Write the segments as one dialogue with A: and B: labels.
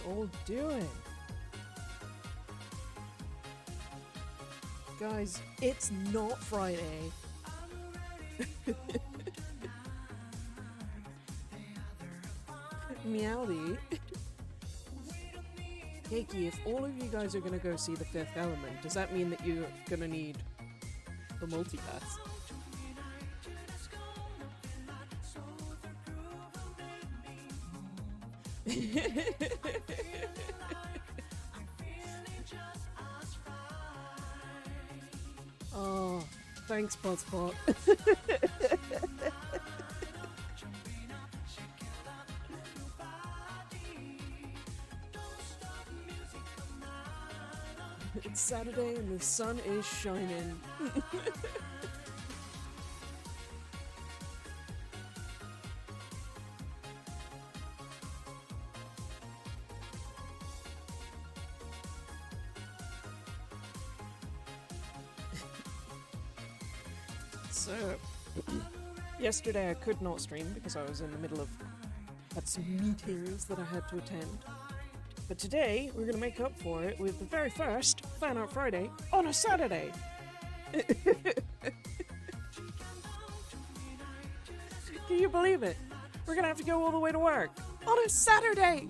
A: all doing? Guys, it's not Friday. Meowdy. Keiki, if all of you guys are gonna go see The Fifth Element, does that mean that you're gonna need the multipass? Oh, thanks, Buzzbot. It's Saturday and the sun is shining. So, yesterday I could not stream because I was in the middle of had some meetings that I had to attend. But today we're gonna make up for it with the very first Fan Art Friday on a Saturday. Can you believe it? We're gonna have to go all the way to work on a Saturday.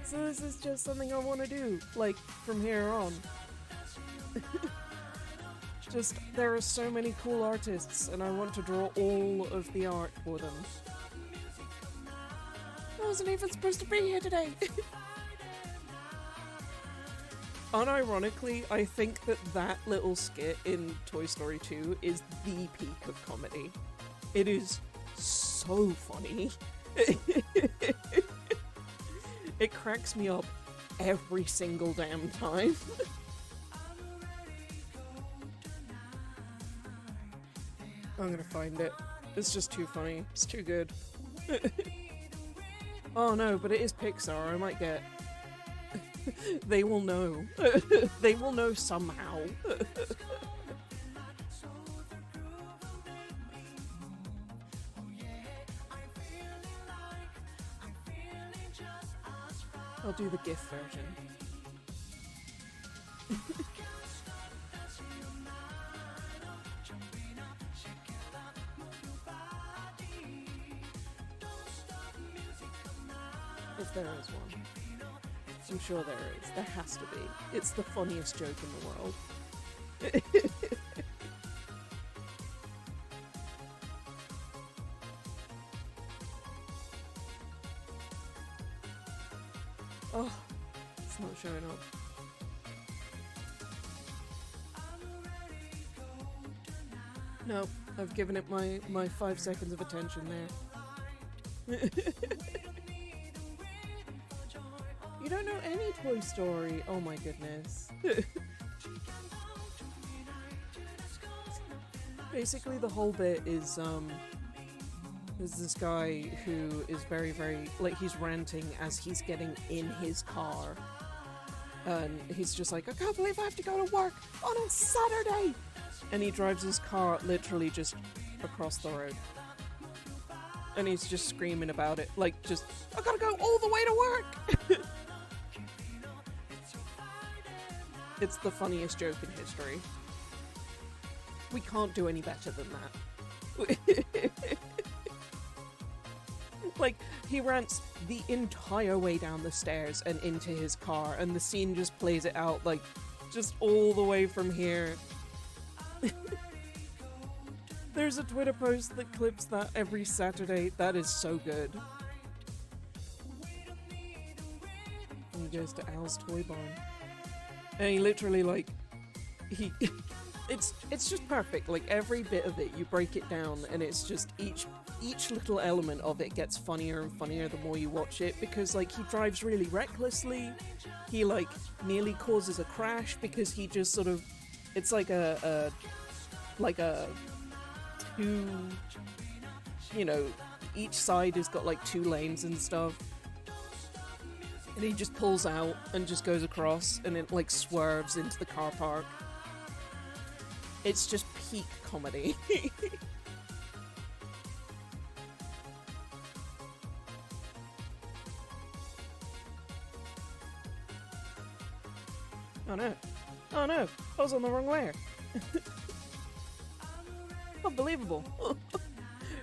A: So this is just something I want to do, like, from here on. Just, there are so many cool artists, and I want to draw all of the art for them. I wasn't even supposed to be here today! Unironically, I think that that little skit in Toy Story 2 is the peak of comedy. It is so funny. It cracks me up every single damn time. I'm gonna find it. It's just too funny. It's too good. Oh no, but it is Pixar. I might get... They will know. They will know somehow. I'll do the GIF version. If there is one. I'm sure there is. There has to be. It's the funniest joke in the world. Oh, it's not showing up. Nope, I've given it my 5 seconds of attention there. You don't know any Toy Story? Oh my goodness. Basically the whole bit is, there's this guy who is very, like, he's ranting as he's getting in his car. And he's just like, I can't believe I have to go to work on a Saturday! And he drives his car literally just across the road. And he's just screaming about it, like, just, I gotta go all the way to work! It's the funniest joke in history. We can't do any better than that. Like, he rants the entire way down the stairs and into his car, and the scene just plays it out, like, just all the way from here. There's a Twitter post that clips that every Saturday. That is so good. And he goes to Al's Toy Barn. And he literally, like, it's just perfect. Like, every bit of it, you break it down, and it's just each little element of it gets funnier and funnier the more you watch it, because, like, he drives really recklessly. He, like, nearly causes a crash because he just sort of, it's like a two, you know, each side has got like 2 lanes and stuff. And he just pulls out and just goes across, and it like swerves into the car park. It's just peak comedy. Oh no. Oh no! I was on the wrong layer. Unbelievable.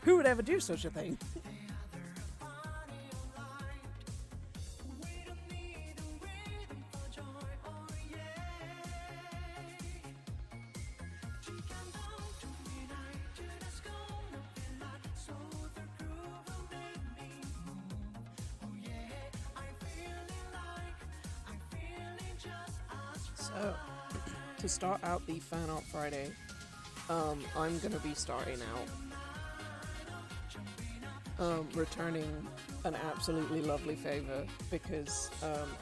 A: Who would ever do such a thing? So, to start out the Fan Art Friday, I'm gonna be starting out returning an absolutely lovely favor because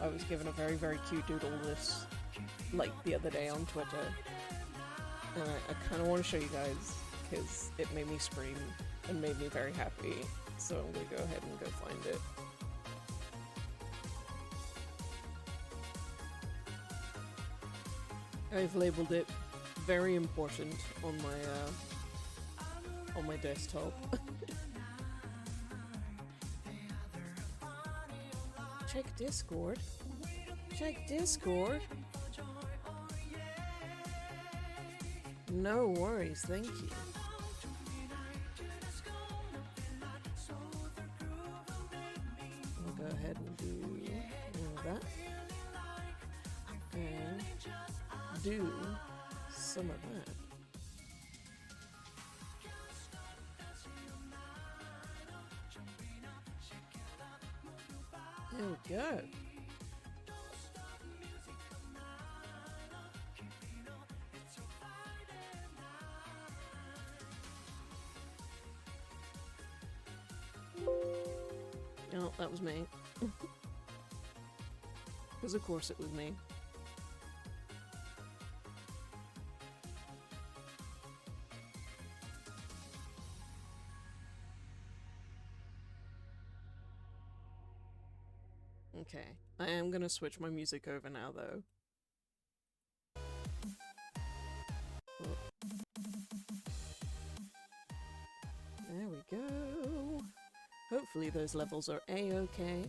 A: I was given a very, very cute doodle this like the other day on Twitter, and I kind of want to show you guys because it made me scream and made me very happy. So I'm gonna go ahead and go find it. I've labeled it very important on my desktop. Check Discord. Check Discord. No worries, thank you. We'll go ahead and do that. And do some of that. There we go. Oh, that was me. Because of course it was me. Okay, I am gonna switch my music over now though. Oh. There we go. Hopefully those levels are A-okay.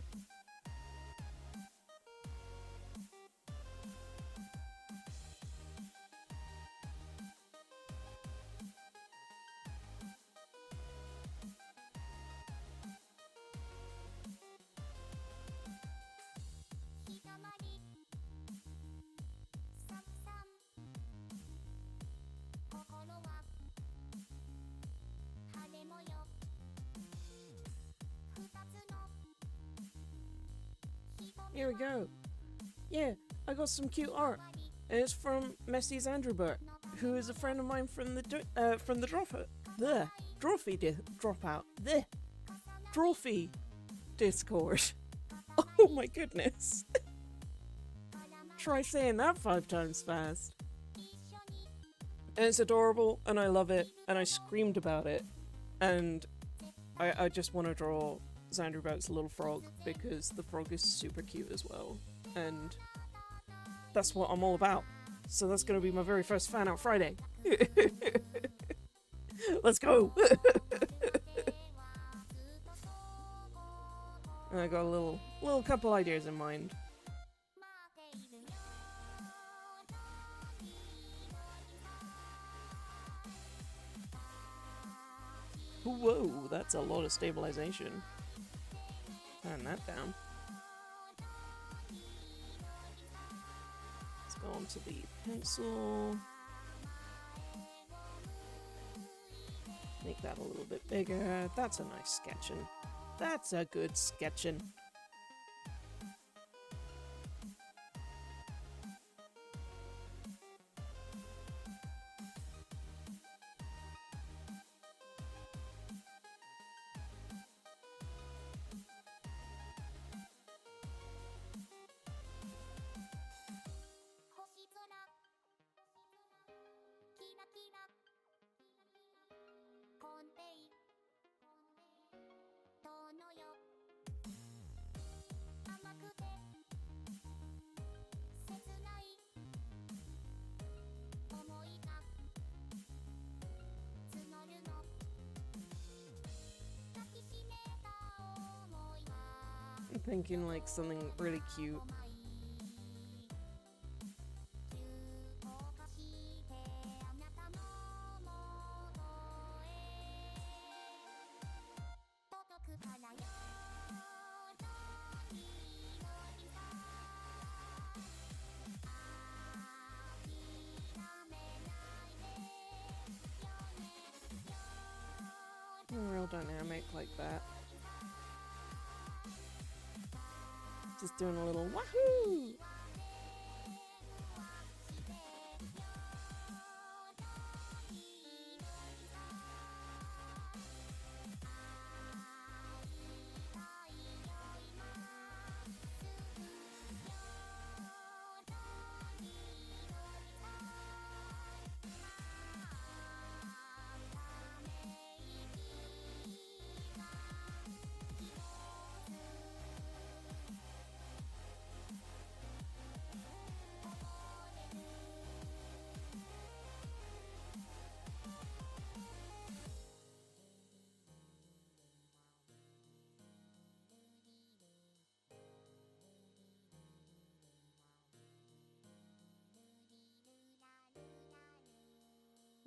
A: Here we go. Yeah, I got some cute art. And it's from Messy's Andrewbert, who is a friend of mine from the Drawfee Discord. Oh my goodness. Try saying that 5 times fast. And it's adorable, and I love it, and I screamed about it. And I just want to draw Xandrubert's little frog because the frog is super cute as well, and that's what I'm all about. So that's going to be my very first Fan Out Friday. Let's go! And I got a little couple ideas in mind. Whoa, that's a lot of stabilization. Turn that down. Let's go on to the pencil. Make that a little bit bigger. That's a nice sketching. That's a good sketching. I'm thinking like something really cute. real dynamic like that. Just doing a little wahoo!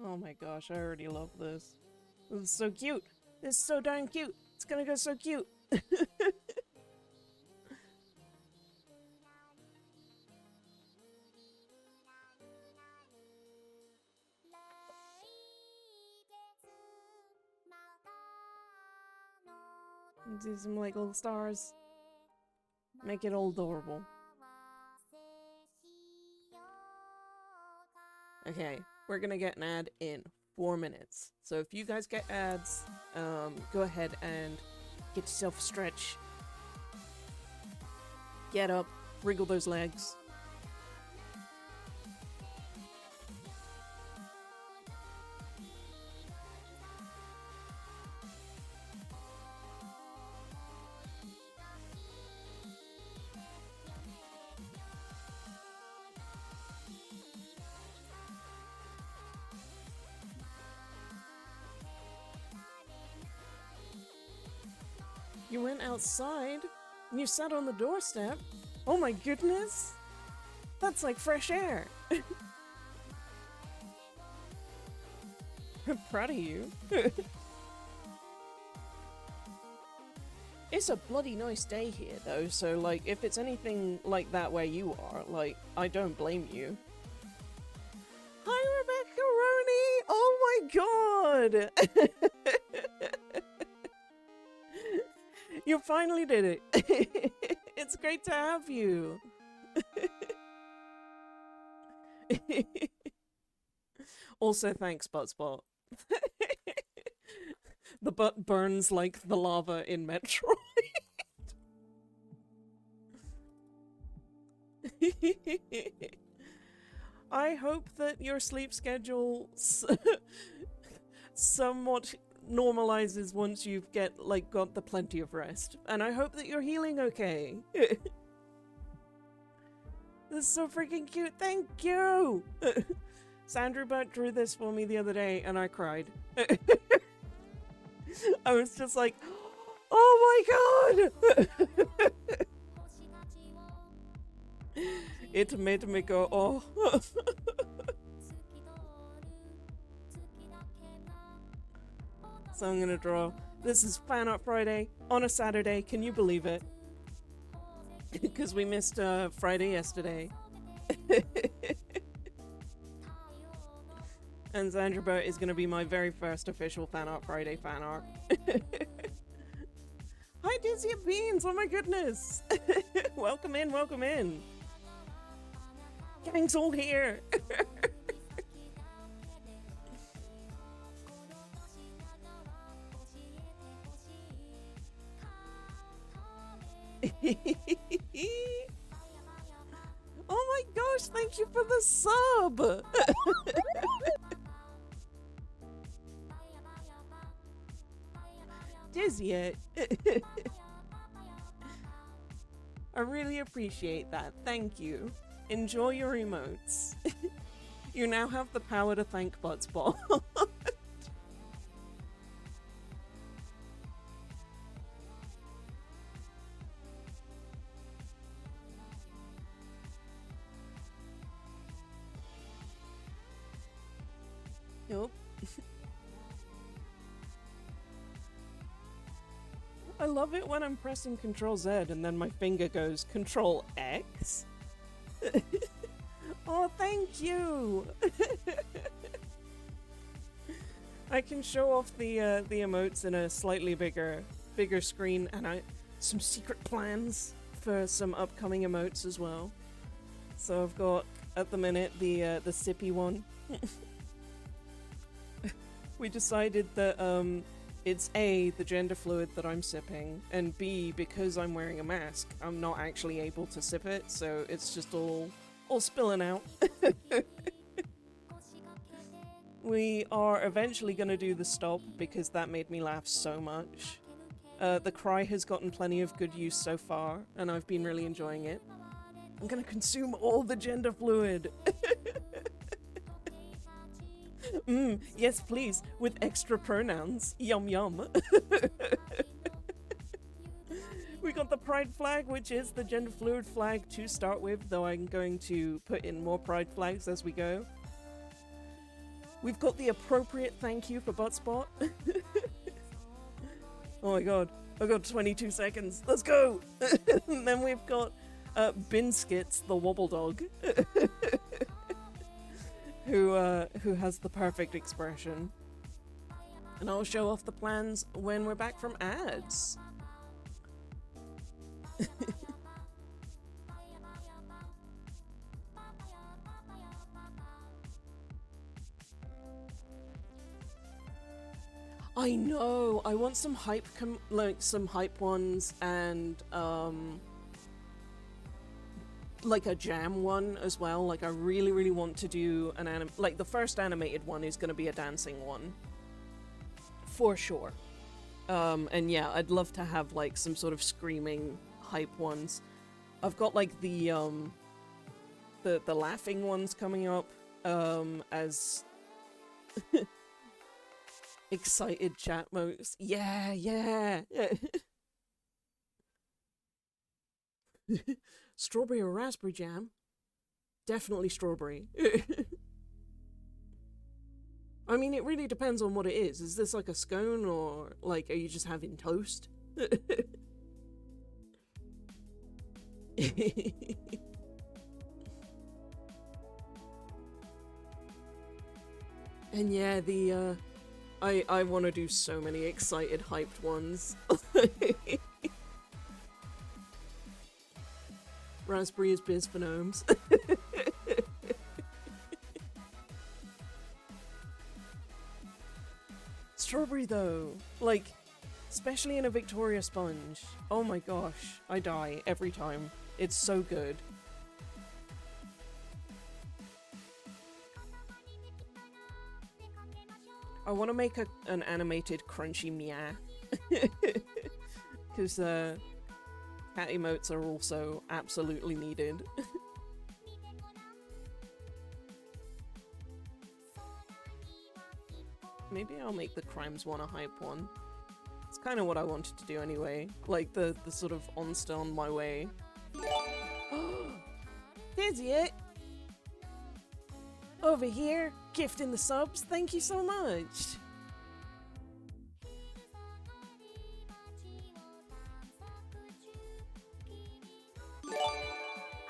A: Oh my gosh, I already love this. This is so cute. This is so darn cute. It's gonna go so cute. Do some like little stars. Make it all adorable. Okay, we're gonna get an ad in 4 minutes. So if you guys get ads, go ahead and get yourself a stretch. Get up, wriggle those legs. You went outside and you sat on the doorstep. Oh my goodness! That's like fresh air. I'm proud of you. It's a bloody nice day here though, so like if it's anything like that where you are, like I don't blame you. Hi Rebecca Roney! Oh my god! You finally did it! It's great to have you! Also, thanks, Buttspot. The butt burns like the lava in Metroid. I hope that your sleep schedule somewhat normalizes once you've got the plenty of rest, and I hope that you're healing okay. This is so freaking cute. Thank you. Sandra Butt drew this for me the other day, and I cried. I was just like, oh my god. It made me go, oh. So I'm gonna draw. This is Fan Art Friday on a Saturday. Can you believe it? Because we missed Friday yesterday. And Sandra Burt is gonna be my very first official Fan Art Friday fan art. Hi Dizzy Beans! Oh my goodness! Welcome in, welcome in. Gang's all here. Oh my gosh, thank you for the sub! Dizzy it. I really appreciate that. Thank you. Enjoy your emotes. You now have the power to thank Buttspot. Nope. I love it when I'm pressing Control Z and then my finger goes Control X. Oh, thank you! I can show off the emotes in a slightly bigger screen, and some secret plans for some upcoming emotes as well. So I've got at the minute the sippy one. We decided that it's A, the gender fluid that I'm sipping, and B, because I'm wearing a mask, I'm not actually able to sip it, so it's just all spilling out. We are eventually going to do the stop because that made me laugh so much. The cry has gotten plenty of good use so far, and I've been really enjoying it. I'm going to consume all the gender fluid. Yes, please, with extra pronouns. Yum yum. We got the pride flag, which is the gender fluid flag to start with, though I'm going to put in more pride flags as we go. We've got the appropriate thank you for Buttspot. Oh my god, I've got 22 seconds. Let's go! And then we've got Binskits, the wobble dog. Who has the perfect expression. And I'll show off the plans when we're back from ads. I know. I want some hype, some hype ones, and like a jam one as well. Like I really, really want to do an like the first animated one is going to be a dancing one, for sure. And yeah, I'd love to have like some sort of screaming hype ones. I've got like the laughing ones coming up as excited chat modes. Yeah, yeah. Strawberry or raspberry jam? Definitely strawberry. I mean, it really depends on what it is. Is this like a scone, or like, are you just having toast? And yeah, the I want to do so many excited hyped ones. Raspberry is bisphenomes. Strawberry though, like, especially in a Victoria sponge. Oh my gosh, I die every time. It's so good. I want to make an animated crunchy meow. Because cat emotes are also absolutely needed. Maybe I'll make the Crimes one a hype one. It's kind of what I wanted to do anyway. Like the sort of on my way. There's it! Over here, gifting the subs, thank you so much!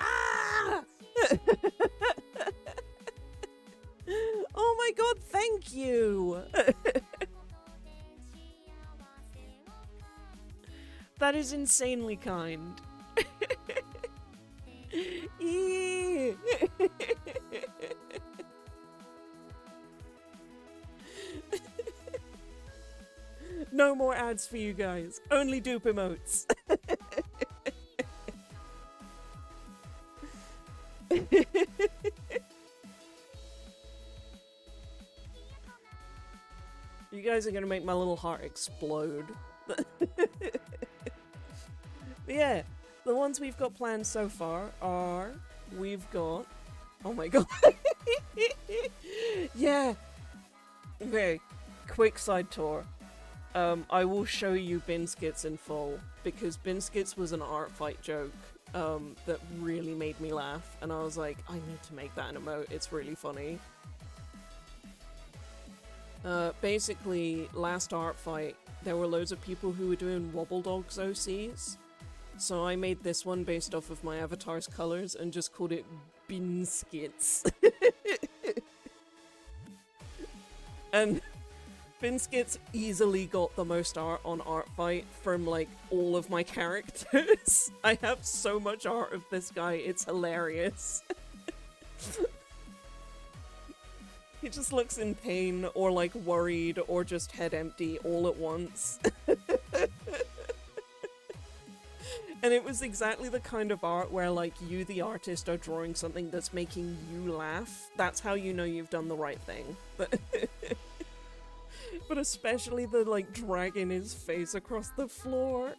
A: Ah! Oh my god, thank you! That is insanely kind. No more ads for you guys. Only dupe emotes. You guys are gonna make my little heart explode. But yeah, the ones we've got planned so far are... We've got... Oh my god. Yeah. Okay, quick side tour. I will show you Binskits in full, because Binskits was an art fight joke that really made me laugh, and I was like, I need to make that an emote, it's really funny. Basically, last art fight, there were loads of people who were doing Wobble Dogs OCs, so I made this one based off of my avatar's colors and just called it Binskits. And Binskit's easily got the most art on Artfight from, like, all of my characters. I have so much art of this guy, it's hilarious. He just looks in pain, or, like, worried, or just head empty all at once. And it was exactly the kind of art where, like, you, the artist, are drawing something that's making you laugh. That's how you know you've done the right thing. But especially the, like, dragging his face across the floor.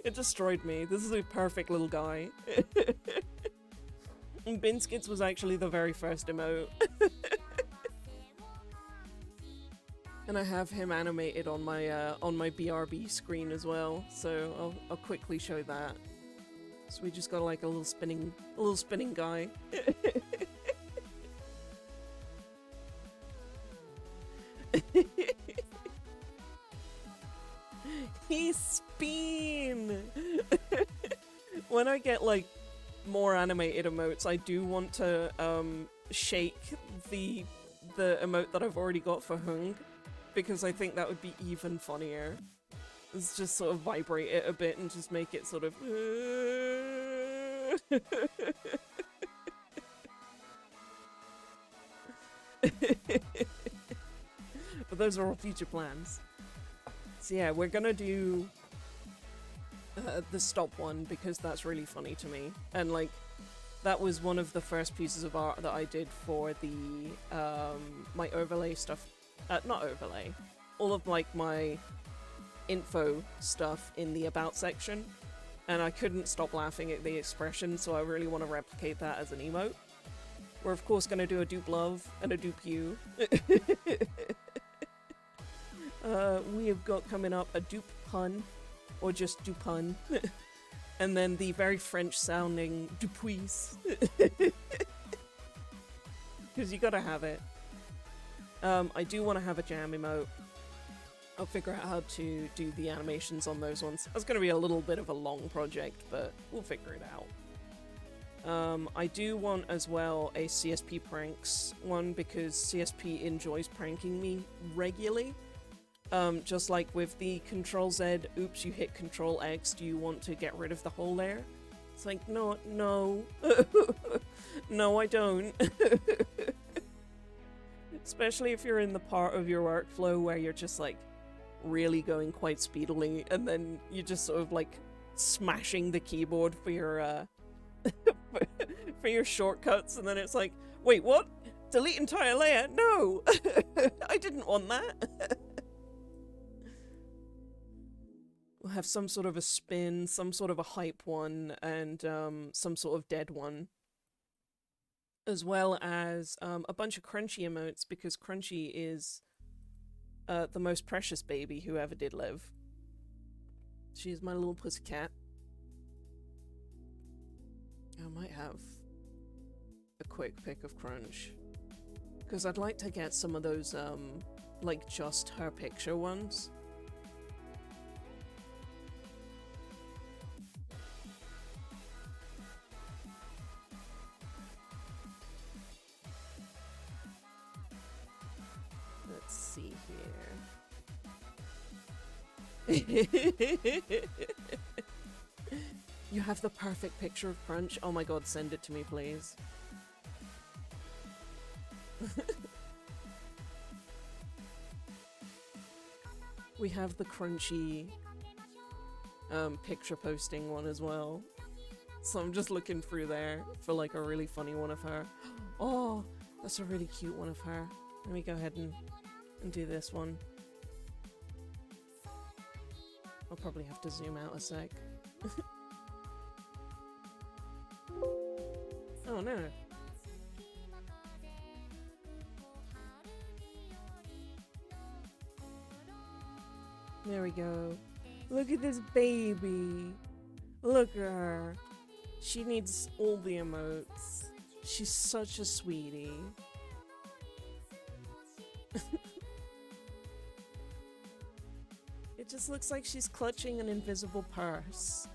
A: It destroyed me. This is a perfect little guy. And Binskits was actually the very first emote. And I have him animated on my BRB screen as well, so I'll quickly show that. So we just got like a little spinning guy. He's spin. When I get like more animated emotes, I do want to shake the emote that I've already got for Hung, because I think that would be even funnier. Let's just sort of vibrate it a bit and just make it sort of but those are all future plans. So yeah, we're gonna do the stop one because that's really funny to me, and like that was one of the first pieces of art that I did for the my overlay stuff. Not overlay, all of like my info stuff in the about section, and I couldn't stop laughing at the expression, so I really want to replicate that as an emote. We're of course gonna do a dupe love and a dupe you. We have got coming up a dupe pun, or just dupun, and then the very French sounding dupuis, because you gotta have it. I do want to have a jam emote. I'll figure out how to do the animations on those ones. That's going to be a little bit of a long project, but we'll figure it out. I do want as well a CSP pranks one, because CSP enjoys pranking me regularly. Just like with the Control Z, oops, you hit Control X, do you want to get rid of the whole layer? It's like, no. No, I don't. Especially if you're in the part of your workflow where you're just like really going quite speedily, and then you're just sort of like smashing the keyboard for your for your shortcuts, and then it's like, wait, what? Delete entire layer? No! I didn't want that. We'll have some sort of a spin, some sort of a hype one, and some sort of dead one. As well as a bunch of Crunchy emotes, because Crunchy is the most precious baby who ever did live. She's my little pussycat. I might have a quick pic of Crunch, because I'd like to get some of those like just her picture ones. See here. You have the perfect picture of Crunch. Oh my god, send it to me, please. We have the Crunchy picture posting one as well. So I'm just looking through there for like a really funny one of her. Oh, that's a really cute one of her. Let me go ahead and do this one. I'll probably have to zoom out a sec. Oh no. There we go. Look at this baby. Look at her. She needs all the emotes. She's such a sweetie. It just looks like she's clutching an invisible purse.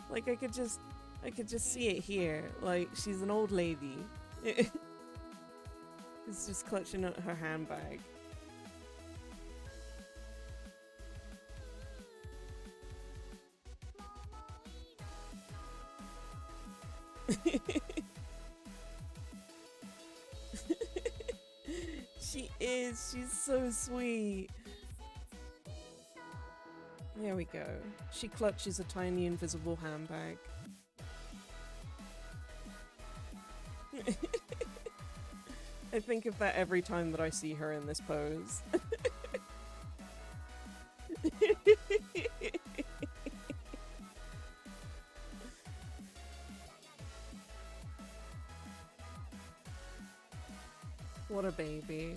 A: Like I could just I could just see it here. Like, she's an old lady. It's just clutching at her handbag. She is. She's so sweet. There we go. She clutches a tiny invisible handbag. I think of that every time that I see her in this pose. What a baby.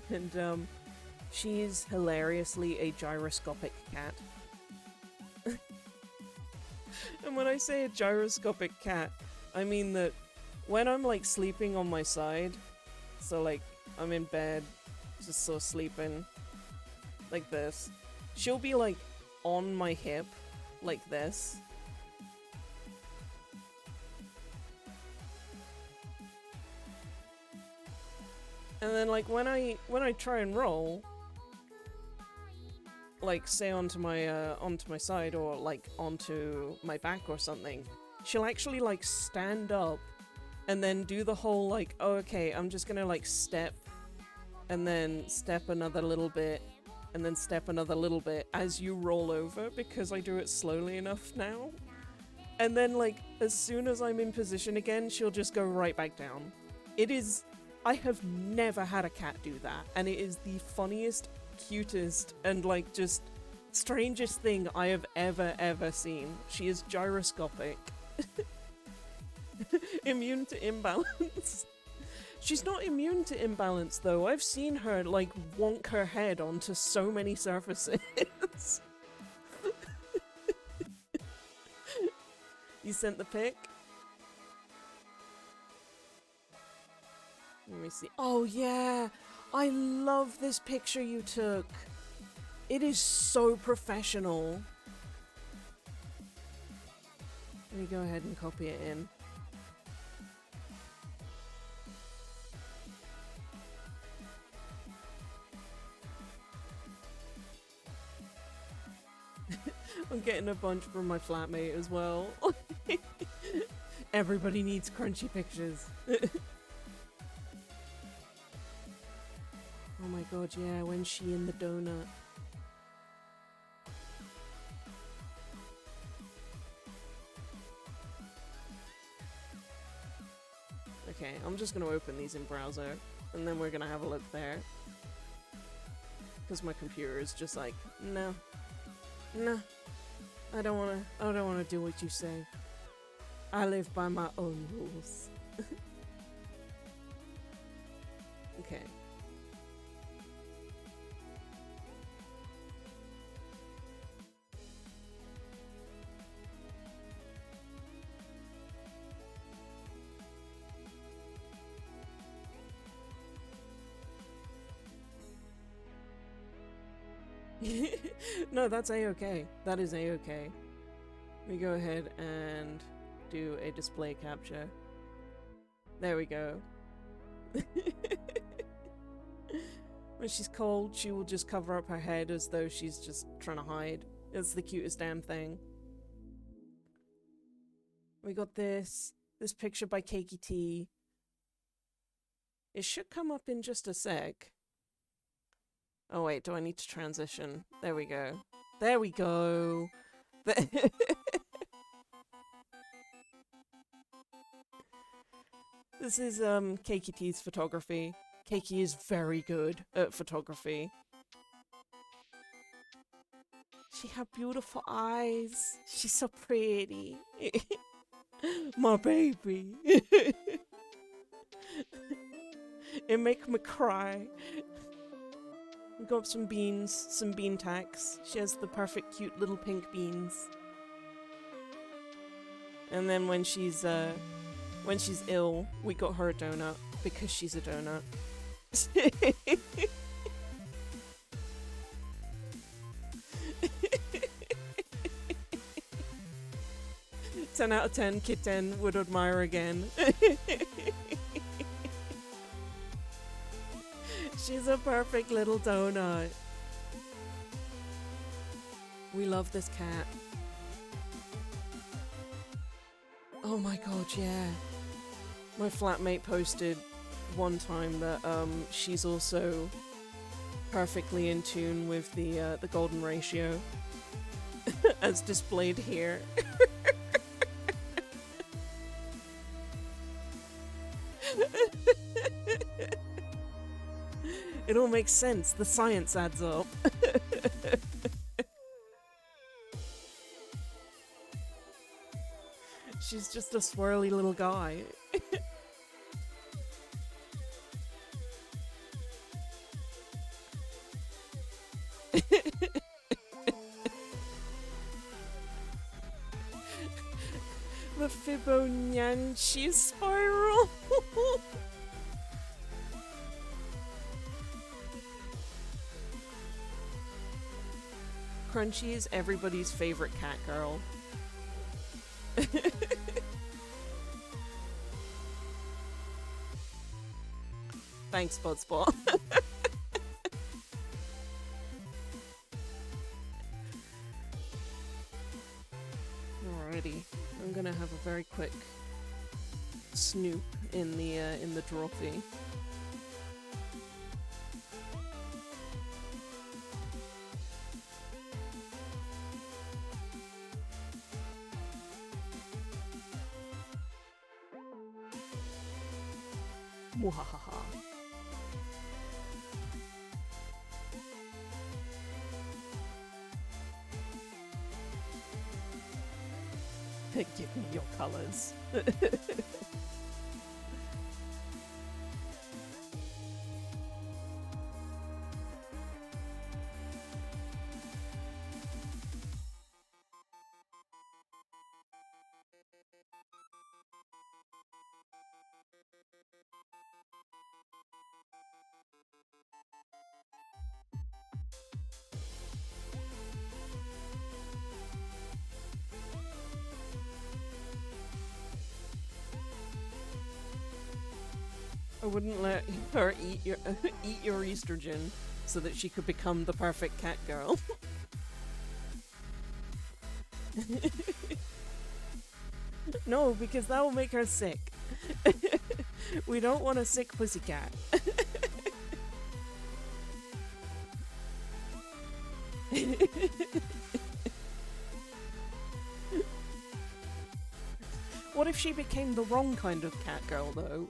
A: And she's hilariously a gyroscopic cat. And when I say a gyroscopic cat, I mean that when I'm like sleeping on my side, so like I'm in bed, just sort of sleeping like this, she'll be like on my hip like this. And then like when I try and roll, like say onto my side or like onto my back or something, she'll actually like stand up and then do the whole like, oh, okay, I'm just gonna like step and then step another little bit and then step another little bit as you roll over, because I do it slowly enough now. And then like as soon as I'm in position again, she'll just go right back down. I have never had a cat do that, and it is the funniest, cutest, and like just strangest thing I have ever seen. She is gyroscopic. Immune to imbalance. She's not immune to imbalance though. I've seen her like wonk her head onto so many surfaces. You sent the pic? Let me see. Oh yeah! I love this picture you took. It is so professional. Let me go ahead and copy it in. I'm getting a bunch from my flatmate as well. Everybody needs crunchy pictures. Oh my god, yeah, when's she in the donut? Okay, I'm just gonna open these in browser, and then we're gonna have a look there. Because my computer is just like, no. No. I don't wanna do what you say. I live by my own rules. Okay. No, that's a-okay. That is a-okay. Let me go ahead and do a display capture. There we go. When she's cold, she will just cover up her head as though she's just trying to hide. It's the cutest damn thing. We got this picture by Keiki T. It should come up in just a sec. Oh wait, do I need to transition? There we go. There we go. This is Keiki T's photography. Keiki is very good at photography. She has beautiful eyes. She's so pretty. My baby. It make me cry. We got some beans, some bean tacks. She has the perfect cute little pink beans. And then when she's ill, we got her a donut because she's a donut. 10 out of 10, Kitten would admire again. She's a perfect little donut. We love this cat. Oh my god, yeah. My flatmate posted one time that she's also perfectly in tune with the golden ratio as displayed here. It all makes sense. The science adds up. She's just a swirly little guy. The Fibonacci spiral. Crunchy is everybody's favorite cat girl. Thanks, Budspot. Alrighty, I'm gonna have a very quick snoop in the trophy. Mwahaha. Give me your colors. I wouldn't let her eat your estrogen so that she could become the perfect cat girl. No, because that will make her sick. We don't want a sick pussycat. What if she became the wrong kind of cat girl, though?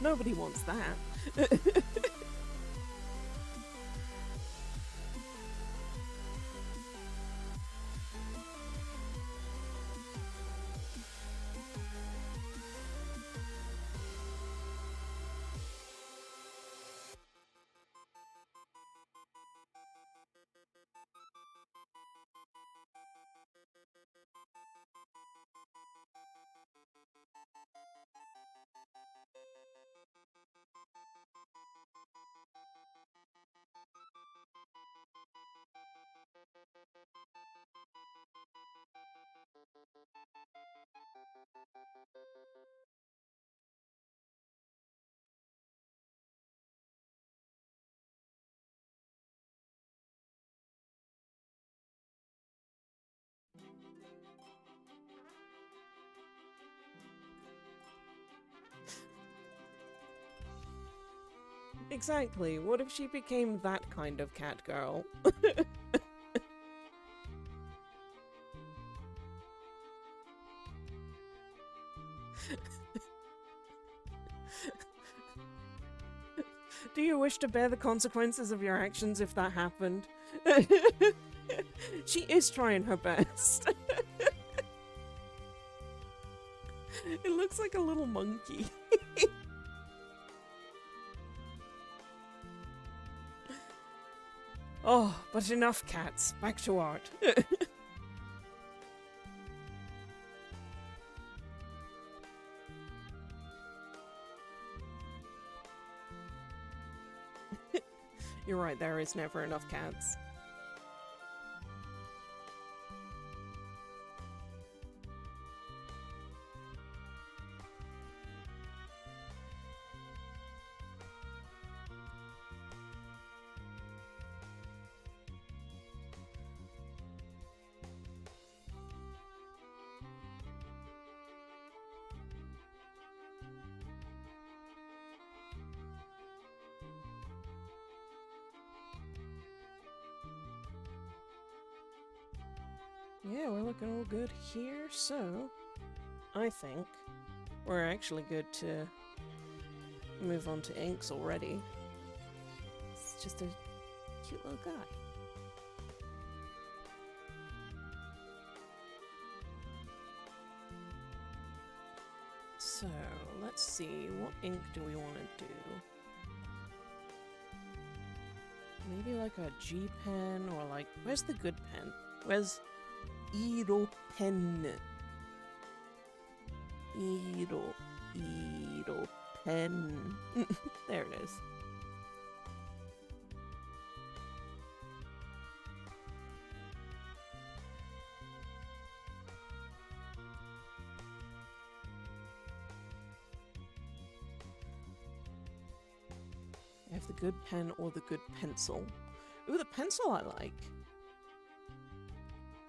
A: Nobody wants that. Exactly. What if she became that kind of cat girl? Do you wish to bear the consequences of your actions if that happened? She is trying her best. It looks like a little monkey. Oh, but enough cats. Back to art. You're right, there is never enough cats. Yeah, we're looking all good here, so I think we're actually good to move on to inks already. It's just a cute little guy. So, let's see, what ink do we want to do? Maybe like a G pen, or like, where's the good pen? Where's Eero pen? Eero pen. There it is. I have the good pen or the good pencil. Ooh, the pencil I like.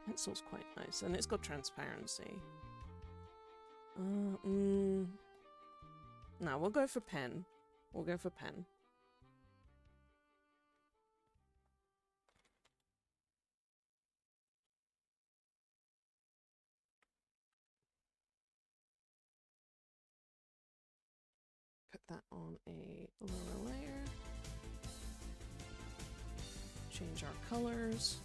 A: Pencil's quite nice, and it's got transparency. No, we'll go for pen. We'll go for pen. Put that on a lower layer. Change our colors.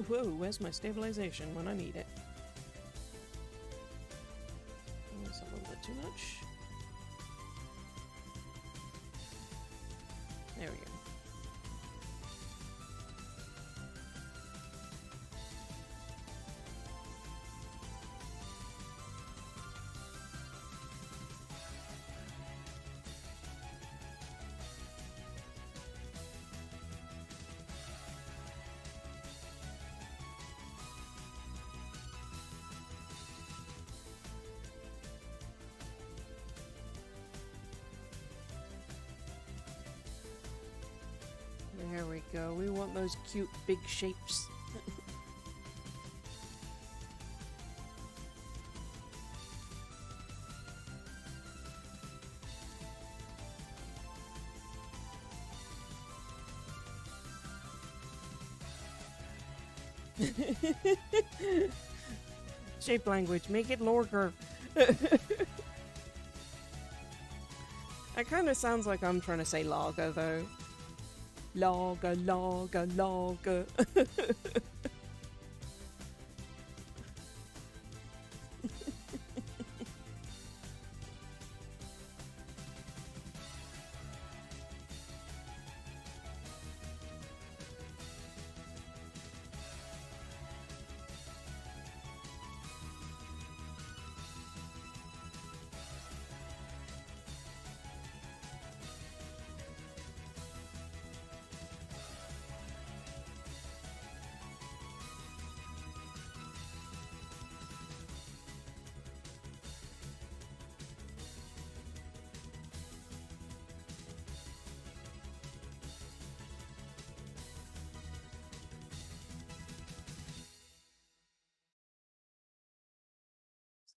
A: Whoa, where's my stabilization when I need it? Oh, that's a little bit too much. There we go. There we go. We want those cute big shapes. Shape language, make it longer. That kind of sounds like I'm trying to say lager, though. Lager, lager, lager.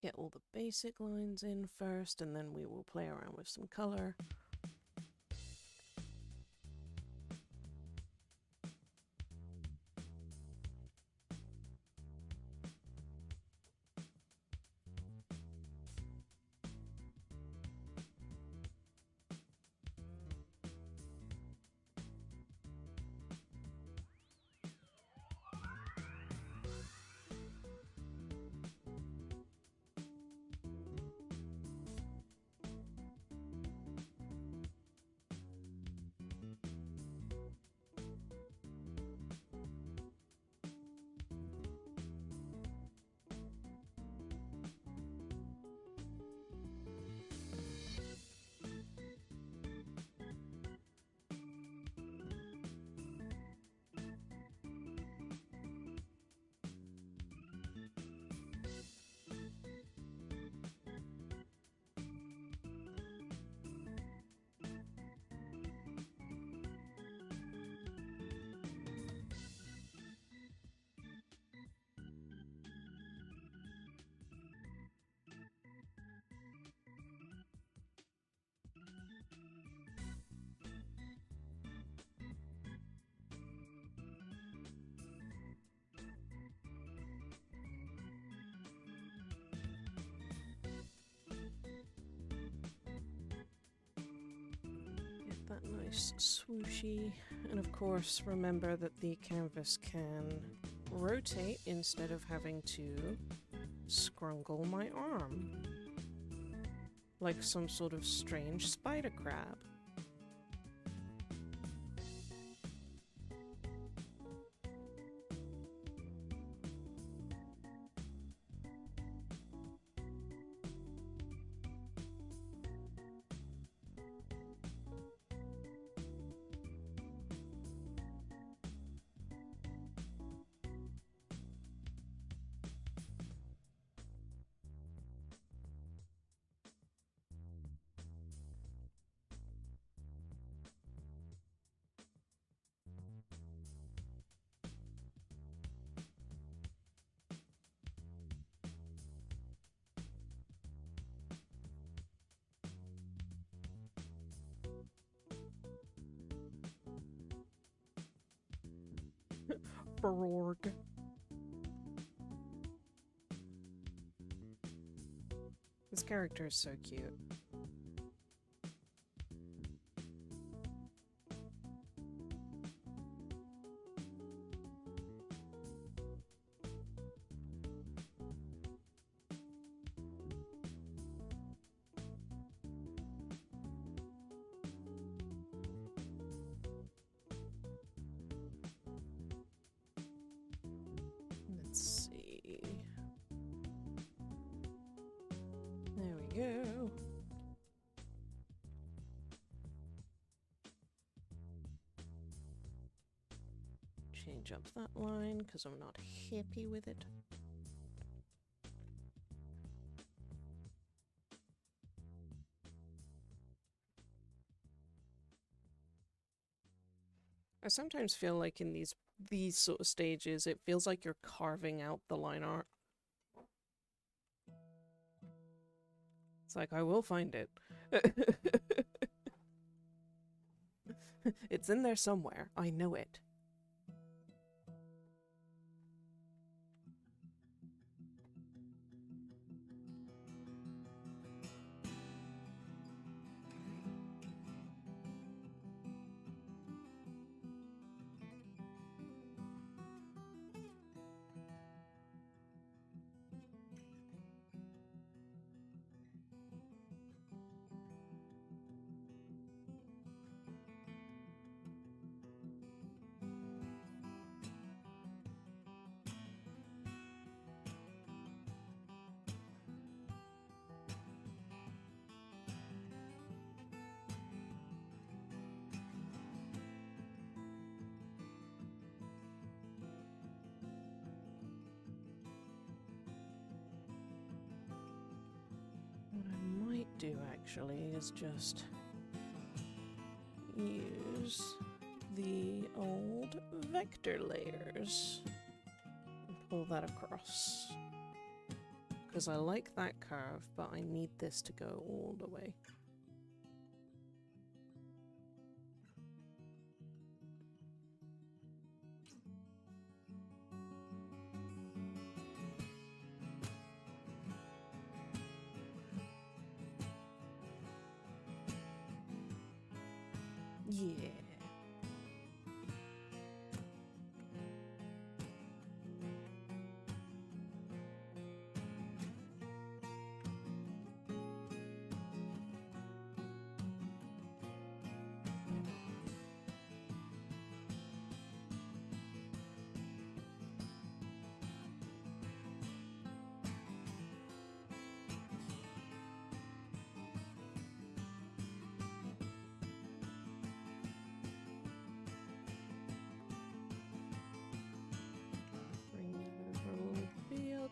A: Get all the basic lines in first, and then we will play around with some color. Nice swooshy. And of course, remember that the canvas can rotate instead of having to scrungle my arm. Like some sort of strange spider crab. Borg. This character is so cute. Let's see. There we go. Change up that line because I'm not happy with it. I sometimes feel like in these sort of stages, it feels like you're carving out the line art. It's like, I will find it. It's in there somewhere. I know it. What I might do actually is just use the old vector layers and pull that across. Because I like that curve, but I need this to go all the way. Yeah. Bring that over a little bit.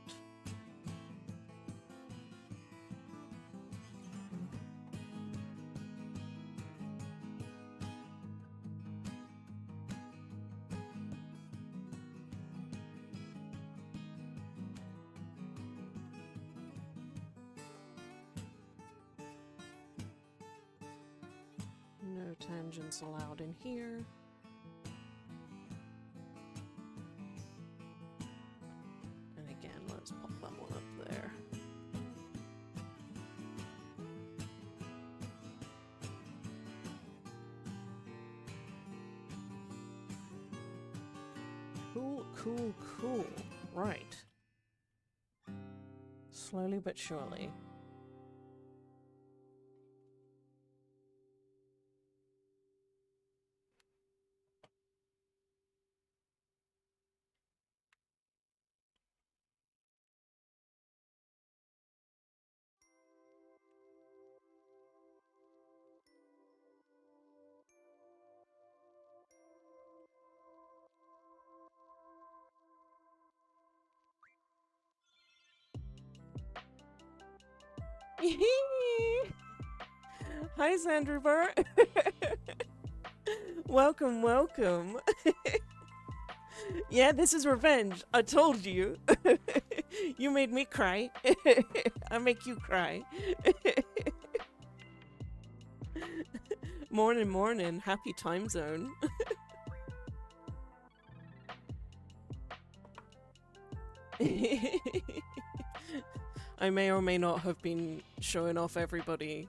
A: No tangents allowed in here. And again, let's pop that one up there. Cool, cool, cool. Right. Slowly but surely. Hi, Sandra. Welcome, welcome. Yeah, this is revenge. I told you. You made me cry. I make you cry. Morning, morning. Happy time zone. I may or may not have been showing off everybody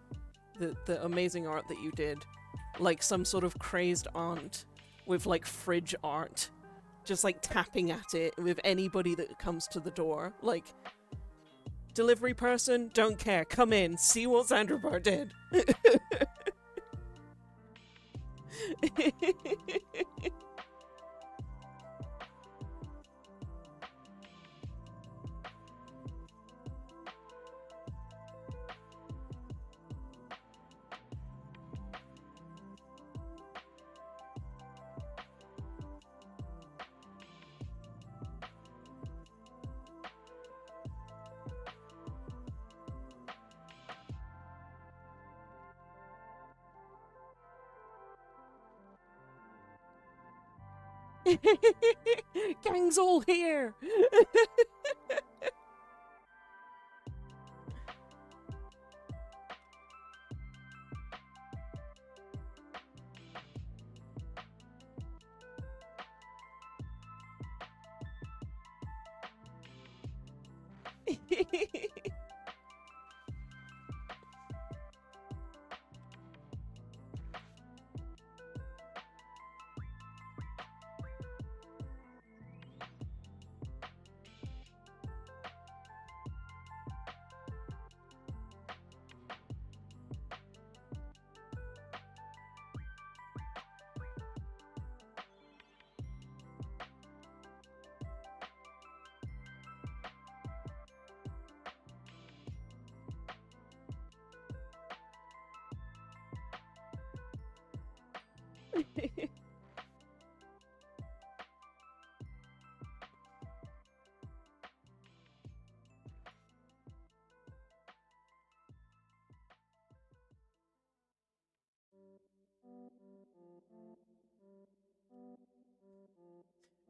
A: the amazing art that you did. Like some sort of crazed aunt with like fridge art. Just like tapping at it with anybody that comes to the door. Like, delivery person, don't care. Come in, see what Zandrabar did. Gang's all here.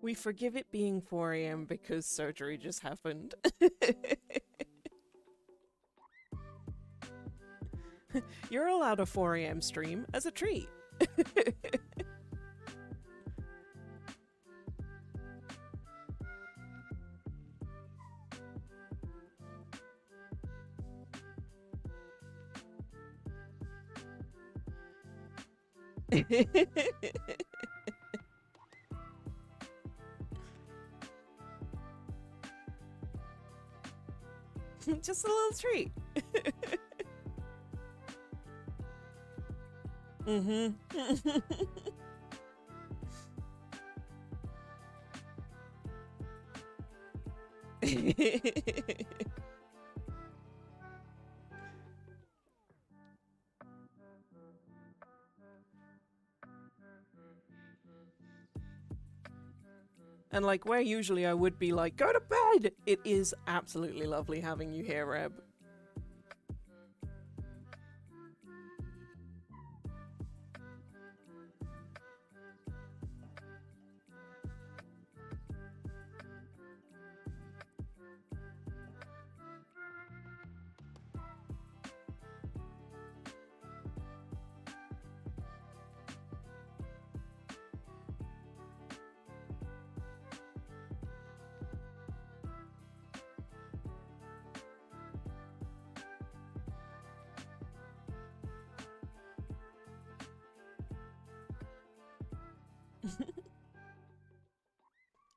A: We forgive it being 4 a.m. because surgery just happened. You're allowed a 4 a.m. stream as a treat. Just a little treat. Mm-hmm. And like where usually I would be like, go to bed, it is absolutely lovely having you here, Reb.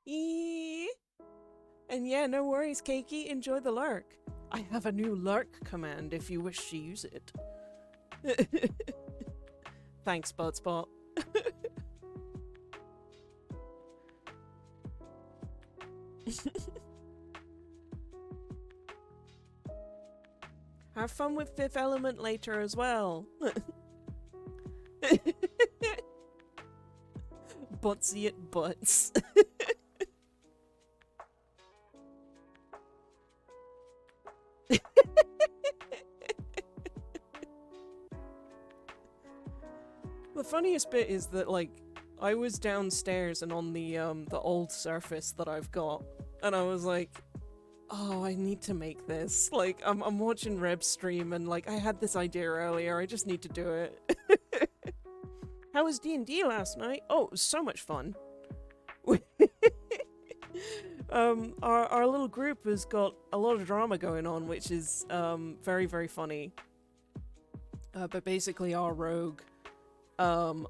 A: Eee. And yeah, no worries, Keiki. Enjoy the lurk. I have a new lurk command if you wish to use it. Thanks, Budspot. Have fun with Fifth Element later as well. Butsy it butts. The funniest bit is that, like, I was downstairs and on the old Surface that I've got, and I was like, oh, I need to make this. Like, I'm watching Reb's stream, and like, I had this idea earlier. I just need to do it. How was D&D last night? Oh, it was so much fun. Our little group has got a lot of drama going on, which is very, very funny. But basically, our rogue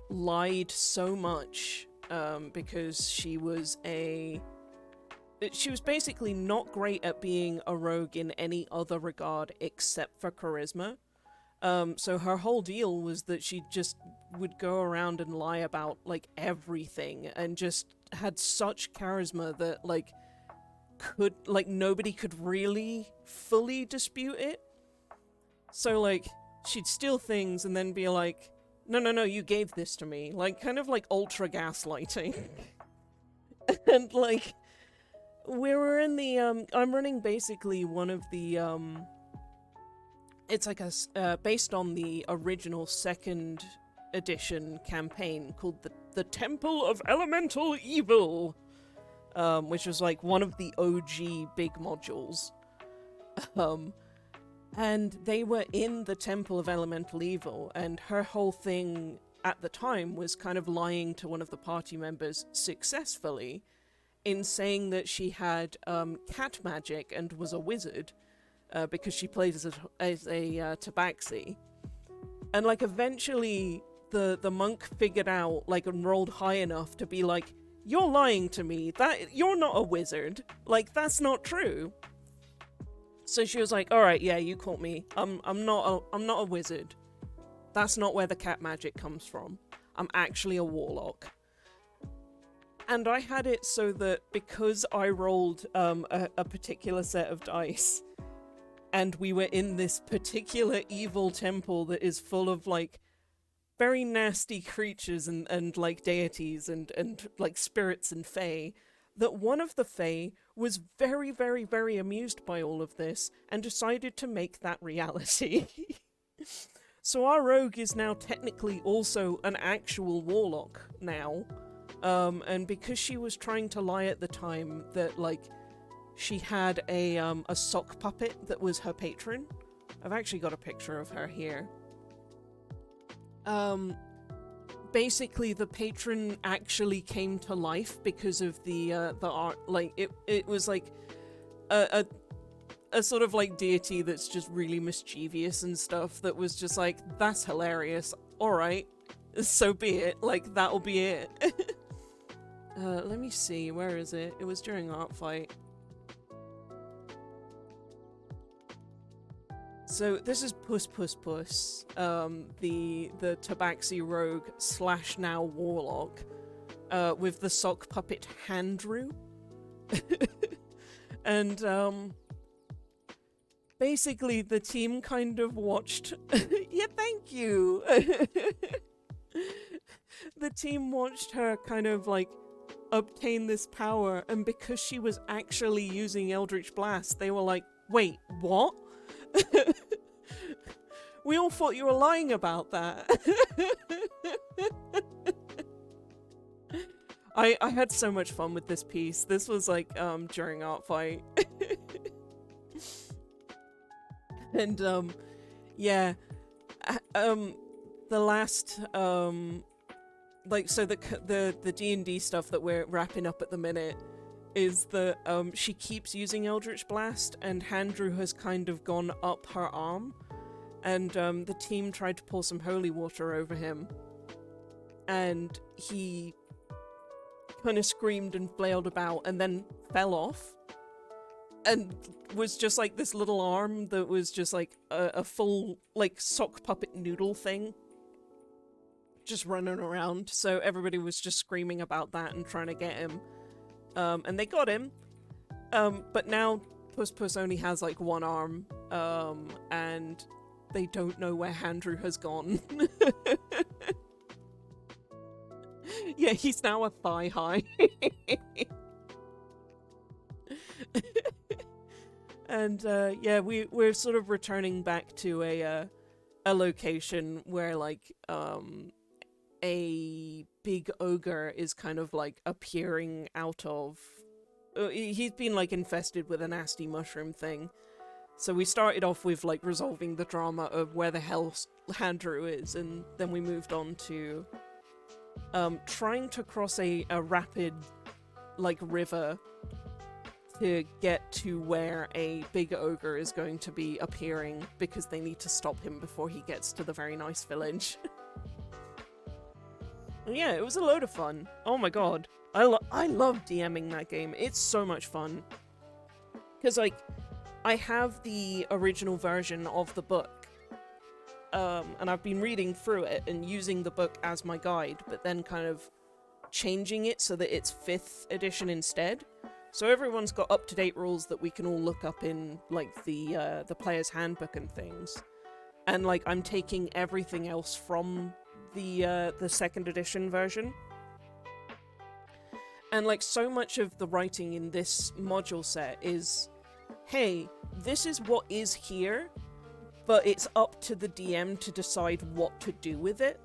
A: lied so much because she was basically not great at being a rogue in any other regard except for charisma. So her whole deal was that she just would go around and lie about like everything, and just had such charisma that nobody could really fully dispute it. So like she'd steal things and then be like, no, you gave this to me. Like, kind of like ultra gaslighting. And like, we were in the, I'm running basically one of the, it's like based on the original 2nd edition campaign called the Temple of Elemental Evil, which was like one of the OG big modules. And they were in the Temple of Elemental Evil, and her whole thing at the time was kind of lying to one of the party members successfully in saying that she had cat magic and was a wizard because she played as a tabaxi. And like eventually the monk figured out, like, and rolled high enough to be like, you're lying to me, that you're not a wizard, like that's not true. So she was like, alright, yeah, you caught me. I'm not a wizard. That's not where the cat magic comes from. I'm actually a warlock. And I had it so that because I rolled a particular set of dice, and we were in this particular evil temple that is full of like very nasty creatures and like deities and like spirits and fae, that one of the fae was very, very, very amused by all of this and decided to make that reality. So our rogue is now technically also an actual warlock now. And because she was trying to lie at the time that, like, she had a sock puppet that was her patron. I've actually got a picture of her here. Basically the patron actually came to life because of the art. Like it was like a sort of like deity that's just really mischievous and stuff, that was just like, that's hilarious, alright, so be it, like that'll be it. Let me see, where is it? It was during Art Fight. So this is Puss Puss Puss, the Tabaxi rogue / now warlock, with the sock puppet Handrew. And basically the team kind of watched yeah, thank you. The team watched her kind of like obtain this power, and because she was actually using Eldritch Blast, they were like, wait, what? We all thought you were lying about that. I had so much fun with this piece. This was like during Art Fight. And yeah, the last like, so the D&D stuff that we're wrapping up at the minute is that she keeps using Eldritch Blast, and Handrew has kind of gone up her arm, and the team tried to pour some holy water over him, and he kind of screamed and flailed about and then fell off and was just like this little arm that was just like a full like sock puppet noodle thing just running around. So everybody was just screaming about that and trying to get him. And they got him. But now Puss Puss only has like one arm, and they don't know where Handrew has gone. Yeah, he's now a thigh high. And yeah, we're sort of returning back to a location where like a big ogre is kind of like appearing out of. He's been like infested with a nasty mushroom thing. So we started off with like resolving the drama of where the hell Handrew is, and then we moved on to trying to cross a rapid like river to get to where a big ogre is going to be appearing, because they need to stop him before he gets to the very nice village. Yeah, it was a load of fun. Oh my god. I love DMing that game. It's so much fun. Because, like, I have the original version of the book. And I've been reading through it and using the book as my guide, but then kind of changing it so that it's 5th edition instead. So everyone's got up-to-date rules that we can all look up in, like, the player's handbook and things. And, like, I'm taking everything else from the 2nd edition version. And, like, so much of the writing in this module set is, hey, this is what is here, but it's up to the DM to decide what to do with it.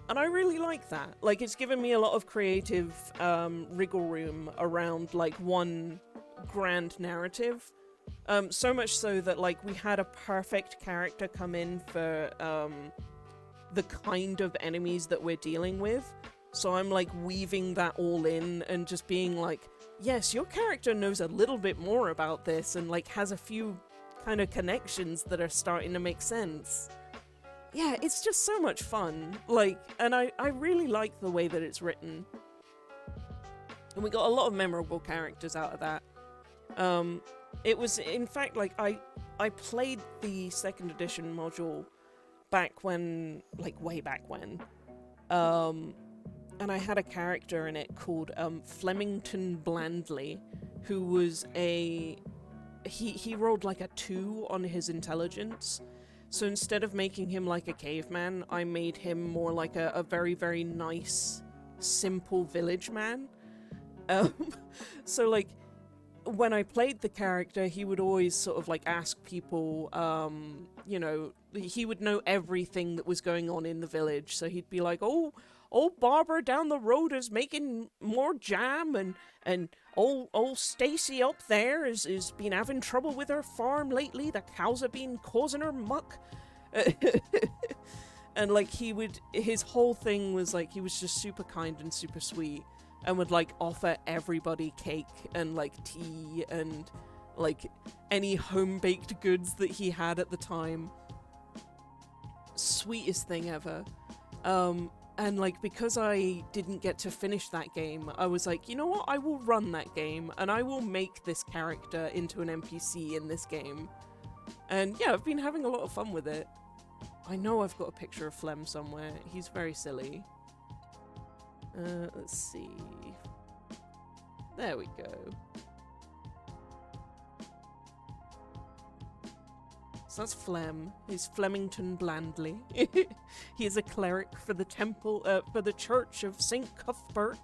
A: And I really like that. Like, it's given me a lot of creative wriggle room around, like, one grand narrative. So much so that, like, we had a perfect character come in for the kind of enemies that we're dealing with. So I'm, like, weaving that all in and just being like, yes, your character knows a little bit more about this and, like, has a few kind of connections that are starting to make sense. Yeah, it's just so much fun. Like, and I really like the way that it's written. And we got a lot of memorable characters out of that. It was, in fact, like, I played the 2nd edition module back when, like, way back when. And I had a character in it called Flemington Blandly, who was he rolled like a 2 on his intelligence. So instead of making him like a caveman, I made him more like a very, very nice, simple village man. So, like, when I played the character, he would always sort of, like, ask people, you know, he would know everything that was going on in the village. So he'd be like, oh, old Barbara down the road is making more jam, and old Stacy up there is been having trouble with her farm lately. The cows have been causing her muck. And, like, his whole thing was, like, he was just super kind and super sweet, and would, like, offer everybody cake and, like, tea and, like, any home-baked goods that he had at the time. Sweetest thing ever. And, like, because I didn't get to finish that game, I was like, you know what, I will run that game, and I will make this character into an NPC in this game. And yeah, I've been having a lot of fun with it. I know I've got a picture of Flem somewhere. He's very silly. Let's see. There we go. So that's Flem. He's Flemington Blandly. He is a cleric for the temple, for the Church of St. Cuthbert.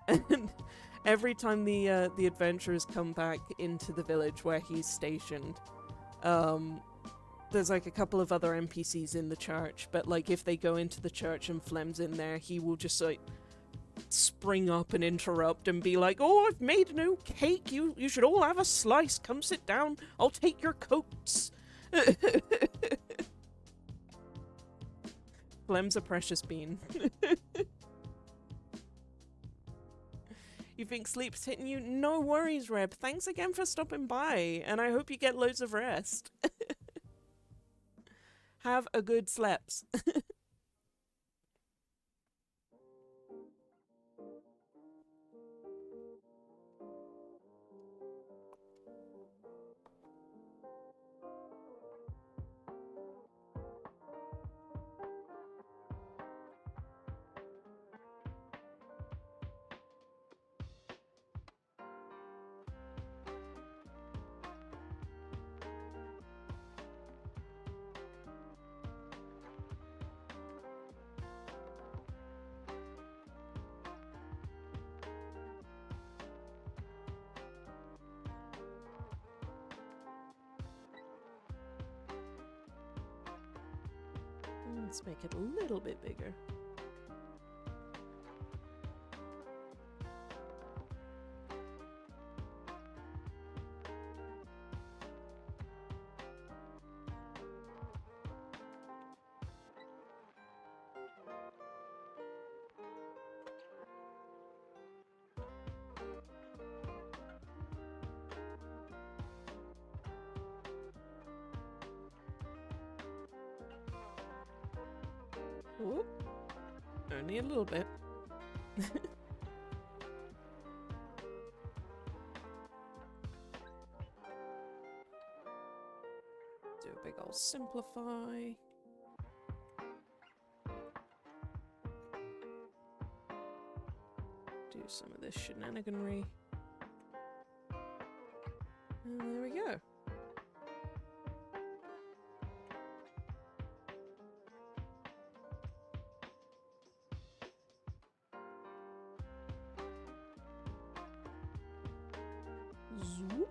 A: And every time the adventurers come back into the village where he's stationed, there's like a couple of other NPCs in the church, but like if they go into the church and Flem's in there, he will just like spring up and interrupt and be like, oh, I've made a new cake, you should all have a slice, come sit down, I'll take your coats. Flem's a precious bean. You think sleep's hitting you? No worries, Reb. Thanks again for stopping by, and I hope you get loads of rest. Have a good sleeps. Let's make it a little bit bigger. Whoop. Only a little bit. Do a big old simplify. Do some of this shenaniganry. And there we go. Zoop.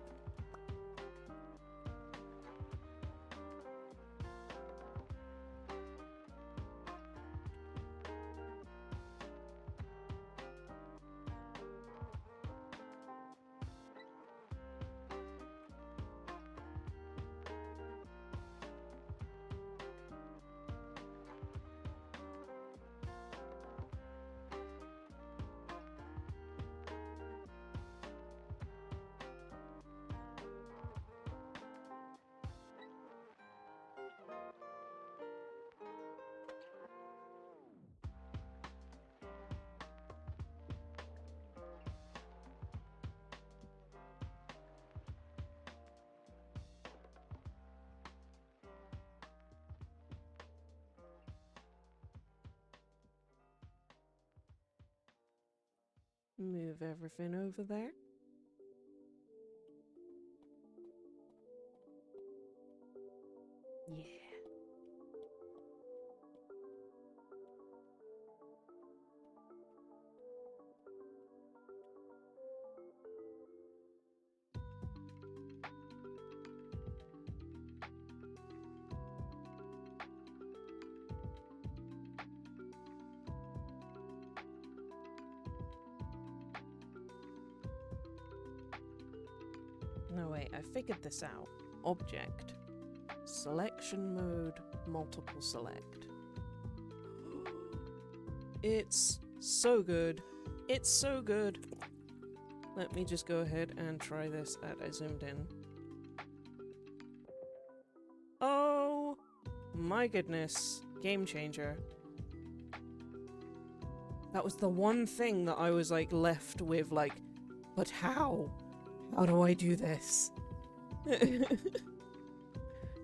A: Move everything over there. Yeah. No, wait, I figured this out. Object. Selection mode, multiple select. It's so good. It's so good. Let me just go ahead and try this at I zoomed in. Oh my goodness. Game changer. That was the one thing that I was like left with like, but how? How do I do this?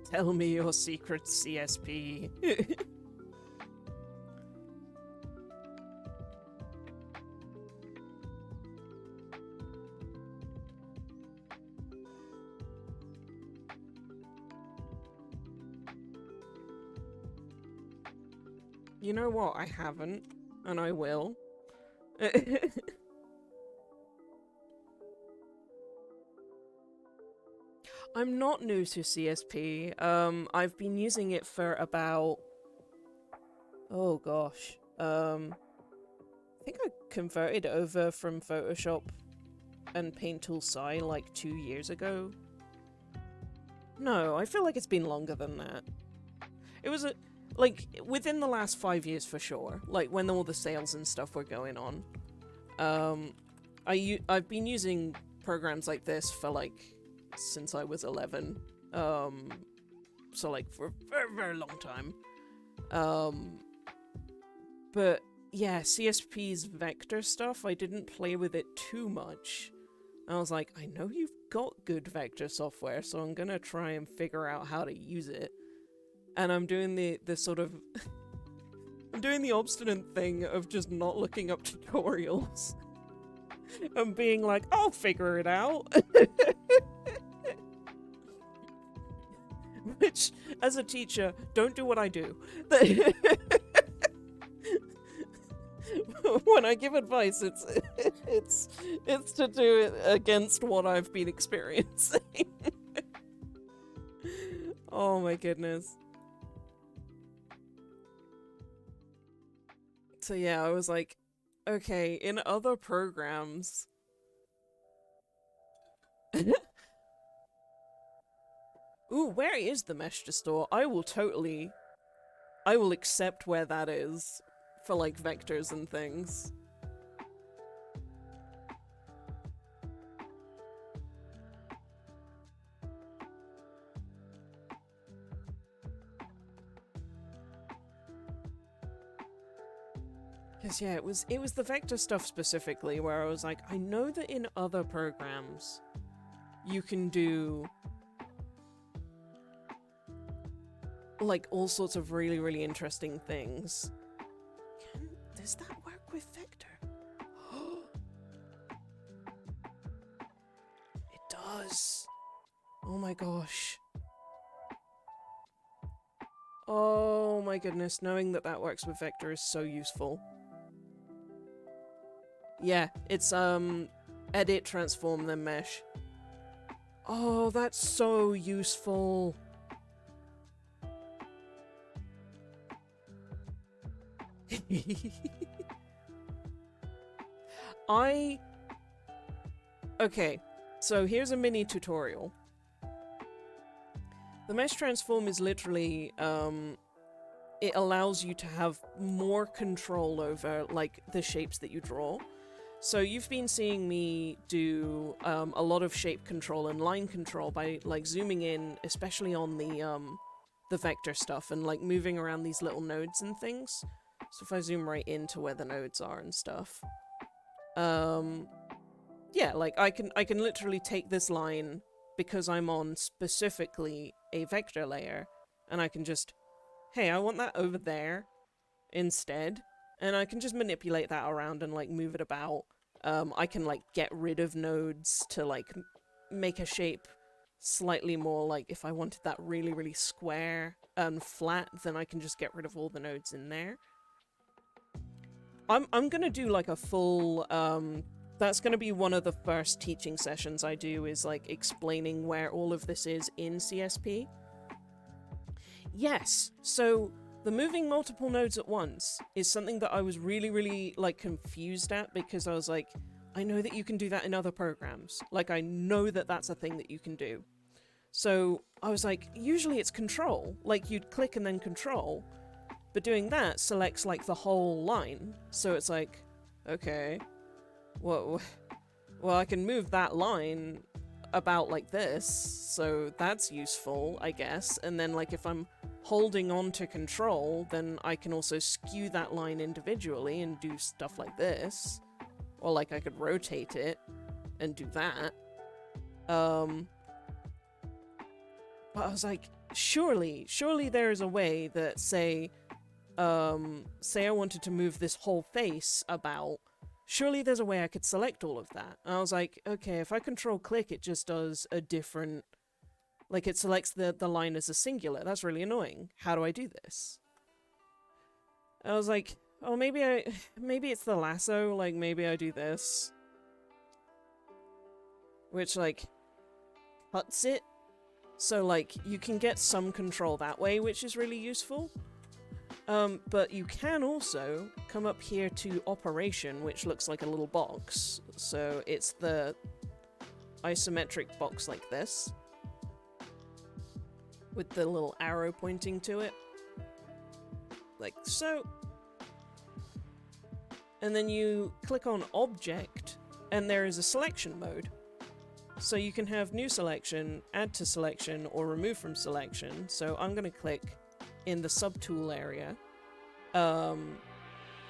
A: Tell me your secret CSP. You know what? I haven't, and I will. I'm not new to CSP. I've been using it for about... Oh gosh. I think I converted over from Photoshop and Paint Tool Sai like 2 years ago. No, I feel like it's been longer than that. It was like within the last 5 years for sure. Like when all the sales and stuff were going on. I've been using programs like this for like since I was 11. So like for a very, very long time. But yeah, CSP's vector stuff, I didn't play with it too much. I was like, I know you've got good vector software, so I'm gonna try and figure out how to use it. And I'm doing the sort of... I'm doing the obstinate thing of just not looking up tutorials. And being like, I'll figure it out. Which, as a teacher, don't do what I do. When I give advice, it's to do it against what I've been experiencing. Oh my goodness. So yeah, I was like, okay, in other programs... Ooh, where is the mesh to store? I will accept where that is for, like, vectors and things. Because, yeah, it was the vector stuff specifically where I was like, I know that in other programs you can do, like, all sorts of really, really interesting things. Does that work with vector? It does. Oh my gosh. Oh my goodness, knowing that that works with vector is so useful. Yeah, it's, edit, transform, then mesh. Oh, that's so useful. Okay, so here's a mini tutorial. The mesh transform is literally, it allows you to have more control over, like, the shapes that you draw. So you've been seeing me do a lot of shape control and line control by, like, zooming in, especially on the vector stuff, and, like, moving around these little nodes and things. So if I zoom right into where the nodes are and stuff, yeah, like, I can literally take this line, because I'm on specifically a vector layer, and I can just, hey, I want that over there instead, and I can just manipulate that around and, like, move it about. I can, like, get rid of nodes to, like, make a shape slightly more, like, if I wanted that really, really square and flat, then I can just get rid of all the nodes in there. I'm gonna do, like, a full, that's gonna be one of the first teaching sessions I do, is, like, explaining where all of this is in CSP. Yes, so the moving multiple nodes at once is something that I was really, really, like, confused at, because I was like, I know that you can do that in other programs. Like, I know that that's a thing that you can do. So I was like, usually it's control. Like, you'd click and then control. But doing that selects, like, the whole line. So it's like, okay, well, I can move that line about like this, so that's useful, I guess. And then, like, if I'm holding on to control, then I can also skew that line individually and do stuff like this. Or, like, I could rotate it and do that. But I was like, surely there is a way that, say I wanted to move this whole face about, surely there's a way I could select all of that. And I was like, okay, if I control click, it just does a different, like, it selects the line as a singular. That's really annoying. How do I do this? I was like, oh, maybe it's the lasso, like, maybe I do this. Which, like, cuts it. So, like, you can get some control that way, which is really useful. But you can also come up here to operation, which looks like a little box. So it's the isometric box like this, with the little arrow pointing to it. Like so. And then you click on object, and there is a selection mode. So you can have new selection, add to selection, or remove from selection. So I'm gonna click in the subtool area,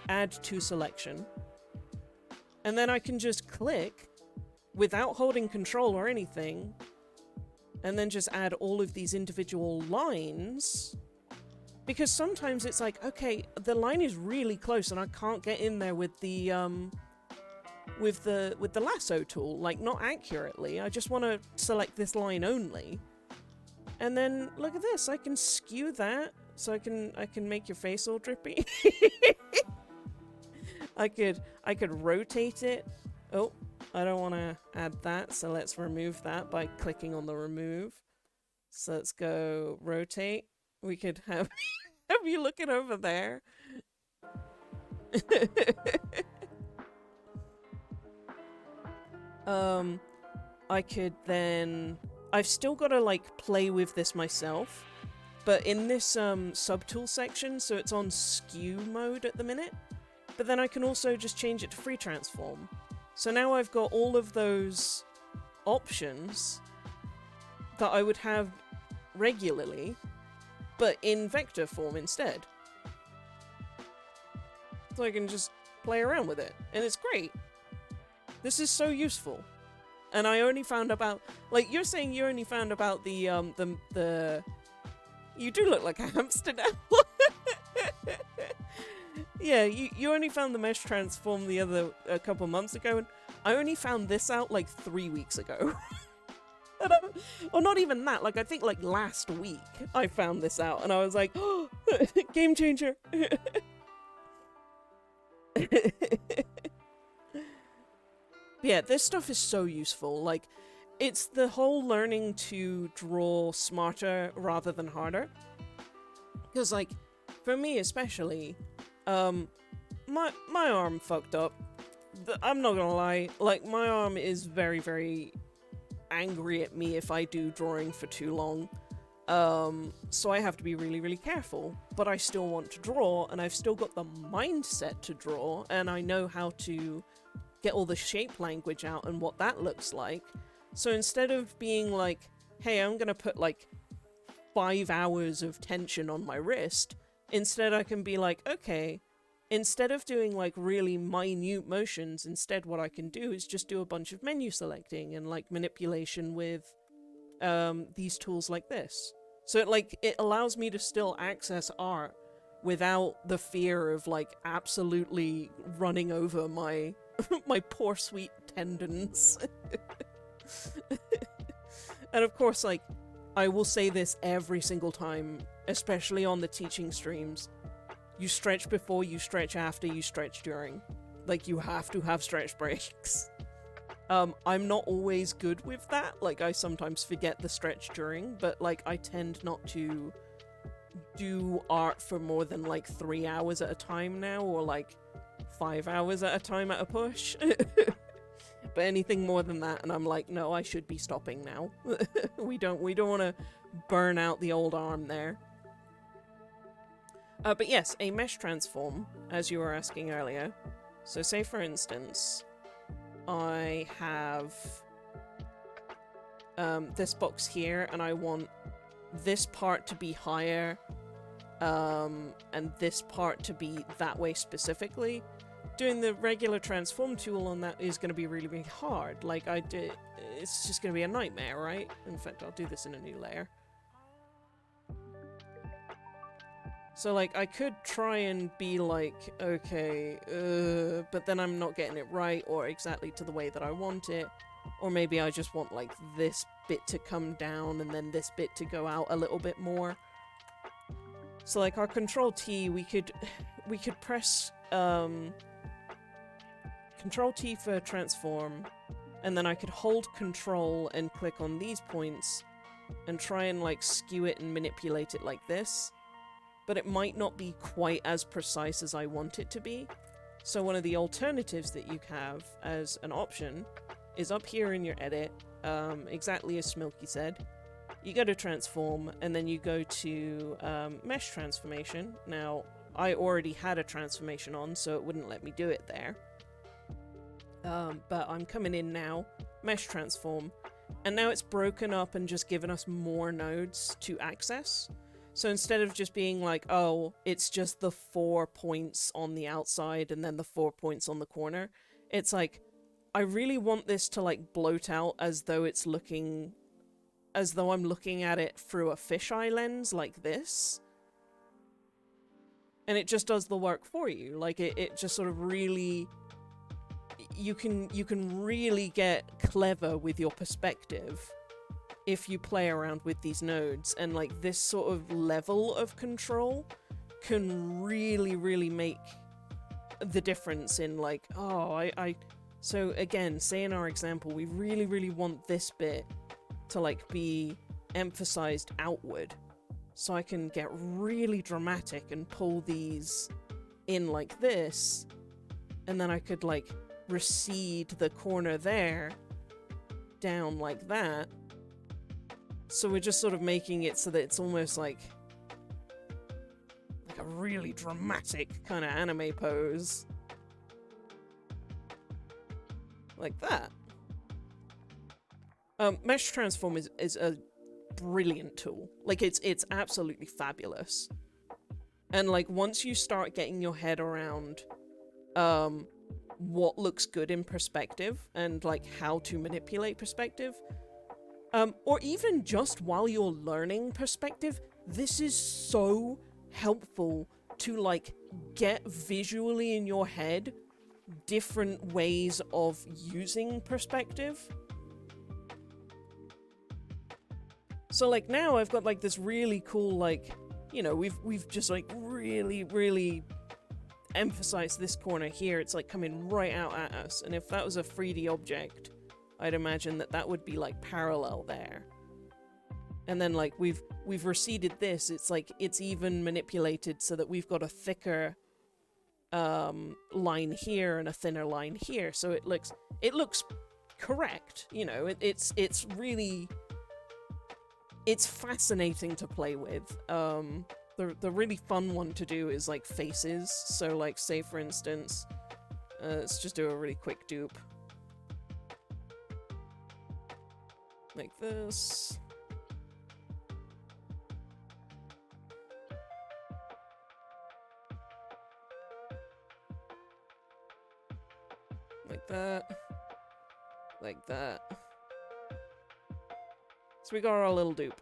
A: add to selection, and then I can just click without holding control or anything, and then just add all of these individual lines, because sometimes it's like, okay, the line is really close and I can't get in there with the lasso tool, like, not accurately. I just want to select this line only. And then look at this, I can skew that, so I can make your face all drippy. I could rotate it. Oh, I don't want to add that, so let's remove that by clicking on the remove. So let's go rotate. We could have have you looking over there. I could then... I've still got to, like, play with this myself, but in this, subtool section, so it's on skew mode at the minute, but then I can also just change it to free transform. So now I've got all of those options that I would have regularly, but in vector form instead. So I can just play around with it, and it's great. This is so useful. And I only found about, like, you're saying you only found about the you do look like a hamster now. Yeah, you only found the mesh transform a couple months ago, and I only found this out like 3 weeks ago. Or not even that, like I think like last week I found this out, and I was like, oh, game changer. Yeah, this stuff is so useful. Like, it's the whole learning to draw smarter rather than harder. Because, like, for me especially, my arm fucked up. I'm not gonna lie. Like, my arm is very, very angry at me if I do drawing for too long. So I have to be really, really careful. But I still want to draw, and I've still got the mindset to draw, and I know how to get all the shape language out and what that looks like. So instead of being like, hey, I'm gonna put like 5 hours of tension on my wrist, instead I can be like, okay, instead of doing like really minute motions, instead what I can do is just do a bunch of menu selecting and like manipulation with these tools like this. So it allows me to still access art without the fear of like absolutely running over my my poor sweet tendons. And of course, like, I will say this every single time, especially on the teaching streams. You stretch before, you stretch after, you stretch during. Like, you have to have stretch breaks. I'm not always good with that. Like, I sometimes forget the stretch during, but like, I tend not to do art for more than like 3 hours at a time now, or like 5 hours at a time at a push. But anything more than that, and I'm like, no, I should be stopping now. we don't want to burn out the old arm there. But yes, a mesh transform, as you were asking earlier. So say for instance, I have this box here, and I want this part to be higher, and this part to be that way specifically. Doing the regular transform tool on that is going to be really, really hard. Like, it's just going to be a nightmare, right? In fact, I'll do this in a new layer. So, like, I could try and be like, okay, but then I'm not getting it right or exactly to the way that I want it. Or maybe I just want, like, this bit to come down and then this bit to go out a little bit more. So, like, our Control T, we could press, Control T for transform, and then I could hold Control and click on these points and try and like skew it and manipulate it like this, but it might not be quite as precise as I want it to be. So one of the alternatives that you have as an option is up here in your edit, exactly as Smilky said. You go to transform, and then you go to mesh transformation. Now, I already had a transformation on, so it wouldn't let me do it there. But I'm coming in now, mesh transform, and now it's broken up and just given us more nodes to access. So instead of just being like, oh, it's just the 4 points on the outside and then the 4 points on the corner, it's like, I really want this to like bloat out as though it's looking, as though I'm looking at it through a fisheye lens like this. And it just does the work for you. Like, it just sort of really... You can really get clever with your perspective if you play around with these nodes, and like this sort of level of control can really, really make the difference in like, oh, so again, say in our example, we really, really want this bit to like be emphasized outward, so I can get really dramatic and pull these in like this, and then I could like recede the corner there down like that. So we're just sort of making it so that it's almost like a really dramatic kind of anime pose. Like that. Mesh Transform is a brilliant tool. Like, it's absolutely fabulous. And, like, once you start getting your head around what looks good in perspective and, like, how to manipulate perspective, or even just while you're learning perspective, this is so helpful to, like, get visually in your head different ways of using perspective. So, like, now I've got, like, this really cool, like, you know, we've just, like, really emphasized this corner here. It's, like, coming right out at us. And if that was a 3D object, I'd imagine that would be, like, parallel there. And then, like, we've receded this. It's, like, it's even manipulated so that we've got a thicker line here and a thinner line here. So it looks correct, you know. It's really... It's fascinating to play with. The really fun one to do is, like, faces. So, like, say, for instance, let's just do a really quick dupe. Like this. Like that. Like that. So we got our little dupe.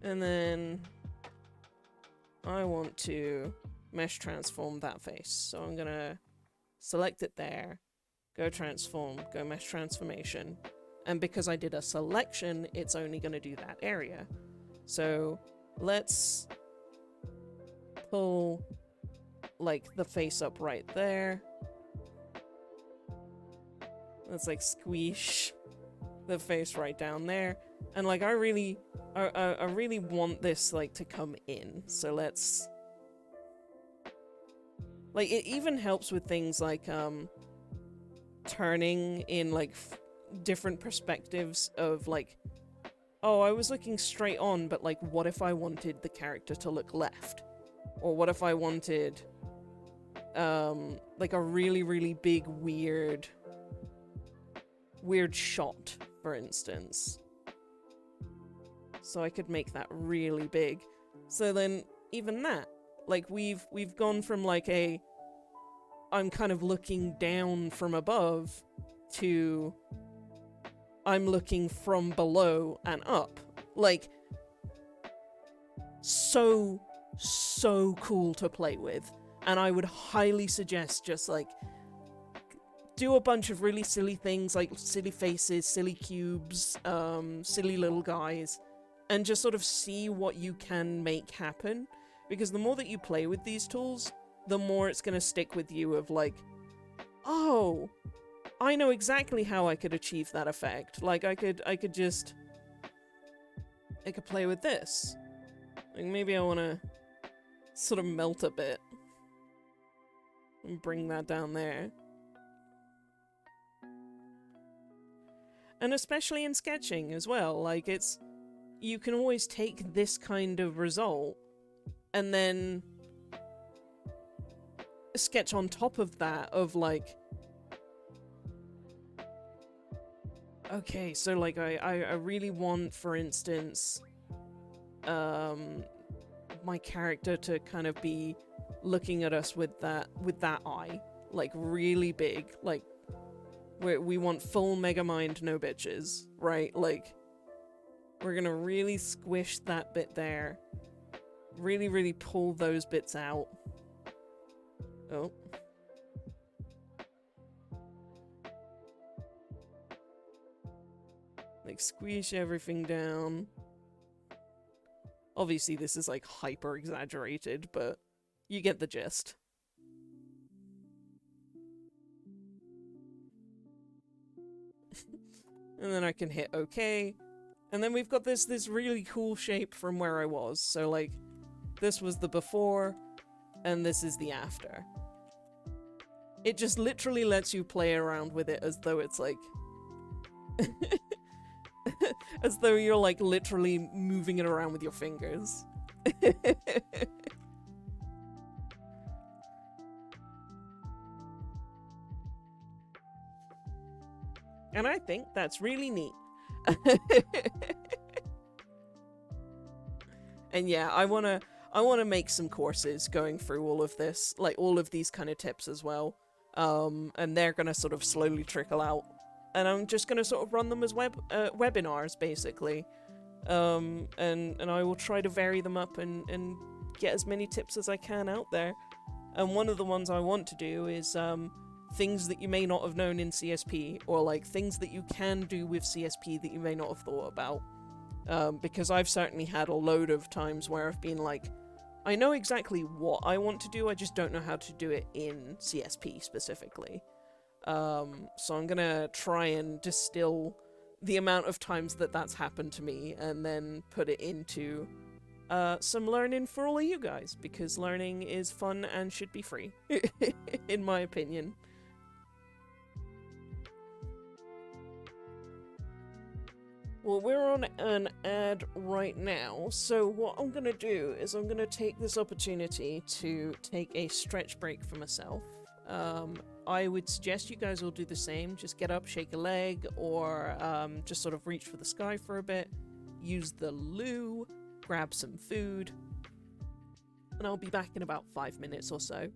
A: And then I want to mesh transform that face. So I'm gonna select it there, go transform, go mesh transformation. And because I did a selection, it's only gonna do that area. So let's pull like the face up right there. Let's like squish the face right down there. And like I really want this like to come in. So let's like, it even helps with things like turning in like different perspectives of like, oh, I was looking straight on, but like what if I wanted the character to look left? Or what if I wanted like a really big weird shot, for instance. So I could make that really big. So then even that, like we've gone from like a I'm kind of looking down from above to I'm looking from below and up. Like so cool to play with. And I would highly suggest just like do a bunch of really silly things like silly faces, silly cubes, silly little guys, and just sort of see what you can make happen. Because the more that you play with these tools, the more it's going to stick with you of like, oh, I know exactly how I could achieve that effect. Like I could play with this. Like maybe I want to sort of melt a bit and bring that down there. And especially in sketching as well, like you can always take this kind of result and then sketch on top of that of like, okay, so like I really want, for instance, my character to kind of be looking at us with that eye, like really big, like we want full Megamind, no bitches, right? Like we're gonna really squish that bit there, really pull those bits out. Oh. Like squish everything down. Obviously this is like hyper exaggerated, but you get the gist. And then I can hit OK. And then we've got this really cool shape from where I was. So like, this was the before, and this is the after. It just literally lets you play around with it as though it's like... as though you're like literally moving it around with your fingers. And I think that's really neat. And yeah, I wanna make some courses going through all of this, like all of these kind of tips as well. And they're gonna sort of slowly trickle out, and I'm just gonna sort of run them as webinars basically. And I will try to vary them up and get as many tips as I can out there. And one of the ones I want to do is things that you may not have known in CSP, or like things that you can do with CSP that you may not have thought about. Because I've certainly had a load of times where I've been like, I know exactly what I want to do, I just don't know how to do it in CSP specifically. So I'm gonna try and distill the amount of times that that's happened to me and then put it into some learning for all of you guys, because learning is fun and should be free, in my opinion. Well, we're on an ad right now, so what I'm gonna do is I'm gonna take this opportunity to take a stretch break for myself. I would suggest you guys all do the same. Just get up, shake a leg, or just sort of reach for the sky for a bit. Use the loo, grab some food, and I'll be back in about 5 minutes or so.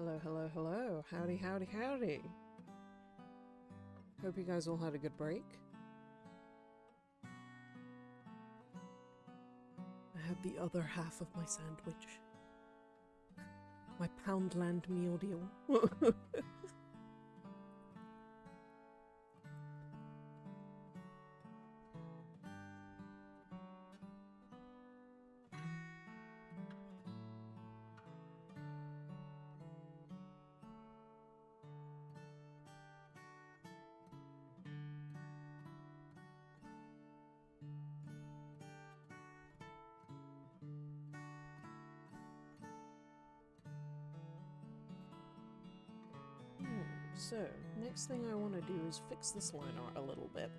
A: Hello, hello, hello. Howdy, howdy, howdy. Hope you guys all had a good break. I had the other half of my sandwich. My Poundland meal deal. So, next thing I want to do is fix this line art a little bit.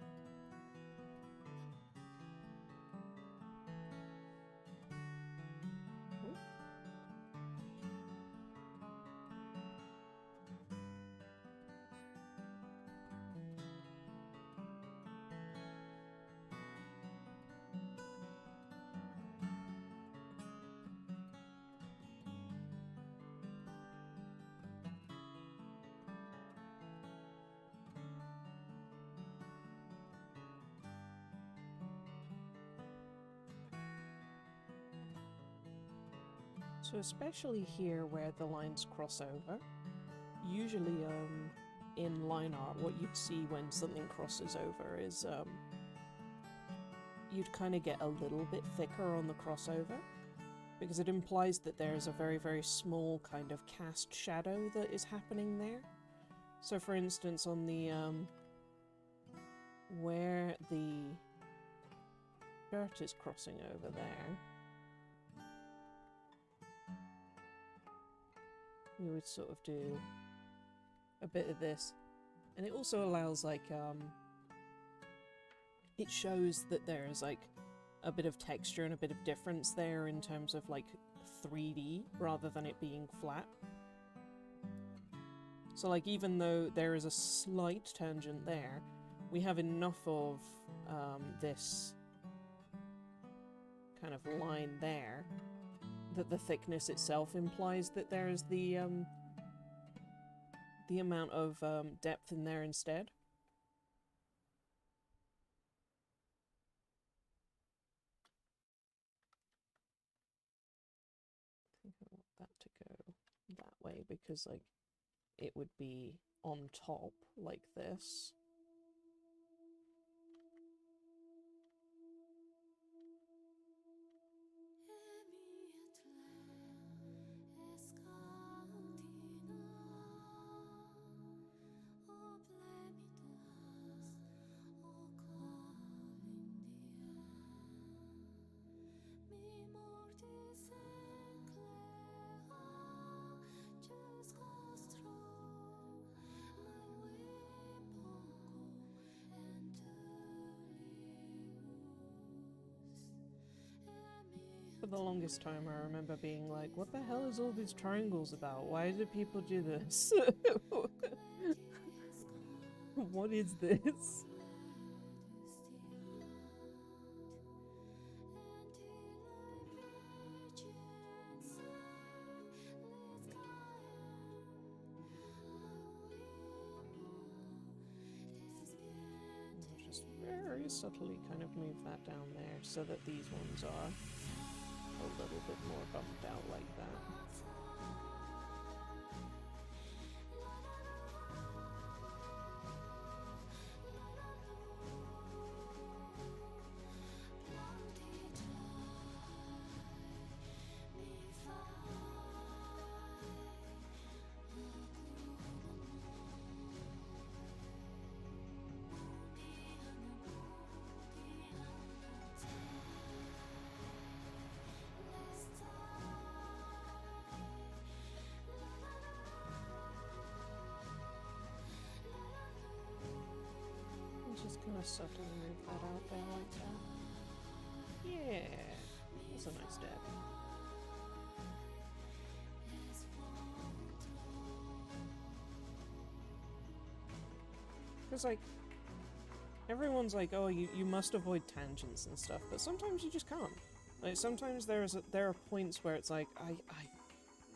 A: So especially here where the lines cross over, usually in line art what you'd see when something crosses over is you'd kind of get a little bit thicker on the crossover, because it implies that there's a very, very small kind of cast shadow that is happening there. So for instance, on the where the dirt is crossing over there, we would sort of do a bit of this. And it also allows, like, it shows that there's, like, a bit of texture and a bit of difference there in terms of, like, 3D, rather than it being flat. So, like, even though there is a slight tangent there, we have enough of this kind of line there that the thickness itself implies that there is the amount of depth in there instead. I think I want that to go that way because, like, it would be on top like this. For the longest time, I remember being like, what the hell is all these triangles about? Why do people do this? What is this? I'll just very subtly kind of move that down there so that these ones are a little bit more bumped out like that. Just gonna subtly move that out there like that. Yeah, that's a nice dab. Because, like, everyone's like, oh, you must avoid tangents and stuff, but sometimes you just can't. Like, sometimes there are points where it's like,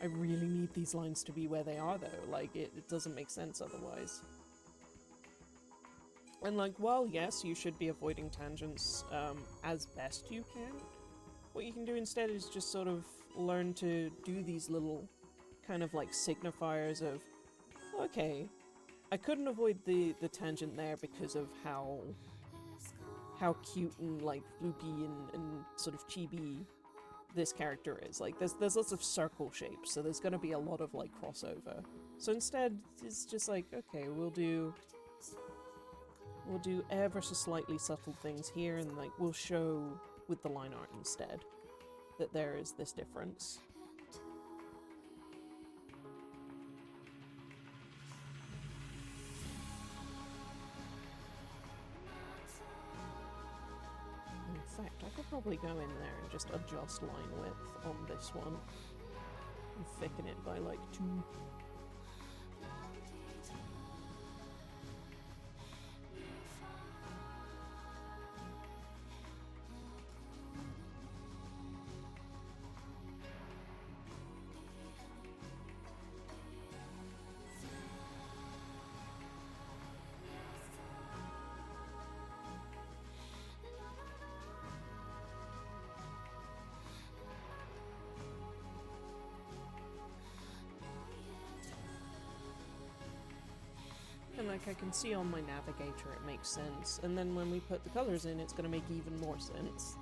A: I really need these lines to be where they are, though. Like, it doesn't make sense otherwise. And, like, while, yes, you should be avoiding tangents as best you can, what you can do instead is just sort of learn to do these little kind of, like, signifiers of, okay, I couldn't avoid the tangent there because of how cute and, like, floopy and sort of chibi this character is. Like, there's lots of circle shapes, so there's gonna be a lot of, like, crossover. So instead, it's just like, okay, we'll do ever so slightly subtle things here, and, like, we'll show with the line art instead that there is this difference. In fact, I could probably go in there and just adjust line width on this one and thicken it by like 2. And like I can see on my navigator it makes sense, and then when we put the colors in it's gonna make even more sense.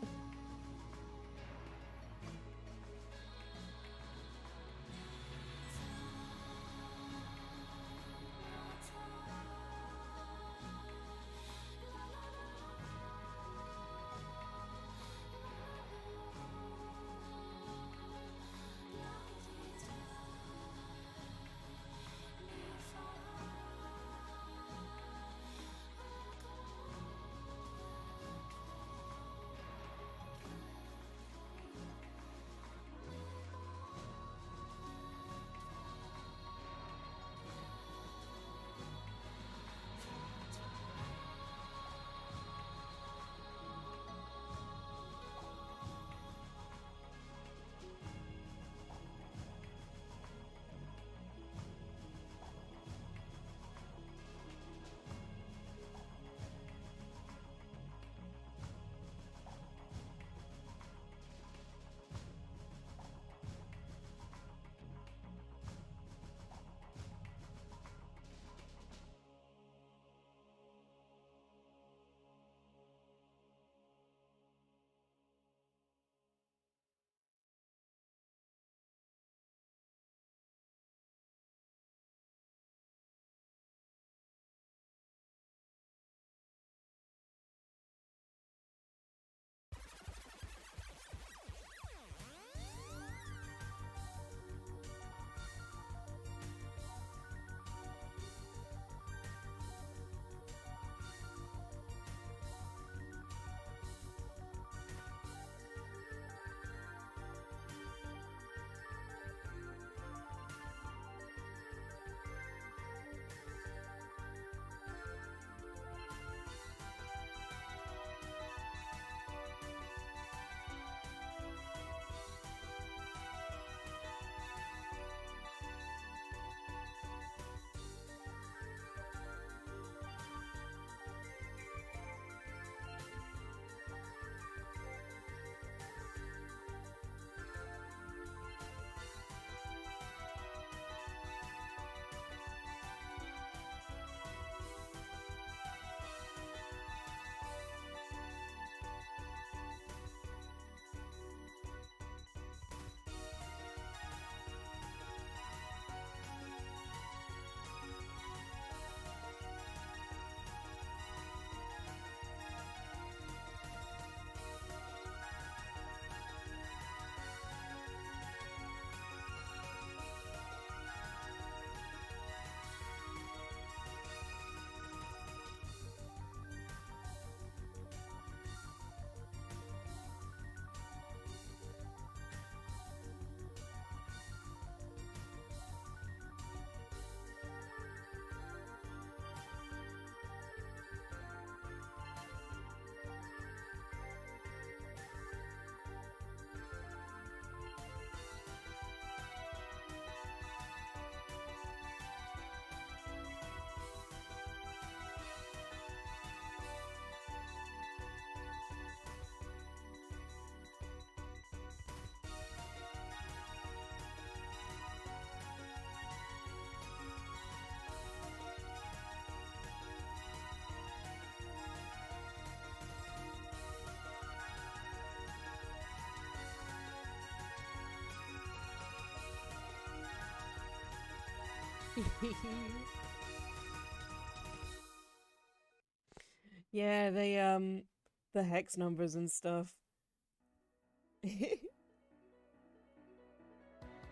A: Yeah, the hex numbers and stuff.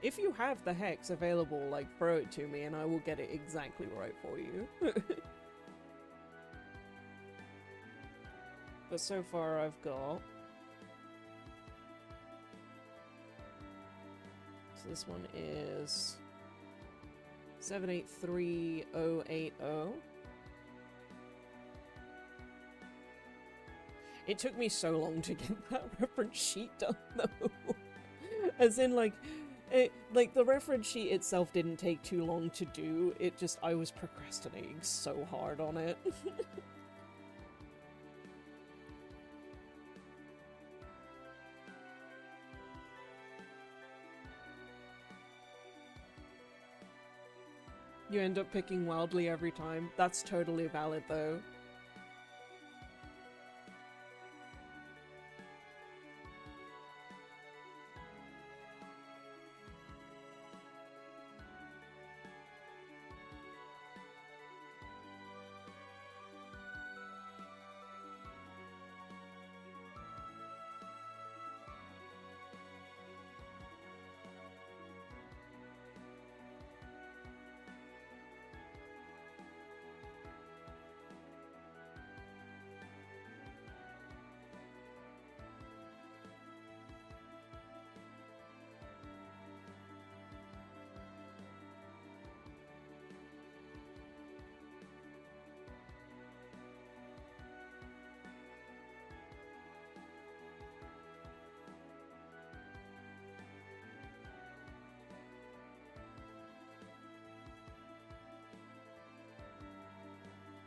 A: If you have the hex available, like, throw it to me and I will get it exactly right for you. But so far I've got... So this one is... 783080. It took me so long to get that reference sheet done, though. As in, like, the reference sheet itself didn't take too long to do. It just, I was procrastinating so hard on it. You end up picking wildly every time. That's totally valid, though.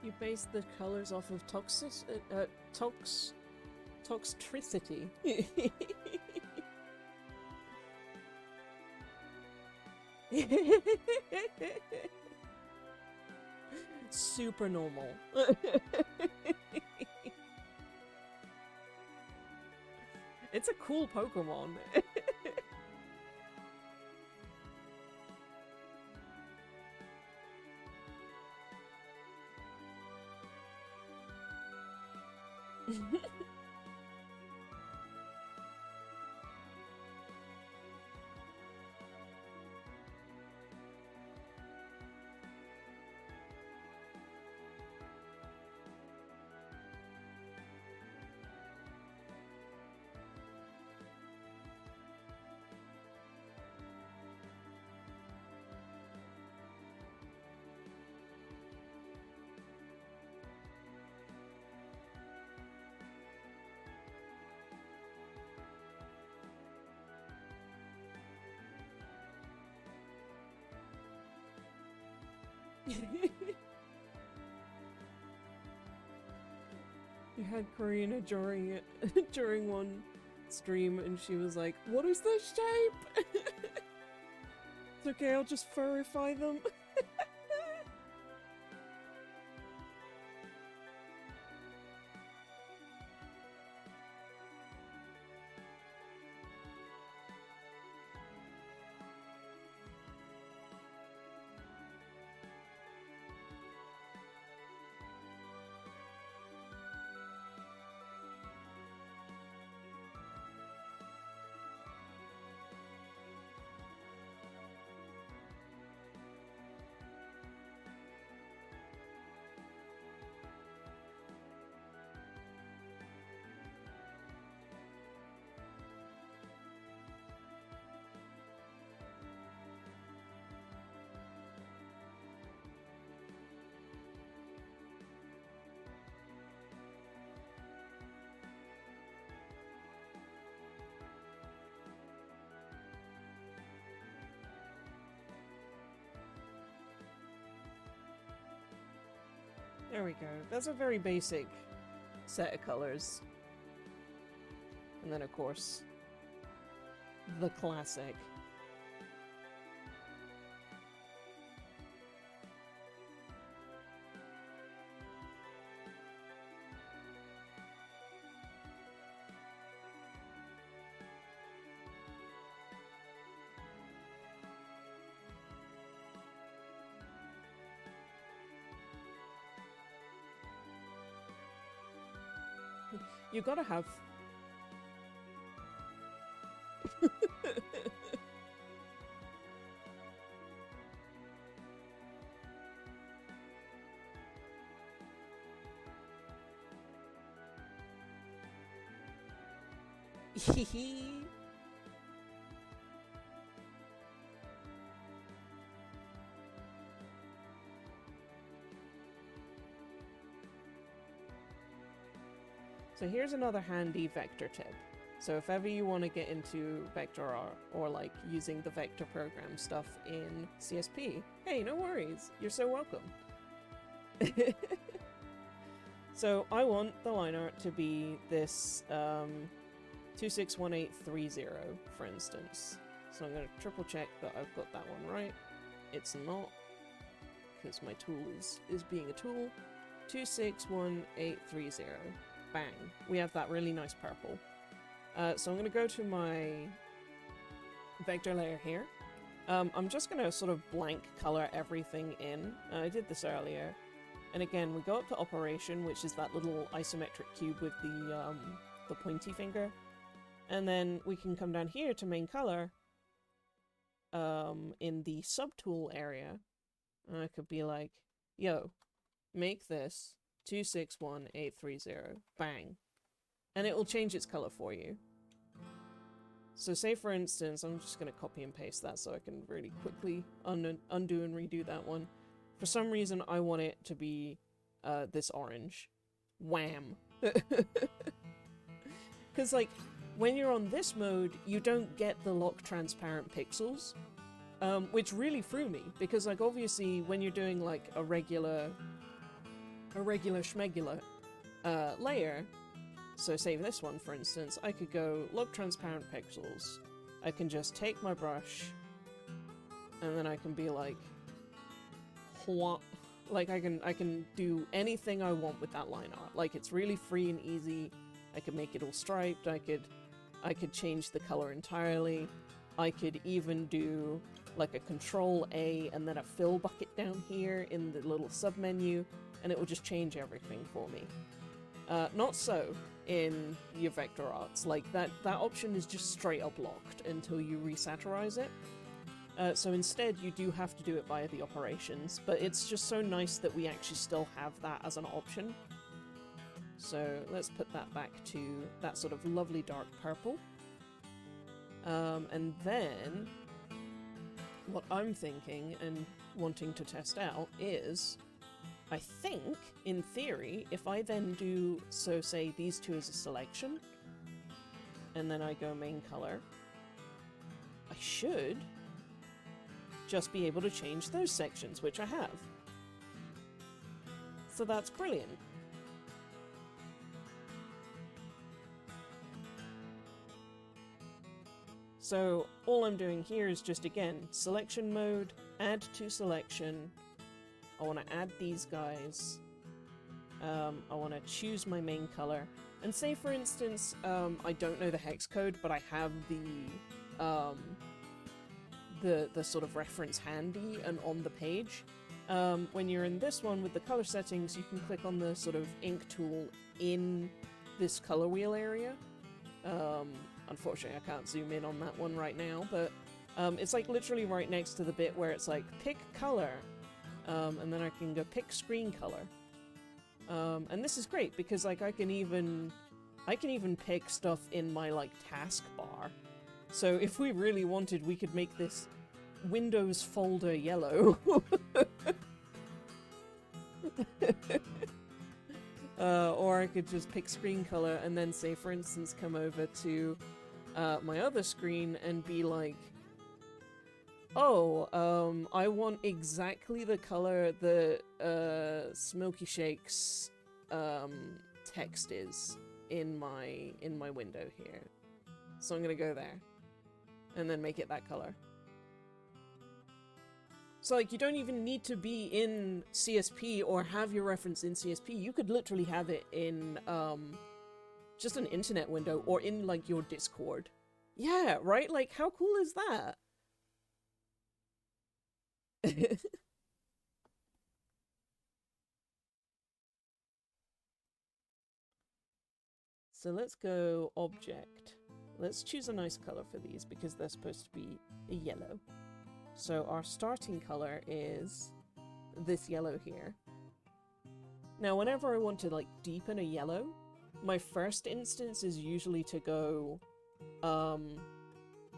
A: You base the colors off of toxicity. Super normal. It's a cool Pokemon. You had Karina during it during one stream, and she was like, "What is this shape?" It's okay, I'll just furify them. There we go. That's a very basic set of colors. And then, of course, the classic. You gotta have... Hehe. So here's another handy vector tip. So if ever you want to get into vector art or like using the vector program stuff in CSP, hey, no worries, you're so welcome. So I want the line art to be this 261830, for instance. So I'm going to triple check that I've got that one right. It's not, because my tool is being a tool. 261830. Bang. We have that really nice purple. So I'm going to go to my vector layer here. I'm just going to sort of blank color everything in. I did this earlier. And again, we go up to operation, which is that little isometric cube with the pointy finger. And then we can come down here to main color in the subtool area. And I could be like, yo, make this 261830. Bang. And it will change its color for you. So say for instance, I'm just going to copy and paste that so I can really quickly undo and redo that one. For some reason, I want it to be this orange. Wham! Because, like, when you're on this mode, you don't get the lock transparent pixels, which really threw me. Because, like, obviously, when you're doing, like, a regular schmegular layer, so say this one, for instance, I could go lock transparent pixels. I can just take my brush, and then I can be like, like I can do anything I want with that line art. Like, it's really free and easy. I could make it all striped. I could change the color entirely. I could even do like a Control A and then a fill bucket down here in the little sub menu, and it will just change everything for me. Not so in your vector arts. Like that option is just straight up locked until you resaturize it. So instead, you do have to do it via the operations, but it's just so nice that we actually still have that as an option. So let's put that back to that sort of lovely dark purple. And then, what I'm thinking and wanting to test out is, I think, in theory, if I then do, so say these two as a selection, and then I go main color, I should just be able to change those sections, which I have. So that's brilliant. So all I'm doing here is just, again, selection mode, add to selection. I want to add these guys. I want to choose my main color. And say, for instance, I don't know the hex code, but I have the sort of reference handy and on the page. When you're in this one with the color settings, you can click on the sort of ink tool in this color wheel area. Unfortunately, I can't zoom in on that one right now, but it's like literally right next to the bit where it's like pick color, and then I can go pick screen color. And this is great because like I can even pick stuff in my like taskbar. So if we really wanted, we could make this Windows folder yellow. Or I could just pick screen color and then say, for instance, come over to my other screen and be like, oh, I want exactly the color that Smoky Shake's text is in my window here. So I'm gonna go there and then make it that color. So like you don't even need to be in CSP or have your reference in CSP. You could literally have it in just an internet window or in like your Discord. Yeah, right? Like how cool is that? So let's go object. Let's choose a nice color for these because they're supposed to be a yellow. So our starting color is this yellow here. Now, whenever I want to like deepen a yellow, my first instance is usually to go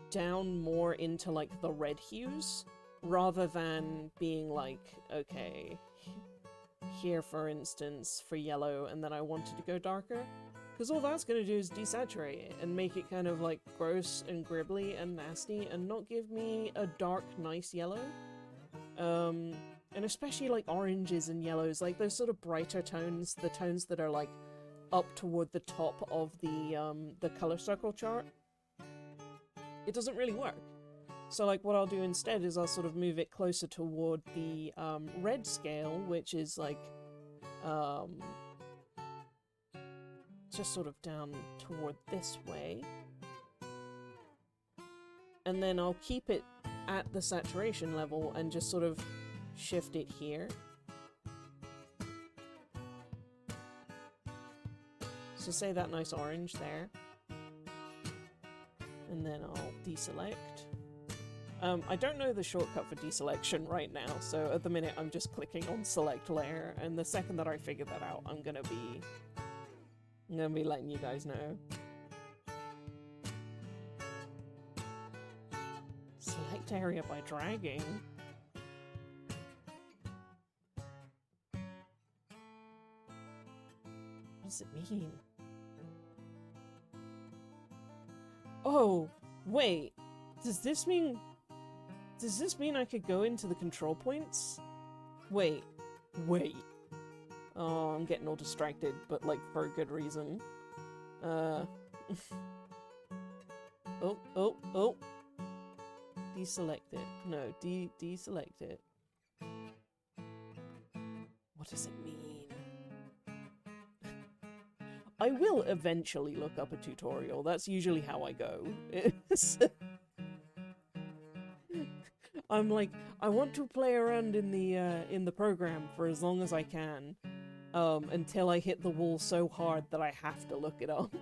A: down more into like the red hues rather than being like, okay, here for instance for yellow and then I wanted to go darker. Because all that's going to do is desaturate it and make it kind of like gross and gribbly and nasty and not give me a dark, nice yellow. And especially like oranges and yellows, like those sort of brighter tones, the tones that are like up toward the top of the color circle chart. It doesn't really work. So like what I'll do instead is I'll sort of move it closer toward the red scale, which is like just sort of down toward this way. And then I'll keep it at the saturation level and just sort of shift it here. So say that nice orange there. And then I'll deselect. I don't know the shortcut for deselection right now, so at the minute I'm just clicking on select layer, and the second that I figure that out, I'm gonna be letting you guys know. Select area by dragging. What does it mean? Oh, wait. Does this mean I could go into the control points? Wait. Oh, I'm getting all distracted, but like for a good reason. Oh. Deselect it. No, deselect it. What does it mean? I will eventually look up a tutorial. That's usually how I go. I'm like, I want to play around in the program for as long as I can, until I hit the wall so hard that I have to look it up.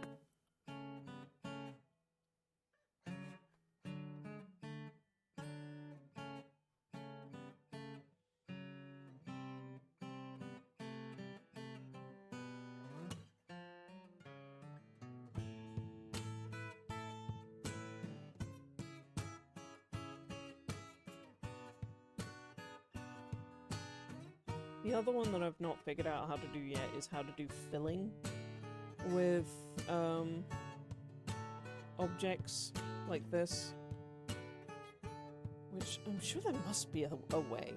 A: The other one that I've not figured out how to do yet is how to do filling with objects like this, which I'm sure there must be a way.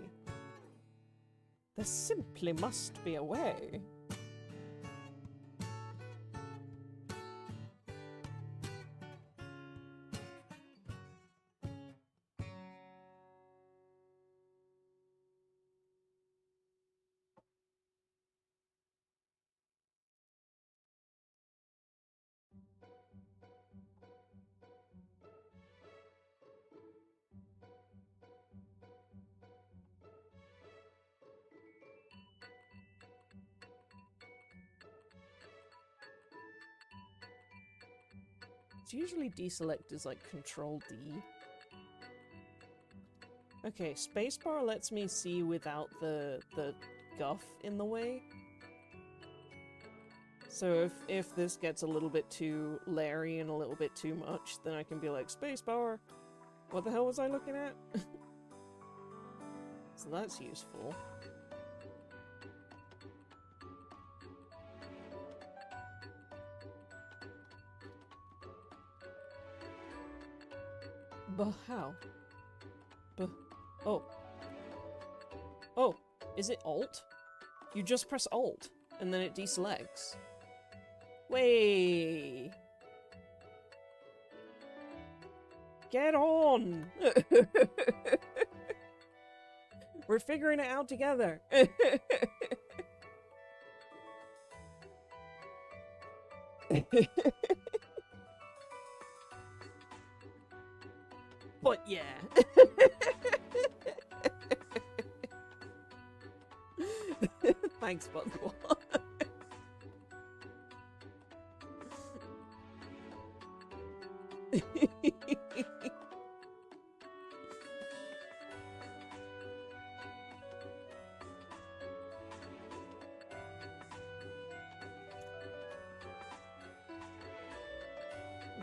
A: There simply must be a way. It's usually deselect is like Control D. Okay, spacebar lets me see without the guff in the way. So if this gets a little bit too Larry and a little bit too much, then I can be like, spacebar! What the hell was I looking at? So that's useful. But how? Oh. Oh, is it Alt? You just press Alt, and then it deselects. Way. Get on! We're figuring it out together. But yeah. Thanks, Butterwall.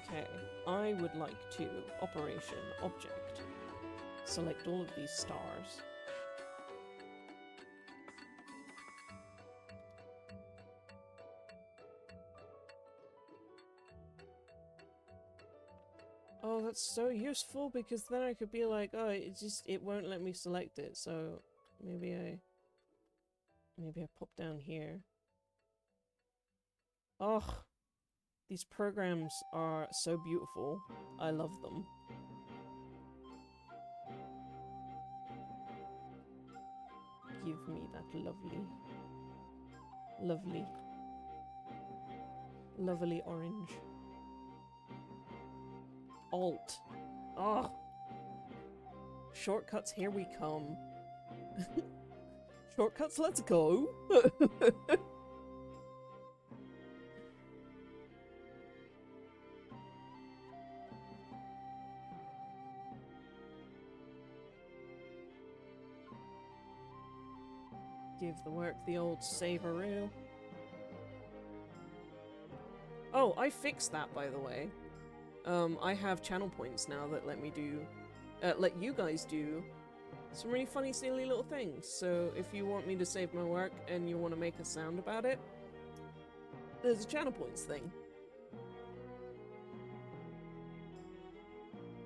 A: Okay, I would like to Operation Object. Select all of these stars. Oh, that's so useful because then I could be like, oh, it won't let me select it, so maybe I pop down here. Oh, these programs are so beautiful. I love them. Give me that lovely orange. Alt. Oh. Shortcuts, here we come. Shortcuts, let's go. Give the work the old saveroo. Oh, I fixed that, by the way. I have channel points now that let me do, let you guys do some really funny, silly little things. So if you want me to save my work and you want to make a sound about it, there's a channel points thing.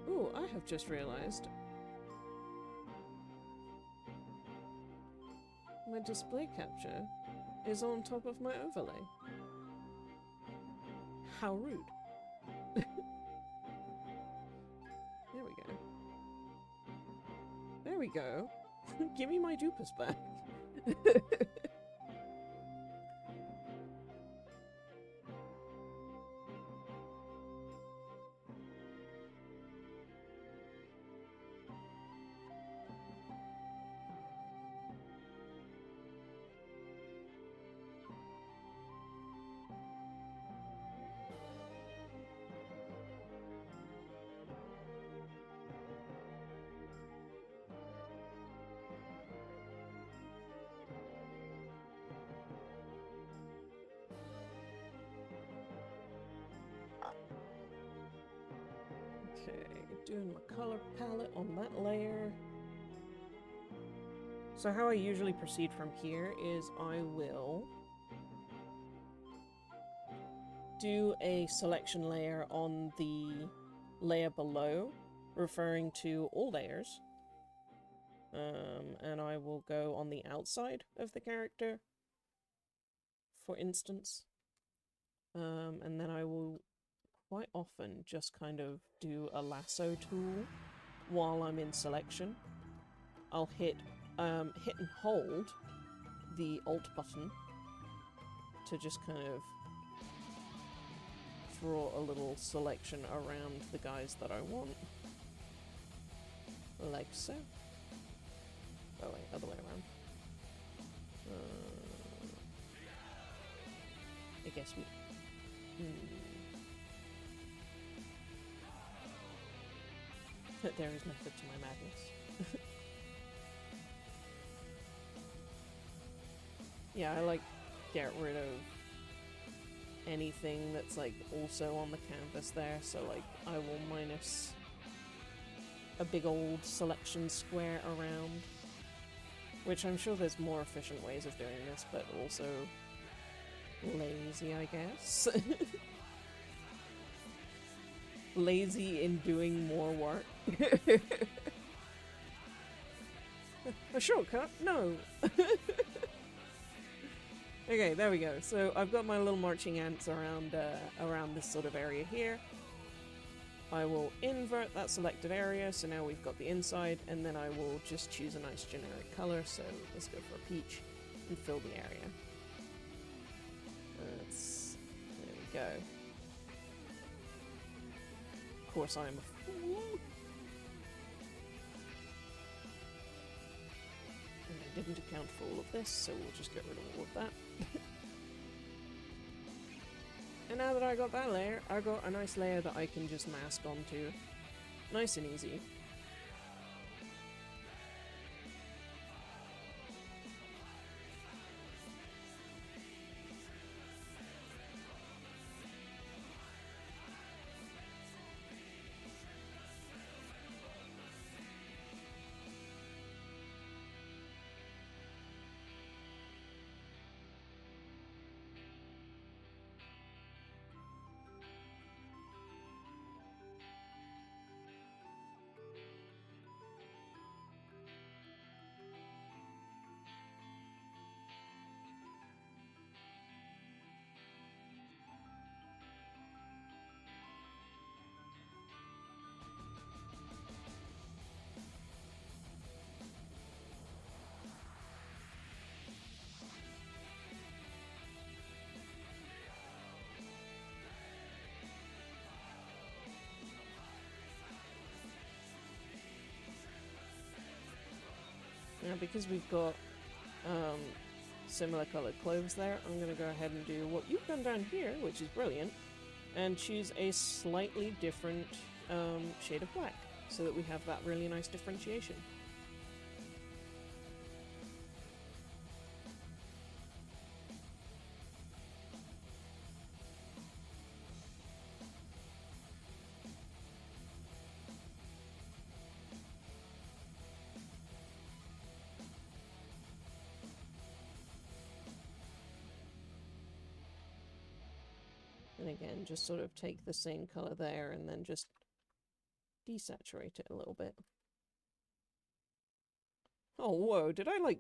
A: Ooh, I have just realized my display capture is on top of my overlay. How rude. There we go. There we go. Give me my Dupas back. Okay, doing my color palette on that layer. So how I usually proceed from here is I will do a selection layer on the layer below, referring to all layers. And I will go on the outside of the character, for instance. And then I will quite often just kind of do a lasso tool while I'm in selection. I'll hit and hold the Alt button to just kind of draw a little selection around the guys that I want. Like so. Oh wait, other way around. I guess we... There is method to my madness. Yeah, I like get rid of anything that's like also on the canvas there, so like I will minus a big old selection square around, which I'm sure there's more efficient ways of doing this, but also lazy, I guess. Lazy in doing more work. A shortcut? No. Okay, there we go. So I've got my little marching ants around around this sort of area here. I will invert that selected area, so now we've got the inside, and then I will just choose a nice generic color, so let's go for a peach, and fill the area. There we go. Of course I am a fool. And I didn't account for all of this, so we'll just get rid of all of that. And now that I got that layer, I got a nice layer that I can just mask onto. Nice and easy. because we've got um, similar colored clothes there, I'm gonna go ahead and do what you've done down here, which is brilliant, and choose a slightly different shade of black, so that we have that really nice differentiation. And again, just sort of take the same color there and then just desaturate it a little bit. Oh, whoa, did I, like,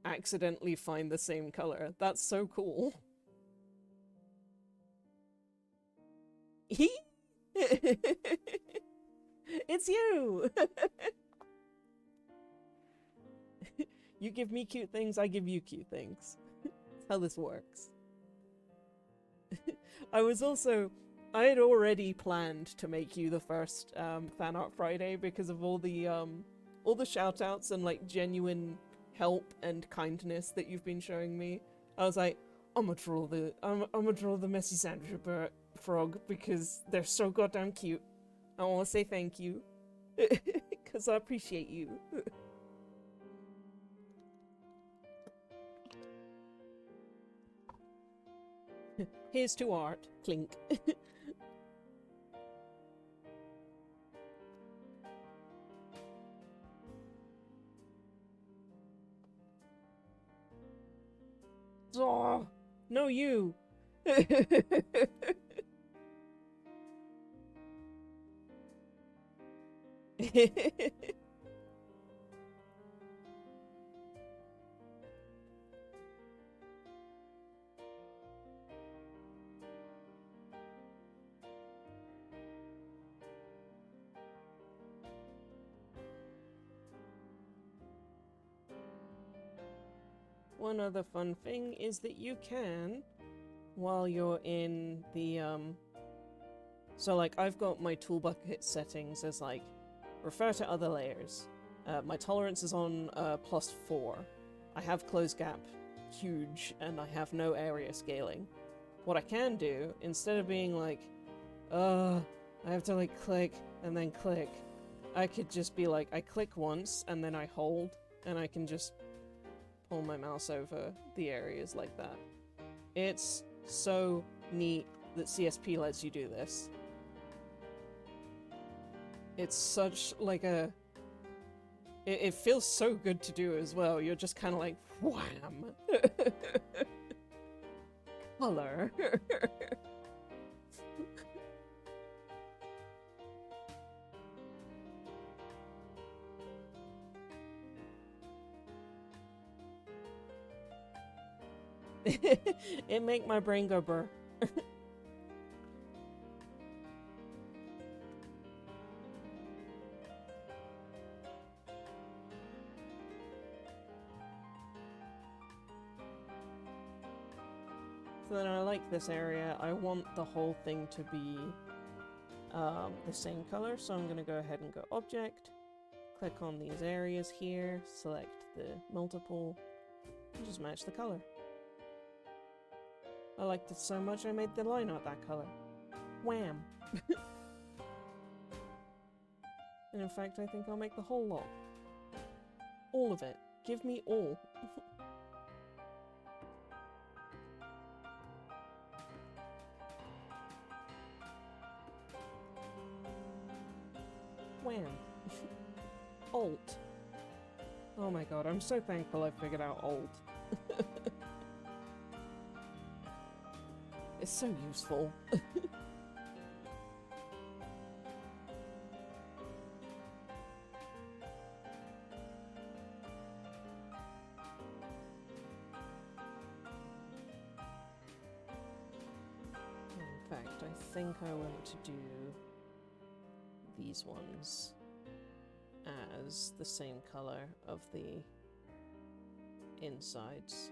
A: accidentally find the same color? That's so cool. It's you! You give me cute things, I give you cute things. That's how this works. I had already planned to make you the first Fan Art Friday because of all the shout outs and like genuine help and kindness that you've been showing me. I was like, I'm gonna draw the Messy Sandra frog because they're so goddamn cute. I want to say thank you because I appreciate you. Here's to art. Clink. Oh, no you. One other fun thing is that you can, while you're in the, so like I've got my tool bucket settings as like, refer to other layers. My tolerance is on +4. I have close gap huge and I have no area scaling. What I can do, instead of being like, I have to like click and then click, I could just be like, I click once and then I hold and I can just pull my mouse over the areas like that. It's so neat that CSP lets you do this. It's such like a... It feels so good to do as well. You're just kind of like, wham! Color. It make my brain go burr. So then I like this area. I want the whole thing to be the same color, so I'm gonna go ahead and go Object, click on these areas here, select the multiple, and just match the color. I liked it so much I made the line art that color. Wham! And in fact, I think I'll make the whole lot. All of it. Give me all. Wham! Alt. Oh my god, I'm so thankful I figured out Alt. It's so useful. In fact, I think I want to do these ones as the same color of the insides.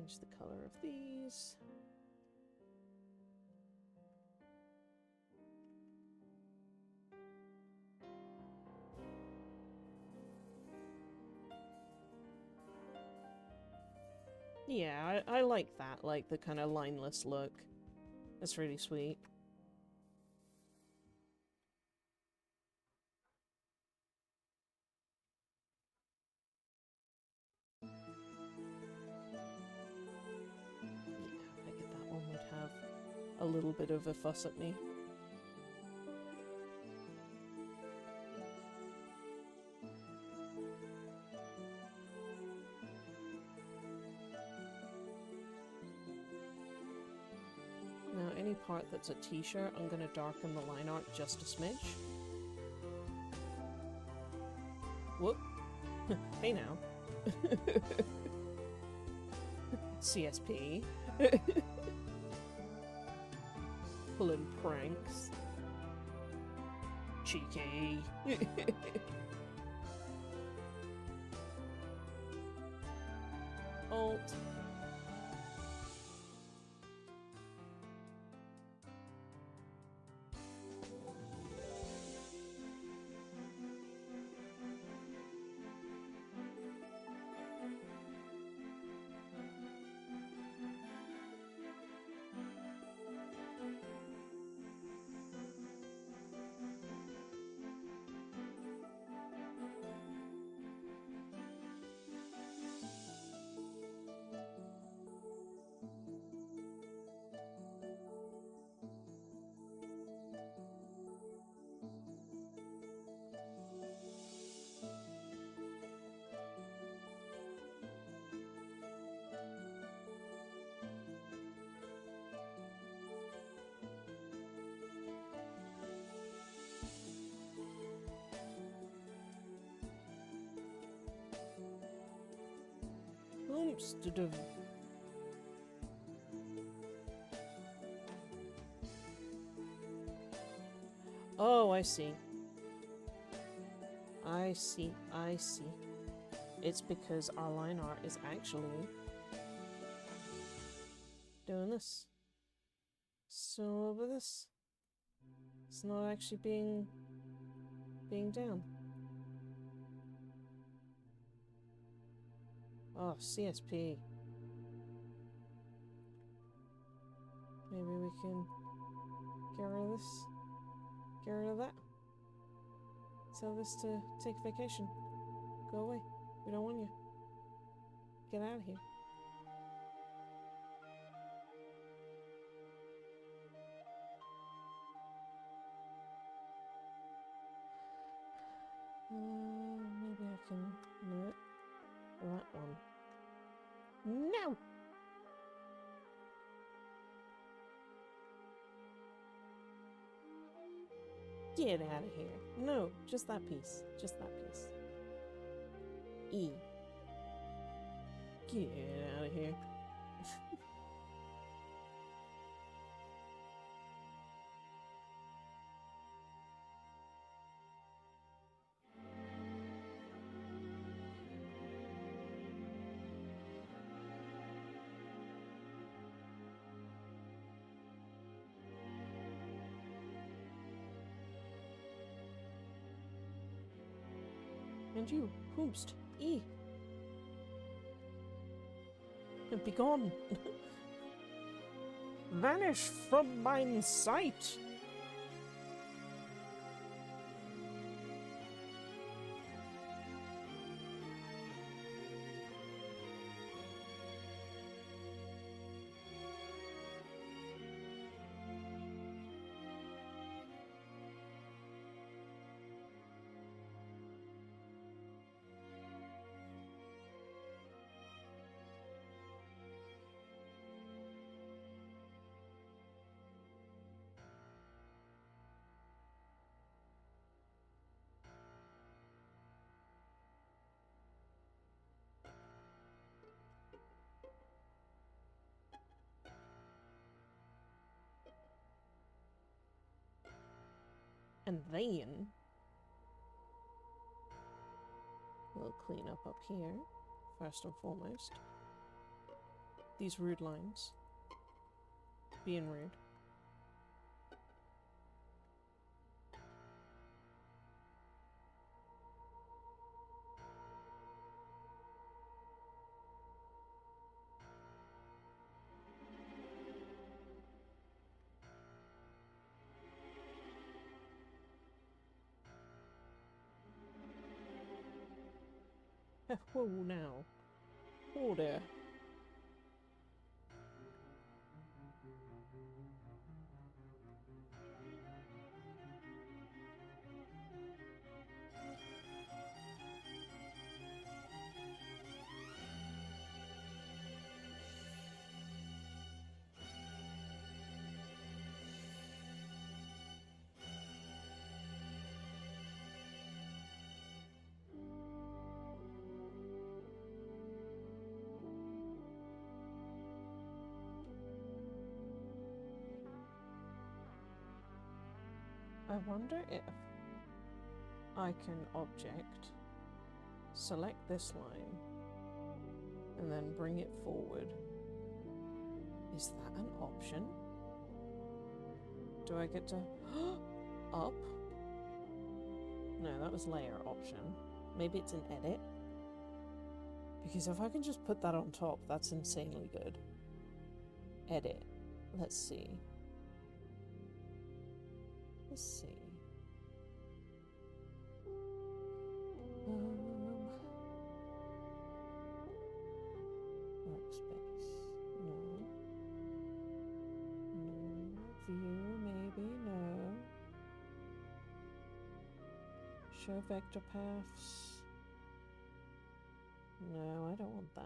A: change the color of these. Yeah, I like that, like the kind of lineless look. That's really sweet. Yeah, I figured that one would have a little bit of a fuss at me. Now, any part that's a t-shirt, I'm gonna darken the line art just a smidge. Whoop. Hey now. CSP. Pulling pranks. Cheeky. Alt. Oops. Oh, I see. I see. I see. It's because our line art is actually doing this. So a little bit of this. It's not actually being down. Oh, CSP. Maybe we can get rid of this. Get rid of that. Tell this to take vacation. Go away. We don't want you. Get out of here. Maybe I can... No. That one. No! Get out of here. No, just that piece. Just that piece. E. Get out of here. And you, Hoomst, E. Be gone. Vanish from mine sight. And then we'll clean up here, first and foremost. these rude lines. Being rude. Whoa, now. Oh dear. I wonder if I can object, select this line, and then bring it forward. Is that an option? Do I get to up? No, that was layer option. Maybe it's an edit. Because if I can just put that on top, that's insanely good. Edit. Let's see. Let's see. Workspace. No. No. View, maybe. No. Show vector paths. No, I don't want that.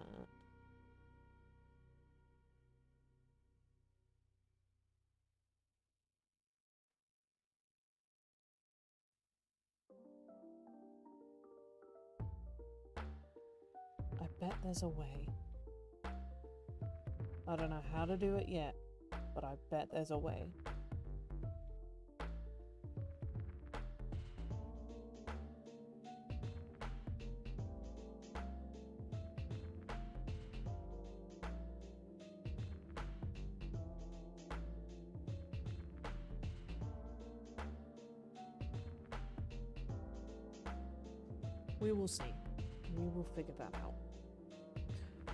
A: I bet there's a way. I don't know how to do it yet, but I bet there's a way. We will see. We will figure that out.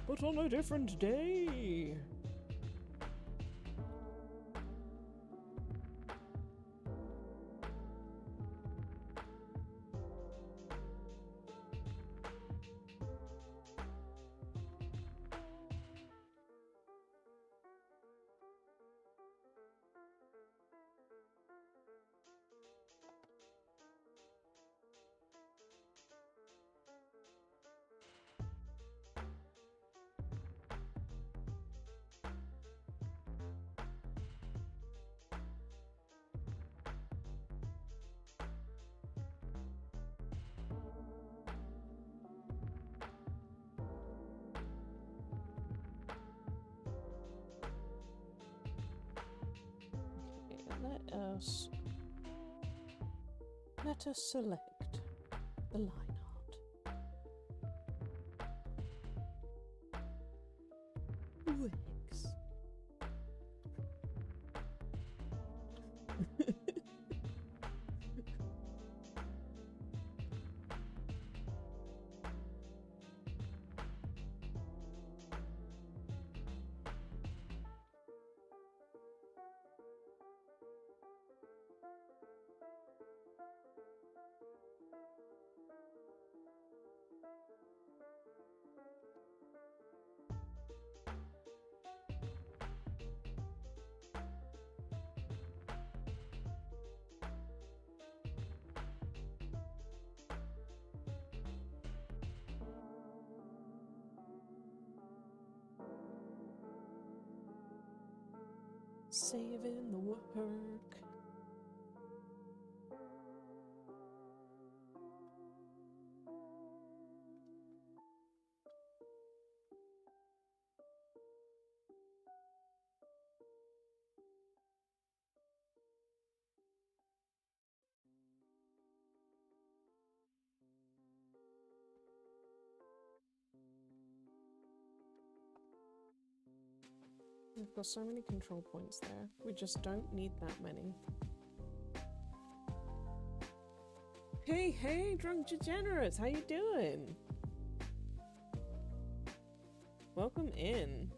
A: But on a different day! Let us select the line art. Wix. Saving the work. We've got so many control points there. We just don't need that many. Hey, drunk degenerates, how you doing? Welcome in.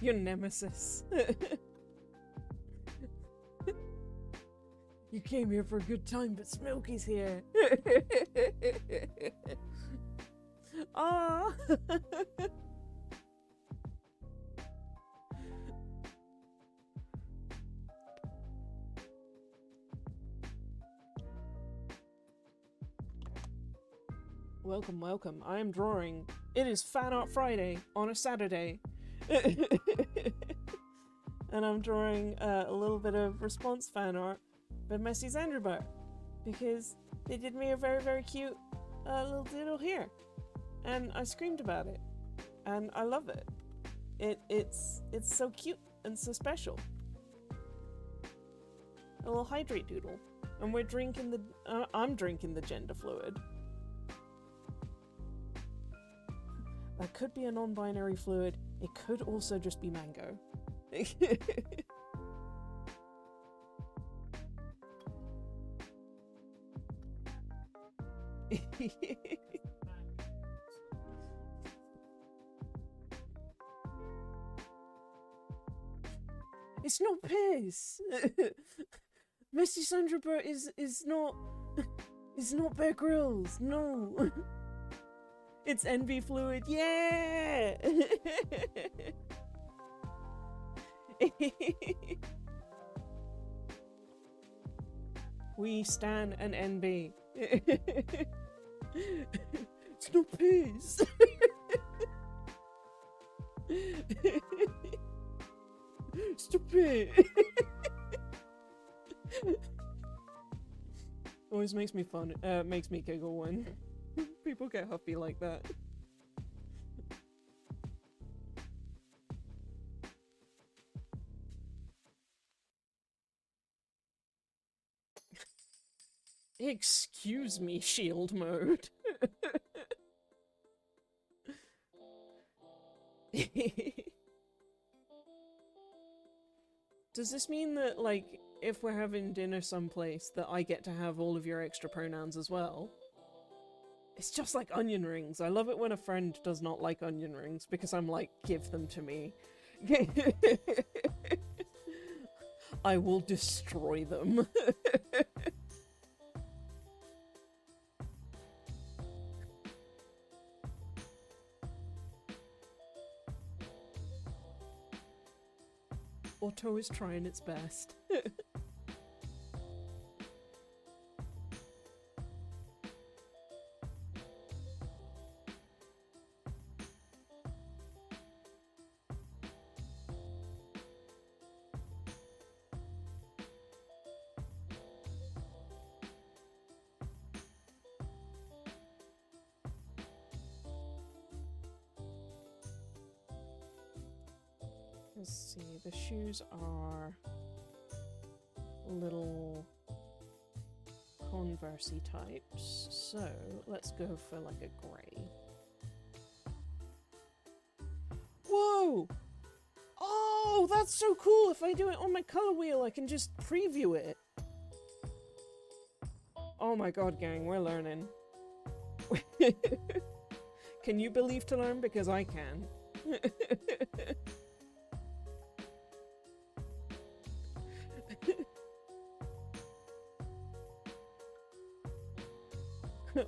A: Your nemesis. You came here for a good time, but Smokey's here. Ah. Welcome, welcome. I am drawing. It is Fan Art Friday on a Saturday. And I'm drawing a little bit of response fan art by Messy Zanderbar because they did me a very, very cute little doodle here, and I screamed about it, and I love it. It's so cute and so special. A little hydrate doodle, and we're drinking the I'm drinking the gender fluid. That could be a non-binary fluid. It could also just be mango. It's not piss. Messy Zanderbar is not Bear Grylls. No. It's NB fluid, yeah! We stan an NB. It's not piss. Stop it. Always makes me fun. Makes me giggle when people get huffy like that. Excuse me, shield mode. Does this mean that, like, if we're having dinner someplace, that I get to have all of your extra pronouns as well? It's just like onion rings. I love it when a friend does not like onion rings because I'm like, give them to me. I will destroy them. Otto is trying its best. Let's see, the shoes are little Converse-y types, so let's go for like a grey. Whoa! Oh, that's so cool! If I do it on my color wheel, I can just preview it. Oh my god, gang, we're learning. Can you believe to learn? Because I can.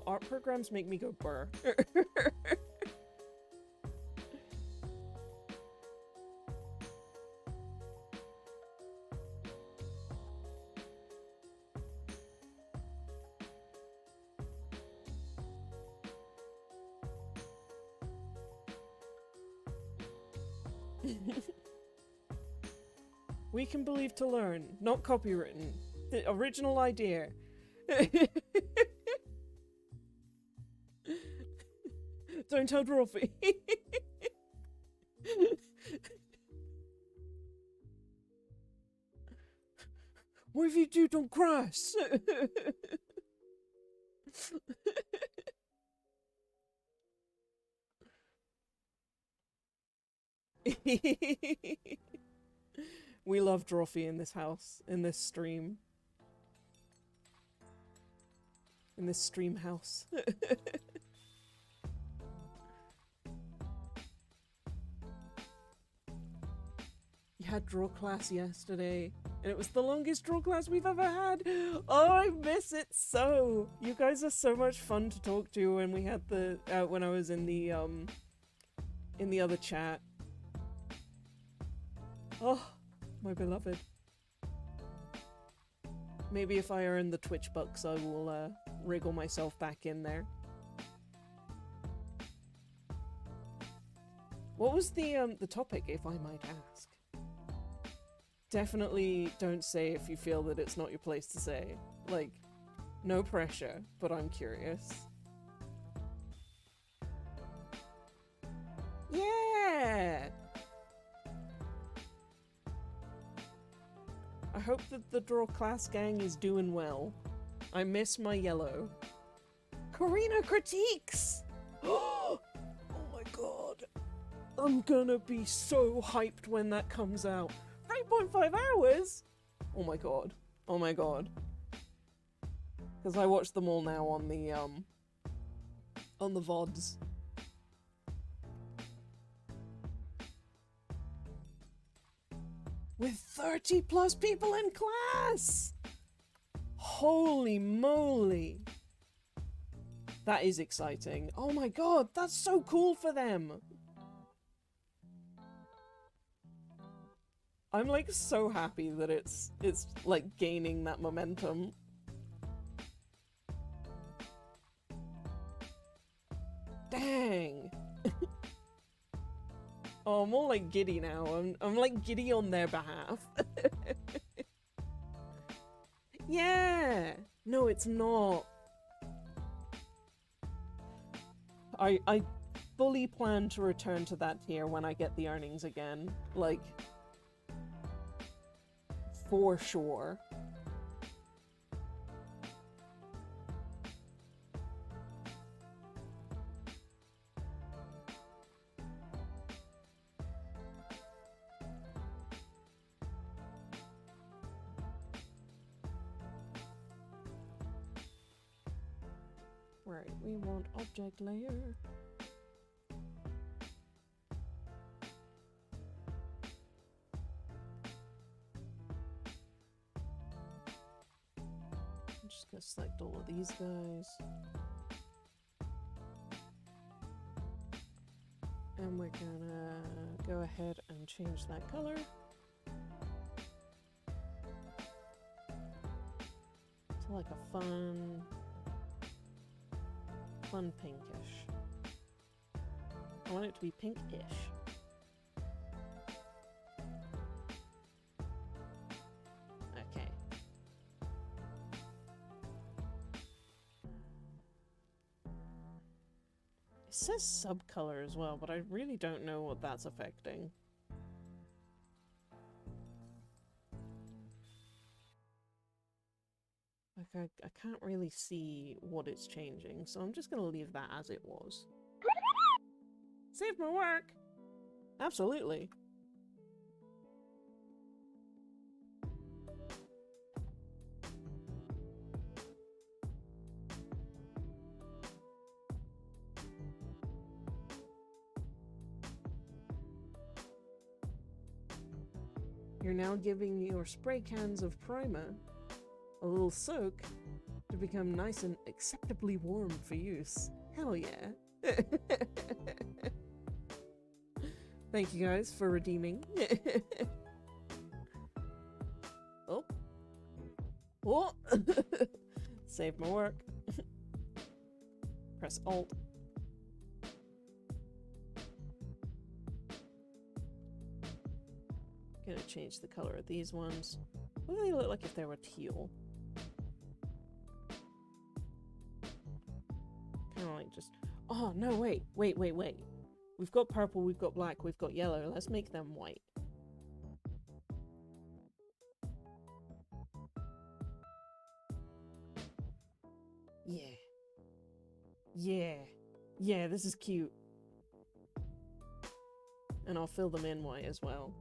A: Art programs make me go burr. We can believe to learn, not copywritten. The original idea. Don't tell Drawfee. What if you do don't crash? We love Drawfee in this house, in this stream. In this stream house. You had draw class yesterday, and it was the longest draw class we've ever had. Oh, I miss it so. You guys are so much fun to talk to when we had the when I was in the other chat. Oh, my beloved. Maybe if I earn the Twitch bucks, I will wriggle myself back in there. What was the topic, if I might ask? Definitely don't say if you feel that it's not your place to say. Like, no pressure, but I'm curious. Yeah! I hope that the Draw Class gang is doing well. I miss my yellow. Karina critiques! Oh my god. I'm gonna be so hyped when that comes out. 3.5 hours? Oh my god. Oh my god. Because I watch them all now on the VODs. With 30 plus people in class! Holy moly! That is exciting. Oh my god, that's so cool for them! I'm like so happy that it's like gaining that momentum. Dang! Oh, I'm all like giddy now. I'm like giddy on their behalf. Yeah! No, it's not. I fully plan to return to that tier when I get the earnings again. Like, for sure. Right, we want object layer. I'm just gonna select all of these guys. And we're gonna go ahead and change that color. To like a fun pinkish. I want it to be pinkish. Okay. It says subcolor as well, but I really don't know what that's affecting. Like, I can't really see what it's changing, so I'm just gonna leave that as it was. Save my work! Absolutely. You're now giving your spray cans of primer a little soak to become nice and acceptably warm for use. Hell yeah. Thank you guys for redeeming. Oh. Oh! Save my work. Press Alt. Gonna change the color of these ones. What do they look like if they were teal? Kind of like just... Oh, no, wait. Wait. We've got purple, we've got black, we've got yellow. Let's make them white. Yeah. Yeah. Yeah, this is cute. And I'll fill them in white as well.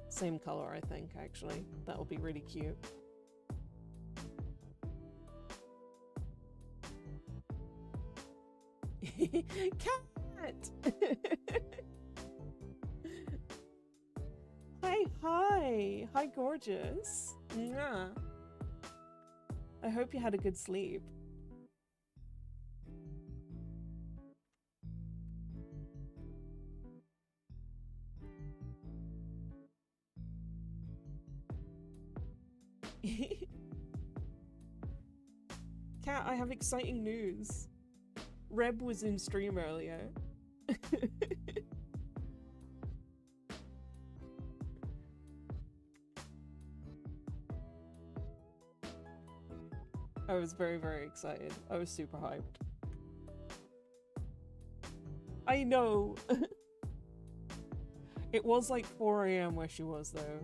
A: Same color, I think, actually. That'll be really cute. Cat! Hi! Hi, gorgeous! Mwah. I hope you had a good sleep. Cat, I have exciting news. Reb was in stream earlier. I was very, very excited. I was super hyped. I know! It was like 4 AM where she was, though.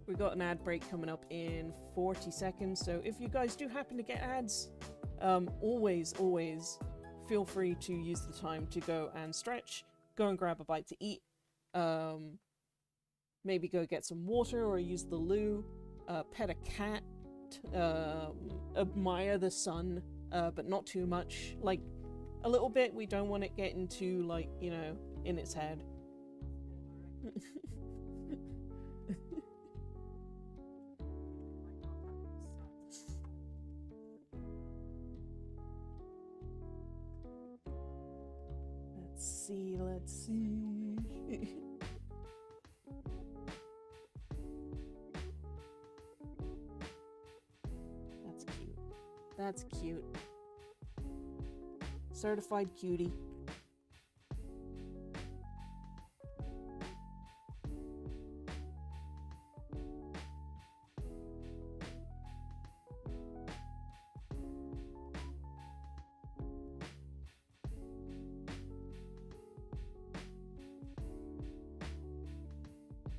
A: We got an ad break coming up in 40 seconds, so if you guys do happen to get ads, always feel free to use the time to go and stretch, go and grab a bite to eat, maybe go get some water or use the loo, pet a cat, admire the sun, but not too much, like a little bit. We don't want it getting too, like, you know, in its head. Let's see. That's cute. That's cute. Certified cutie.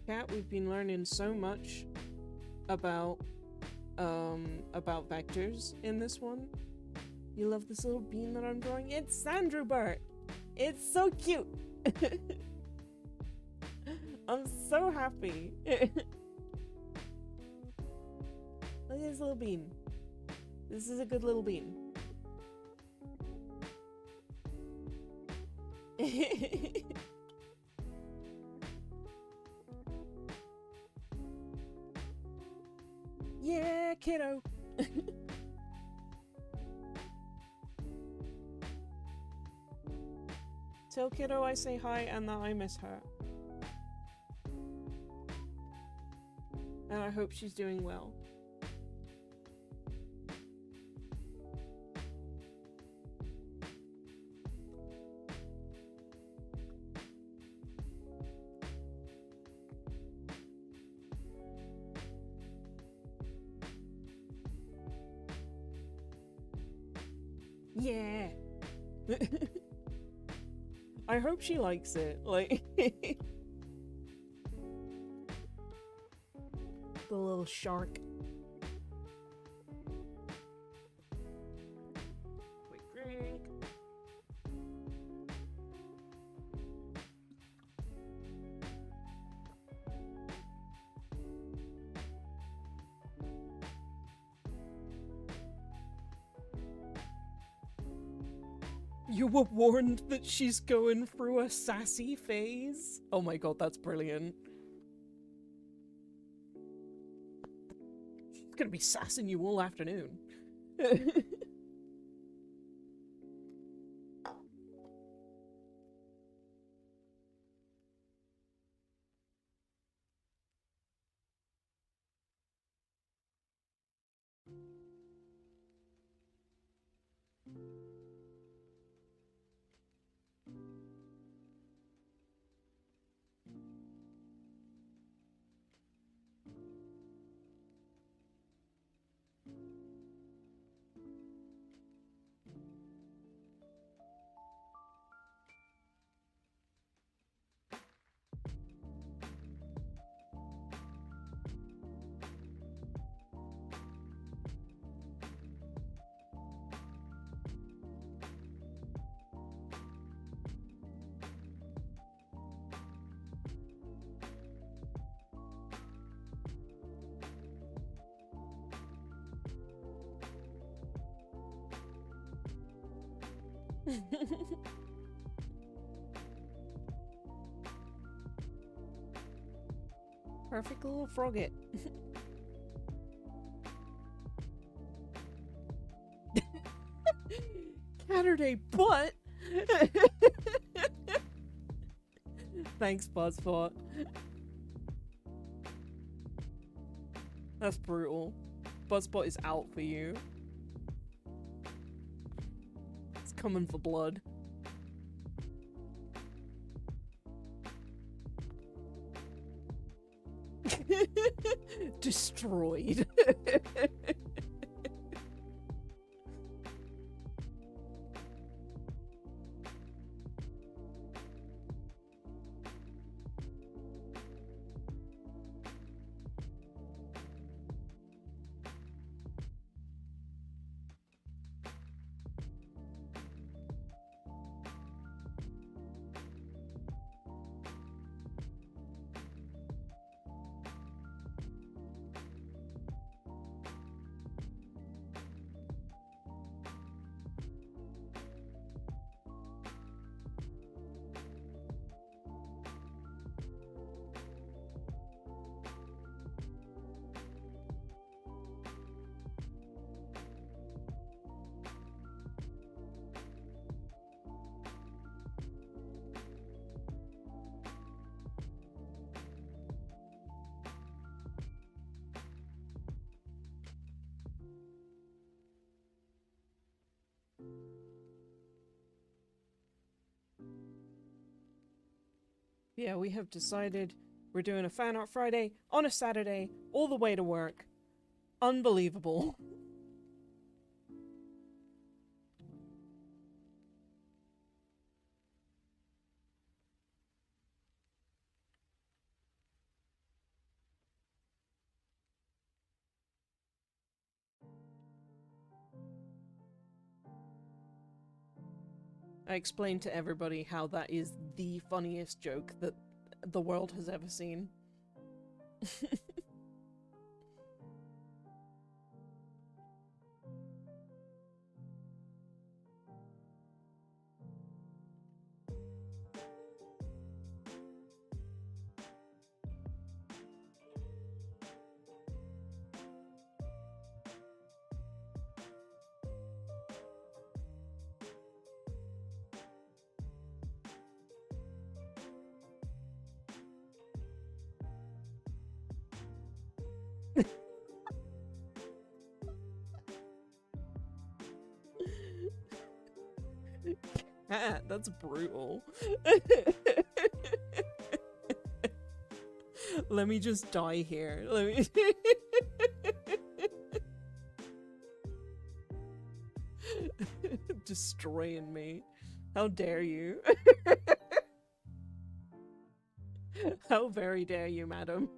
A: Cat, we've been learning so much about vectors in this one. You love this little bean that I'm drawing? It's Sandra Bart! It's so cute! I'm so happy! Look at this little bean. This is a good little bean. Yeah, kiddo! Tell kiddo I say hi and that I miss her. And I hope she's doing well. Yeah! I hope she likes it, like... The little shark. Quick drink. You were warned that she's going through a sassy phase? Oh my god, that's brilliant. She's gonna be sassing you all afternoon. Perfect little frogget. Saturday butt. Thanks, Buzzbot. That's brutal. Buzzbot is out for you. It's coming for blood. Destroyed. Yeah, we have decided we're doing a Fan Art Friday on a Saturday, all the way to work. Unbelievable. I explained to everybody how that is the funniest joke that the world has ever seen. Cat, that's brutal. Let me just die here. Let me. Destroying me. How dare you? How very dare you, madam?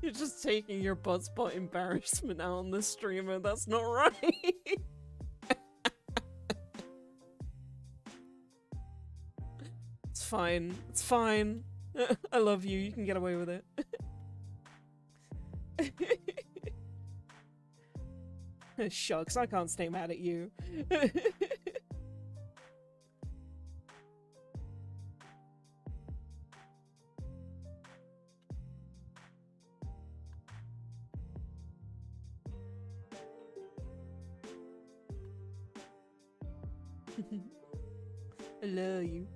A: You're just taking your Buzzbot embarrassment out on the streamer. That's not right. It's fine. It's fine. I love you. You can get away with it. Shucks, I can't stay mad at you. I love you.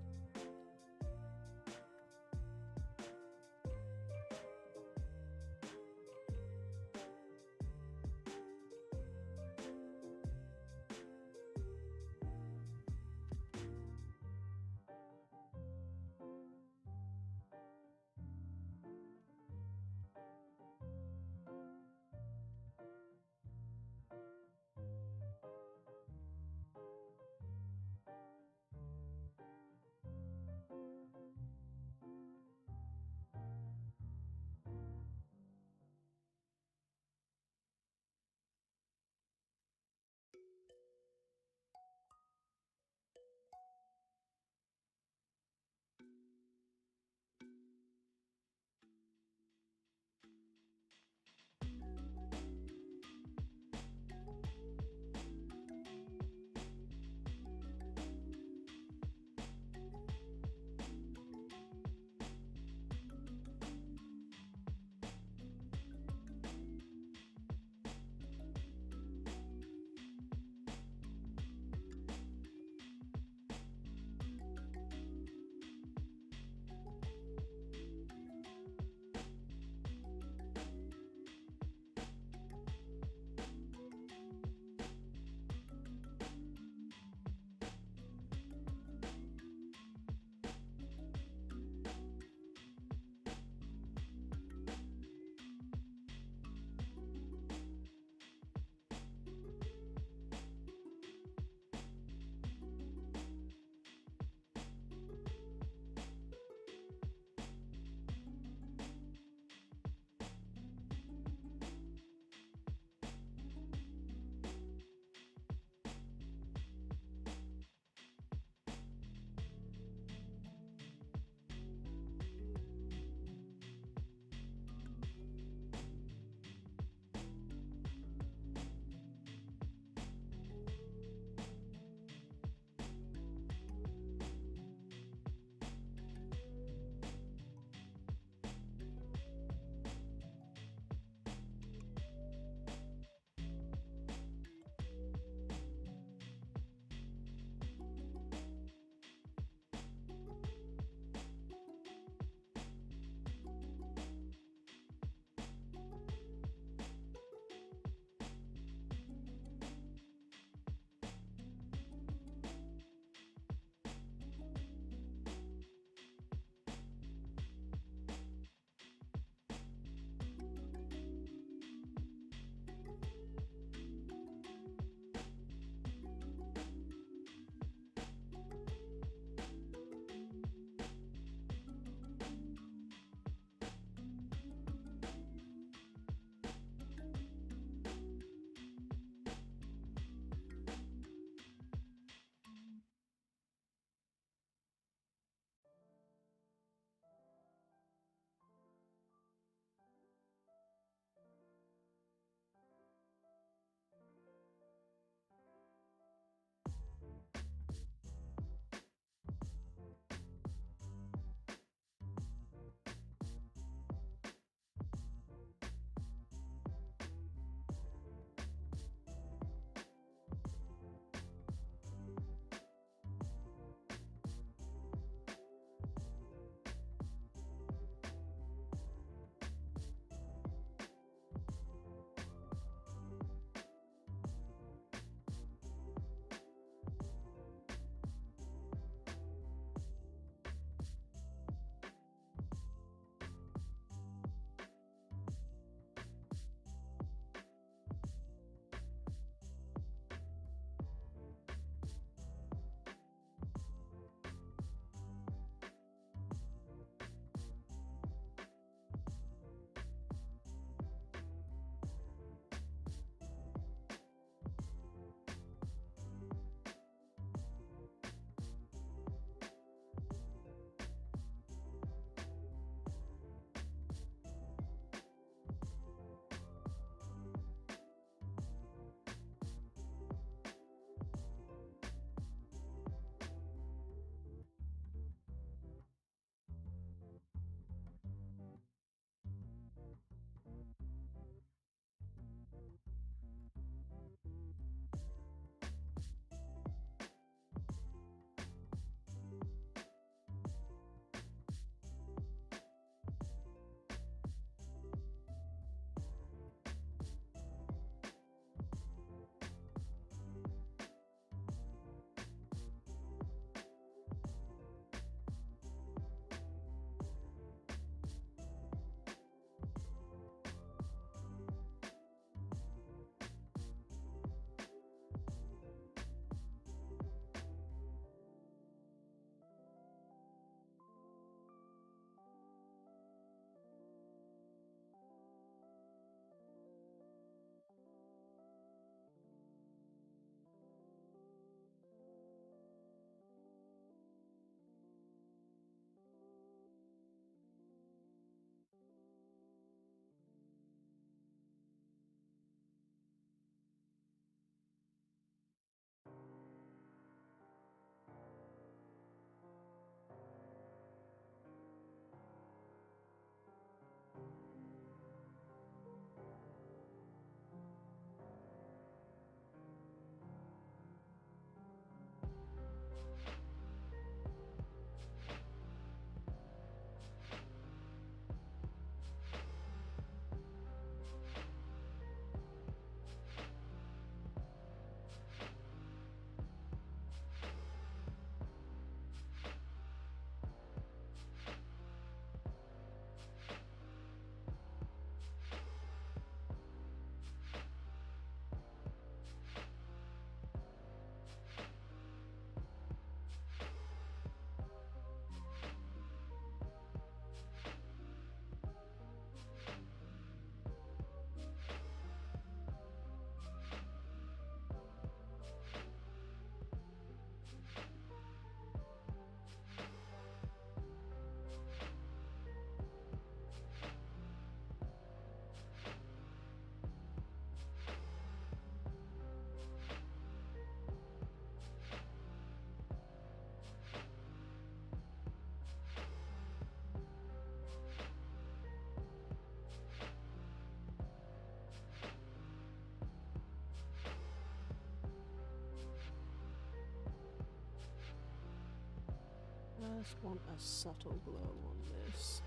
A: just want a subtle glow on this.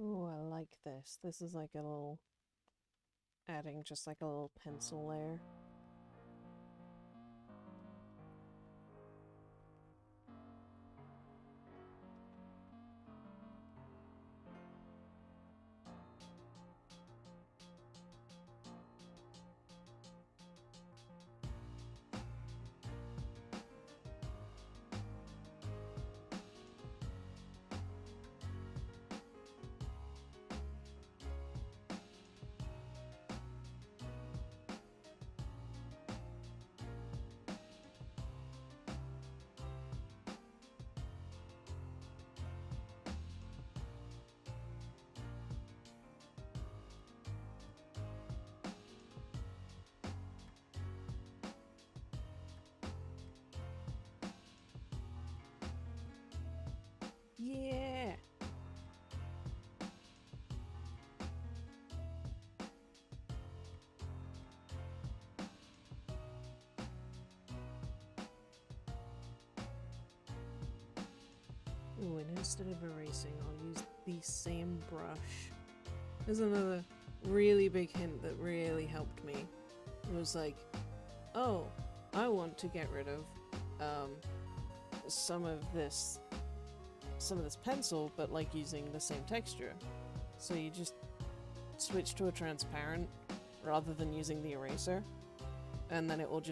A: Ooh, I like this. This is like a little... adding just like a little pencil layer. Yeah! Ooh, and instead of erasing, I'll use the same brush. There's another really big hint that really helped me. It was like, oh, I want to get rid of some of this pencil, but like using the same texture. So you just switch to a transparent rather than using the eraser, and then it'll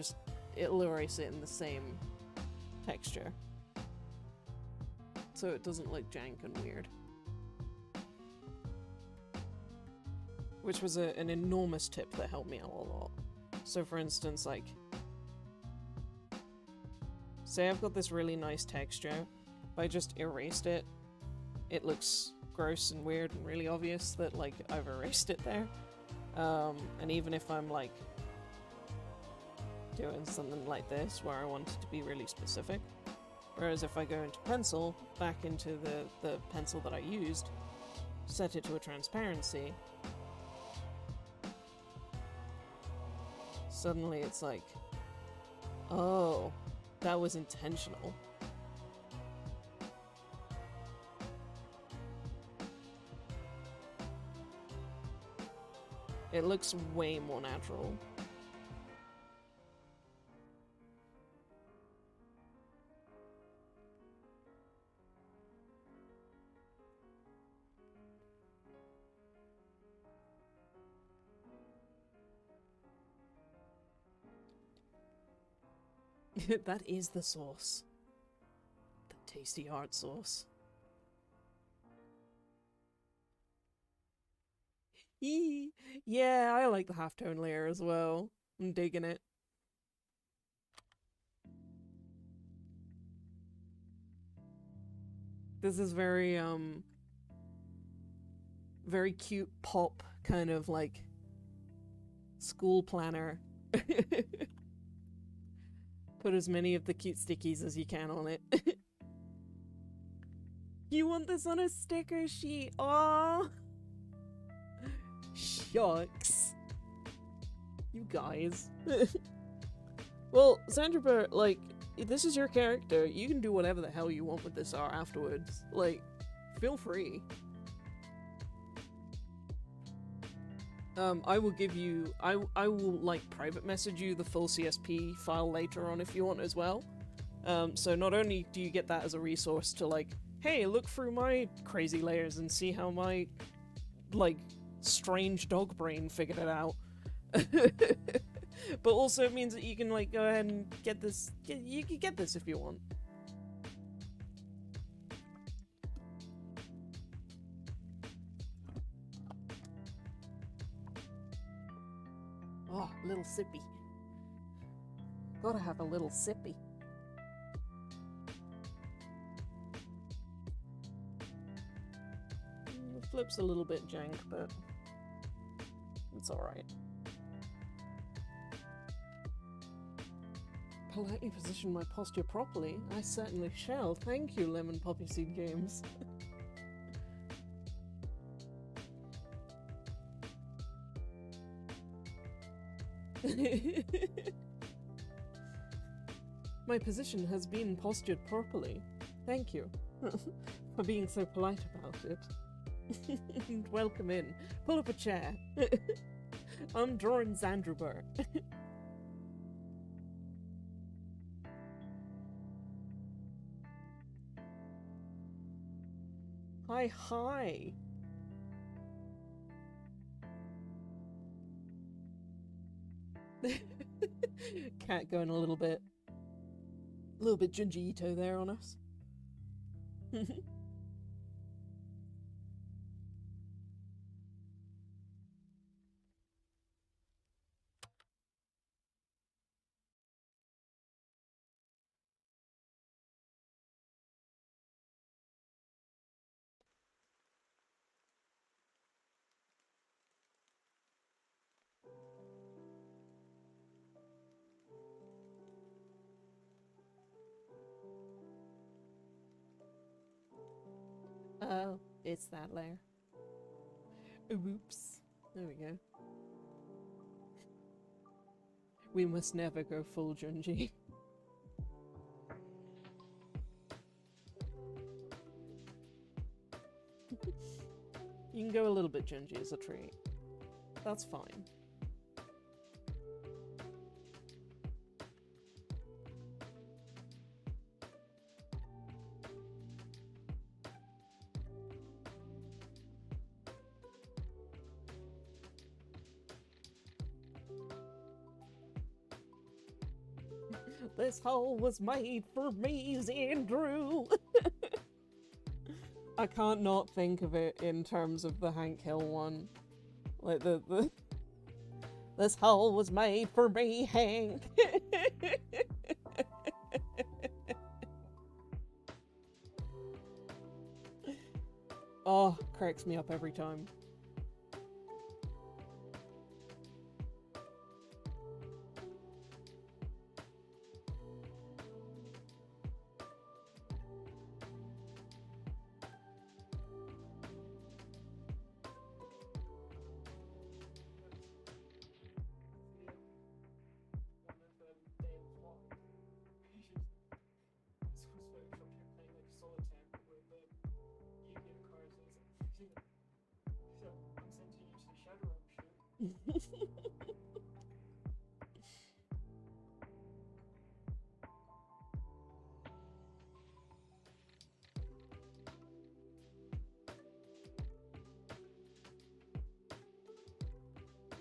A: erase it in the same texture. So it doesn't look jank and weird. Which was an enormous tip that helped me out a lot. So for instance, like, say I've got this really nice texture, if I just erased it, it looks gross and weird and really obvious that, like, I've erased it there. And even if I'm, like, doing something like this, where I want it to be really specific, whereas if I go into pencil, back into the pencil that I used, set it to a transparency, suddenly it's like, oh, that was intentional. It looks way more natural. That is the sauce. The tasty art sauce. Eee. Yeah, I like the halftone layer as well. I'm digging it. This is very very cute pop kind of like school planner. Put as many of the cute stickies as you can on it. You want this on a sticker sheet? Aww. Shucks. You guys. Well, Sandra, like, this is your character. You can do whatever the hell you want with this art afterwards. Like, feel free. I will give you... I will, like, private message you the full CSP file later on if you want as well. So not only do you get that as a resource to, like, hey, look through my crazy layers and see how my, like, strange dog brain figured it out. But also it means that you can, like, go ahead and get this... You can get this if you want. Oh, little sippy. Gotta have a little sippy. The flip's a little bit jank, but it's alright. Politely position my posture properly? I certainly shall. Thank you, Lemon Poppy Seed Games. My position has been postured properly. Thank you for being so polite about it. Welcome in. Pull up a chair. I'm drawing Zandrubur. Hi, hi. Cat going a little bit Junji Ito there on us. Oh, it's that layer. Oops. There we go. We must never go full Junji. You can go a little bit Junji as a treat. That's fine. This hole was made for me, Xandru. I can't not think of it in terms of the Hank Hill one. Like the this hole was made for me, Hank. Oh, cracks me up every time.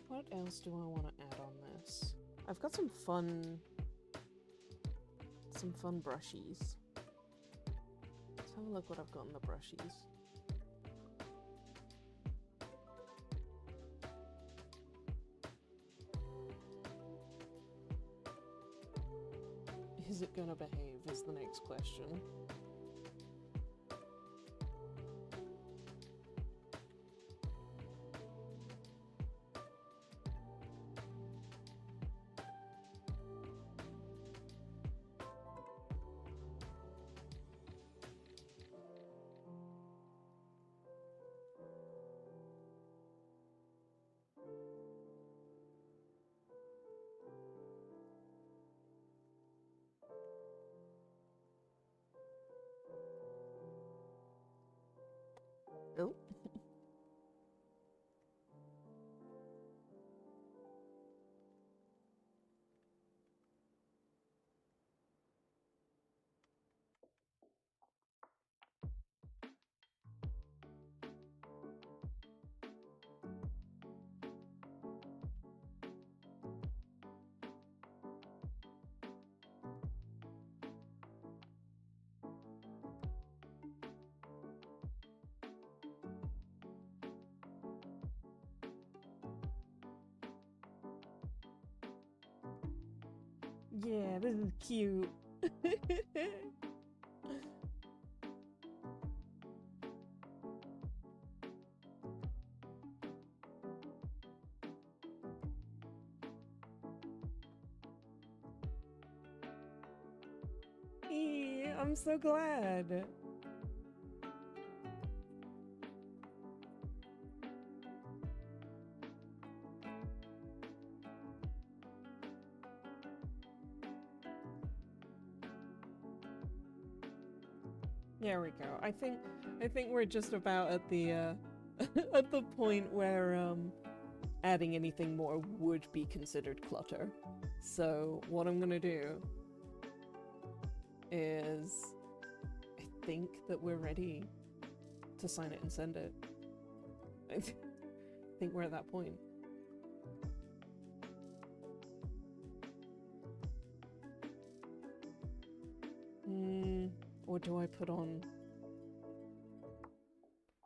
A: What else do I want to add on this? I've got some fun brushies. Let's have a look what I've got in the brushies. Is it gonna behave is the next question. Oh. Yeah, this is cute. I'm so glad. There we go. I think we're just about at the at the point where adding anything more would be considered clutter. So what I'm gonna do is I think that we're ready to sign it and send it. I think we're at that point. What do I put on?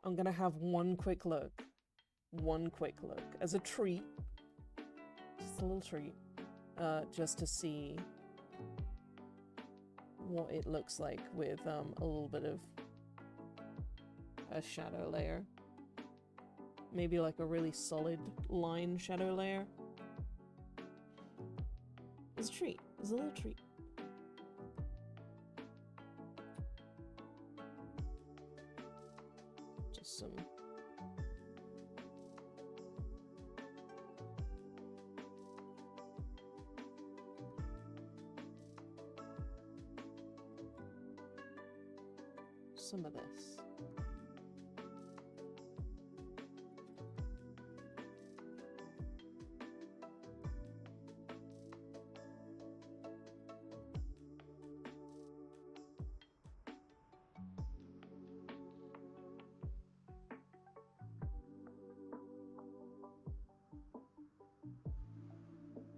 A: I'm gonna have one quick look. One quick look. As a treat. Just a little treat. Just to see what it looks like with a little bit of a shadow layer. Maybe like a really solid line shadow layer. It's a treat. It's a little treat. some of this.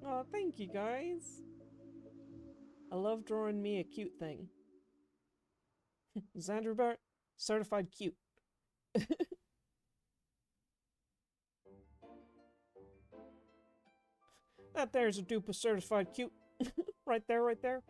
A: Oh, thank you guys. I love drawing me a cute thing. Xander Bart, certified cute. That there's a dupe of certified cute. Right there, right there.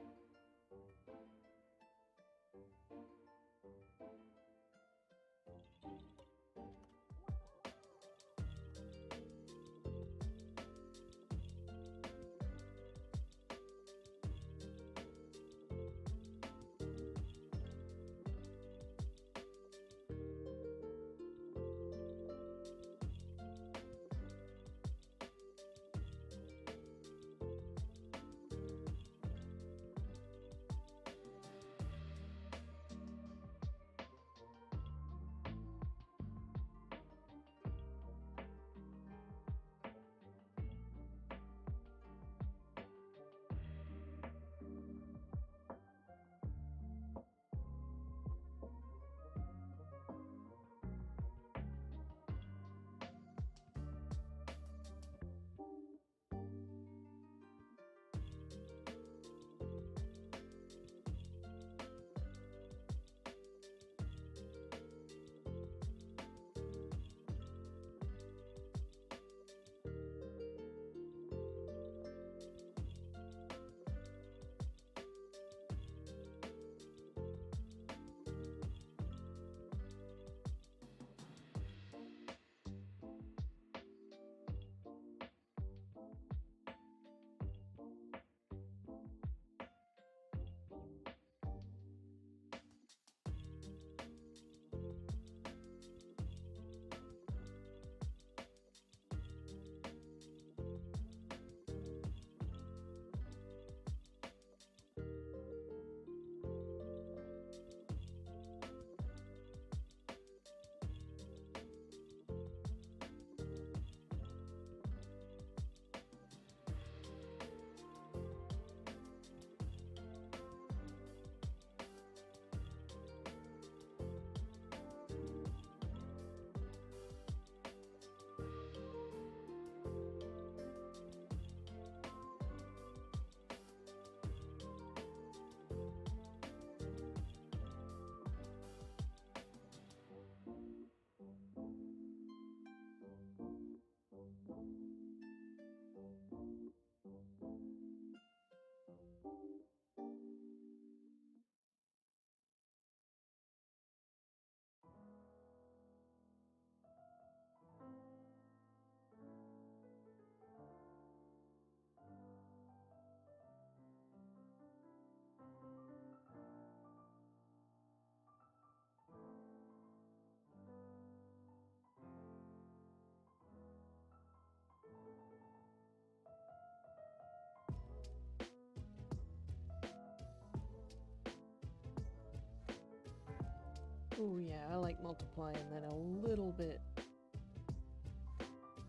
A: Oh yeah, I like multiply and then a little bit,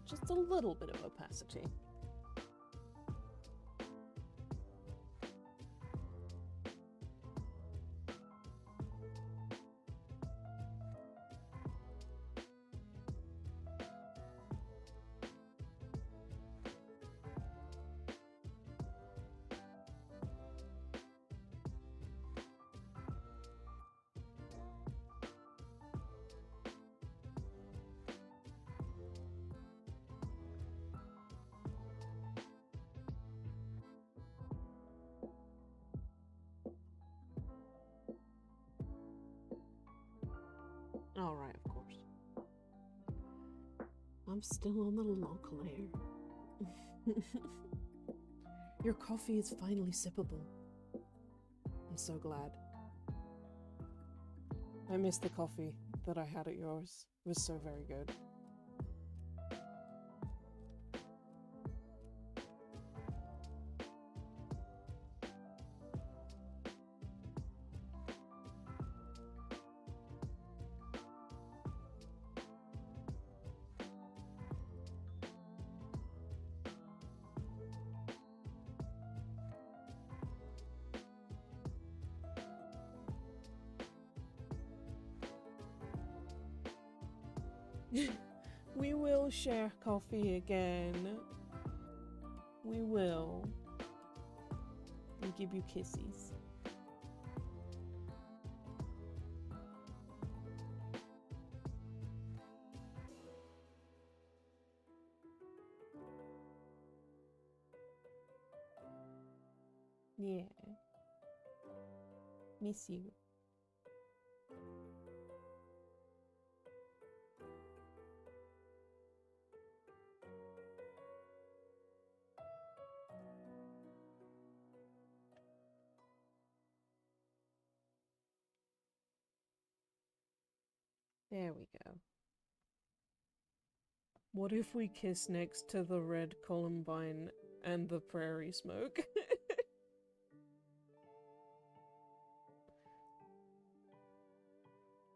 A: just a little bit of opacity. All right, of course. I'm still on the local air. Your coffee is finally sippable. I'm so glad. I miss the coffee that I had at yours. It was so very good. We will share coffee again. We will. And give you kisses. Yeah. Miss you. There we go. What if we kiss next to the red columbine and the prairie smoke?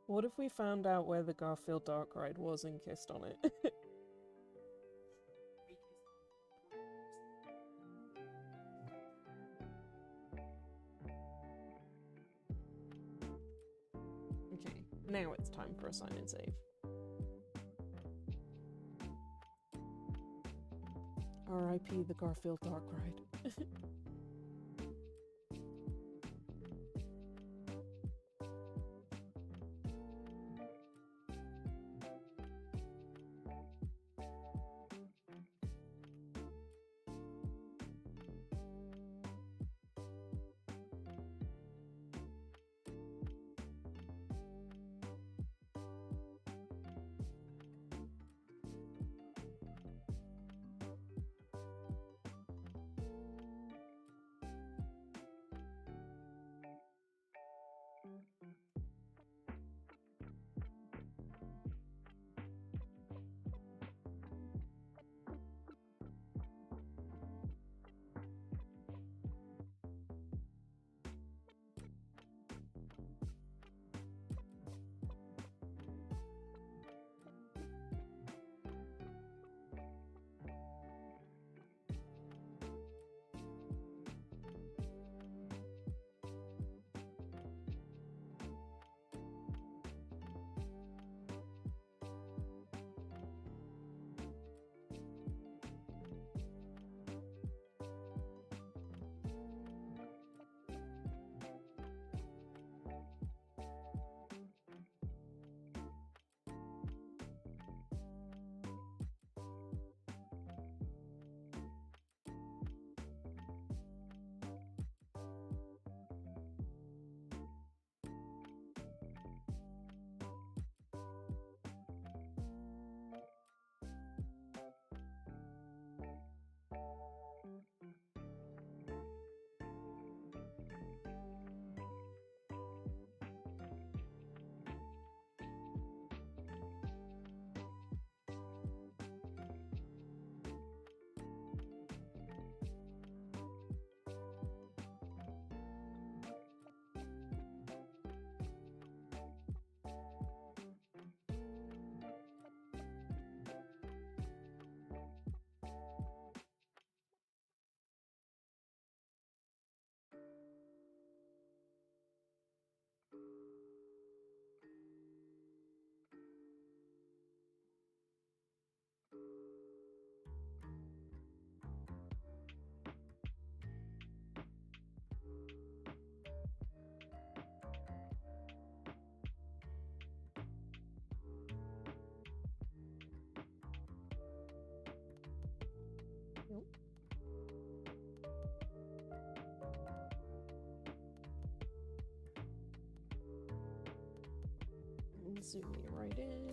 A: What if we found out where the Garfield Dark Ride was and kissed on it? Okay, now it's time for a sign and save. R.I.P. the Garfield Dark Ride. Nope. And zoom me right in.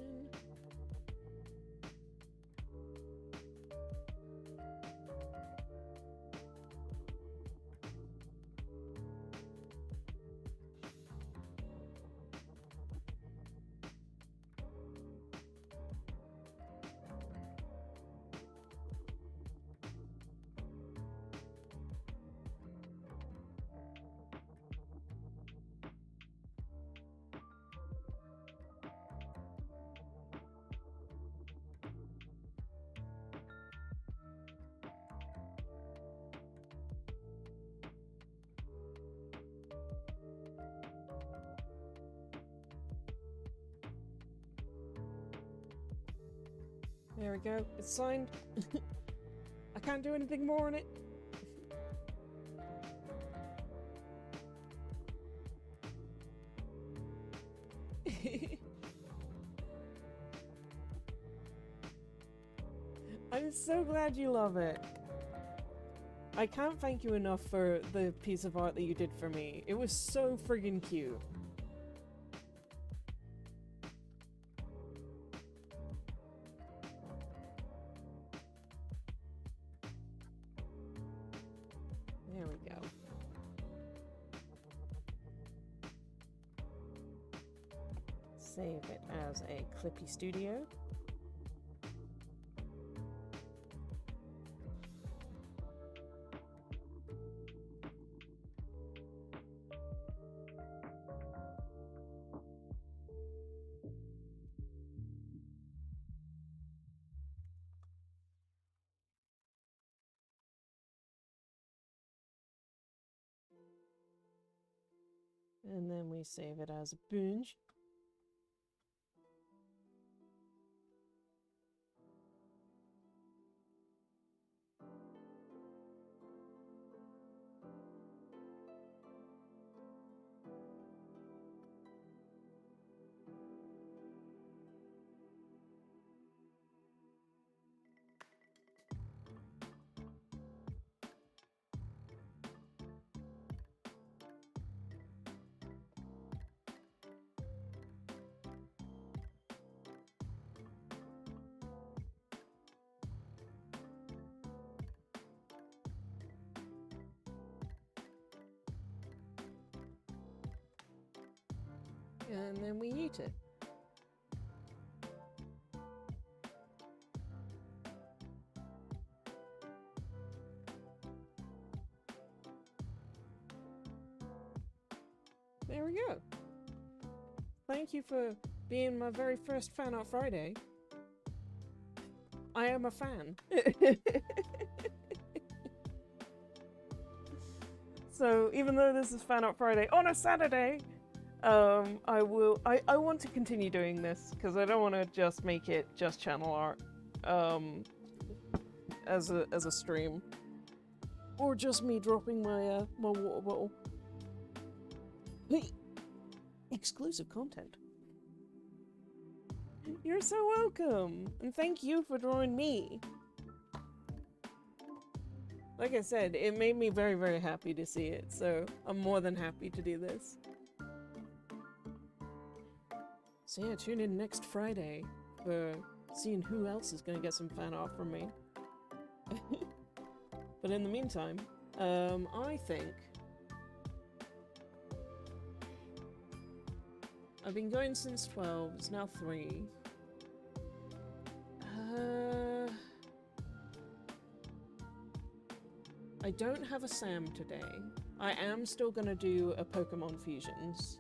A: There we go. It's signed. I can't do anything more on it. I'm so glad you love it. I can't thank you enough for the piece of art that you did for me. It was so friggin' cute. There we go. Save it as a Clippy Studio. And then we save it as a Bunge. And then we eat it. There we go. Thank you for being my very first Fan Art Friday. I am a fan. So even though this is Fan Art Friday on a Saturday, I want to continue doing this because I don't want to just make it just channel art as a stream, or just me dropping my my water bottle. Hey, exclusive content. You're so welcome, and thank you for drawing me. Like I said, it made me very, very happy to see it, so I'm more than happy to do this. So yeah, tune in next Friday for seeing who else is going to get some fan art from me. But in the meantime, I think I've been going since 12, it's now 3. I don't have a Sam today. I am still gonna do a Pokemon Fusions.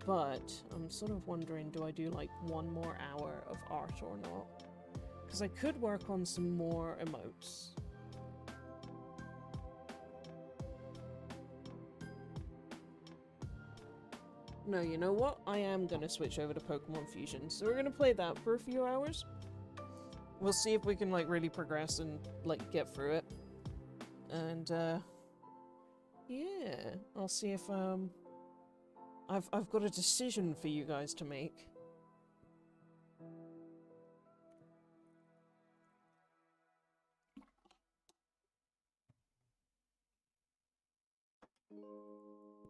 A: But I'm sort of wondering, do I do like 1 more hour of art or not? Because I could work on some more emotes. No, you know what? I am gonna switch over to Pokemon Fusion. So we're gonna play that for a few hours. We'll see if we can like really progress and like get through it. And yeah, I'll see if I've got a decision for you guys to make.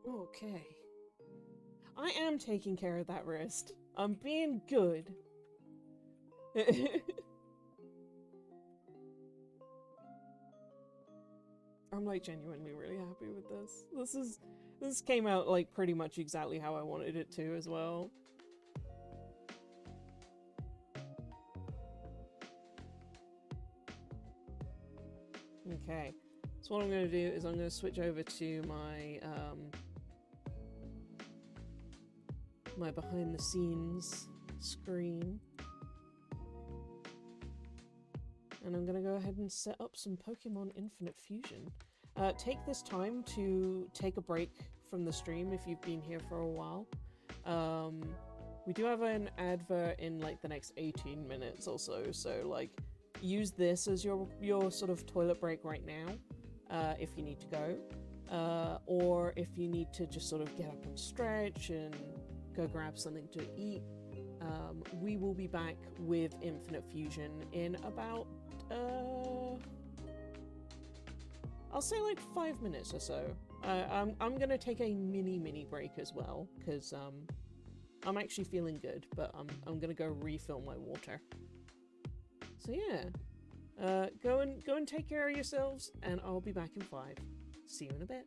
A: Okay. I am taking care of that wrist. I'm being good. I'm like genuinely really happy with this. This came out like pretty much exactly how I wanted it to as well. Okay, so what I'm going to do is I'm going to switch over to my my behind the scenes screen. And I'm going to go ahead and set up some Pokemon Infinite Fusion. Take this time to take a break from the stream if you've been here for a while. We do have an advert in like the next 18 minutes or so, so like use this as your sort of toilet break right now, if you need to go, or if you need to just sort of get up and stretch and go grab something to eat. We will be back with Infinite Fusion in about I'll say like 5 minutes or so. I'm gonna take a mini break as well, because I'm actually feeling good, but I'm gonna go refill my water. So yeah, go and take care of yourselves, and I'll be back in 5. See you in a bit.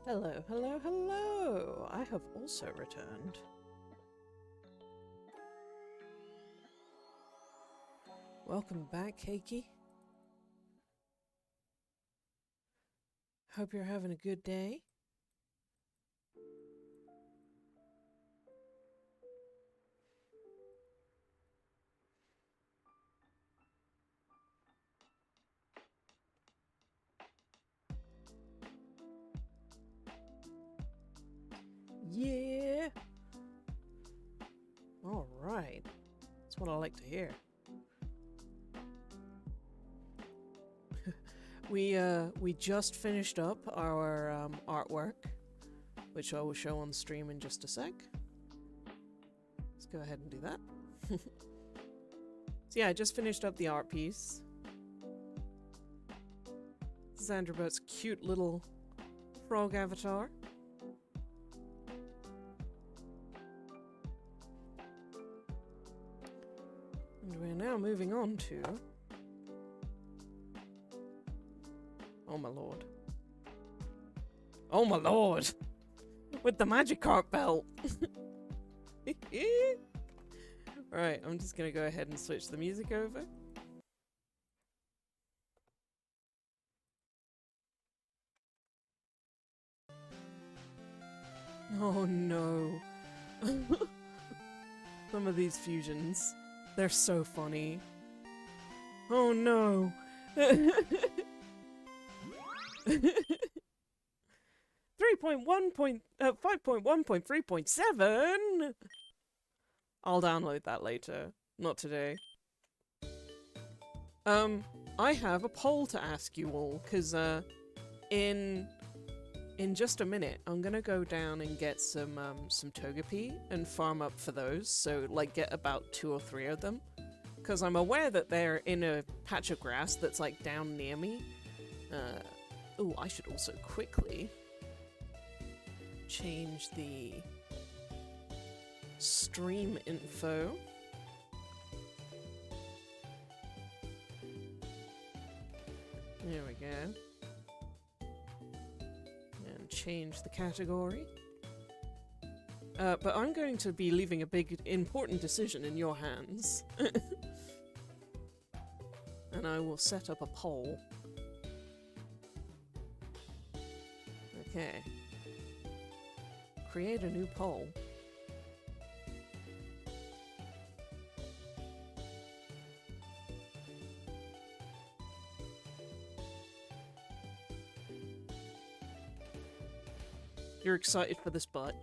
A: Hello, hello, hello! I have also returned. Welcome back, Keiki. Hope you're having a good day. Yeah! Alright. That's what I like to hear. We just finished up our artwork, which I will show on stream in just a sec. Let's go ahead and do that. So yeah, I just finished up the art piece. Zanderbert's cute little frog avatar. And we're now moving on to... Oh my lord. Oh my lord! With the Magikarp belt! Right, I'm just gonna go ahead and switch the music over. Oh no. Some of these fusions, they're so funny. Oh no. 5.1.3.7. I'll download that later, not today. I have a poll to ask you all, because in just a minute I'm gonna go down and get some Togepi and farm up for those, so like get about 2 or 3 of them, because I'm aware that they're in a patch of grass that's like down near me. Oh, I should also quickly change the stream info. There we go. And change the category. But I'm going to be leaving a big, important decision in your hands. And I will set up a poll. Okay. Create a new poll. You're excited for this butt.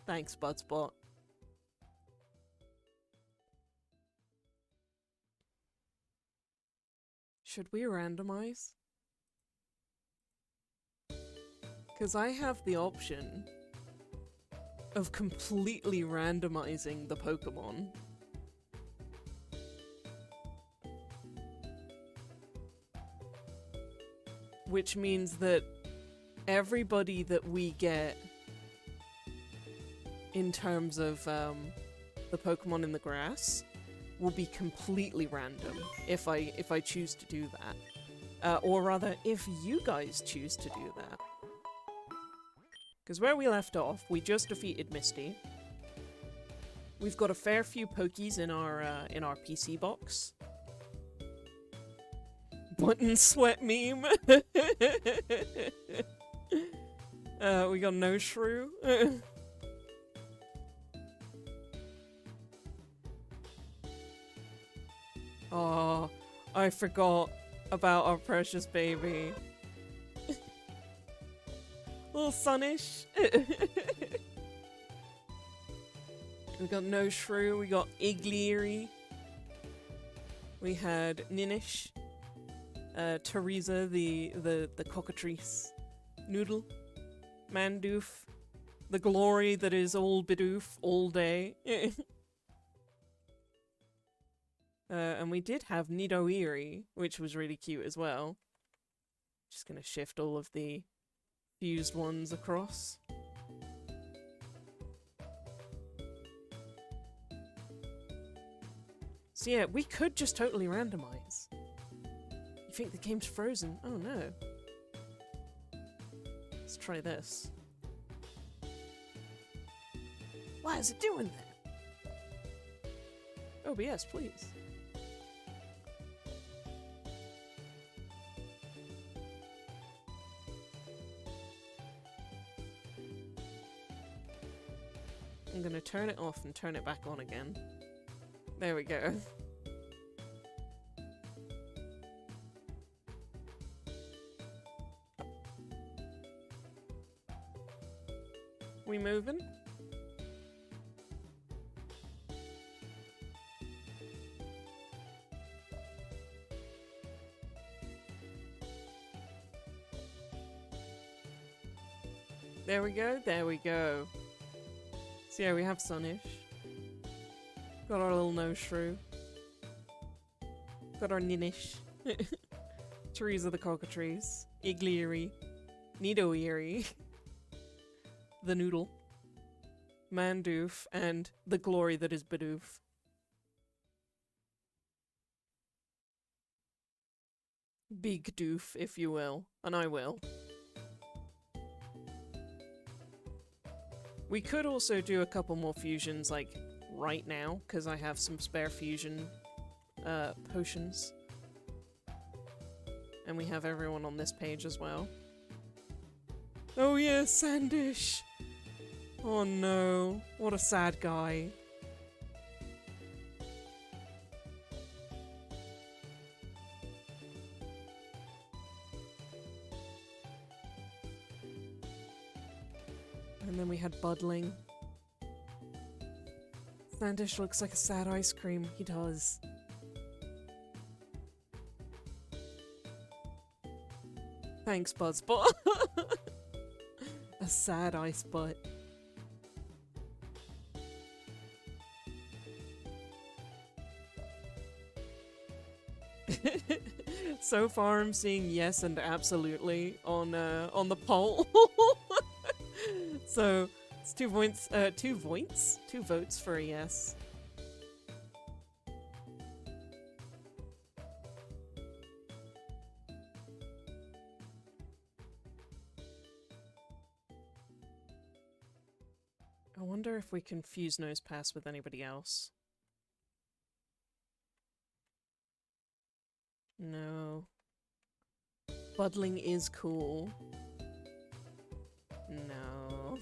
A: Thanks, Budspot. Should we randomize? Because I have the option of completely randomizing the Pokemon. Which means that everybody that we get in terms of the Pokemon in the grass will be completely random if I choose to do that. Or rather, if you guys choose to do that. Because where we left off, we just defeated Misty. We've got a fair few Pokies in our PC box. Button sweat meme. We got no shrew. Oh, I forgot about our precious baby. Little Sunish. We got no shrew, we got Igleary. We had Ninish. Teresa, the cockatrice. Noodle. Mandoof. The glory that is old Bidoof all day. And we did have Nidoiri, which was really cute as well. Just gonna shift all of the fused ones across. So So yeah, we could just totally randomize. You think the game's frozen? Oh no. Let's try this. Why is it doing that? OBS, please. I'm gonna turn it off and turn it back on again. There we go. We moving? There we go, there we go. So yeah, we have Sunish. Got our little nose shrew. Got our Ninish. Teresa the cockatrice. Igleary. Nidoeary. The Noodle. Mandoof. And the glory that is Bidoof. Big Doof, if you will. And I will. We could also do a couple more fusions, like, right now, because I have some spare fusion potions. And we have everyone on this page as well. Oh yeah, Sandish! Oh no, what a sad guy. And then we had Budling. Sandish looks like a sad ice cream. He does. Thanks, Buzzbot. A sad ice butt. So far, I'm seeing yes and absolutely on the poll. So it's 2 points, 2 votes, 2 votes for a yes. I wonder if we can fuse Nosepass with anybody else. No. Budling is cool. No.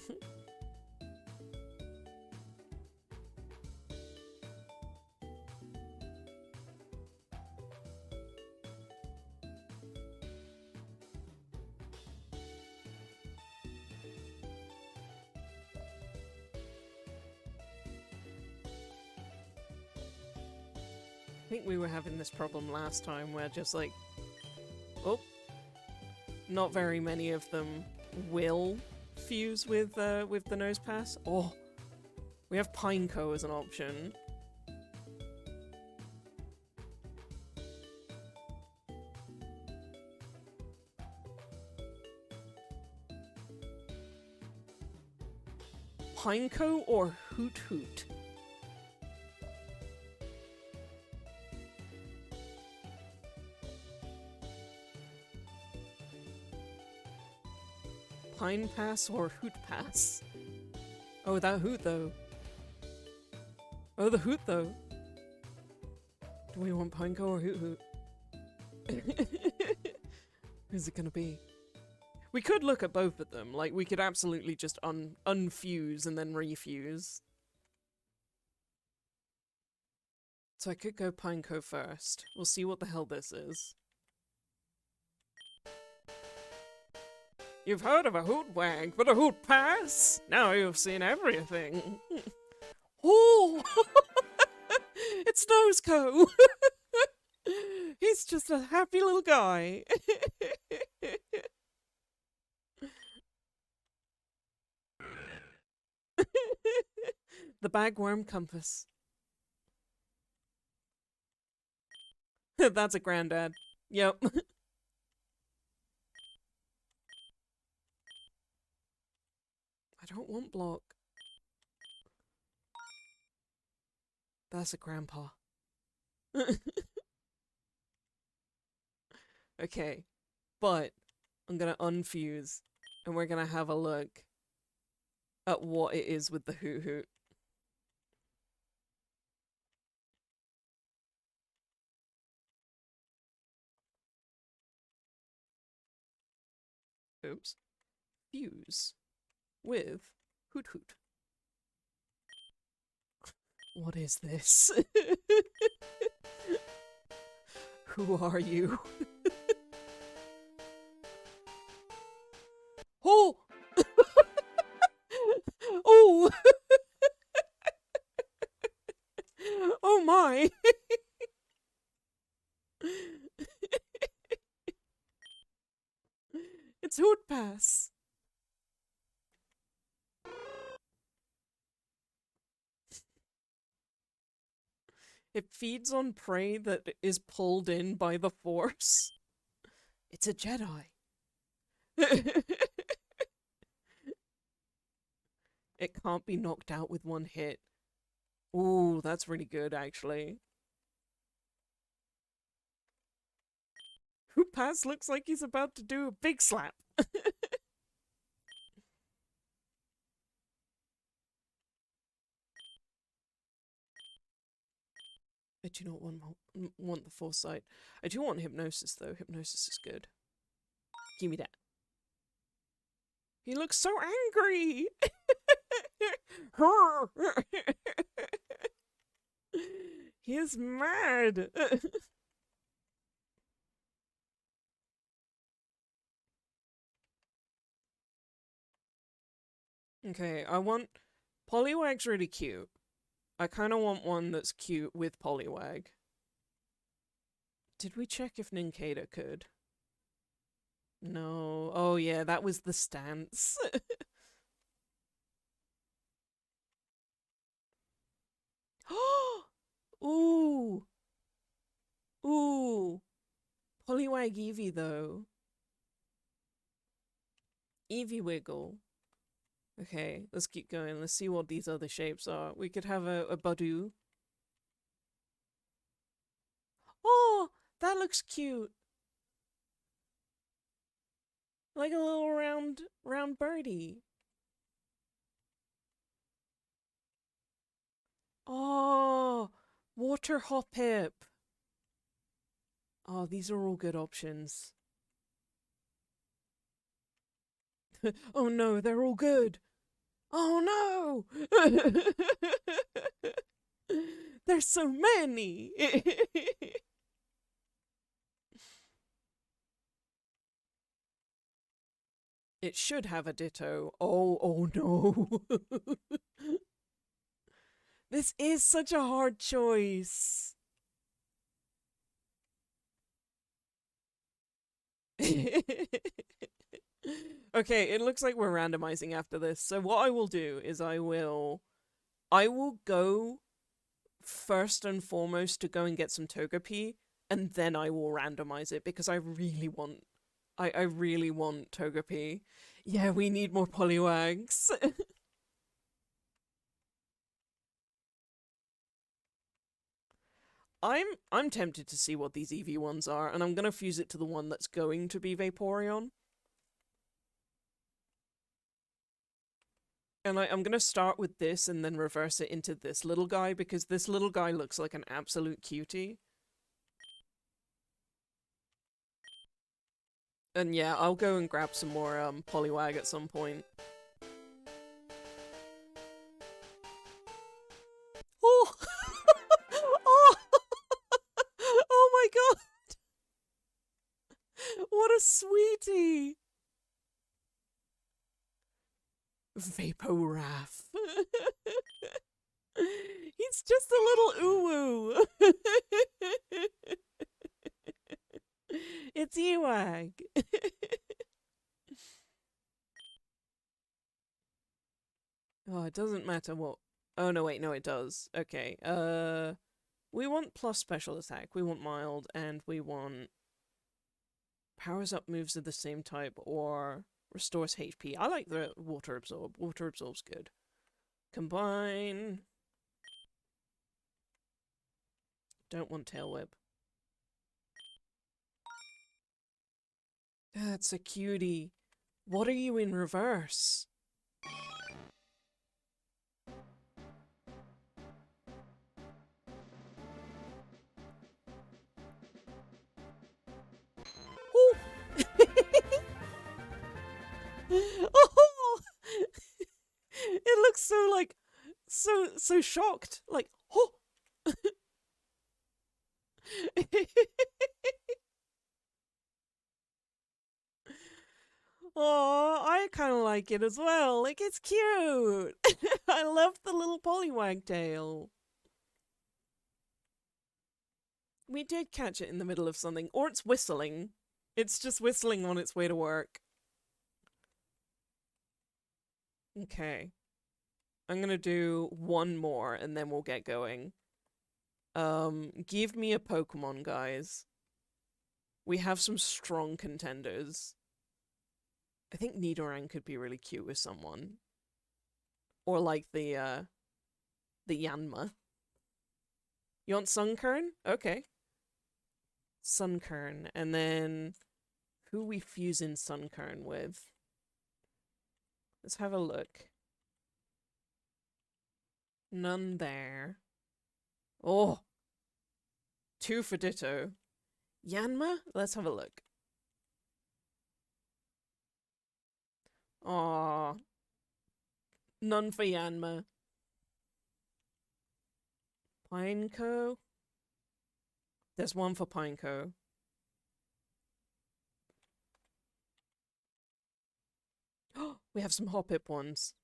A: I think we were having this problem last time where just like, oh, not very many of them will fuse with the Nosepass. Oh, we have Pineco as an option. Pineco or Hoot Hoot? Pine Pass or Hoot Pass? Oh, that Hoot though. Oh, the Hoot though. Do we want Pineco or Hoot Hoot? Who's it gonna be? We could look at both of them. Like, we could absolutely just unfuse and then refuse. So I could go Pineco first. We'll see what the hell this is. You've heard of a Hoot Wag, but a Hoot Pass? Now you've seen everything. Oh! It's Noseco! He's just a happy little guy. The Bagworm Compass. That's a granddad. Yep. I don't want block. That's a grandpa. Okay, but I'm gonna unfuse and we're gonna have a look at what it is with the Hoot Hoot. Oops. Fuse with Hoot Hoot. What is this? Who are you? Oh! Oh! Oh my! It's Hoot Pass. It feeds on prey that is pulled in by the Force. It's a Jedi. It can't be knocked out with one hit. Ooh, that's really good, actually. Hoot Pass looks like he's about to do a big slap. I do not want the Foresight. I do want Hypnosis, though. Hypnosis is good. Give me that. He looks so angry! He is mad! Okay, I want... Poliwag's really cute. I kind of want one that's cute with Poliwag. Did we check if Nincada could? No. Oh yeah, that was the stance. Ooh! Ooh! Poliwag Eevee, though. Eevee Wiggle. Okay, let's keep going. Let's see what these other shapes are. We could have a Badoo. Oh! That looks cute! Like a little round birdie. Oh! Water Hoppip! Oh, these are all good options. Oh no, they're all good! Oh no! There's so many! It should have a Ditto. Oh no! This is such a hard choice! Okay, it looks like we're randomizing after this. So what I will do is I will go first and foremost to go and get some Togepi, and then I will randomize it because I really want Togepi. Yeah, we need more Poliwags. I'm tempted to see what these Eevee ones are, and I'm gonna fuse it to the one that's going to be Vaporeon. And I'm gonna start with this and then reverse it into this little guy, because this little guy looks like an absolute cutie. And yeah, I'll go and grab some more Poliwag at some point. Oh! Oh! Oh my god! What a sweetie! Vaporaf. He's just a little uwu. It's Ewag. Oh, it doesn't matter what... Oh, no, wait, no, it does. Okay, we want plus special attack, we want mild, and we want... powers up moves of the same type, or restores HP. I like the water absorb. Water absorb's good. Combine... Don't want Tail Whip. That's a cutie. What are you in reverse? Oh! Oh! It looks so like so shocked. Like, oh! Oh, I kind of like it as well. Like, it's cute. I love the little Poliwag tail. We did catch it in the middle of something, or it's whistling. It's just whistling on its way to work. Okay. I'm gonna do one more and then we'll get going. Give me a Pokemon, guys. We have some strong contenders. I think Nidoran could be really cute with someone. Or like the Yanma. You want Sunkern? Okay. Sunkern. And then who we fuse in Sunkern with? Let's have a look. None there. Oh! 2 for Ditto. Yanma? Let's have a look. Aw. None for Yanma. Pineco? There's 1 for Pineco. We have some Hoppip ones.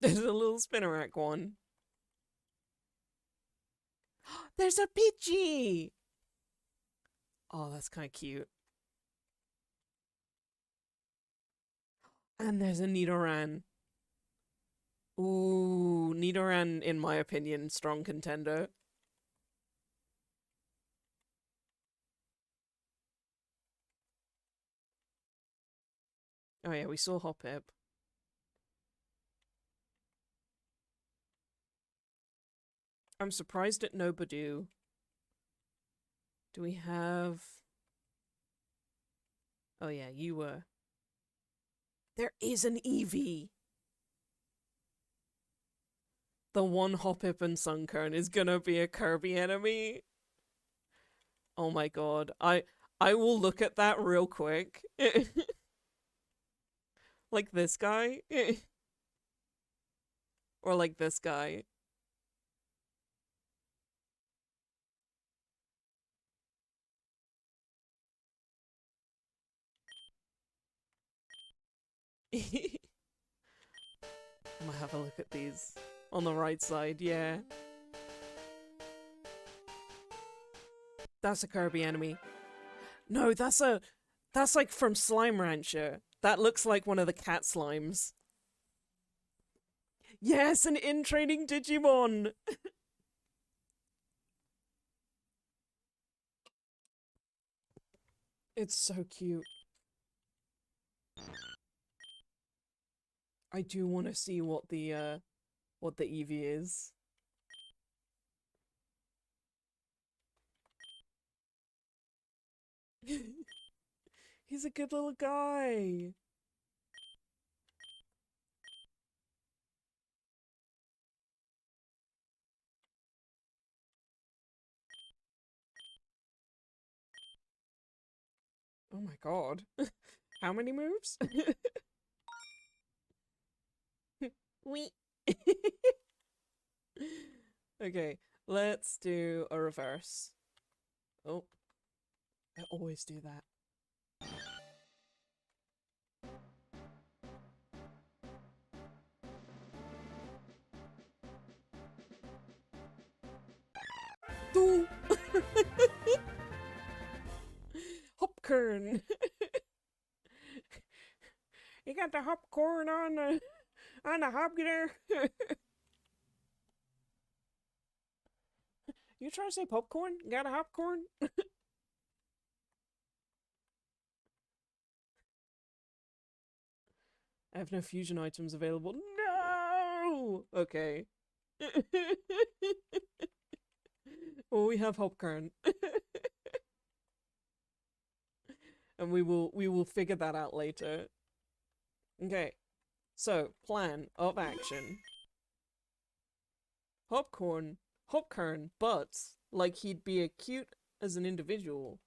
A: There's a little Spinnerack one. There's a Pidgey! Oh, that's kind of cute. And there's a Nidoran. Ooh, Nidoran, in my opinion, strong contender. Oh yeah, we saw Hoppip. I'm surprised at no Badoo. Do we have... Oh yeah, you were... There is an Eevee! The one Hoppip and Sunkern is gonna be a Kirby enemy. Oh my god. I will look at that real quick. Like this guy? Or like this guy? I'm gonna have a look at these. On the right side, yeah. That's a Kirby enemy. No, that's like from Slime Rancher. That looks like one of the cat slimes. Yes, an in-training Digimon! It's so cute. I do want to see what the Eevee is. He's a good little guy. Oh my god. How many moves? Wee. Okay, let's do a reverse. Oh, I always do that. Ooh. Hopcorn. You got the hopcorn on the hop there. You trying to say popcorn? You got a hopcorn? I have no fusion items available. No! Okay. Well, we have Hopkern. And we will figure that out later. Okay. So, plan of action. Hopkern butts like he'd be a cute as an individual,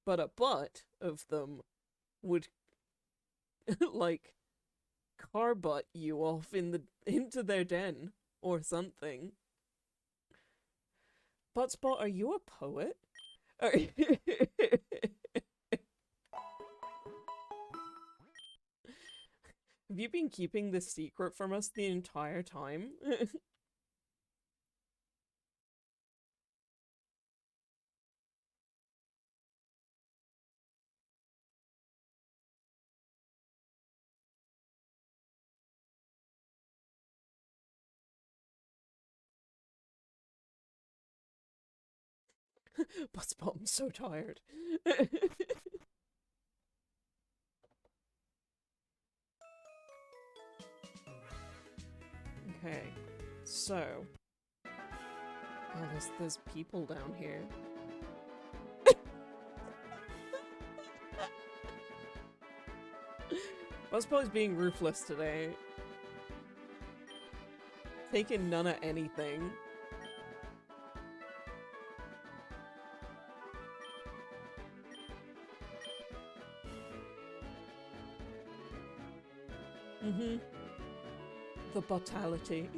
A: but a butt of them would like car butt you off into their den or something. Buttspot, are you a poet? Have you been keeping this secret from us the entire time? Buttspot, I'm so tired. Okay, so... Oh, there's people down here. Buttspot is being ruthless today. Taking none of anything. Mm-hmm. The brutality.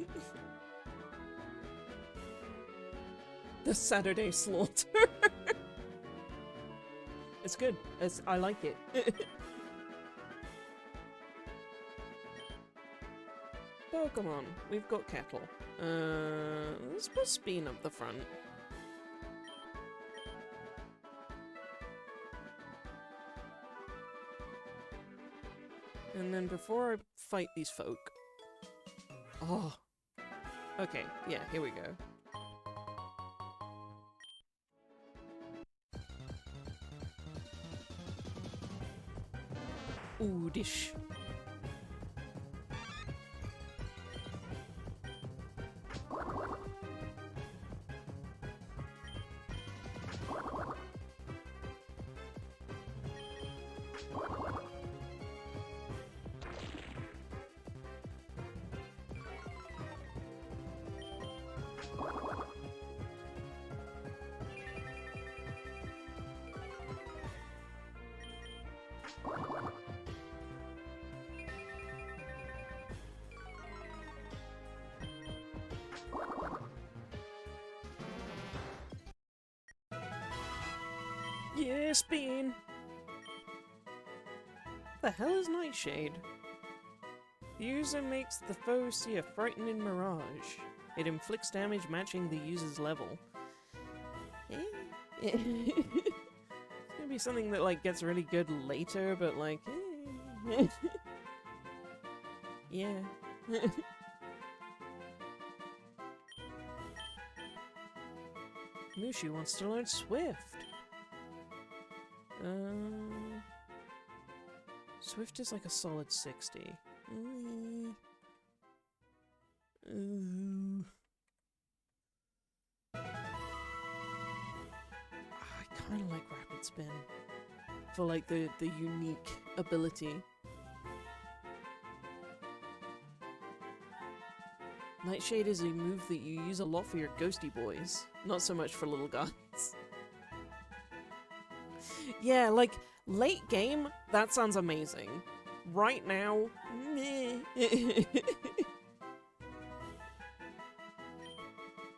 A: The Saturday slaughter. It's good. I like it. Pokemon. We've got Kettle. Let's put Speen up the front. And then before I fight these folk... Oh. Okay, yeah, here we go. Ooh, dish. Yeah, Speen! The hell is Nightshade? The user makes the foe see a frightening mirage. It inflicts damage matching the user's level. It's gonna be something that, like, gets really good later, but, like... Yeah. Mushu wants to learn Swift. Swift is like a solid 60. I kind of like Rapid Spin for like the unique ability. Nightshade is a move that you use a lot for your ghosty boys, not so much for little guys. Yeah, like, late game, that sounds amazing. Right now, meh.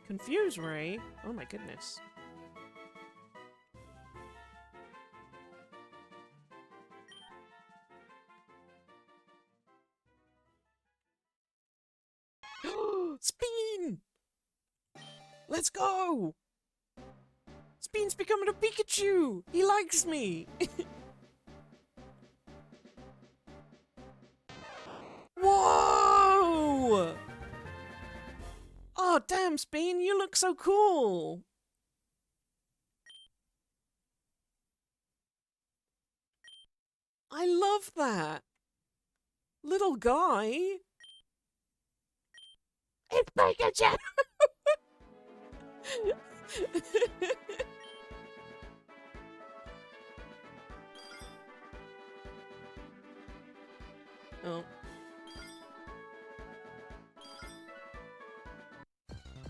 A: Confuse Ray? Oh my goodness. Speen! Let's go! Speen's becoming a Pikachu! He likes me! Whoa! Oh, damn, Speen, you look so cool! I love that! Little guy! It's Pikachu! Oh.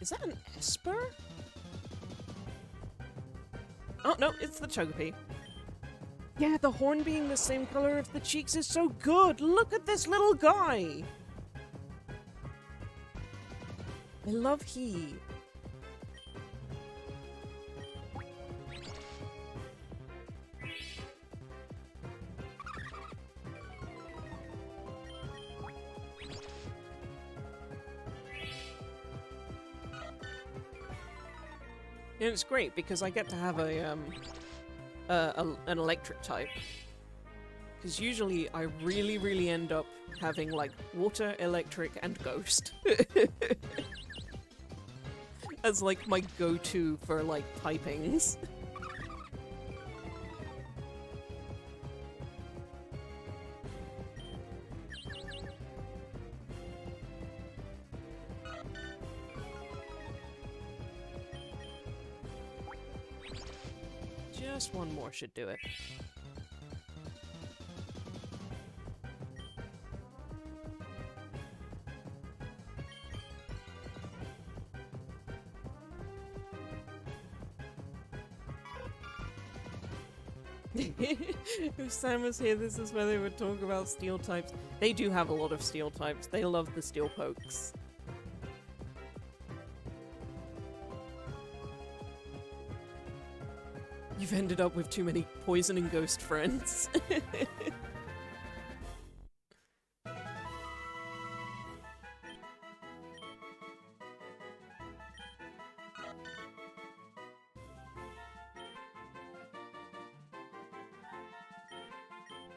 A: Is that an Esper? Oh, no, it's the Togepi. Yeah, the horn being the same color of the cheeks is so good! Look at this little guy! I love he. And it's great because I get to have an electric type. Because usually I really end up having like water, electric, and ghost. As like my go-to for like typings. Just one more should do it. If Sam was here, this is where they would talk about steel types. They do have a lot of steel types. They love the steel pokes. You've ended up with too many poison and ghost friends.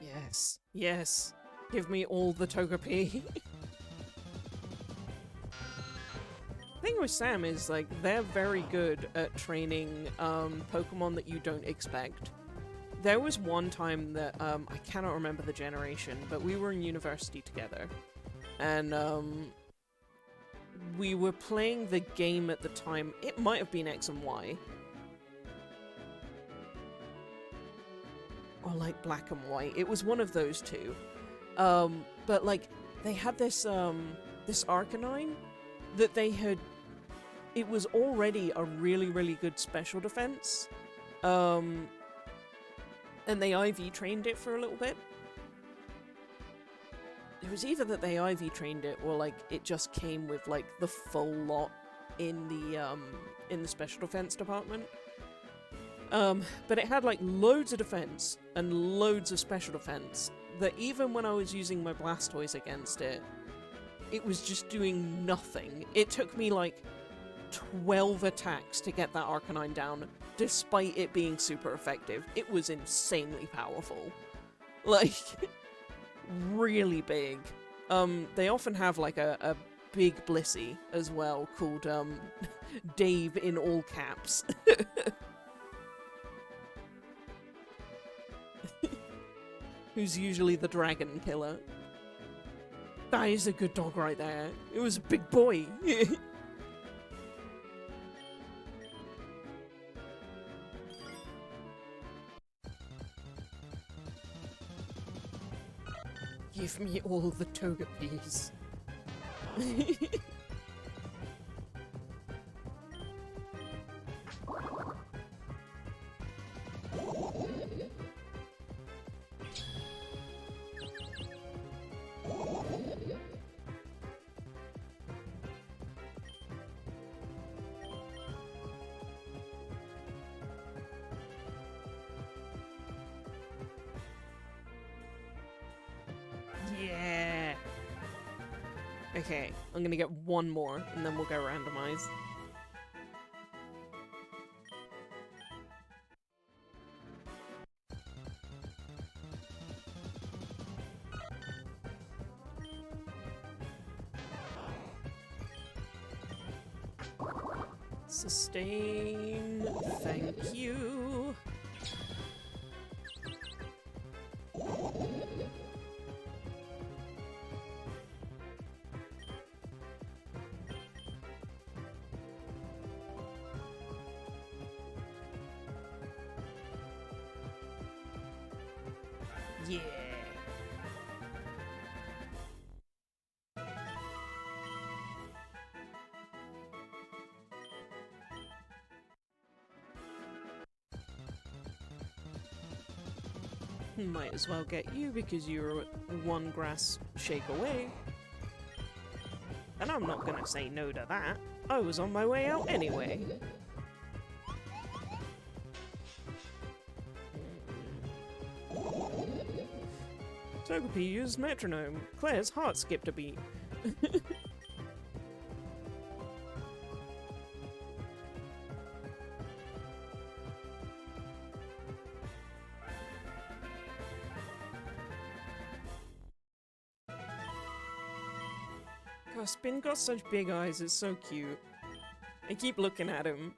A: Yes. Yes. Give me all the Togepi. The thing with Sam is, like, they're very good at training Pokemon that you don't expect. There was one time that, I cannot remember the generation, but we were in university together. And, we were playing the game at the time. It might have been X and Y. Or, like, Black and White. It was one of those two. But, like, they had this, this Arcanine that they had... It was already a really good special defense. And they IV trained it for a little bit. It was either that they IV trained it or like it just came with like the full lot in the special defense department. But it had like loads of defense and loads of special defense that even when I was using my Blastoise against it, it was just doing nothing. It took me like 12 attacks to get that Arcanine down, despite it being super effective. It was insanely powerful. Like, really big. They often have like a big Blissey as well, called Dave in all caps. Who's usually the dragon killer. That is a good dog right there. It was a big boy. Give me all the Togepis. Yeah. Okay, I'm gonna get one more, and then we'll go randomize. Sustain. Thank you. Yeah. Might as well get you because you're one grass shake away. And I'm not gonna say no to that. I was on my way out anyway. Togepi used metronome. Claire's heart skipped a beat. God, Spin got such big eyes, it's so cute. I keep looking at him.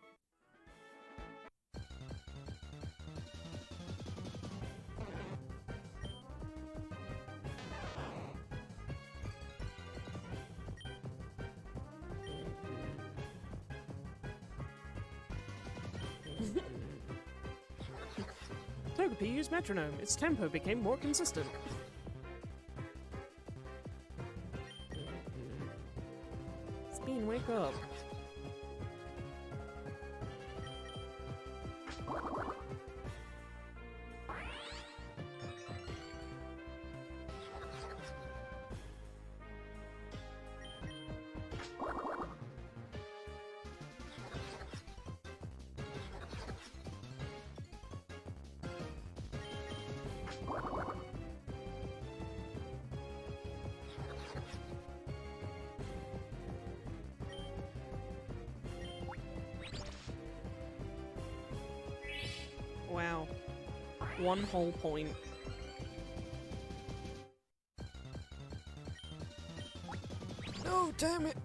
A: Togepi used metronome. Its tempo became more consistent. Spin, wake up. Wow. One whole point. No, damn it!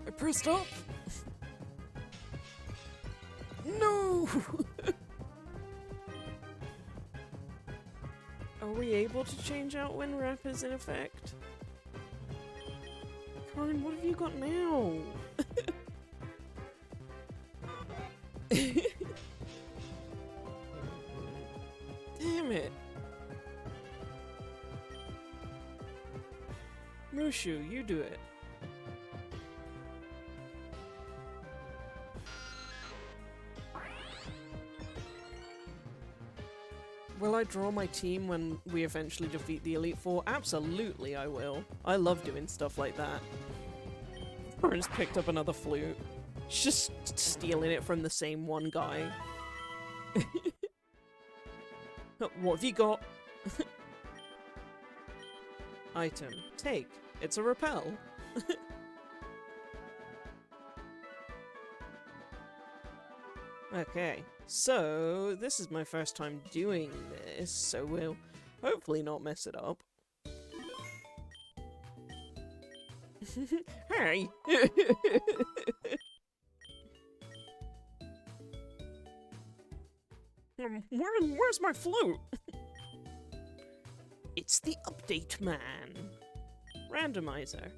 A: I pressed up! No! Are we able to change out when rep is in effect? Karin, what have you got now? Damn it! Mushu, you do it. Will I draw my team when we eventually defeat the Elite Four? Absolutely I will. I love doing stuff like that. Karin's picked up another flute. She's just stealing it from the same one guy. What have you got? Item. Take. It's a repel. Okay, so this is my first time doing this, so we'll hopefully not mess it up. Hey! Where's my flute? It's the update man. Randomizer.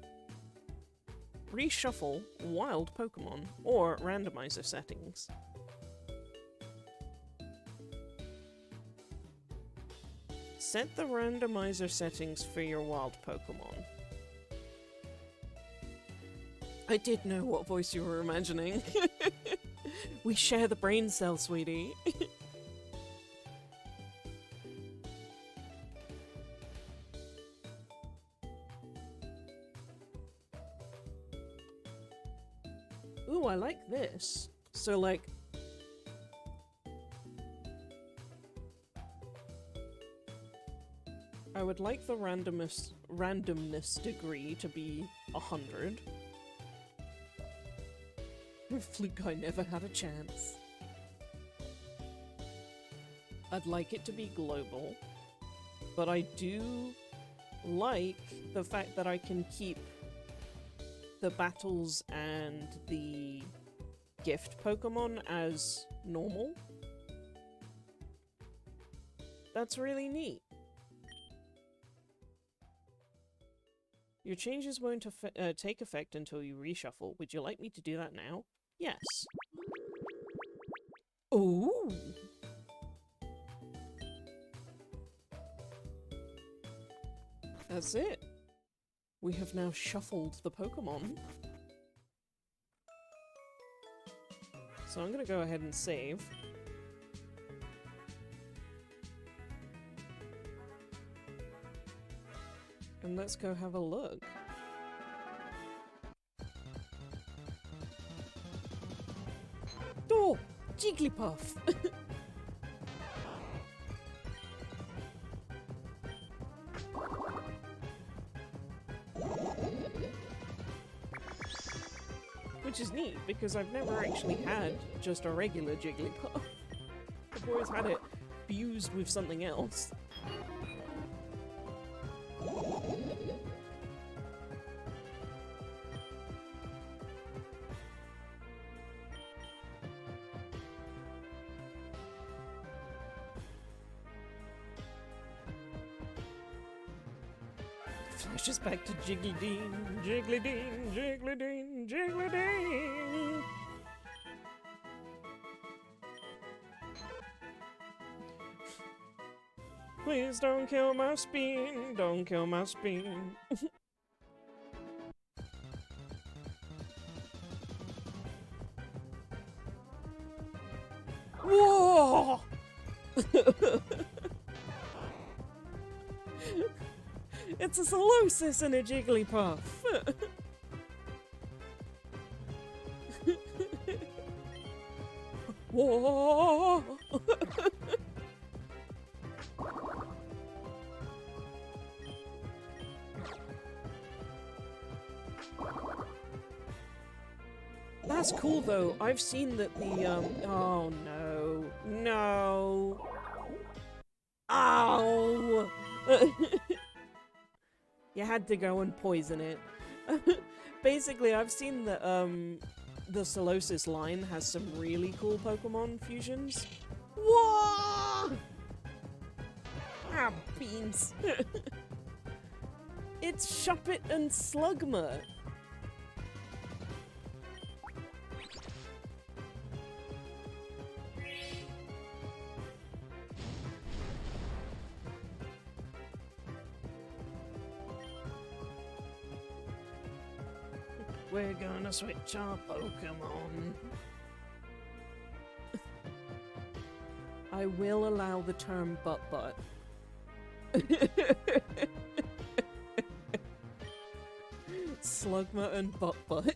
A: Reshuffle wild Pokemon or randomizer settings. Set the randomizer settings for your wild Pokemon. I did know what voice you were imagining. We share the brain cell, sweetie. Ooh, I like this. So, like... I would like the randomness degree to be 100. Flute guy never had a chance. I'd like it to be global, but I do like the fact that I can keep the battles and the gift Pokemon as normal. That's really neat. Your changes won't take effect until you reshuffle. Would you like me to do that now? Yes. Ooh. That's it. We have now shuffled the Pokemon. So I'm gonna go ahead and save. And let's go have a look. Oh! Jigglypuff! Which is neat, because I've never actually had just a regular Jigglypuff. I've always had it fused with something else. Flashes back to Jigglydean, Jigglydean, Jigglydean, Jigglydean. Please don't kill my spin, don't kill my spin. Whoa! It's a Solosis and a Jigglypuff! Whoa! That's cool though. I've seen that the oh no. No. Ow! You had to go and poison it. Basically, I've seen that the Solosis line has some really cool Pokemon fusions. Whoa! Ah, beans. It's Shuppet and Slugma. We're gonna switch our Pokemon. I will allow the term butt-butt. Slugma and butt-butt.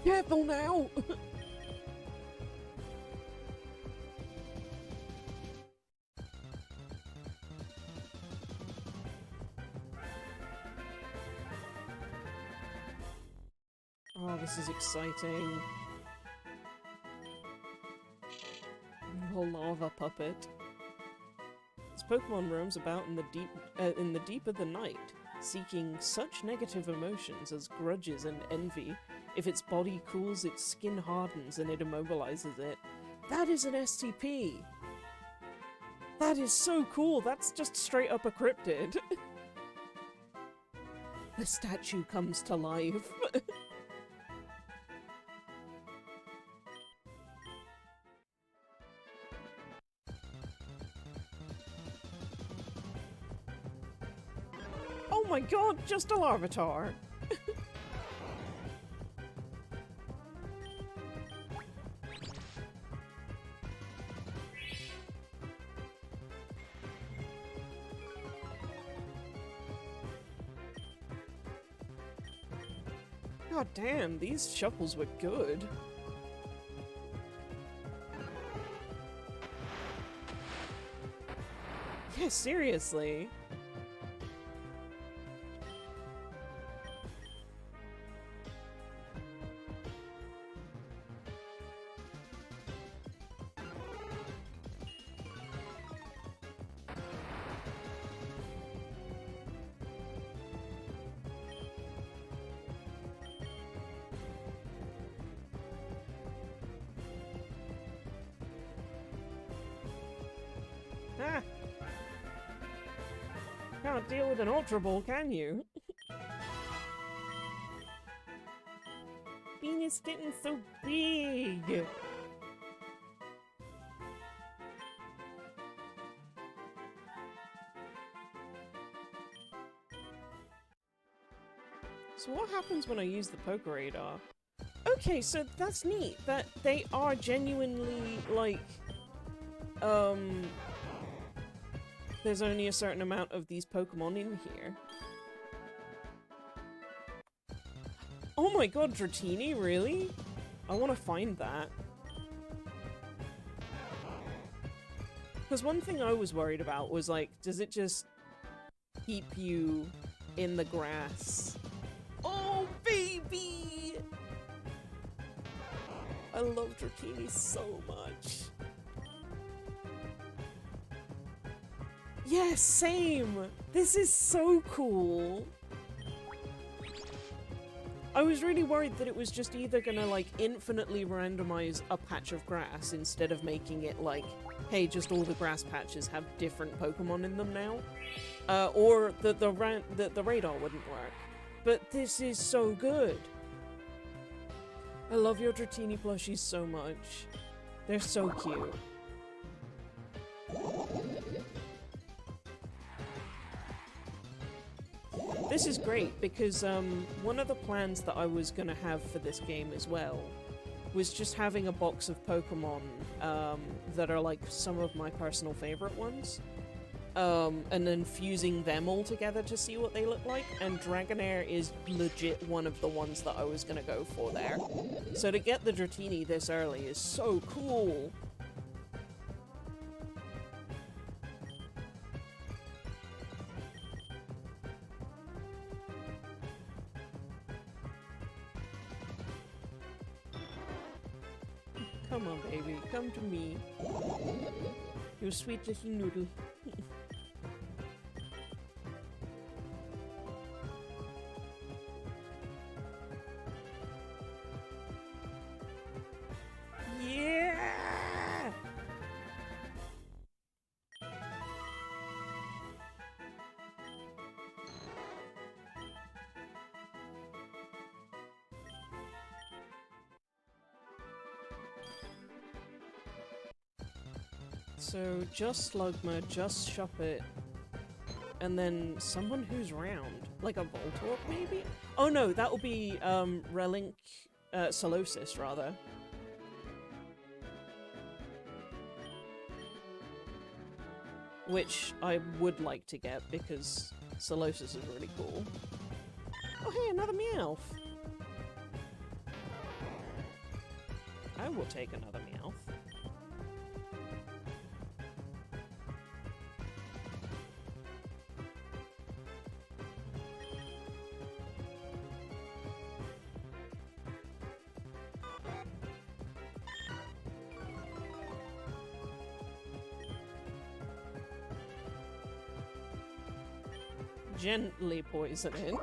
A: Careful now! Oh, this is exciting. The lava puppet. This Pokemon roams about in the deep of the night, seeking such negative emotions as grudges and envy. If its body cools, its skin hardens and it immobilizes it. That is an STP! That is so cool! That's just straight up a cryptid! The statue comes to life. Oh my god, just a Larvitar! God damn, these shuffles were good. Yeah, seriously. Ah. can't deal with an Ultra Ball, can you? Bean is getting so big! So what happens when I use the Poke Radar? Okay, so that's neat, that they are genuinely, like, there's only a certain amount of these Pokemon in here. Oh my god, Dratini, really? I want to find that. Because one thing I was worried about was, like, does it just keep you in the grass? Oh, baby! I love Dratini so much. Yeah, same! This is so cool! I was really worried that it was just either gonna, like, infinitely randomize a patch of grass instead of making it like, hey, just all the grass patches have different Pokemon in them now. Or that the radar wouldn't work. But this is so good! I love your Dratini plushies so much. They're so cute. This is great because one of the plans that I was gonna have for this game as well was just having a box of Pokemon that are like some of my personal favorite ones, and then fusing them all together to see what they look like, and Dragonair is legit one of the ones that I was gonna go for there. So to get the Dratini this early is so cool! Come on, baby. Come to me. You sweet little noodle. Yeah! So, just Slugma, just Shuppet, and then someone who's round. Like a Voltorb, maybe? Oh no, that will be, Relink, Solosis, rather. Which I would like to get, because Solosis is really cool. Oh hey, another Meowth! I will take another Meowth. Gently poison it.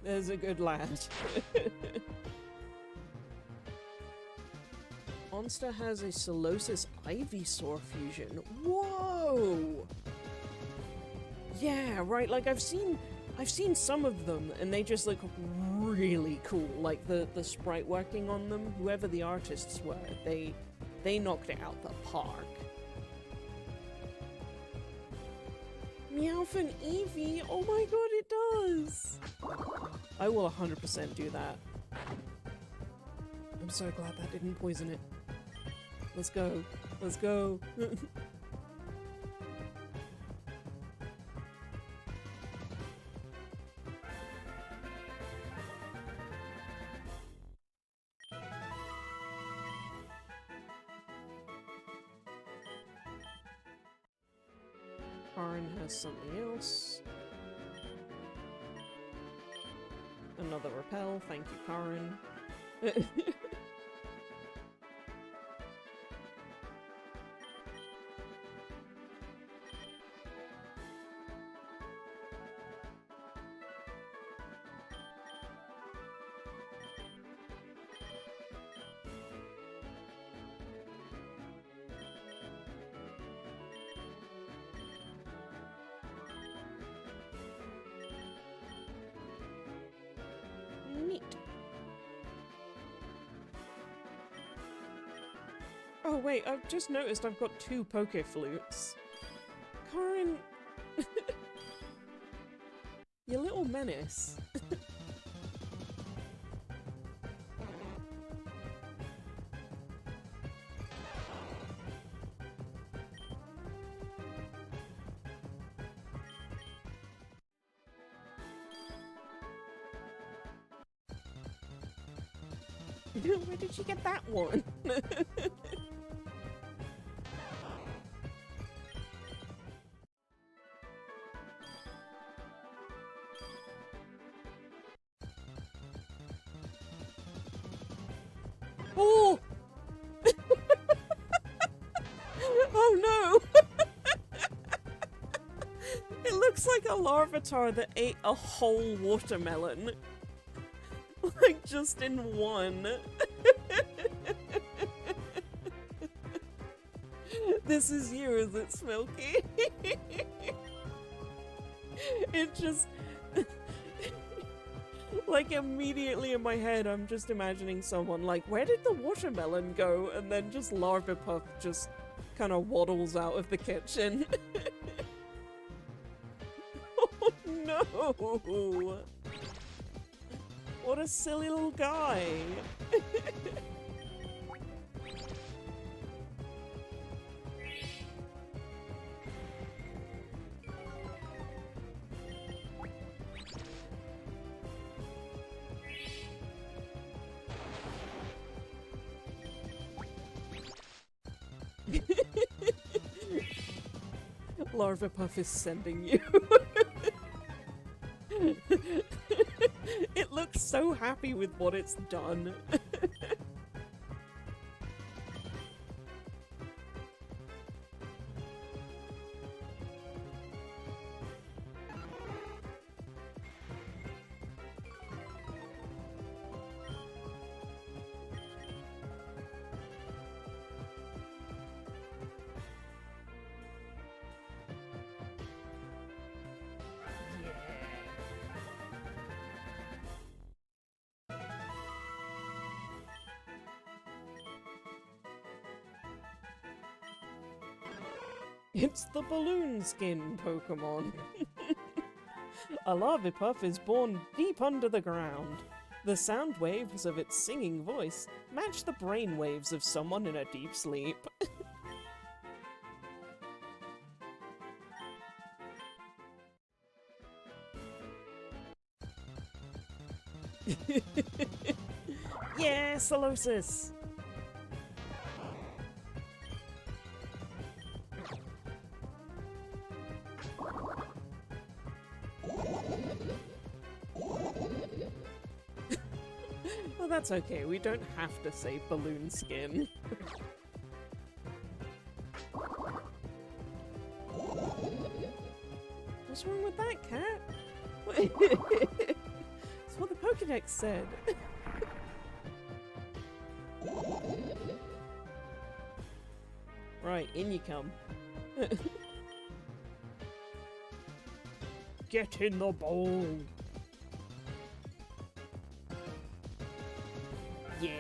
A: There's a good lad. Monster has a Solosis Ivysaur fusion. Whoa! Yeah, right, like I've seen some of them and they just look really cool. Like the sprite working on them, whoever the artists were, they knocked it out the park. Meowth and Eevee! Oh my god, it does! I will 100% do that. I'm so glad that didn't poison it. Let's go. Let's go. Karin has something else. Another repel, thank you, Karin. Oh wait, I've just noticed I've got 2 Poke Flutes. Karin... you little menace. Where did she get that one? Oh! Oh no! It looks like a Larvitar that ate a whole watermelon. Like, just in one. This is you, is it, Smilky? It just... like, immediately in my head, I'm just imagining someone like, where did the watermelon go? And then just Larvipuff just kind of waddles out of the kitchen. Oh no! What a silly little guy! Larvipuff is sending you. It looks so happy with what it's done. It's the balloon skin Pokemon. A Larvipuff is born deep under the ground. The sound waves of its singing voice match the brain waves of someone in a deep sleep. Yeah, Solosis! Well, that's okay, we don't have to say balloon skin. What's wrong with that, cat? That's what the Pokédex said. Right, in you come. Get in the bowl! Yeah!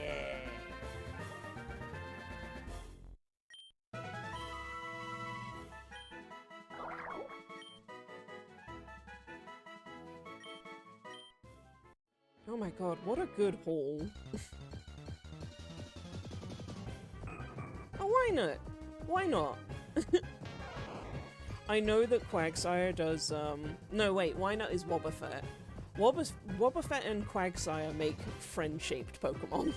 A: Oh my god, what a good haul. Oh, why not? Why not? I know that Quagsire does, no wait, Wynut is Wobbuffet. Wobbuffet and Quagsire make friend-shaped Pokemon.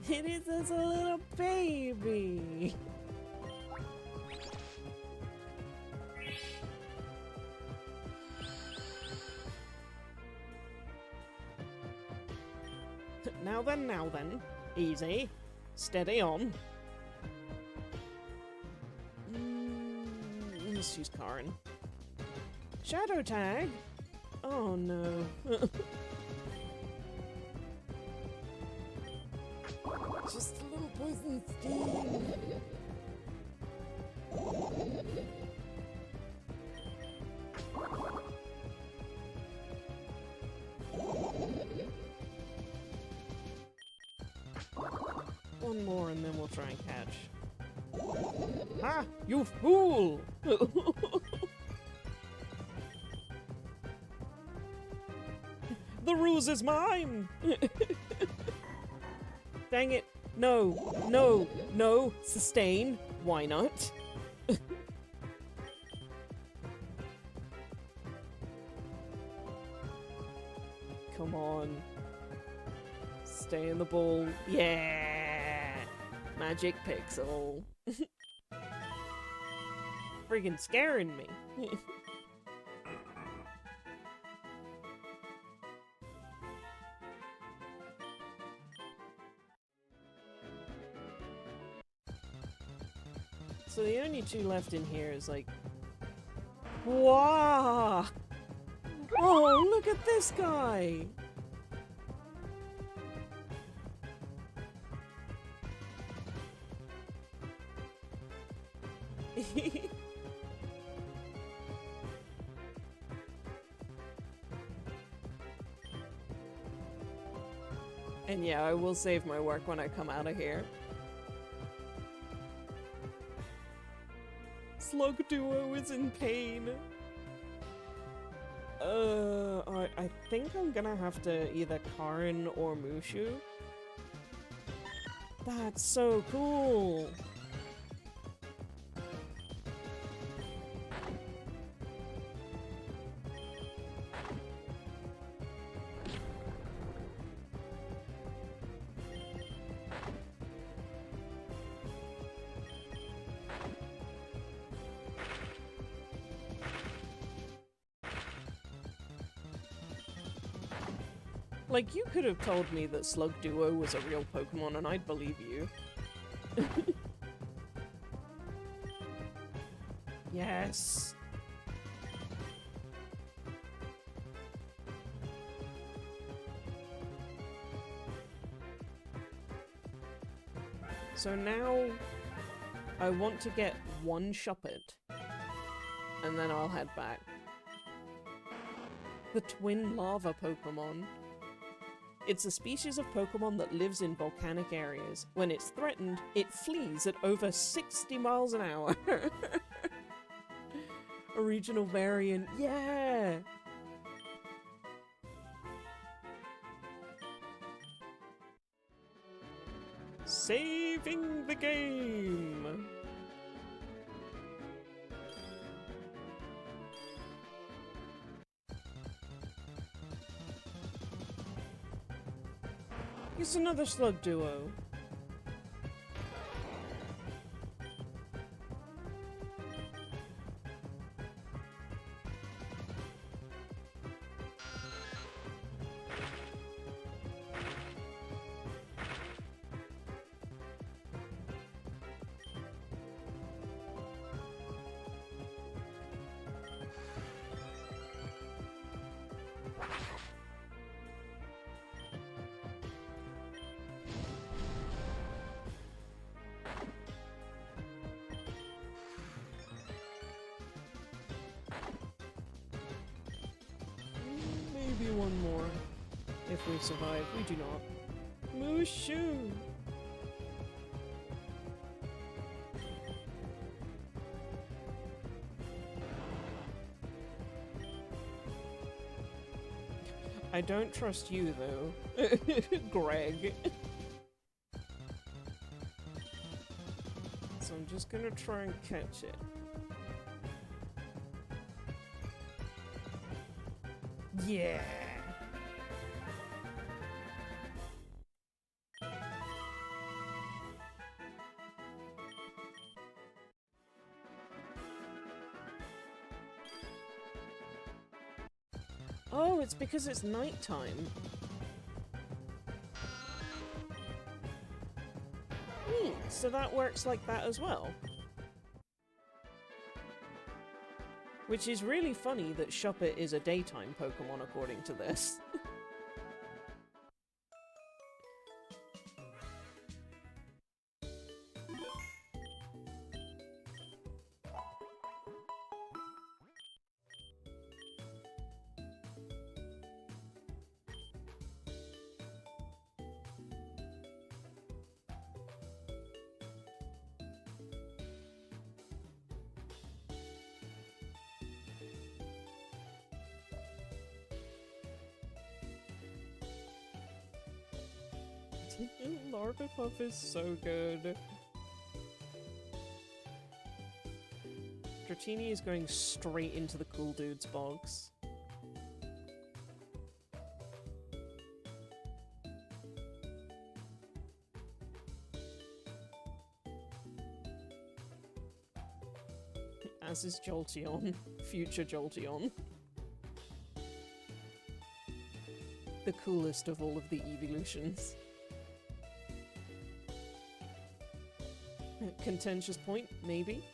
A: It is as a little baby! Now then. Easy. Steady on. Let's use Karin. Shadow Tag? Oh no. Just a little poison sting. one more and then we'll try and catch. Ha! You fool! The ruse is mine! Dang it. No, no, no. Sustain. Why not? Come on. Stay in the ball. Yeah! Magic pixel. Friggin' scaring me. So the only two left in here is like... Wow! Oh, look at this guy! And yeah, I will save my work when I come out of here. Slug Duo is in pain. I think I'm gonna have to either Karin or Mushu. That's so cool! Like, you could have told me that Slug Duo was a real Pokemon and I'd believe you. Yes! So now I want to get one Shuppet and then I'll head back. The Twin Lava Pokemon. It's a species of Pokemon that lives in volcanic areas. When it's threatened, it flees at over 60 miles an hour. A regional variant, yeah! Saving the game! It's another Slug Duo. Maybe one more. If we survive, we do not. Mushu! I don't trust you, though. Greg. So I'm just gonna try and catch it. Yeah! Oh, it's because it's nighttime. So that works like that as well. Which is really funny that Shuppet is a daytime Pokemon according to this. Larvapuff is so good. Dratini is going straight into the cool dude's box. As is Jolteon. Future Jolteon. The coolest of all of the evolutions. Contentious point? Maybe?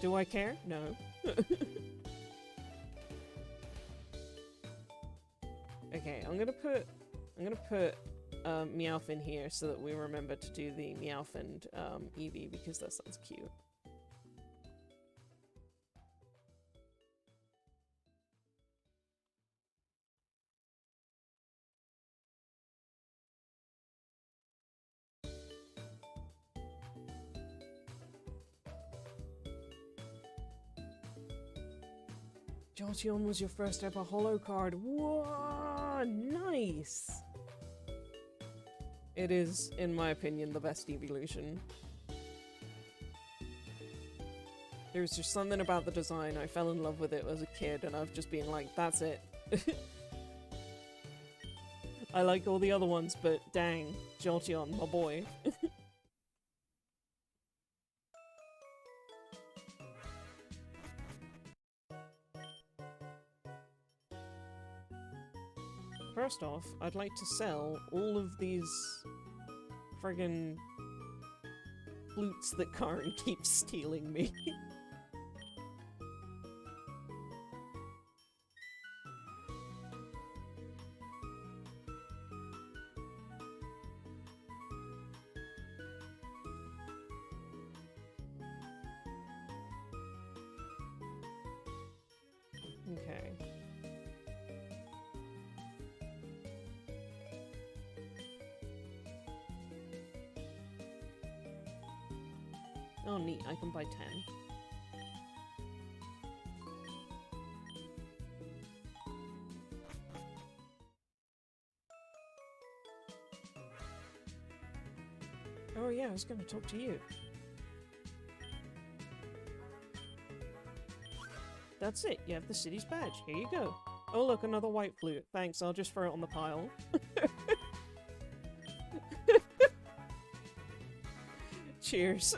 A: Do I care? No. Okay, I'm gonna put Meowth in here so that we remember to do the Meowth and Eevee because that sounds cute. Jolteon was your first ever holo card. Whoa, nice! It is, in my opinion, the best evolution. There's just something about the design. I fell in love with it as a kid, and I've just been like, that's it. I like all the other ones, but dang, Jolteon, my boy. First off, I'd like to sell all of these friggin' flutes that Karin keeps stealing me. Okay. Oh neat, I can buy 10. Oh yeah, I was gonna talk to you. That's it, you have the city's badge. Here you go. Oh look, another white flute. Thanks, I'll just throw it on the pile. Cheers.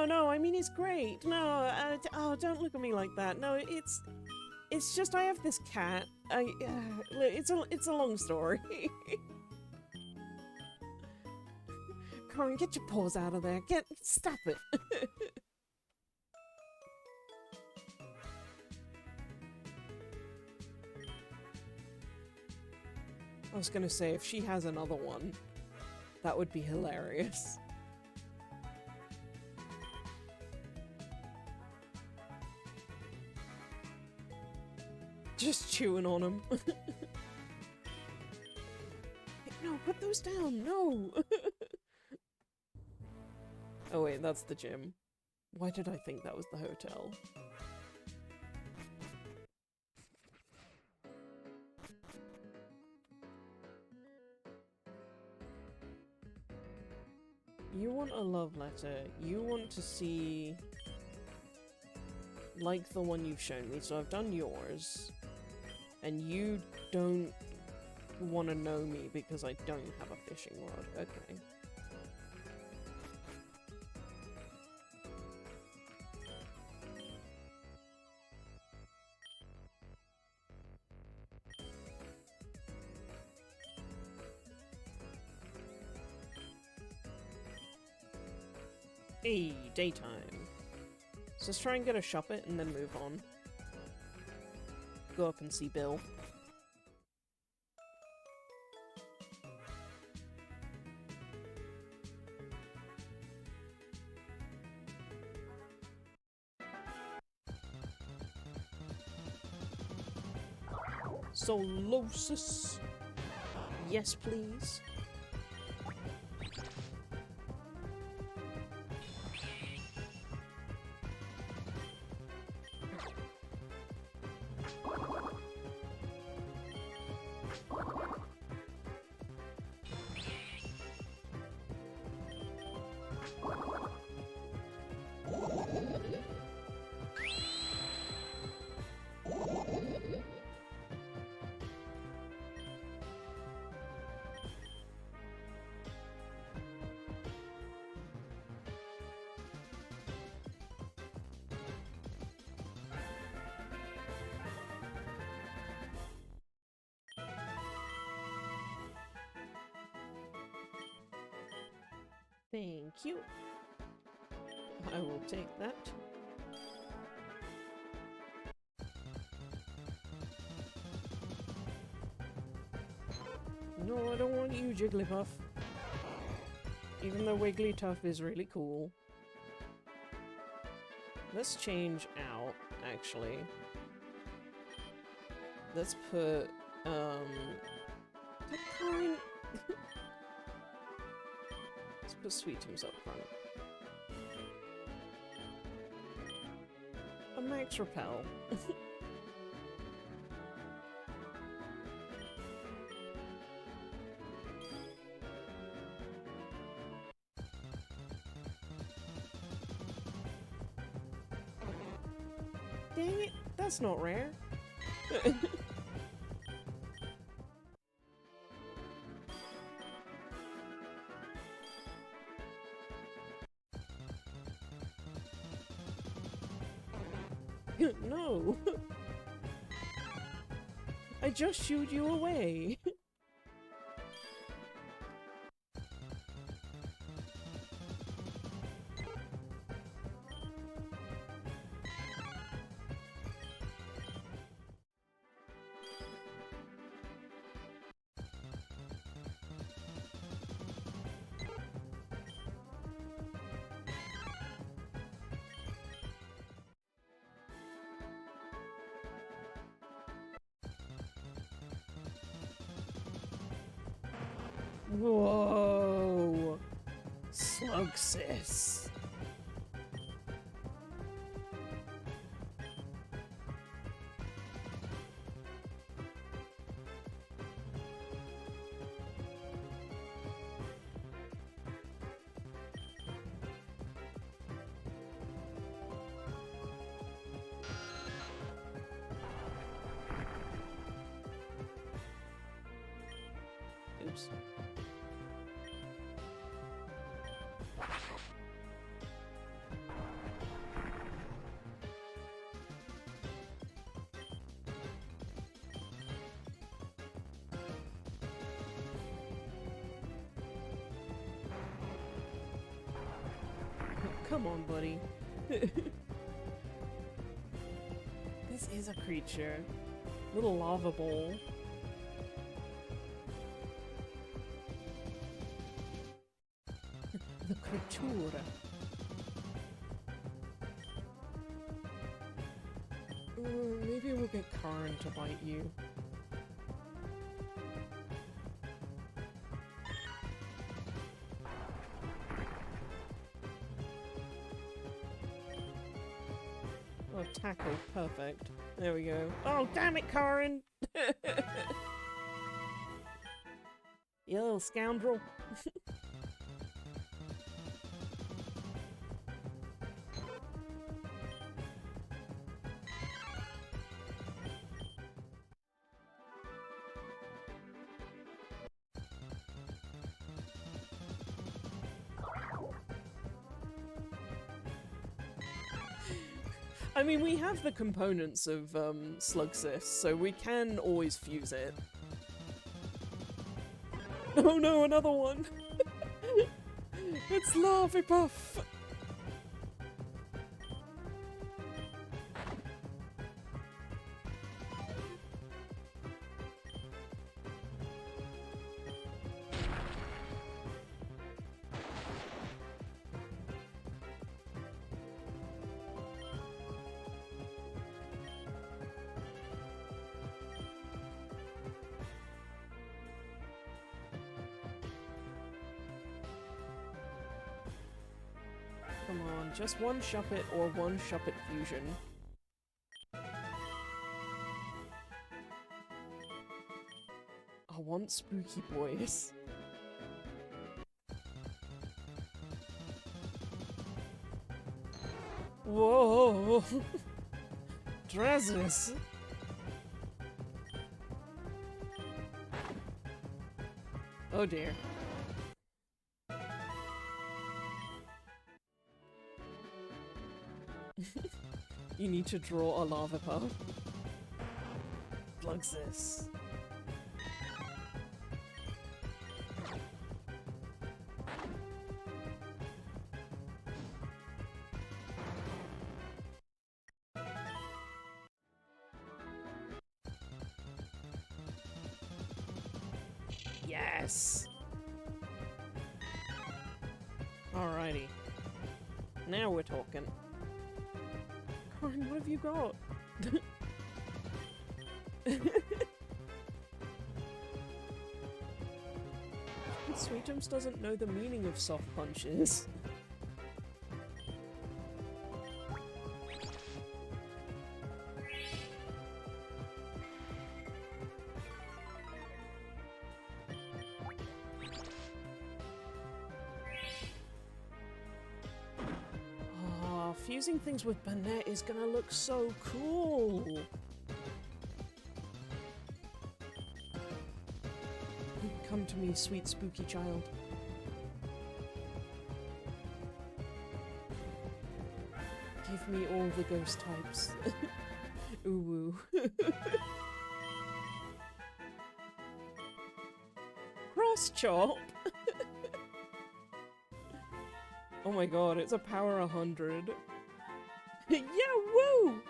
A: No, I mean, it's great. No, oh, don't look at me like that. No, it's just I have this cat. It's a long story. Karin, get your paws out of there. Stop it. I was gonna say, if she has another one, that would be hilarious. Just chewing on him. No, put those down, no! Oh wait, that's the gym. Why did I think that was the hotel? You want a love letter. You want to see... like the one you've shown me, so I've done yours. And you don't want to know me because I don't have a fishing rod. Okay. Hey, daytime. So let's try and get a shop it and then move on. Go up and see Bill. Solosis. Yes, please. Thank you. I will take that. No, I don't want you, Jigglypuff. Even though Wigglytuff is really cool. Let's change out, actually. Let's put, Pine. Let's put Sweetums up front. A Max Repel. Dang it, that's not rare. No! I just shooed you away! Whoa! Slugsis! Oops. Come on, buddy. This is a creature. Little lava bowl. The creature. Maybe we'll get Karin to bite you. Oh, tackle. Perfect. There we go. Oh, damn it, Karin! You little scoundrel. I mean, we have the components of Slugsis, so we can always fuse it. Oh no, another one! It's Larvipuff! Come on, just one Shuppet or one Shuppet fusion. I want spooky boys. Whoa! Drazus! Oh dear. You need to draw a Larvipuff. Slugsis. Yes! Alrighty. Now we're talking. Corin, what have you got? Sweetums doesn't know the meaning of soft punches. Oh, fusing things with Banette is gonna look so cool! Come to me, sweet spooky child. Give me all the ghost types. Ooh woo. Cross chop? Oh my god, it's a power 100. Yeah, woo!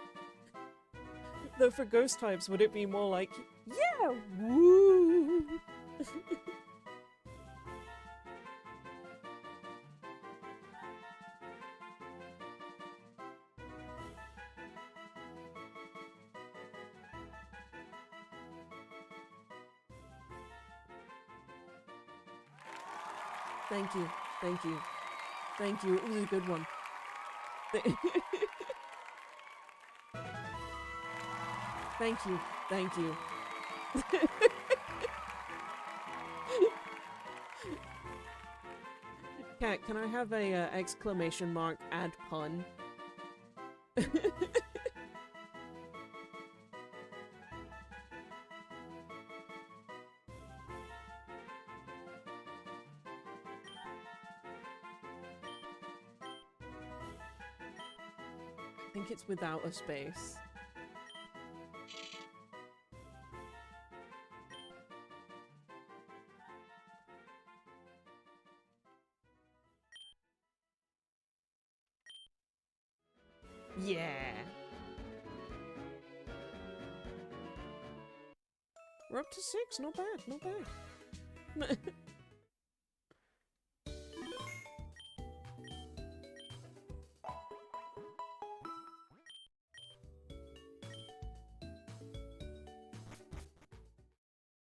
A: Though for ghost types, would it be more like, yeah, woo! Thank you, thank you, thank you. It was a good one. Thank you, thank you. Cat, can I have a exclamation mark add pun? I think it's without a space. Yeah. We're up to 6, not bad, not bad.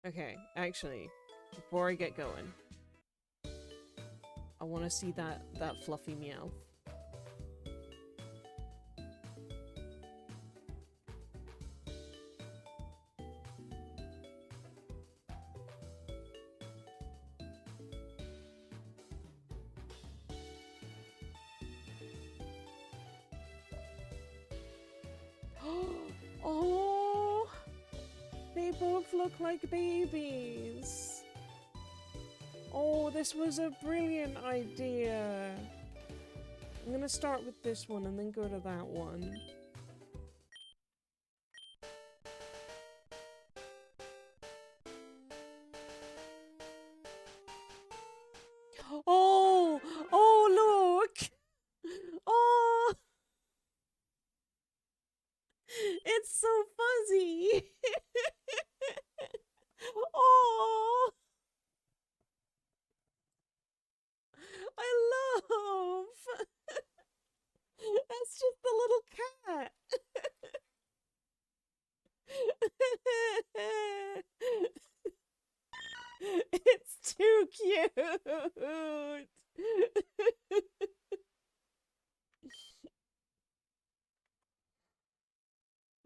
A: Okay, actually, before I get going, I want to see that fluffy meow. Oh, they both look like babies. Oh, this was a brilliant idea. I'm gonna start with this one and then go to that one. Oh! Oh, look! Oh! It's so fuzzy! Oh! I love! That's just the little cat! It's too cute!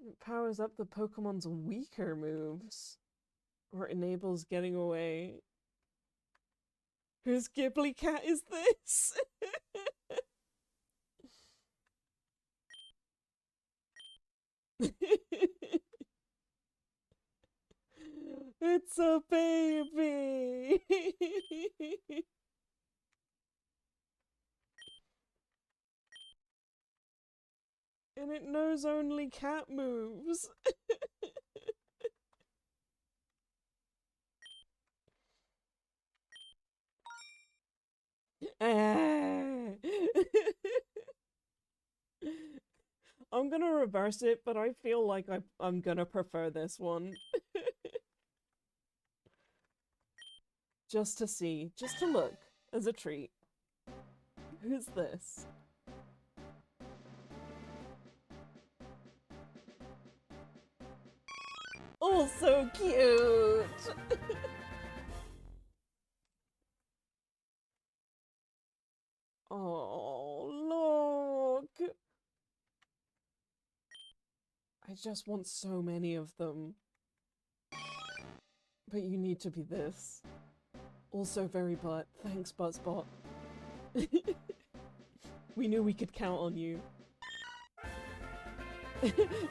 A: It powers up the Pokemon's weaker moves. Or enables getting away. Whose Ghibli cat is this? It's a baby! And it knows only cat moves. I'm gonna reverse it, but I feel like I'm gonna prefer this one. Just to see, just to look, as a treat. Who's this? Oh, so cute! Oh, look! I just want so many of them. But you need to be this. Also very butt. Thanks, Buzzbot. We knew we could count on you.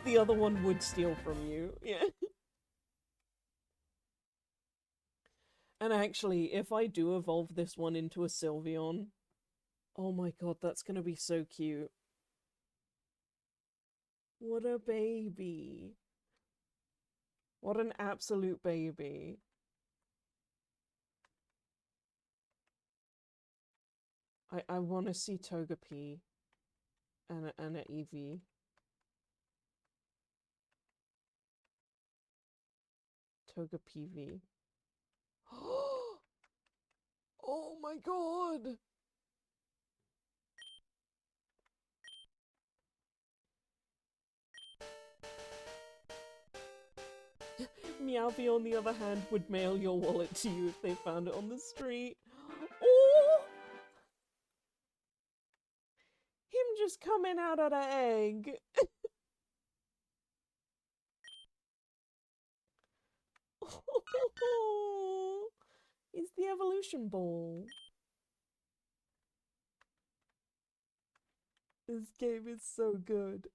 A: The other one would steal from you. Yeah. And actually, if I do evolve this one into a Sylveon, oh my god, that's gonna be so cute. What a baby. What an absolute baby. I want to see Togepi and an Eevee. Togepi. Oh my god! Meowth, on the other hand, would mail your wallet to you if they found it on the street. Oh! Him just coming out of the egg. Oh, it's the evolution ball. This game is so good.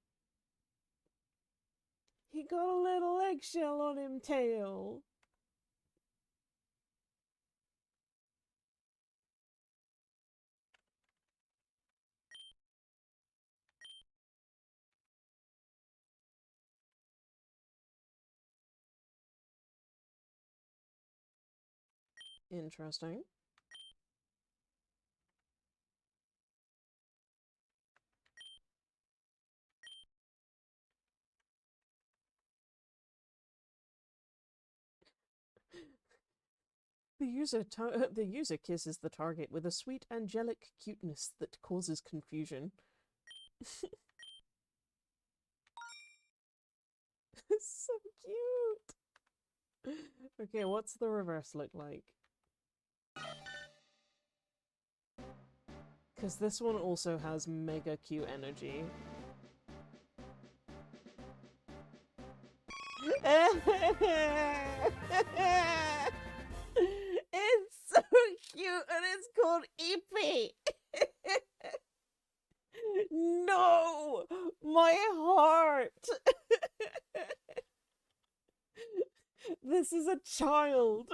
A: He got a little eggshell on him tail. Interesting. The user kisses the target with a sweet angelic cuteness that causes confusion. It's so cute. Okay, what's the reverse look like? Because this one also has mega cute energy. It's so cute and it's called Eepee. No! My heart! This is a child.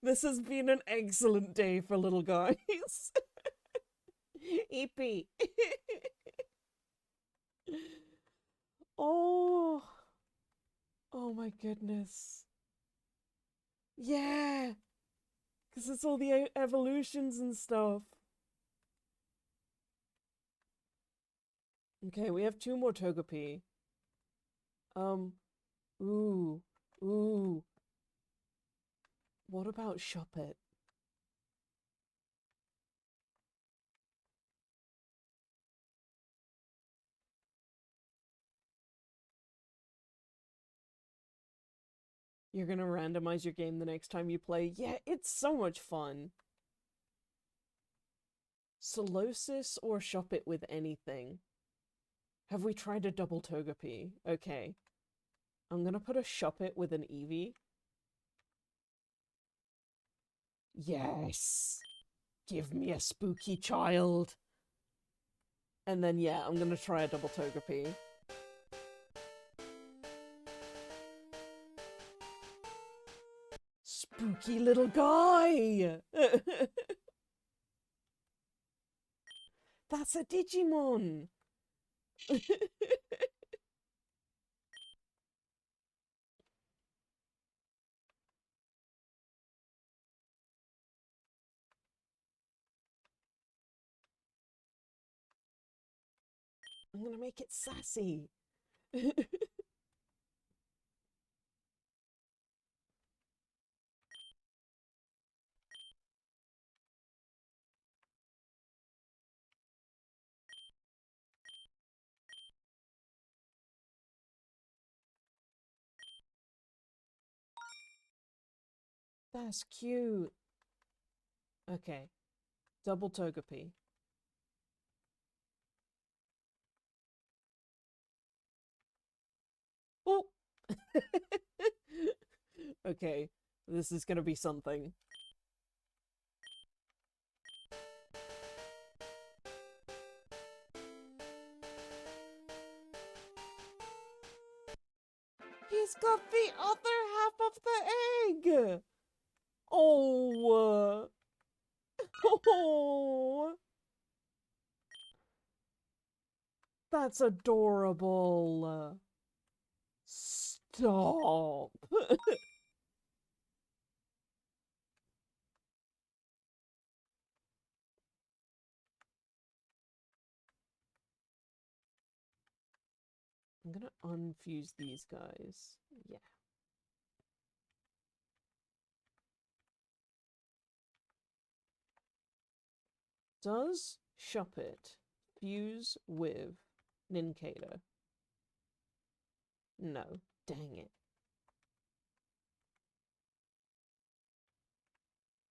A: This has been an excellent day for little guys. Eepee. Oh. Oh my goodness. Yeah. Because it's all the evolutions and stuff. Okay, we have 2 more Togepi. Ooh. Ooh. What about Shuppet? You're gonna randomize your game the next time you play? Yeah, it's so much fun. Solosis or Shuppet with anything? Have we tried a double Togepi? Okay. I'm gonna put a Shuppet with an Eevee. Yes! Give me a spooky child! And then, yeah, I'm gonna try a double Togepi. Spooky little guy! That's a Digimon! I'm gonna make it sassy. That's cute. Okay. Double Togepi. Oh! Okay. This is gonna be something. He's got the other half of the egg! Oh! Oh! That's adorable. Stop. I'm gonna unfuse these guys. Yeah. Does Shuppet fuse with Nincada? No. Dang it.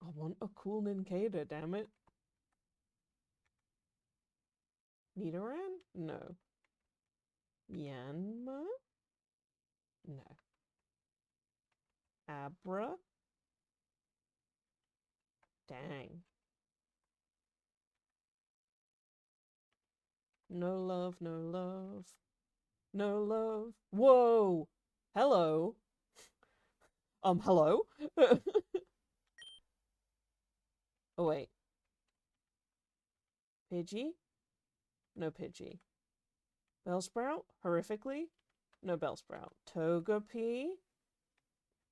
A: I want a cool Nincada, damn it. Nidoran? No. Yanma? No. Abra? Dang. No love, no love. No love. Whoa! Hello? Hello? Oh, wait. Pidgey? No Pidgey. Bellsprout? Horrifically? No Bellsprout. Togepi?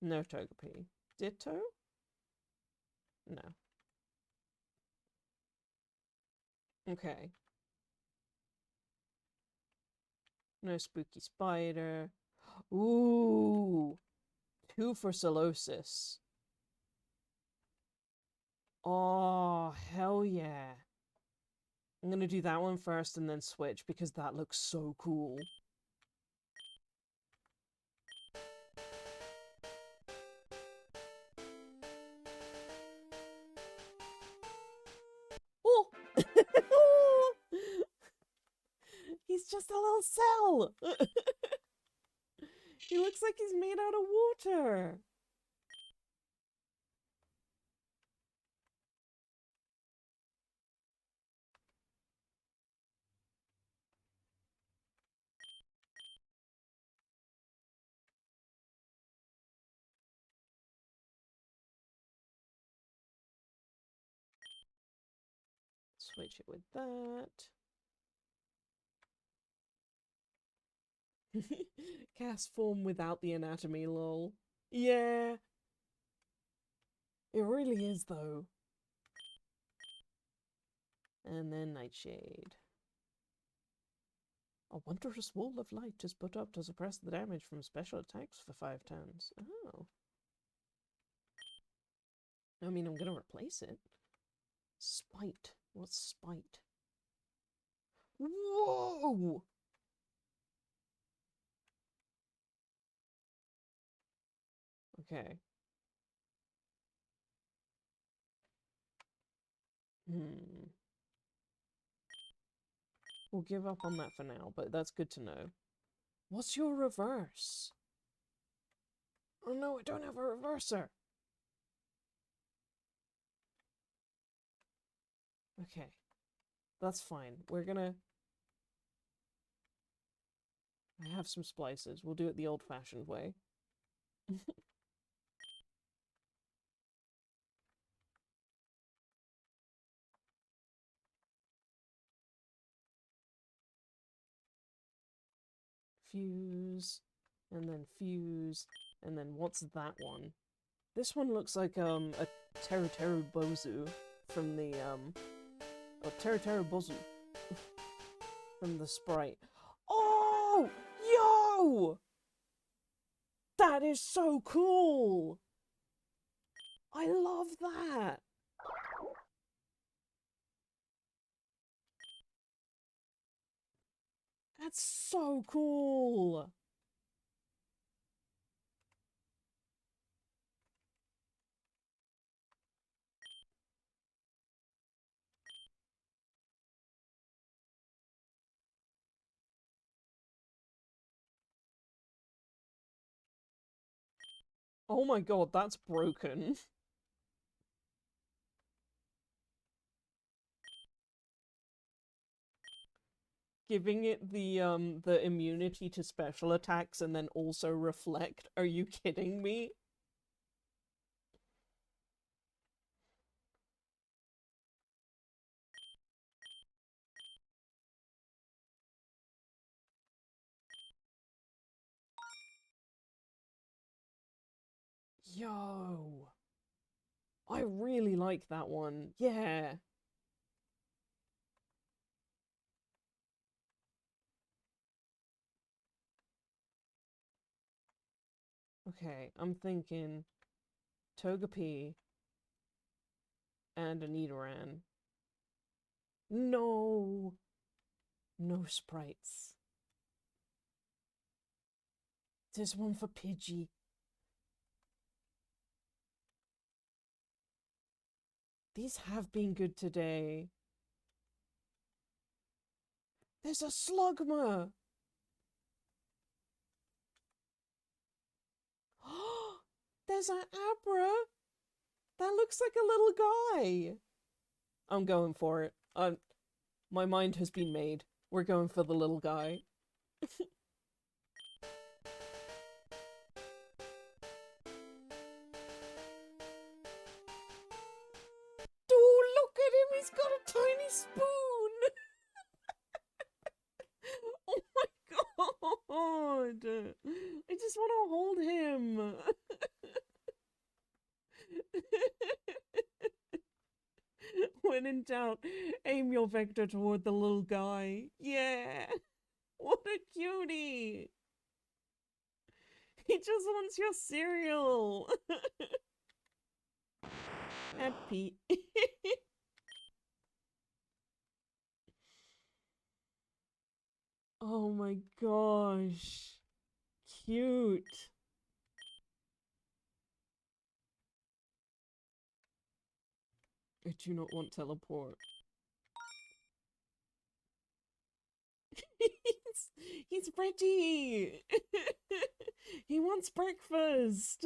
A: No Togepi. Ditto? No. Okay. No Spooky Spider. Ooh! 2 for Solosis. Oh, hell yeah. I'm gonna do that one first and then switch because that looks so cool. Oh! He's just a little cell! He looks like he's made out of water! Switch it with that. Cast form without the anatomy, lol. Yeah. It really is, though. And then Nightshade. A wondrous wall of light is put up to suppress the damage from special attacks for 5 turns. Oh. I mean, I'm gonna replace it. Spite. What's spite? Whoa! Okay. We'll give up on that for now, but that's good to know. What's your reverse? Oh no, I don't have a reverser! Okay. That's fine. We're gonna... I have some splices. We'll do it the old-fashioned way. Fuse, and then what's that one? This one looks like a Teru Bozu from the or Teru Bozu from the sprite. Oh, yo! That is so cool! I love that! That's so cool! Oh my god, that's broken. Giving it the immunity to special attacks and then also reflect. Are you kidding me? Yo. I really like that one. Yeah. Okay, I'm thinking Togepi and a Nidoran. No. No sprites. There's one for Pidgey. These have been good today. There's a Slugma! There's an Abra! That looks like a little guy! I'm going for it. My mind has been made. We're going for the little guy. Oh, look at him! He's got a tiny spoon! Oh my god! I just want to hold him! When in doubt, aim your vector toward the little guy. Yeah! What a cutie! He just wants your cereal! And Pete. Oh my gosh. Cute. I do not want teleport. he's ready. He wants breakfast.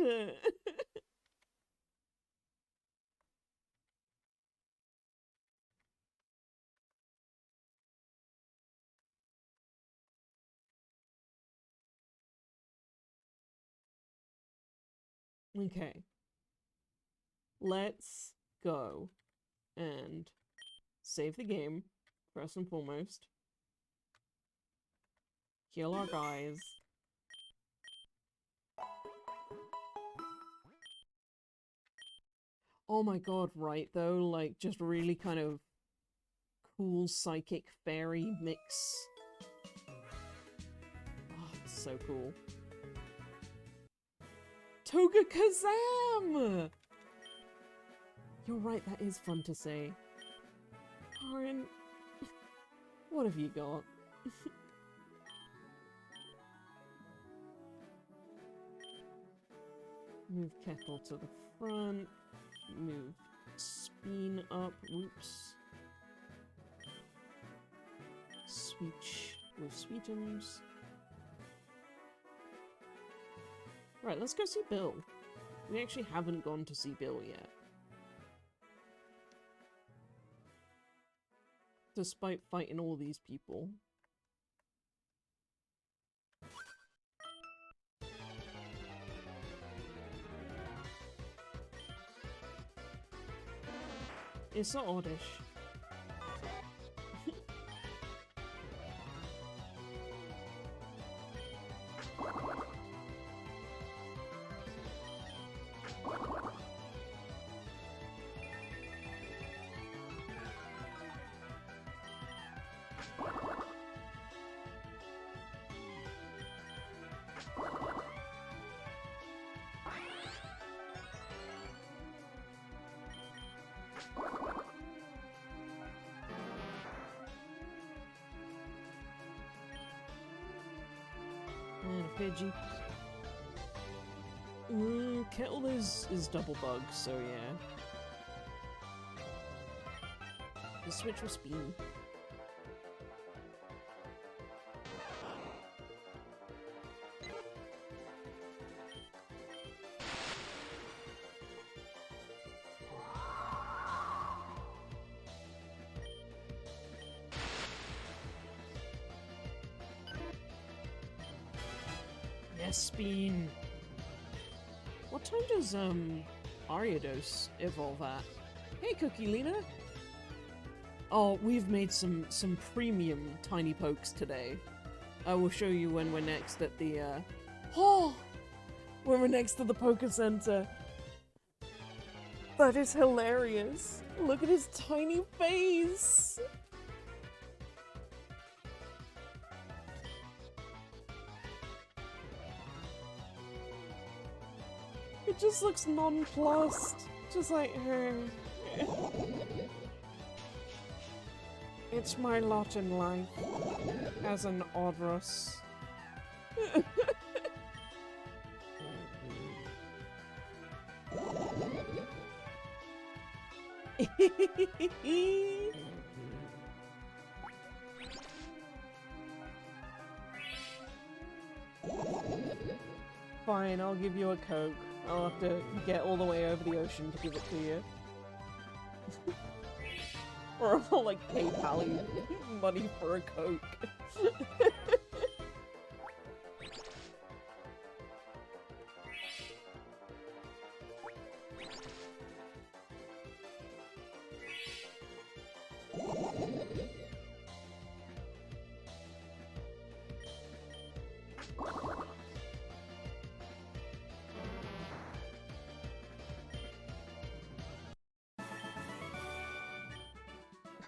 A: Okay. Let's go and save the game, first and foremost. Heal our guys. Oh my god, right though, like just really kind of cool psychic fairy mix. Oh, it's so cool. Toga Kazam! You're right, that is fun to say. Karin, what have you got? Move Kettle to the front. Move Speen up. Whoops. Sweech with Sweetums. Right, let's go see Bill. We actually haven't gone to see Bill yet. Despite fighting all these people. It's so oddish. Pidgey. Kettle is double bug, so yeah. The switch with Speen. Chespin. What time does, Ariados evolve at? Hey, Cookie Lena! Oh, we've made some premium Tiny Pokes today. I will show you when we're next at the, when we're next to the Poke Center. That is hilarious. Look at his tiny face! It just looks nonplussed. Just like, it's my lot in life as an Odrus. Fine, I'll give you a Coke. I'll have to get all the way over the ocean to give it to you. Or I'll like PayPal you money for a Coke.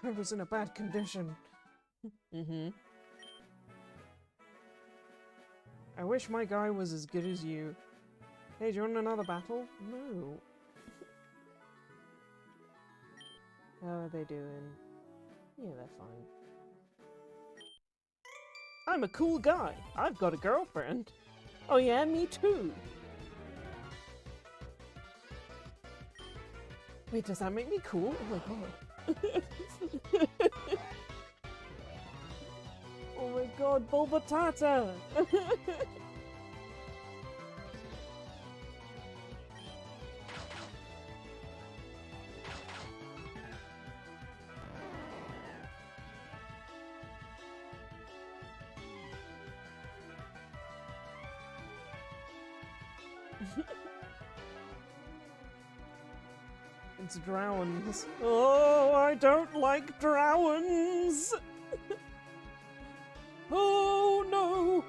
A: I was in a bad condition. I wish my guy was as good as you. Hey, do you want another battle? No. How are they doing? Yeah, they're fine. I'm a cool guy. I've got a girlfriend. Oh yeah, me too. Wait, does that make me cool? Oh my god. Oh my god, Bulbatata! It's Drowns. Oh, I don't like Drowns! Oh no!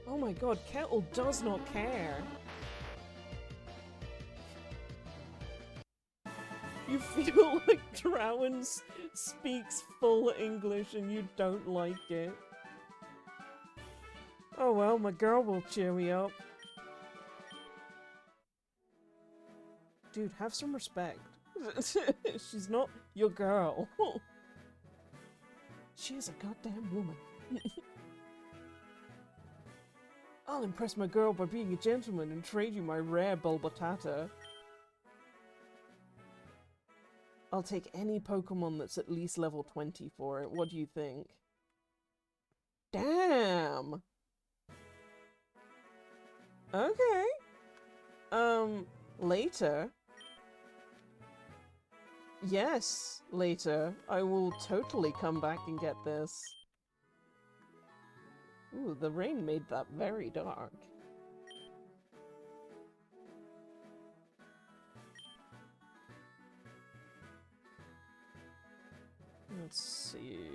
A: Oh my god, Kettle does not care. You feel like Drowns speaks full English and you don't like it. Oh well, my girl will cheer me up. Dude, have some respect. She's not your girl. She is a goddamn woman. I'll impress my girl by being a gentleman and trade you my rare Bulbatata. I'll take any Pokemon that's at least level 20 for it. What do you think? Damn! Okay. Later? Yes, later. I will totally come back and get this. Ooh, the rain made that very dark. Let's see.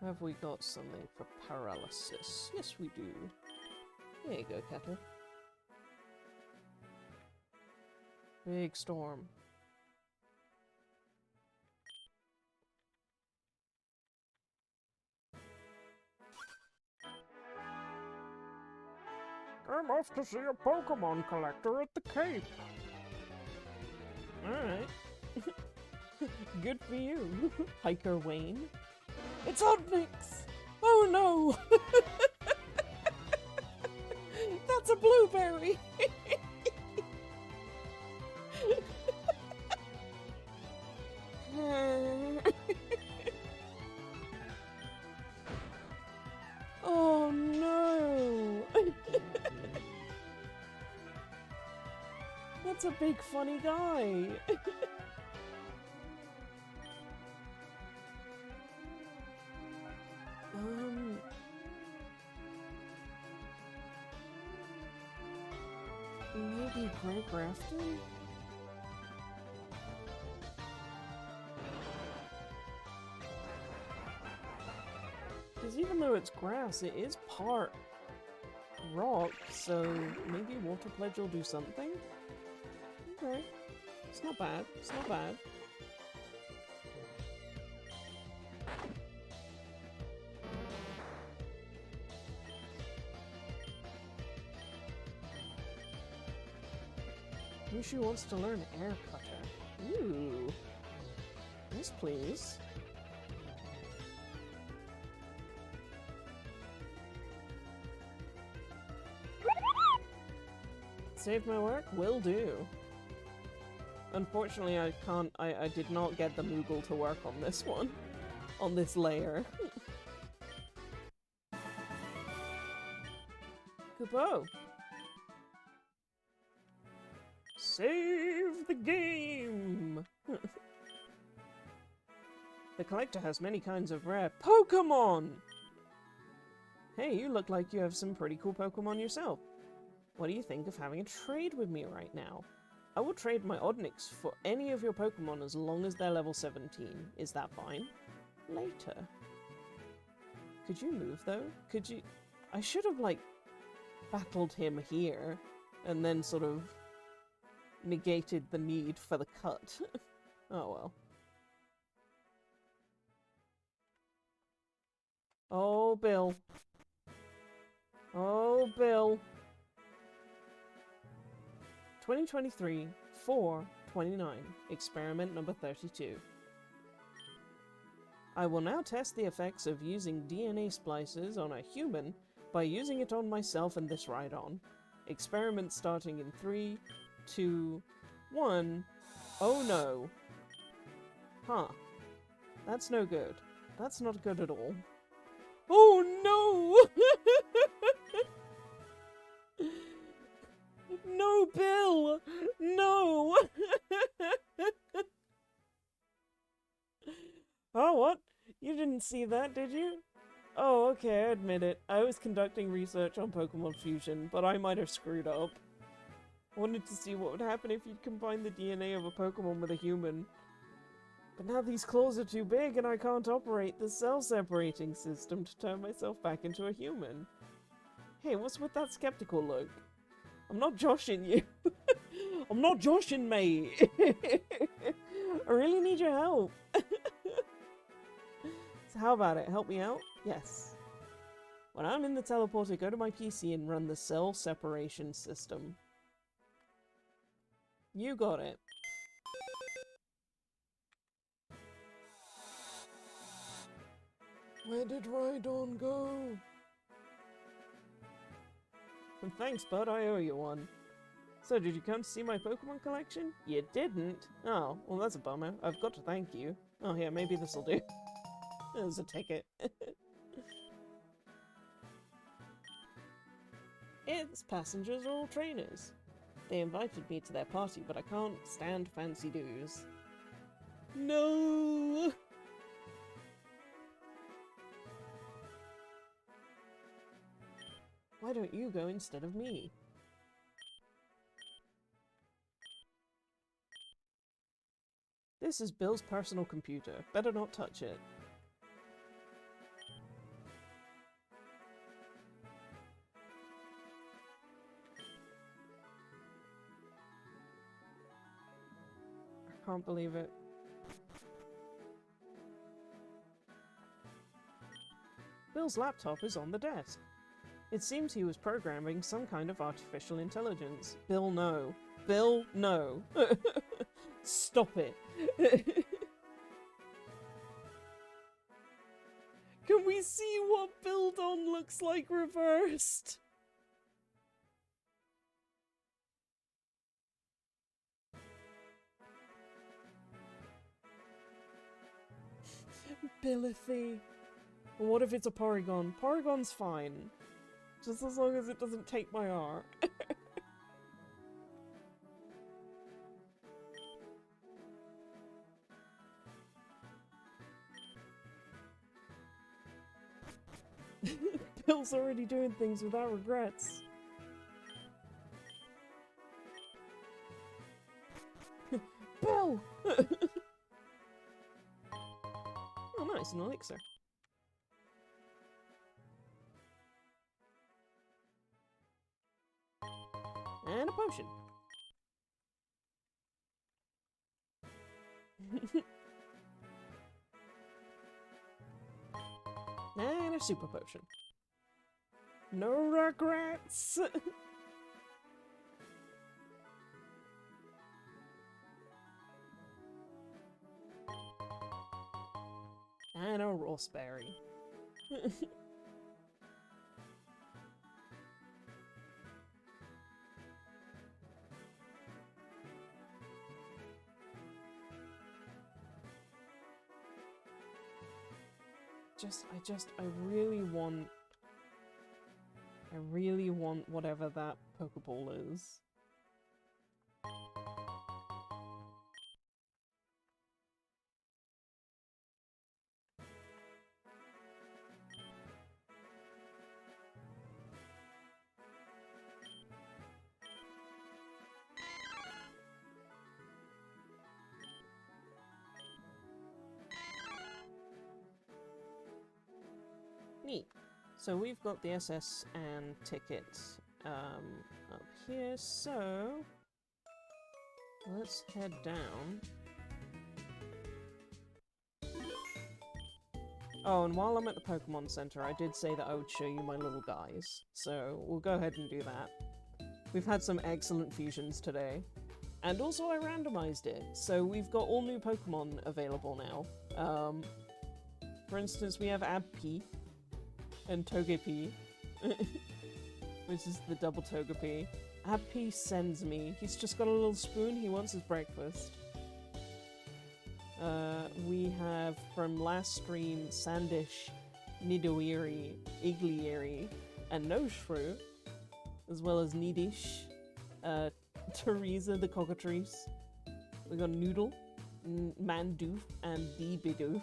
A: Have we got something for paralysis? Yes, we do. There you go, Kettle. Big storm. I'm off to see a Pokemon collector at the Cape. Alright. Good for you, Hiker Wayne. It's Onix! Oh no! That's a blueberry! That's a big funny guy. Maybe Greg Grafton? Because even though it's grass, it is part rock, so maybe Water Pledge will do something? Okay. It's not bad. It's not bad. Mushu wants to learn Air Cutter. Ooh. Yes, please. Save my work? Will do. Unfortunately, I did not get the Moogle to work on this one. On this layer. Kupo! Save the game! The collector has many kinds of rare Pokemon! Hey, you look like you have some pretty cool Pokemon yourself. What do you think of having a trade with me right now? I will trade my Oddnix for any of your Pokemon as long as they're level 17. Is that fine? Later. Could you move, though? Could you... I should have, like, battled him here, and then sort of negated the need for the cut. Oh well. Oh, Bill. Oh, Bill. 2023, 4/29, experiment number 32. I will now test the effects of using DNA splices on a human by using it on myself and this ride-on. Experiment starting in 3, 2, 1. Oh no. Huh. That's no good. That's not good at all. Oh no! No, Bill! No! Oh, what? You didn't see that, did you? Oh, okay, I admit it. I was conducting research on Pokemon Fusion, but I might have screwed up. I wanted to see what would happen if you'd combine the DNA of a Pokemon with a human. But now these claws are too big and I can't operate the cell-separating system to turn myself back into a human. Hey, what's with that skeptical look? I'm not joshing you. I'm not joshing, mate. I really need your help. So how about it? Help me out? Yes. When I'm in the teleporter, go to my PC and run the cell separation system. You got it. Where did Rhydon go? And thanks, bud, I owe you one. So, did you come to see my Pokemon collection? You didn't? Oh, well that's a bummer. I've got to thank you. Oh yeah, maybe this'll do. There's a ticket. Its passengers are all trainers. They invited me to their party, but I can't stand fancy do's. No! Why don't you go instead of me? This is Bill's personal computer. Better not touch it. I can't believe it. Bill's laptop is on the desk. It seems he was programming some kind of artificial intelligence. Bill, no. Bill, no. Stop it. Can we see what Bildon looks like reversed? Billithy. What if it's a Porygon? Porygon's fine. Just as long as it doesn't take my art. Bill's already doing things without regrets. Bill! Oh nice, an elixir. And a potion. And a super potion. No regrets! And a raspberry. I really want whatever that Pokeball is. Neat. So we've got the SS and ticket up here, so let's head down. Oh, and while I'm at the Pokemon Center, I did say that I would show you my little guys, so we'll go ahead and do that. We've had some excellent fusions today, and also I randomized it, so we've got all new Pokemon available now. For instance, we have Abpie and Togepi, which is the double Togepi. Abpie sends me. He's just got a little spoon. He wants his breakfast. We have from last stream Sandish, Nidoiri, Iglieri, and Noshfru, as well as Nidish, Teresa the Cockatrice. We got Noodle, Mandoof, and Bidoof.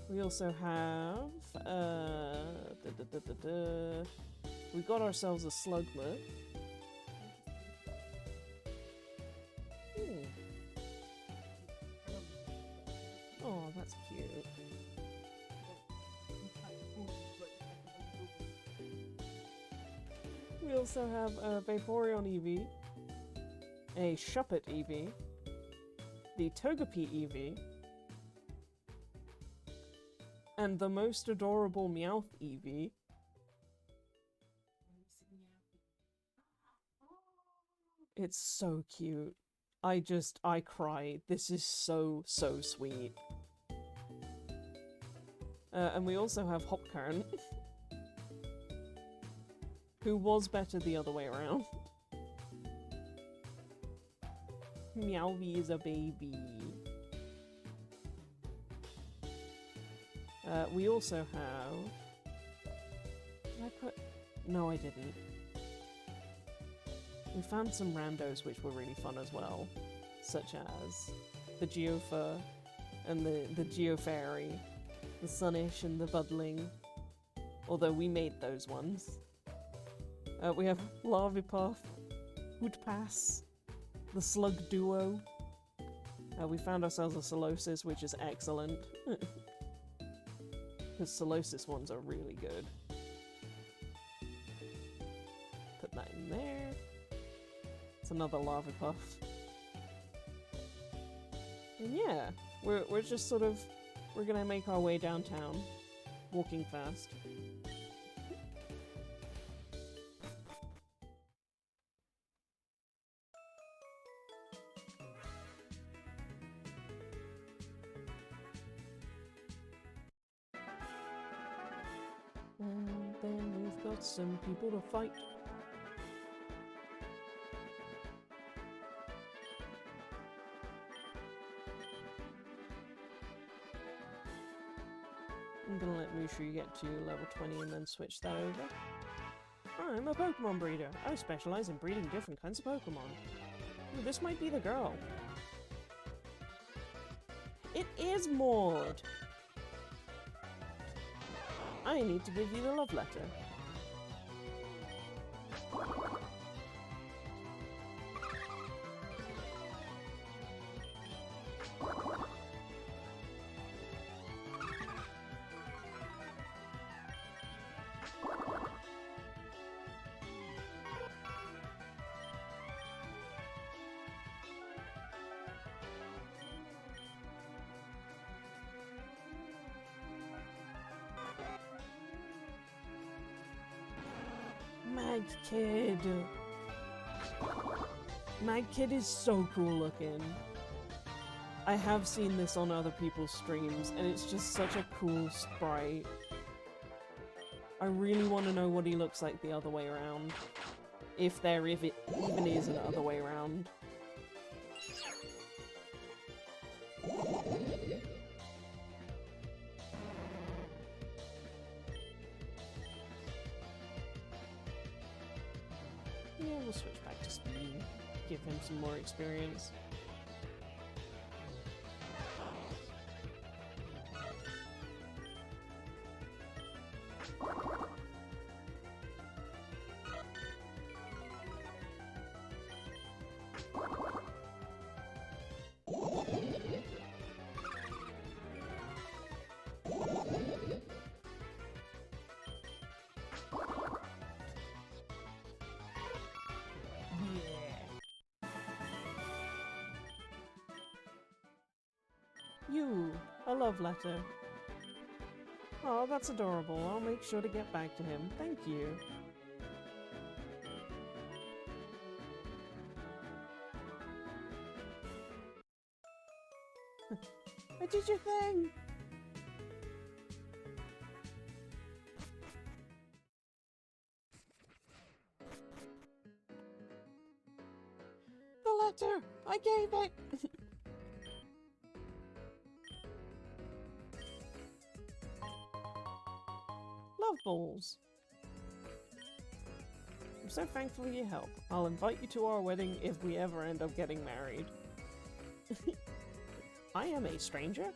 A: We also have, we got ourselves a Slugma. Oh, that's cute. We also have a Vaporeon Eevee, a Shuppet Eevee, the Togepi Eevee, and the most adorable Meowth Eevee. It's so cute. I cry. This is so sweet. And we also have Hopkern, who was better the other way around. Meowvie is a baby. We also have... Did I put... No, I didn't. We found some randos which were really fun as well, such as the Geofer and the Geofairy, the Sunish and the Budling, although we made those ones. We have Larvipuff, Hootpass, the Slug Duo. We found ourselves a Solosis, which is excellent. Because Solosis ones are really good. Put that in there. It's another Larvipuff. And yeah, we're just sort of, we're gonna make our way downtown, walking fast. And then we've got some people to fight. I'm gonna let Mushu get to level 20 and then switch that over. I'm a Pokemon breeder. I specialize in breeding different kinds of Pokemon. Ooh, this might be the girl. It is Maud! I need to give you the love letter. Mag Kid. Mag Kid is so cool looking. I have seen this on other people's streams, and it's just such a cool sprite. I really want to know what he looks like the other way around. If it even is an other way around. Yeah, we'll switch back to speed. Give him some more experience. You, a love letter. Oh, that's adorable. I'll make sure to get back to him. Thank you. I did your thing! The letter! I gave it! Love balls. I'm so thankful for your help. I'll invite you to our wedding if we ever end up getting married. I am a stranger?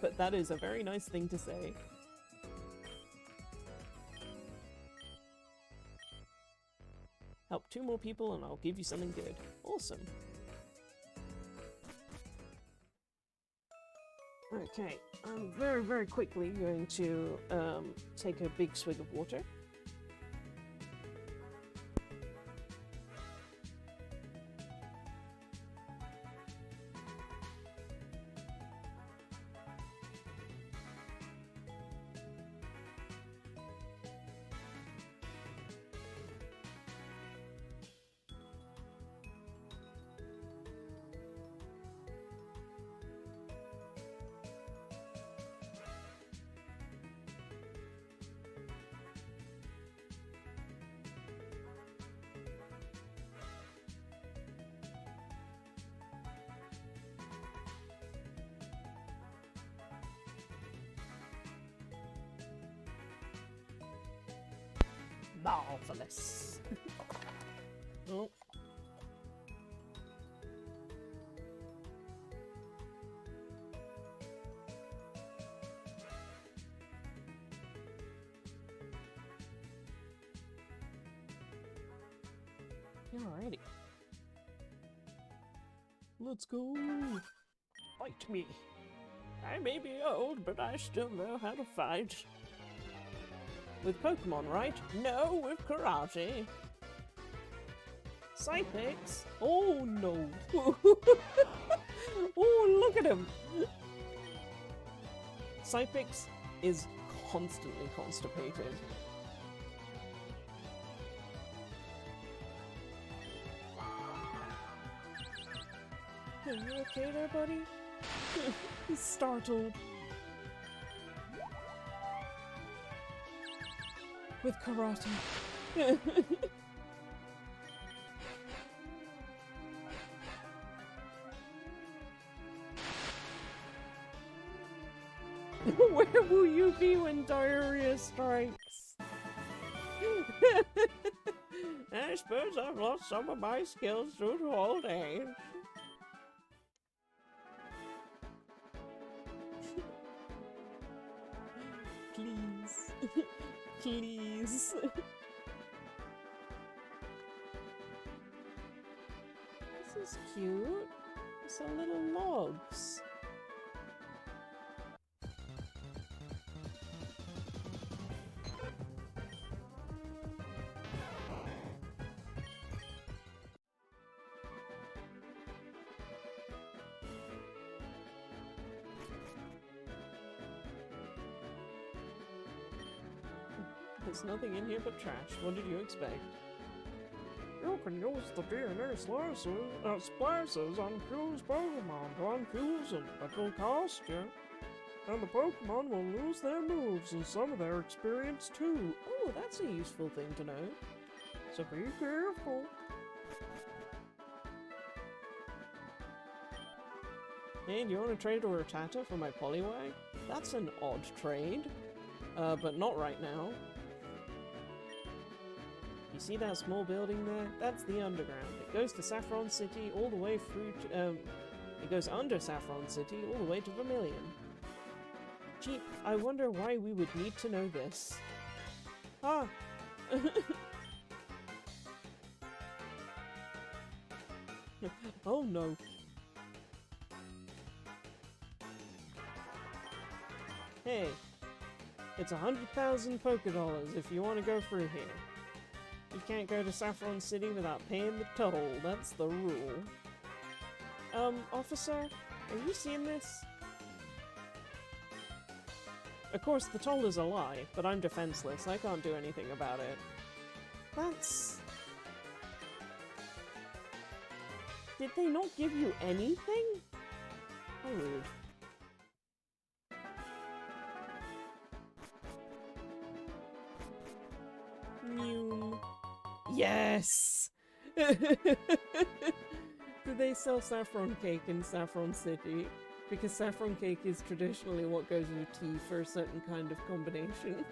A: But that is a very nice thing to say. Help 2 more people and I'll give you something good. Awesome. Okay, I'm very, very quickly going to take a big swig of water. Marvelous. Oh. Alrighty. Let's go. Fight me. I may be old, but I still know how to fight. With Pokemon, right? No, with karate. Psychics? Oh no. Oh, look at him. Psypix is constantly constipated. Are you okay there, buddy? He's startled. With karate. Where will you be when diarrhea strikes? I suppose I've lost some of my skills due to old age. Please. Please. This is cute. Some little logs. There's nothing in here but trash. What did you expect? You can use the DNA splicers on Q's Pokemon to unfuse them. That will cost you. And the Pokemon will lose their moves and some of their experience too. Oh, that's a useful thing to know. So be careful. Hey, do you want to trade a Rattata for my Poliwag? That's an odd trade. But not right now. You see that small building there? That's the underground. It goes to Saffron City all the way through to, it goes under Saffron City all the way to Vermilion. Gee, I wonder why we would need to know this. Ah! Oh no. Hey, it's 100,000 Pokédollars if you want to go through here. You can't go to Saffron City without paying the toll, that's the rule. Officer, are you seeing this? Of course, the toll is a lie, but I'm defenseless, I can't do anything about it. That's... Did they not give you anything? How rude. Mew. Yes! Do they sell saffron cake in Saffron City? Because saffron cake is traditionally what goes with tea for a certain kind of combination.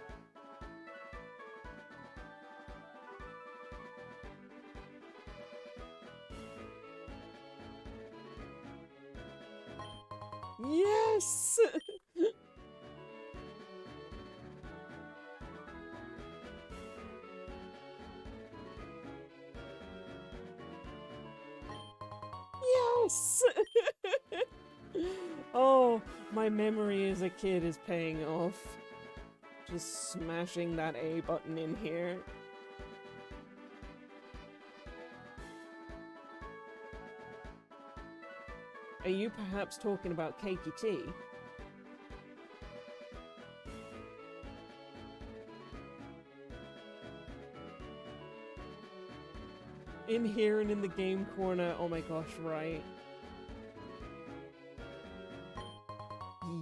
A: Yes! Yes! Oh, my memory as a kid is paying off. Just smashing that A button in here. Are you perhaps talking about Cakey Tea? In here and in the game corner, oh my gosh, right.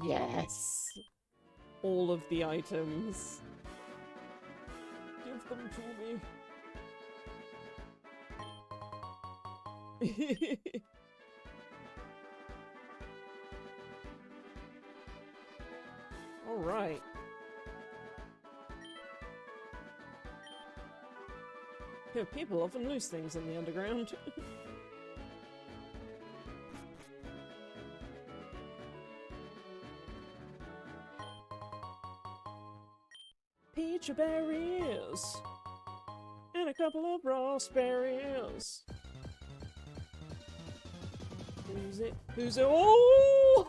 A: Yes! All of the items. Give them to me. Alright. Yeah, people often lose things in the underground. Peach berries! And a couple of raspberries! Who's it? Who's it? Oh!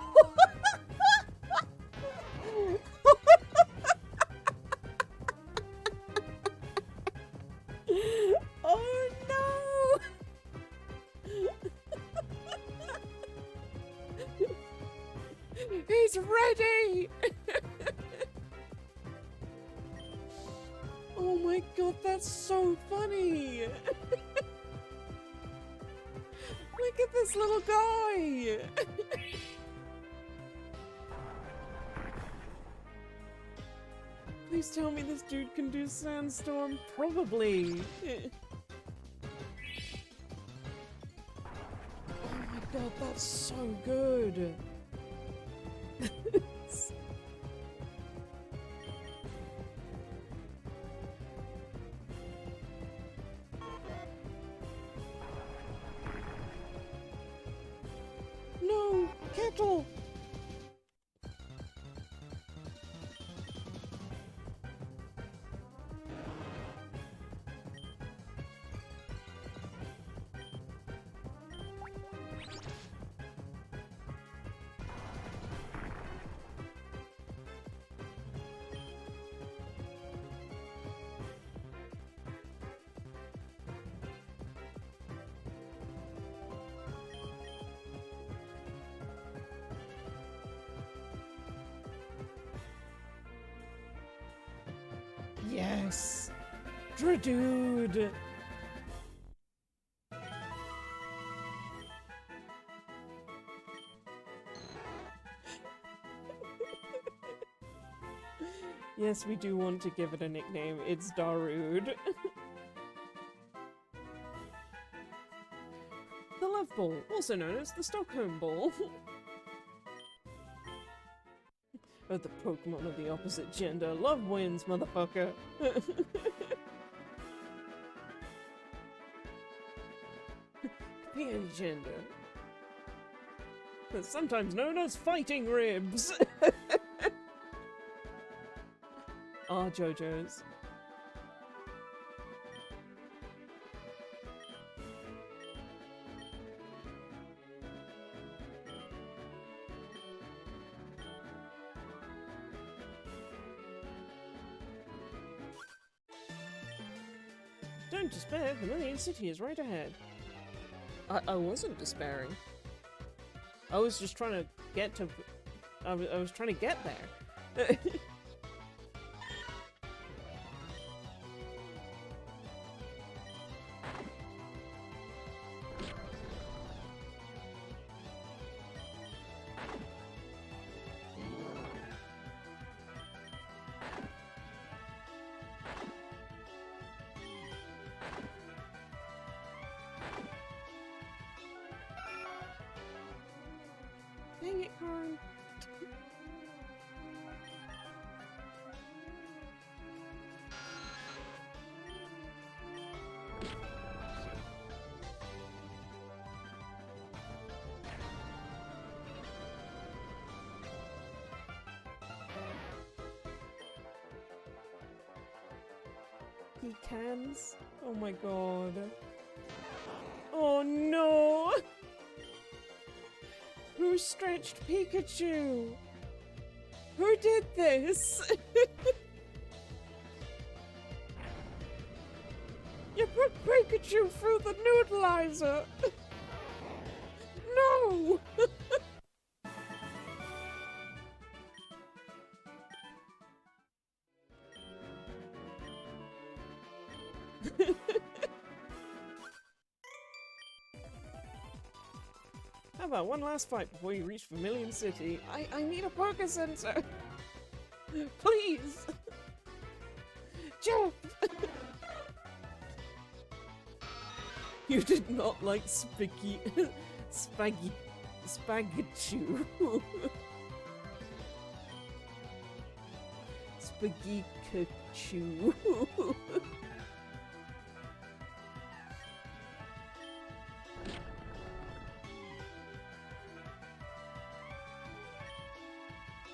A: Oh no! He's ready! Oh my god, that's so funny! Look at this little guy! Please tell me this dude can do Sandstorm. Probably. Oh my god, that's so good. No, Kettle. Yes! Dradude! Yes, we do want to give it a nickname. It's Darude. The Love Ball, also known as the Stockholm Ball. Oh, the Pokemon of the opposite gender. Love wins, motherfucker. Peony gender. Sometimes known as fighting ribs. Ah, JoJo's. Don't despair, Vermilion City is right ahead. I wasn't despairing. I was just trying to get to... I was trying to get there. Dang it, Karn. He cans? Oh my god. Oh no! Who stretched Pikachu? Who did this? You put Pikachu through the noodleizer! No! How about one last fight before you reach Vermilion City? I need a Poké Center! Please! Jeff! You did not like Spaghetti... Spagachu. Spaghetti-Kachu.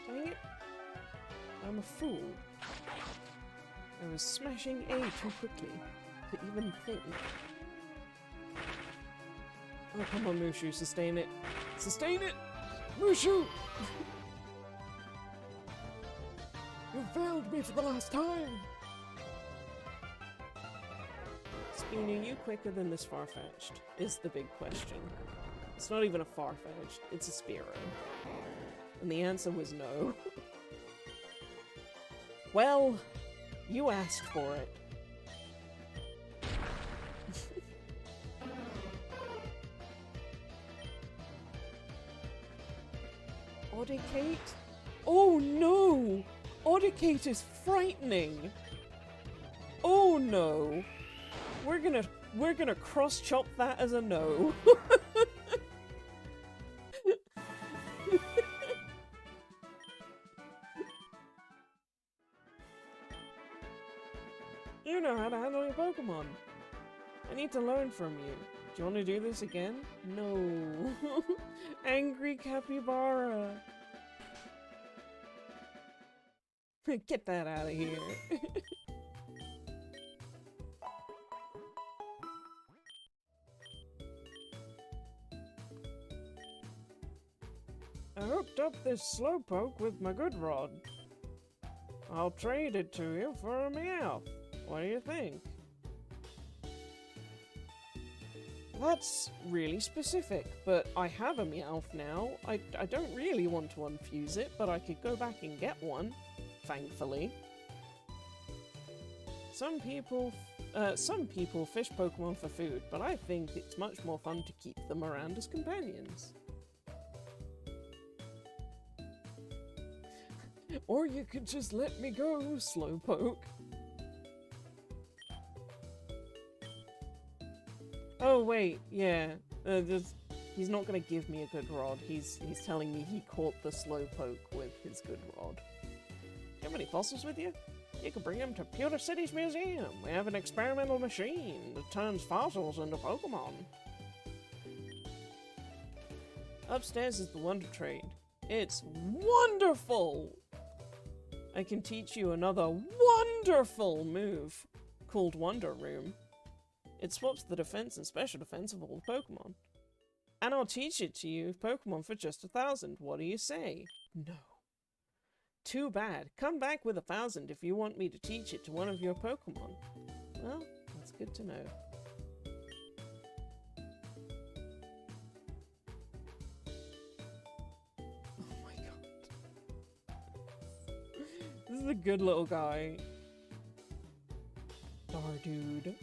A: Dang it. I'm a fool. I was smashing A too quickly to even think. Oh, come on, Mushu, sustain it. Sustain it! Mushu! You failed me for the last time! Spina, are you quicker than this Farfetch'd? Is the big question. It's not even a Farfetch'd, it's a Spearow. And the answer was no. Well, you asked for it. Audicate? Oh no! Audicate is frightening! Oh no! We're gonna cross-chop that as a no. You know how to handle your Pokemon. I need to learn from you. Do you want to do this again? No. Angry Capybara. Get that out of here. I hooked up this Slowpoke with my good rod. I'll trade it to you for a Meowth. What do you think? That's really specific, but I have a Meowth now. I don't really want to unfuse it, but I could go back and get one, thankfully. some people fish Pokemon for food, but I think it's much more fun to keep them around as companions. Or you could just let me go, Slowpoke. Oh wait, yeah. He's not gonna give me a good rod. He's telling me he caught the Slowpoke with his good rod. Do you have any fossils with you? You can bring them to Pewter City's museum. We have an experimental machine that turns fossils into Pokemon. Upstairs is the Wonder Trade. It's wonderful! I can teach you another wonderful move called Wonder Room. It swaps the defense and special defense of all the Pokemon. And I'll teach it to you Pokemon for just 1,000. What do you say? No. Too bad. Come back with 1,000 if you want me to teach it to one of your Pokemon. Well, that's good to know. Oh my god. This is a good little guy. Stardude.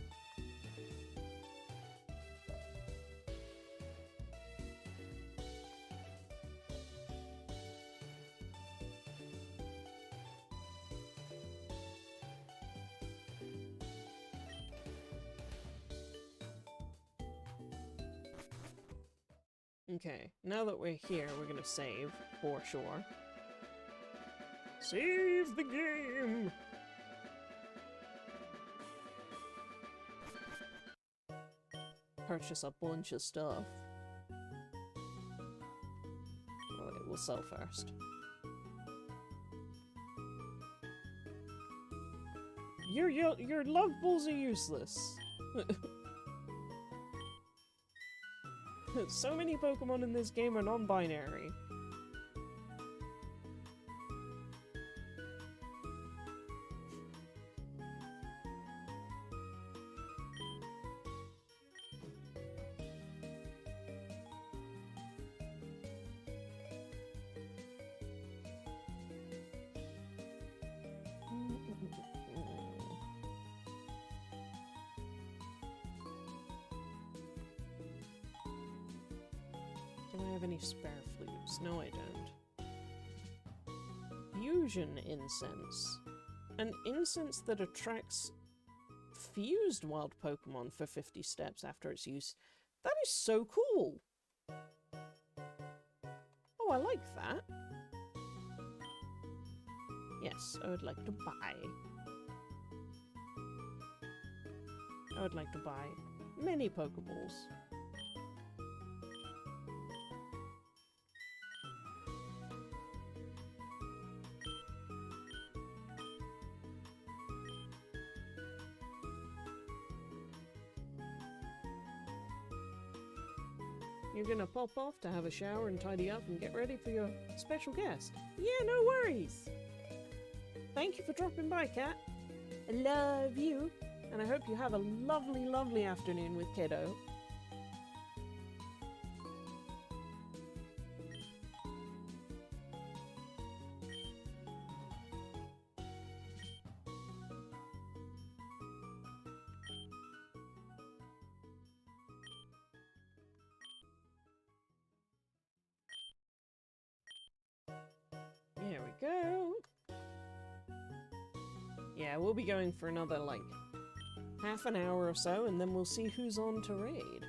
A: Okay, now that we're here, we're gonna save, for sure. Save the game! Purchase a bunch of stuff. Oh wait, we'll sell first. Your love balls are useless. So many Pokemon in this game are non-binary. Do I have any spare flutes? No, I don't. Fusion incense. An incense that attracts fused wild Pokemon for 50 steps after its use. That is so cool! Oh, I like that. Yes, I would like to buy. I would like to buy many Pokeballs. You're gonna pop off to have a shower and tidy up and get ready for your special guest. Yeah, no worries! Thank you for dropping by, Cat. I love you, and I hope you have a lovely, lovely afternoon with Kiddo. There we go. Yeah, we'll be going for another, like, half an hour or so, and then we'll see who's on to raid.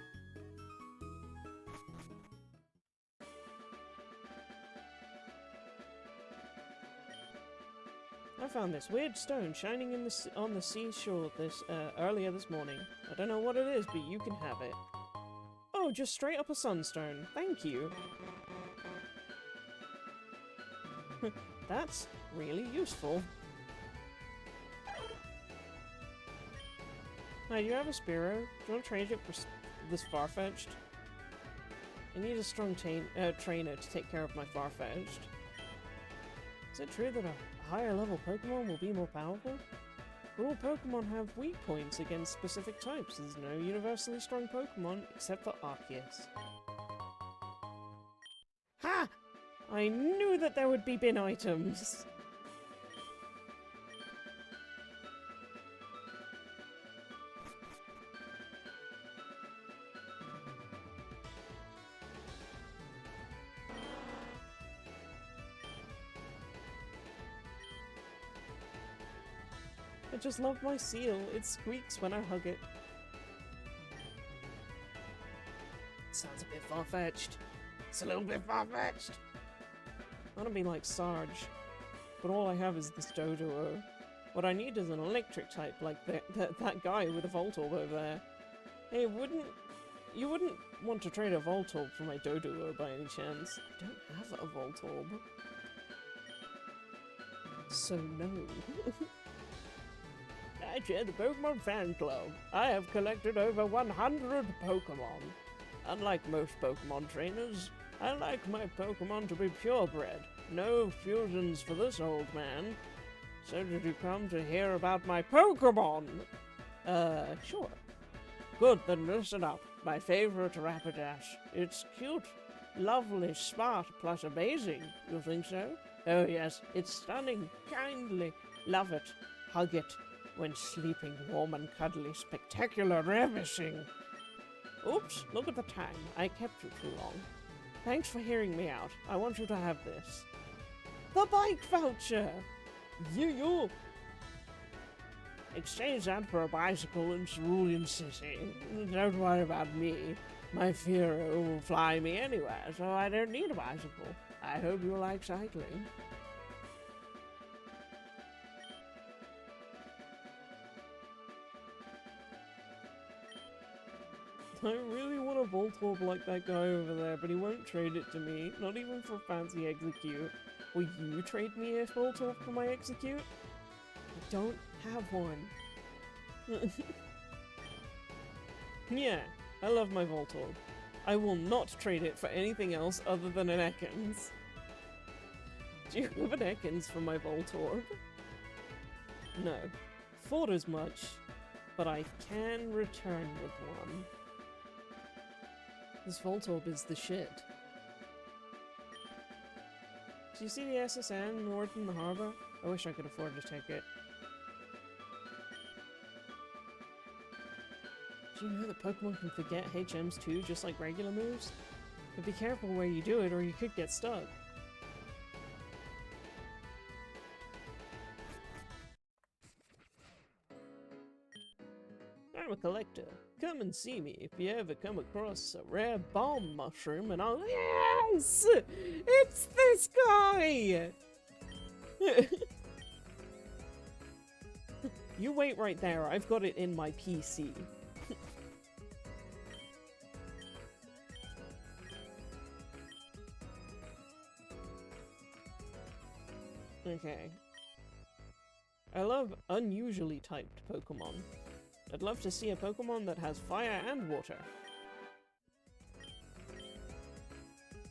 A: I found this weird stone shining in on the seashore earlier this morning. I don't know what it is, but you can have it. Oh, just straight up a sunstone. Thank you. That's really useful. Hi, do you have a Spearow? Do you want to trade it for this Farfetch'd? I need a strong trainer to take care of my Farfetch'd. Is it true that a higher level Pokemon will be more powerful? All Pokemon have weak points against specific types. There's no universally strong Pokemon except for Arceus. Ha! I knew that there would be bin items! I just love my seal. It squeaks when I hug it. Sounds a bit far-fetched. It's a little bit far-fetched. I want to be like Sarge, but all I have is this Doduo. What I need is an electric type, like that guy with a Voltorb over there. Hey, you wouldn't want to trade a Voltorb for my Doduo by any chance? I don't have a Voltorb. So no. I chair the Pokemon Fan Club. I have collected over 100 Pokemon. Unlike most Pokemon trainers, I like my Pokemon to be purebred. No fusions for this old man. So did you come to hear about my Pokemon? Sure. Good, then listen up. My favorite Rapidash. It's cute, lovely, smart, plus amazing. You think so? Oh yes, it's stunning, kindly. Love it. Hug it. When sleeping warm and cuddly, spectacular ravishing. Oops, look at the time. I kept you too long. Thanks for hearing me out. I want you to have this. The bike voucher! You! Exchange that for a bicycle in Cerulean City. Don't worry about me. My Fearow will fly me anywhere, so I don't need a bicycle. I hope you like cycling. I really want a Voltorb like that guy over there, but he won't trade it to me, not even for fancy Execute. Will you trade me a Voltorb for my Execute? I don't have one. Yeah, I love my Voltorb. I will not trade it for anything else other than an Ekans. Do you have an Ekans for my Voltorb? No. Thought as much, but I can return with one. This Voltorb is the shit. Do you see the SSN north in the harbor? I wish I could afford to take it. Do you know that Pokemon can forget HMs too, just like regular moves? But be careful where you do it or you could get stuck. I'm a collector. Come and see me if you ever come across a rare bomb mushroom and I'll— Yes! It's this guy! You wait right there, I've got it in my PC. Okay. I love unusually typed Pokemon. I'd love to see a Pokemon that has fire and water.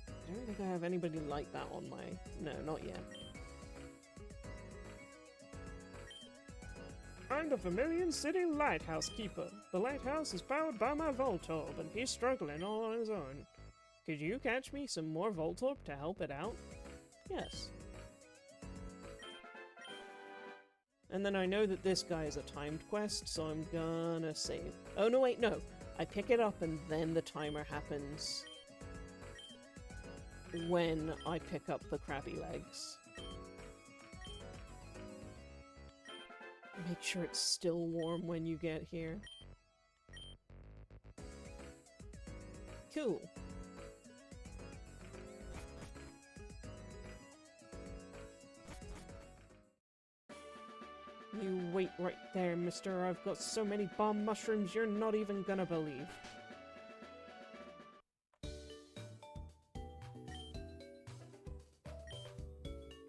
A: I don't think I have anybody like that on my— No, not yet. I'm the Vermilion City Lighthouse Keeper. The lighthouse is powered by my Voltorb, and he's struggling all on his own. Could you catch me some more Voltorb to help it out? Yes. And then I know that this guy is a timed quest, so I'm gonna save. Oh no, wait, no. I pick it up and then the timer happens when I pick up the Krabby Legs. Make sure it's still warm when you get here. Cool. You wait right there, mister. I've got so many bomb mushrooms you're not even gonna believe.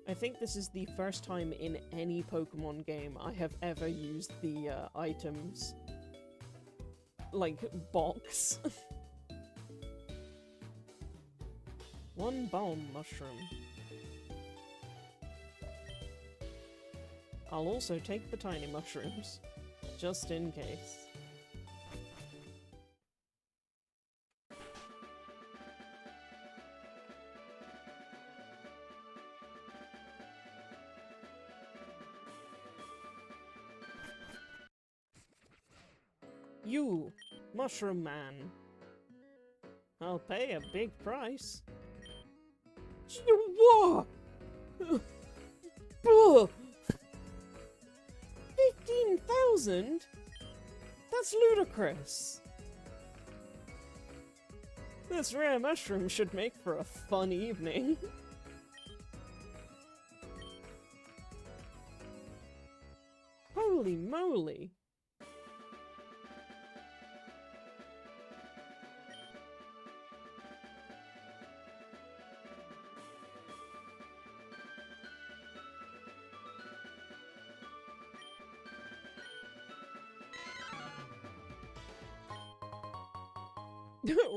A: I think this is the first time in any Pokemon game I have ever used the items, like, box. One bomb mushroom. I'll also take the tiny mushrooms, just in case. You, Mushroom Man. I'll pay a big price. What? 15 1,000? That's ludicrous. This rare mushroom should make for a fun evening. Holy moly.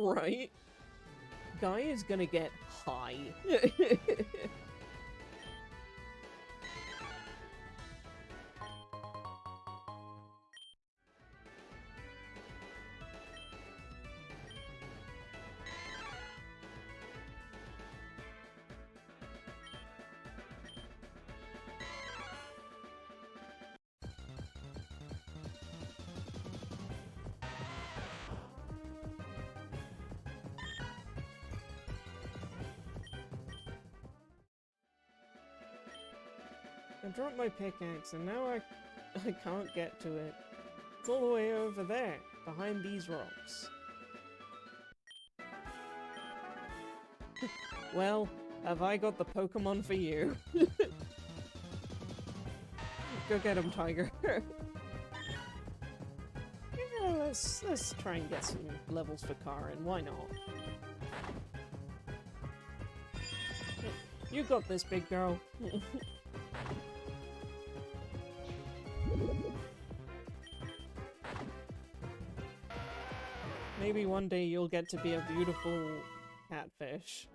A: Right? Guy is gonna get high. I dropped my pickaxe and now I can't get to it. It's all the way over there, behind these rocks. Well, have I got the Pokemon for you? Go get him, Tiger. Yeah, let's try and get some levels for Karin, why not? You got this, big girl. Maybe one day you'll get to be a beautiful catfish.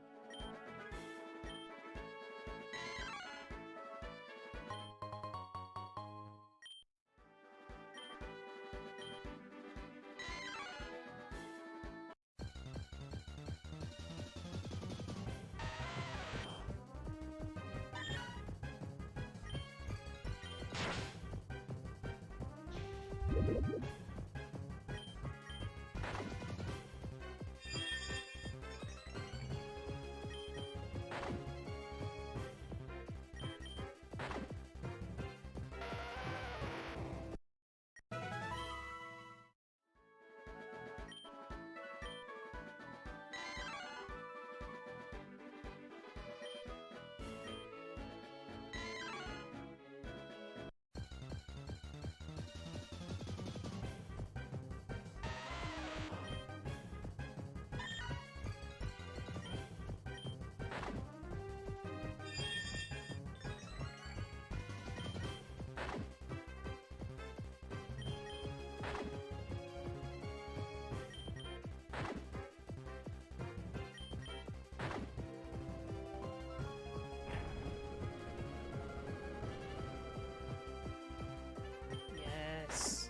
A: Yes.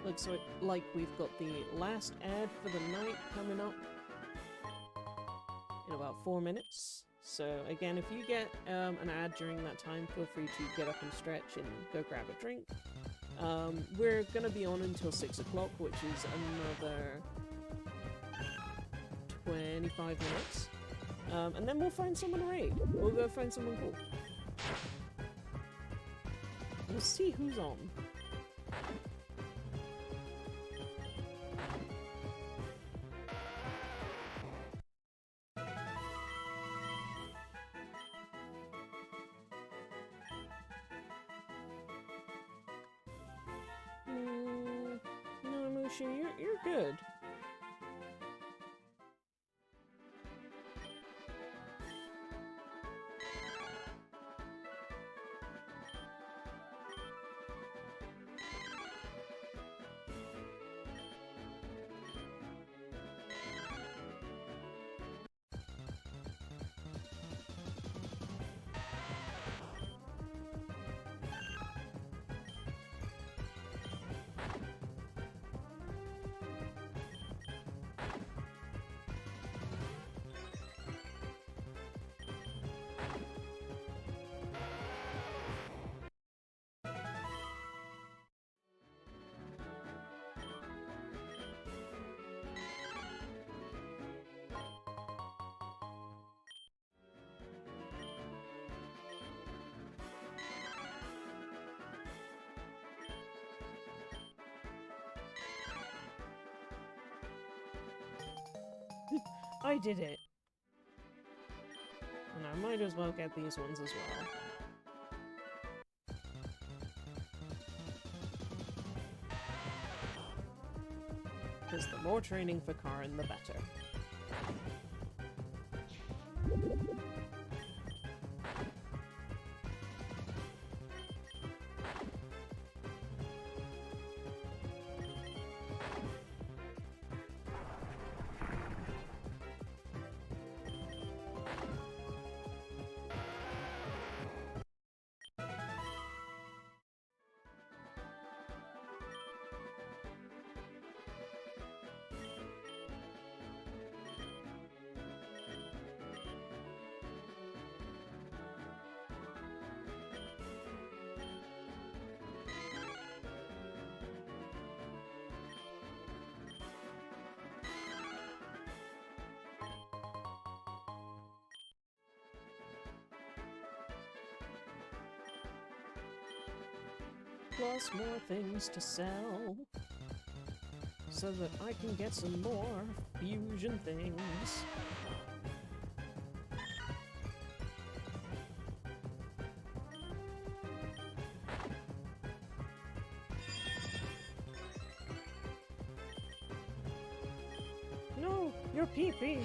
A: Looks like we've got the last ad for the night coming up in about 4 minutes. So again, if you get an ad during that time, feel free to get up and stretch and go grab a drink. We're gonna be on until 6 o'clock, which is another 25 minutes. And then we'll find someone to raid. We'll go find someone cool. We'll see who's on. No, Mushu, you're good. I did it! And I might as well get these ones as well. Because the more training for Karin, the better. Plus more things to sell, so that I can get some more fusion things. No, you're pee-pee!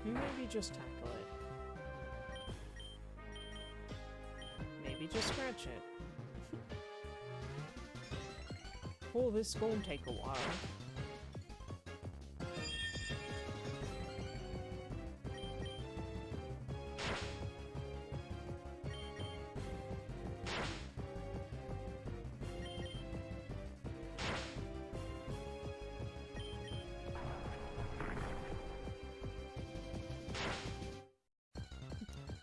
A: Maybe just tackle it. Maybe just scratch it. Oh, this is gonna take a while.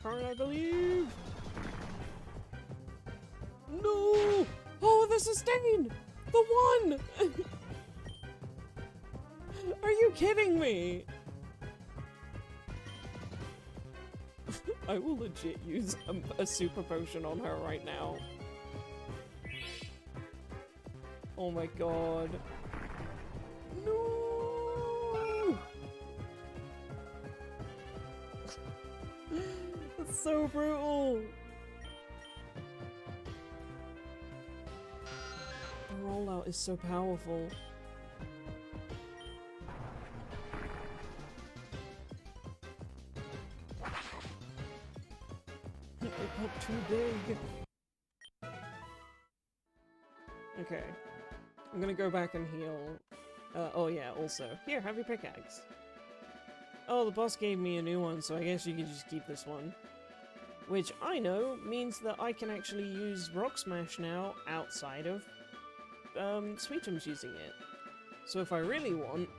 A: I believe! No! Oh, the sustain! The one! Are you kidding me? I will legit use a super potion on her right now. Oh my god. No! That's so brutal! The rollout is so powerful. It got too big. Okay. I'm gonna go back and heal. Oh yeah, also. Here, have your pickaxe. Oh, the boss gave me a new one, so I guess you could just keep this one. Which I know means that I can actually use Rock Smash now outside of Sweetums using it. So if I really want,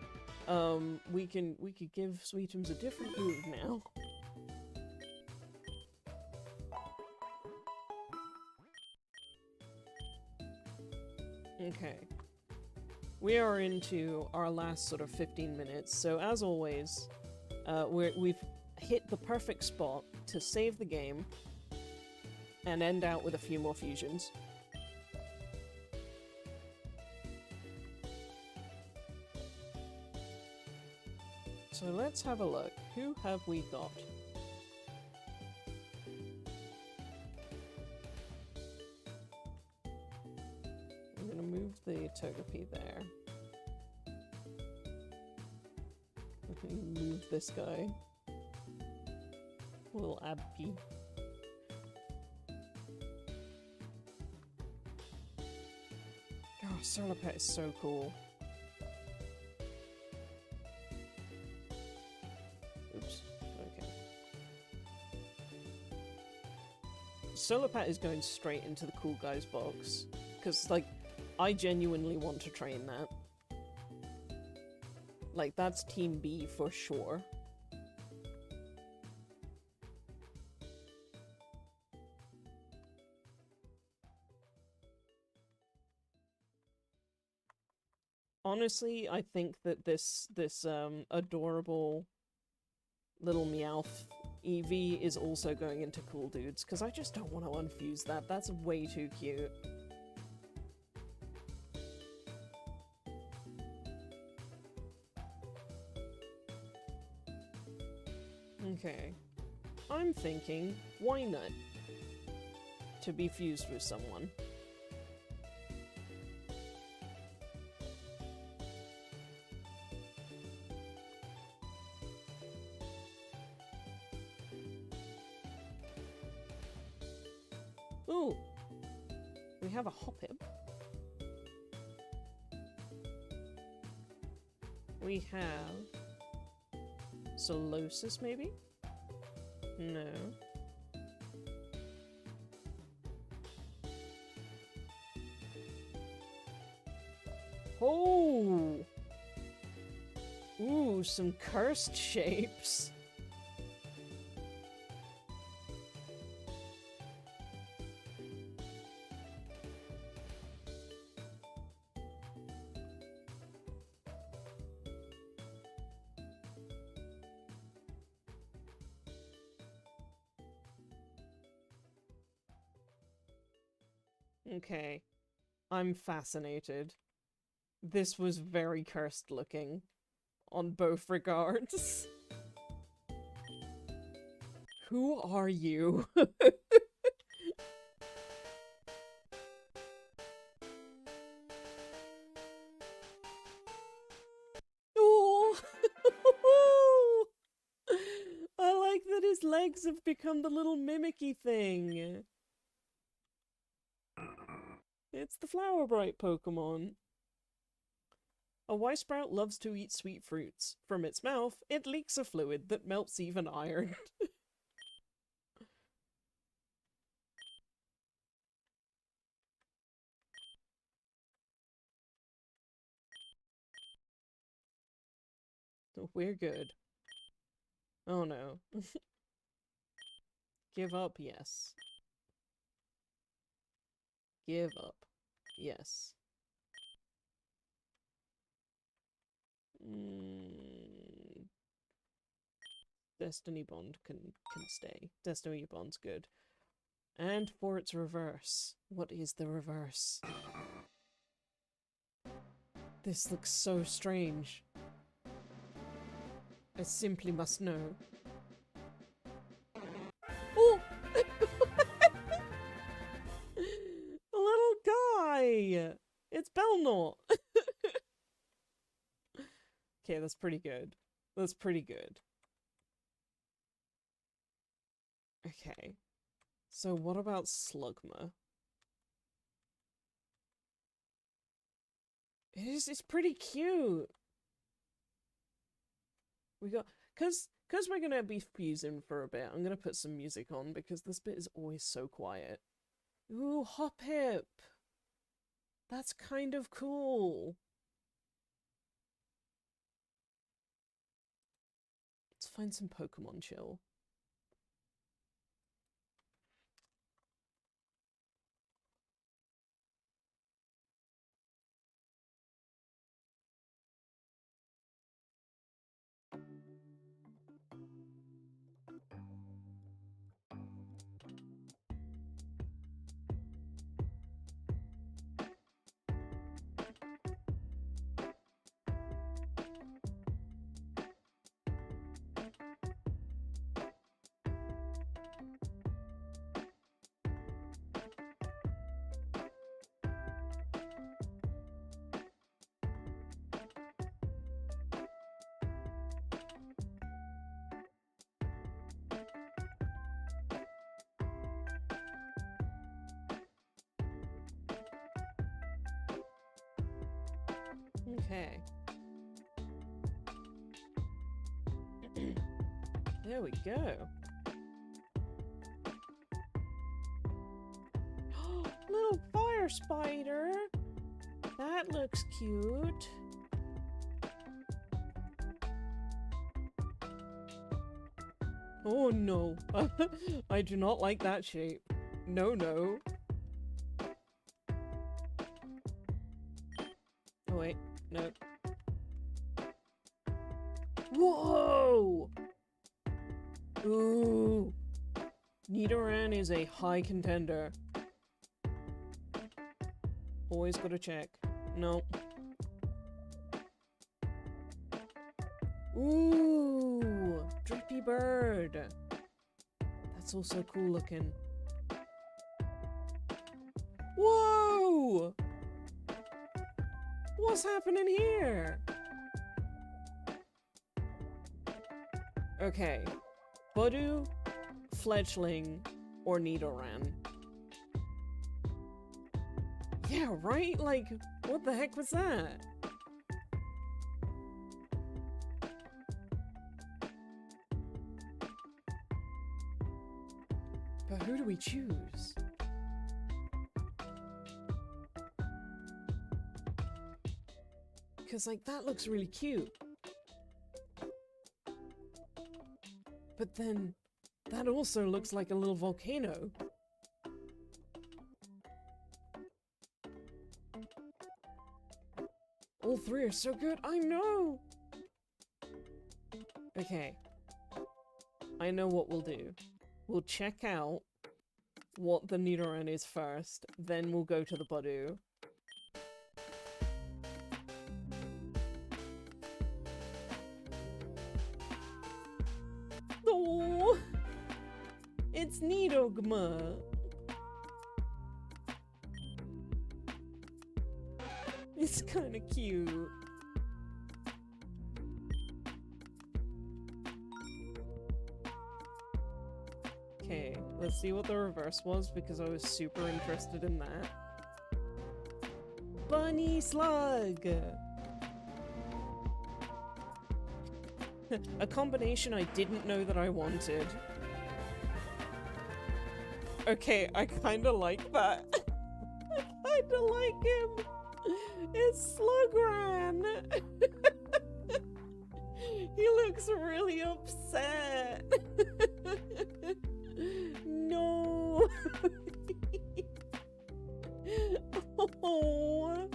A: we could give Sweetums a different move now. Okay. We are into our last sort of 15 minutes, so as always, we've hit the perfect spot to save the game and end out with a few more fusions. So let's have a look. Who have we got? I'm gonna move the Togepi there. Move this guy. Little Abby. Oh, Solipet is so cool. Oops. Okay. Solipet is going straight into the cool guys box. Because, like, I genuinely want to train that. Like, that's Team B for sure. Honestly, I think that this adorable little Meowth Eevee is also going into Cool Dudes, because I just don't want to unfuse that. That's way too cute. Okay. I'm thinking Wynut to be fused with someone. Ooh! We have a Hoppip. We have... Solosis, maybe? No. Oh! Ooh, some cursed shapes. Okay. I'm fascinated. This was very cursed looking on both regards. Who are you? Oh! I like that his legs have become the little mimicky thing. It's the Flower Bright Pokemon. A Weisprout loves to eat sweet fruits. From its mouth, it leaks a fluid that melts even iron. We're good. Oh no. Give up, yes. Give up. Yes. Destiny Bond can stay. Destiny Bond's good. And for its reverse. What is the reverse? This looks so strange. I simply must know. Oh! A little guy! It's Belnort! Okay, that's pretty good. That's pretty good. Okay. So what about Slugma? It's pretty cute. We got... Cause we're gonna be fusing for a bit, I'm gonna put some music on because this bit is always so quiet. Ooh, Hoppip! That's kind of cool. Let's find some Pokemon chill. Okay. There we go. Little fire spider! That looks cute. Oh no. I do not like that shape. No, no. Oh wait, no. Whoa! Ooh. Nidoran is a high contender. Always gotta check. No. Ooh! Drippy bird! That's also cool looking. Whoa! What's happening here? Okay. Budew, Fledgling, or Nidoran. Yeah, right? Like, what the heck was that? But who do we choose? Because, like, that looks really cute. But then, that also looks like a little volcano. All three are so good, I know! Okay. I know what we'll do. We'll check out what the Nidoran is first, then we'll go to the Budew. Oh, it's Nidogma. It's kind of cute. Okay, let's see what the reverse was because I was super interested in that. Bunny Slug! A combination I didn't know that I wanted. Okay, I kinda like that. I kinda like him! It's Slugran! He looks really upset! No! Oh!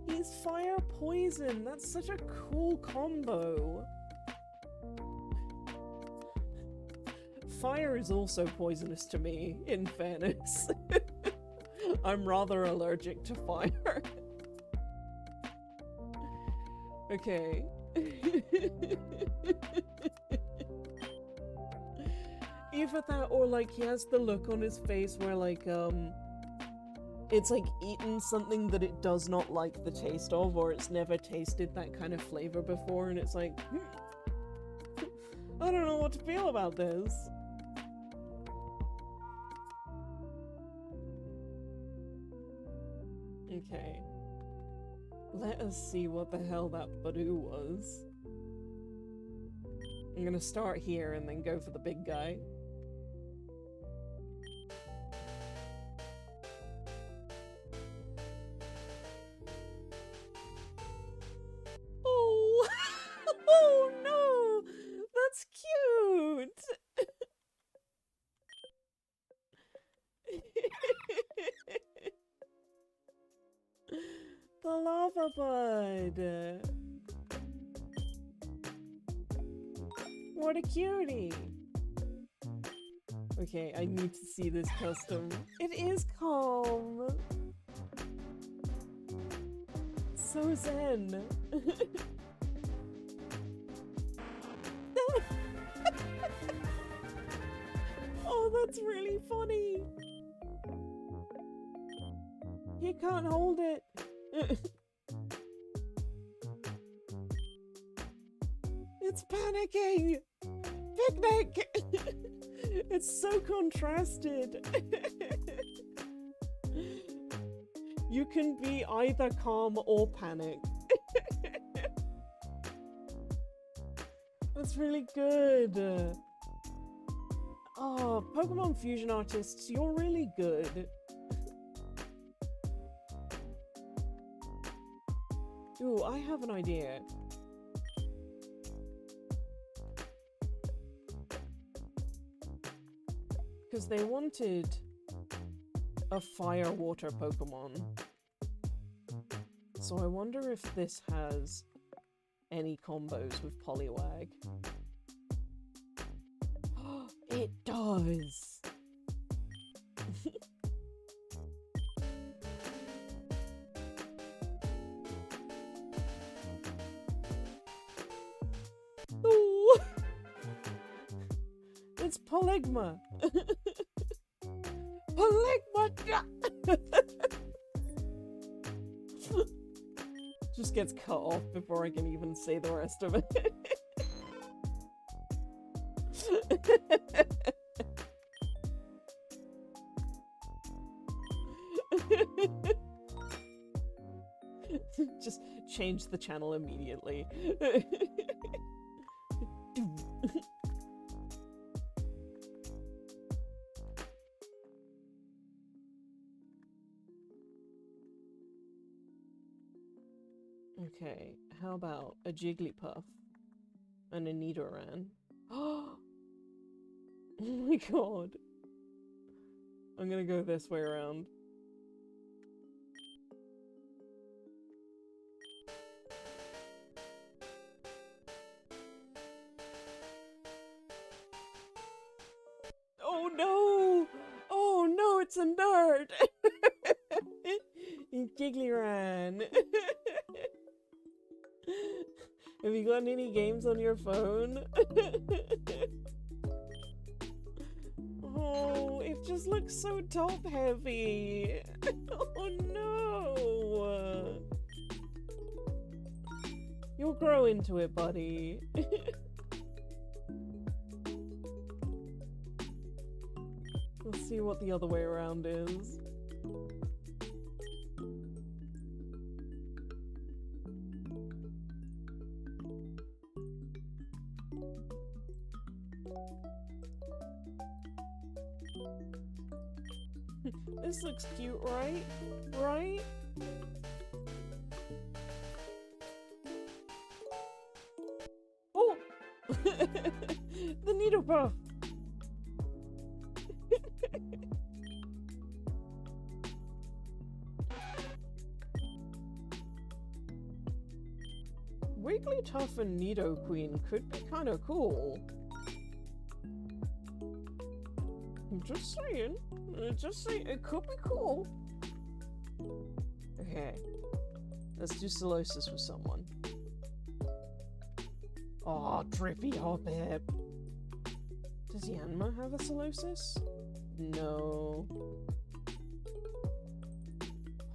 A: He's fire poison! That's such a cool combo! Fire is also poisonous to me, in fairness. I'm rather allergic to fire. Okay. Either that or like he has the look on his face where like it's like eaten something that it does not like the taste of, or it's never tasted that kind of flavor before and it's like I don't know what to feel about this. Okay. Let us see what the hell that Budew was. I'm gonna start here and then go for the big guy. Oh! Oh no! That's cute! The lava bud! What a cutie! Okay, I need to see this custom. It is calm! So zen! Oh, that's really funny! He can't hold it! It's panicking! Picnic! It's so contrasted! You can be either calm or panic. That's really good! Oh, Pokemon Fusion artists, you're really good. Ooh, I have an idea. Because they wanted a fire water Pokemon. So I wonder if this has any combos with Poliwag. was. Ooh. It's Polygma. Polygma. Just gets cut off before I can even say the rest of it. Just change the channel immediately. Okay, how about a Jigglypuff and a Nidoran? Oh my god. I'm gonna go this way around. Oh no! Oh no, it's a nerd! Jigglyran! Have you got any games on your phone? Oh, it just looks so top heavy. Oh no! You'll grow into it, buddy. Let's see what the other way around is. This looks cute, right? Right? Oh! The Nidopuff! Wigglytuff and Nidoqueen could be kind of cool. I'm just saying. It could be cool. Okay. Let's do Solosis with someone. Aw, Drippy Hoppip. Does Yanma have a Solosis? No.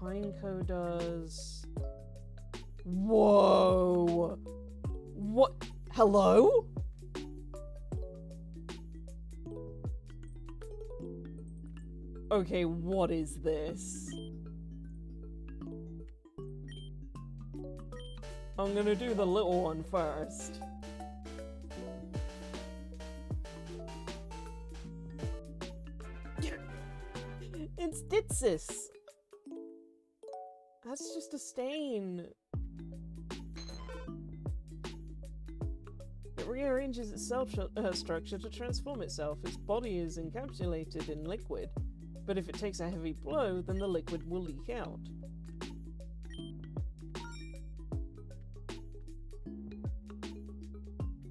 A: Pineco does. Whoa! What? Hello? Okay, what is this? I'm gonna do the little one first. It's Ditsis! That's just a stain. It rearranges its cell structure to transform itself. Its body is encapsulated in liquid, but if it takes a heavy blow, then the liquid will leak out.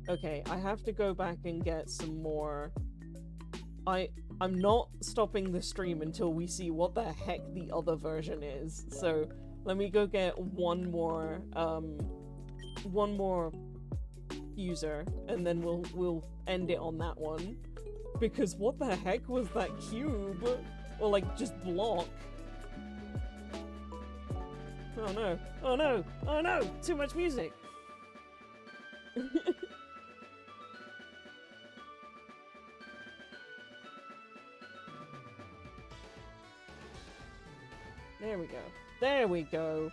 A: Okay, I have to go back and get some more. I'm not stopping the stream until we see what the heck the other version is. So let me go get one more user, and then we'll end it on that one. Because what the heck was that cube? Or like just block? Oh no! Oh no! Oh no! Too much music! There we go. There we go.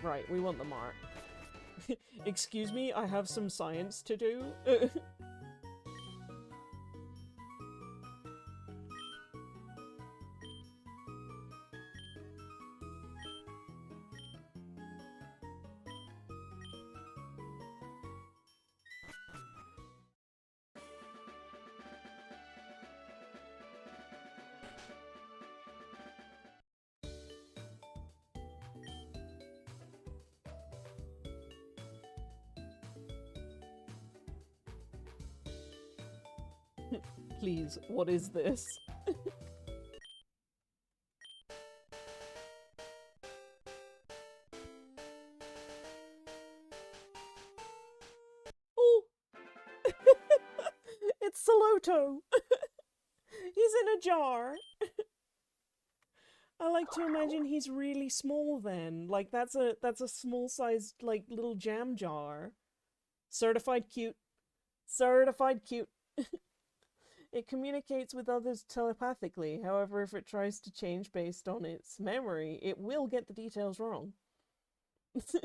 A: Right, we want the mark. Excuse me, I have some science to do. Please, what is this? Oh! It's Soloto! He's in a jar! I like to imagine he's really small then. Like, that's a small-sized, like, little jam jar. Certified cute. Certified cute. It communicates with others telepathically. However, if it tries to change based on its memory, it will get the details wrong. That's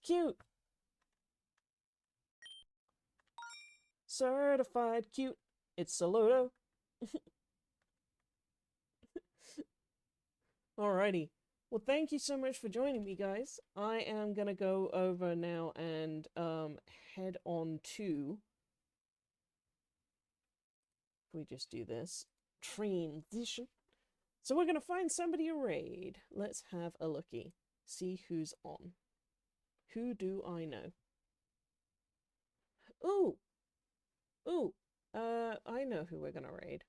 A: cute. Certified cute. It's Soloto. Alrighty. Well, thank you so much for joining me, guys. I am gonna go over now and head on to. If we just do this transition. So we're gonna find somebody to raid. Let's have a looky. See who's on. Who do I know? Ooh! Ooh! I know who we're gonna raid.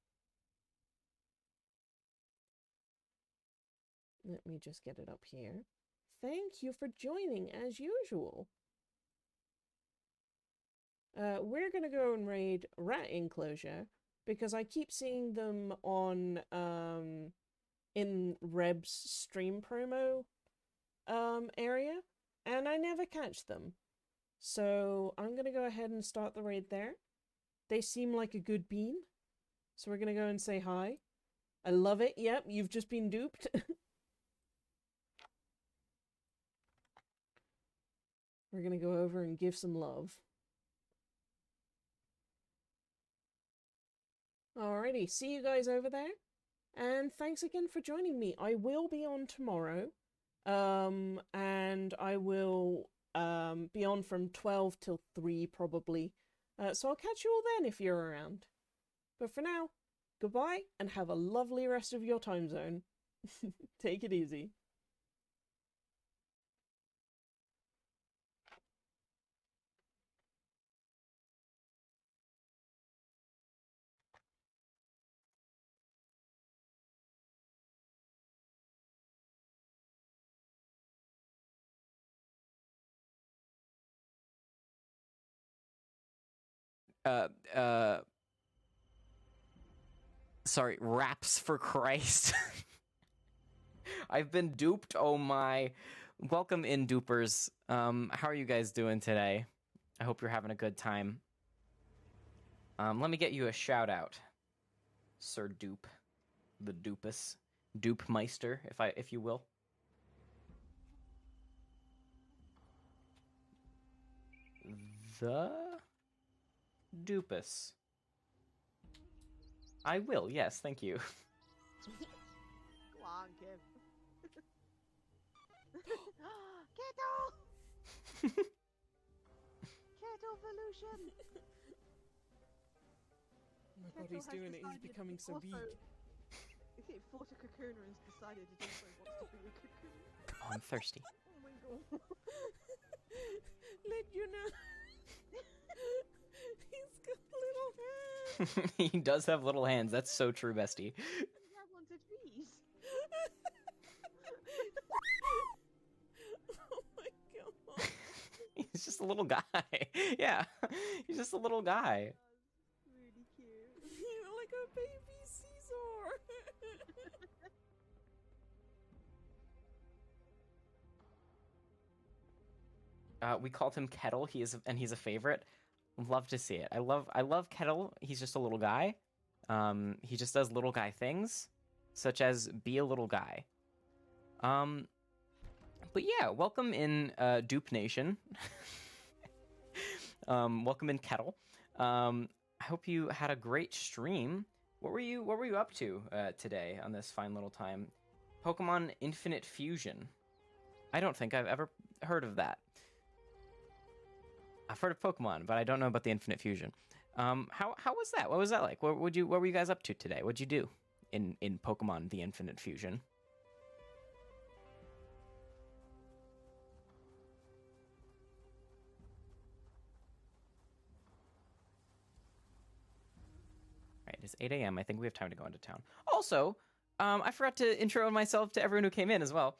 A: Let me just get it up here. Thank you for joining as usual. We're gonna go and raid Rat Enclosure because I keep seeing them on in Reb's stream promo area, and I never catch them. So I'm gonna go ahead and start the raid there. They seem like a good bean, so we're gonna go and say hi. I love it. Yep, you've just been duped. We're gonna go over and give some love. Alrighty, see you guys over there. And thanks again for joining me. I will be on tomorrow. And I will be on from 12 till 3 probably. So I'll catch you all then if you're around. But for now, goodbye and have a lovely rest of your time zone. Take it easy.
B: Sorry, raps for Christ. I've been duped, oh my. Welcome in, dupers. How are you guys doing today? I hope you're having a good time. Let me get you a shout out, Sir Dupe. The Dupus. Dupe Meister, if you will. The Dupus. I will, yes, thank you.
C: Go on, Kev. Keto! Keto-volution!
A: Oh my god, he's doing it. He's becoming so big.
C: He fought a cocoon and has decided he also wants to be a cocoon.
B: Oh, I'm thirsty.
C: Oh my god.
A: Let you know. He's got little hands.
B: He does have little hands. That's so true, bestie.
C: I wanted these.
A: Oh my god.
B: He's just a little guy. Yeah, he's just a little guy.
C: Really cute.
A: You're like a baby Caesar.
B: We called him Kettle. He's a favorite. Love to see it. I love Kettle. He's just a little guy. He just does little guy things, such as be a little guy. But yeah, welcome in Dupe Nation. Welcome in Kettle. I hope you had a great stream. What were you up to today on this fine little time? Pokemon Infinite Fusion. I don't think I've ever heard of that. I've heard of Pokemon, but I don't know about the Infinite Fusion. How was that? What was that like? What were you guys up to today? What'd you do in Pokemon the Infinite Fusion? It's 8 a.m. I think we have time to go into town. Also, I forgot to intro myself to everyone who came in as well.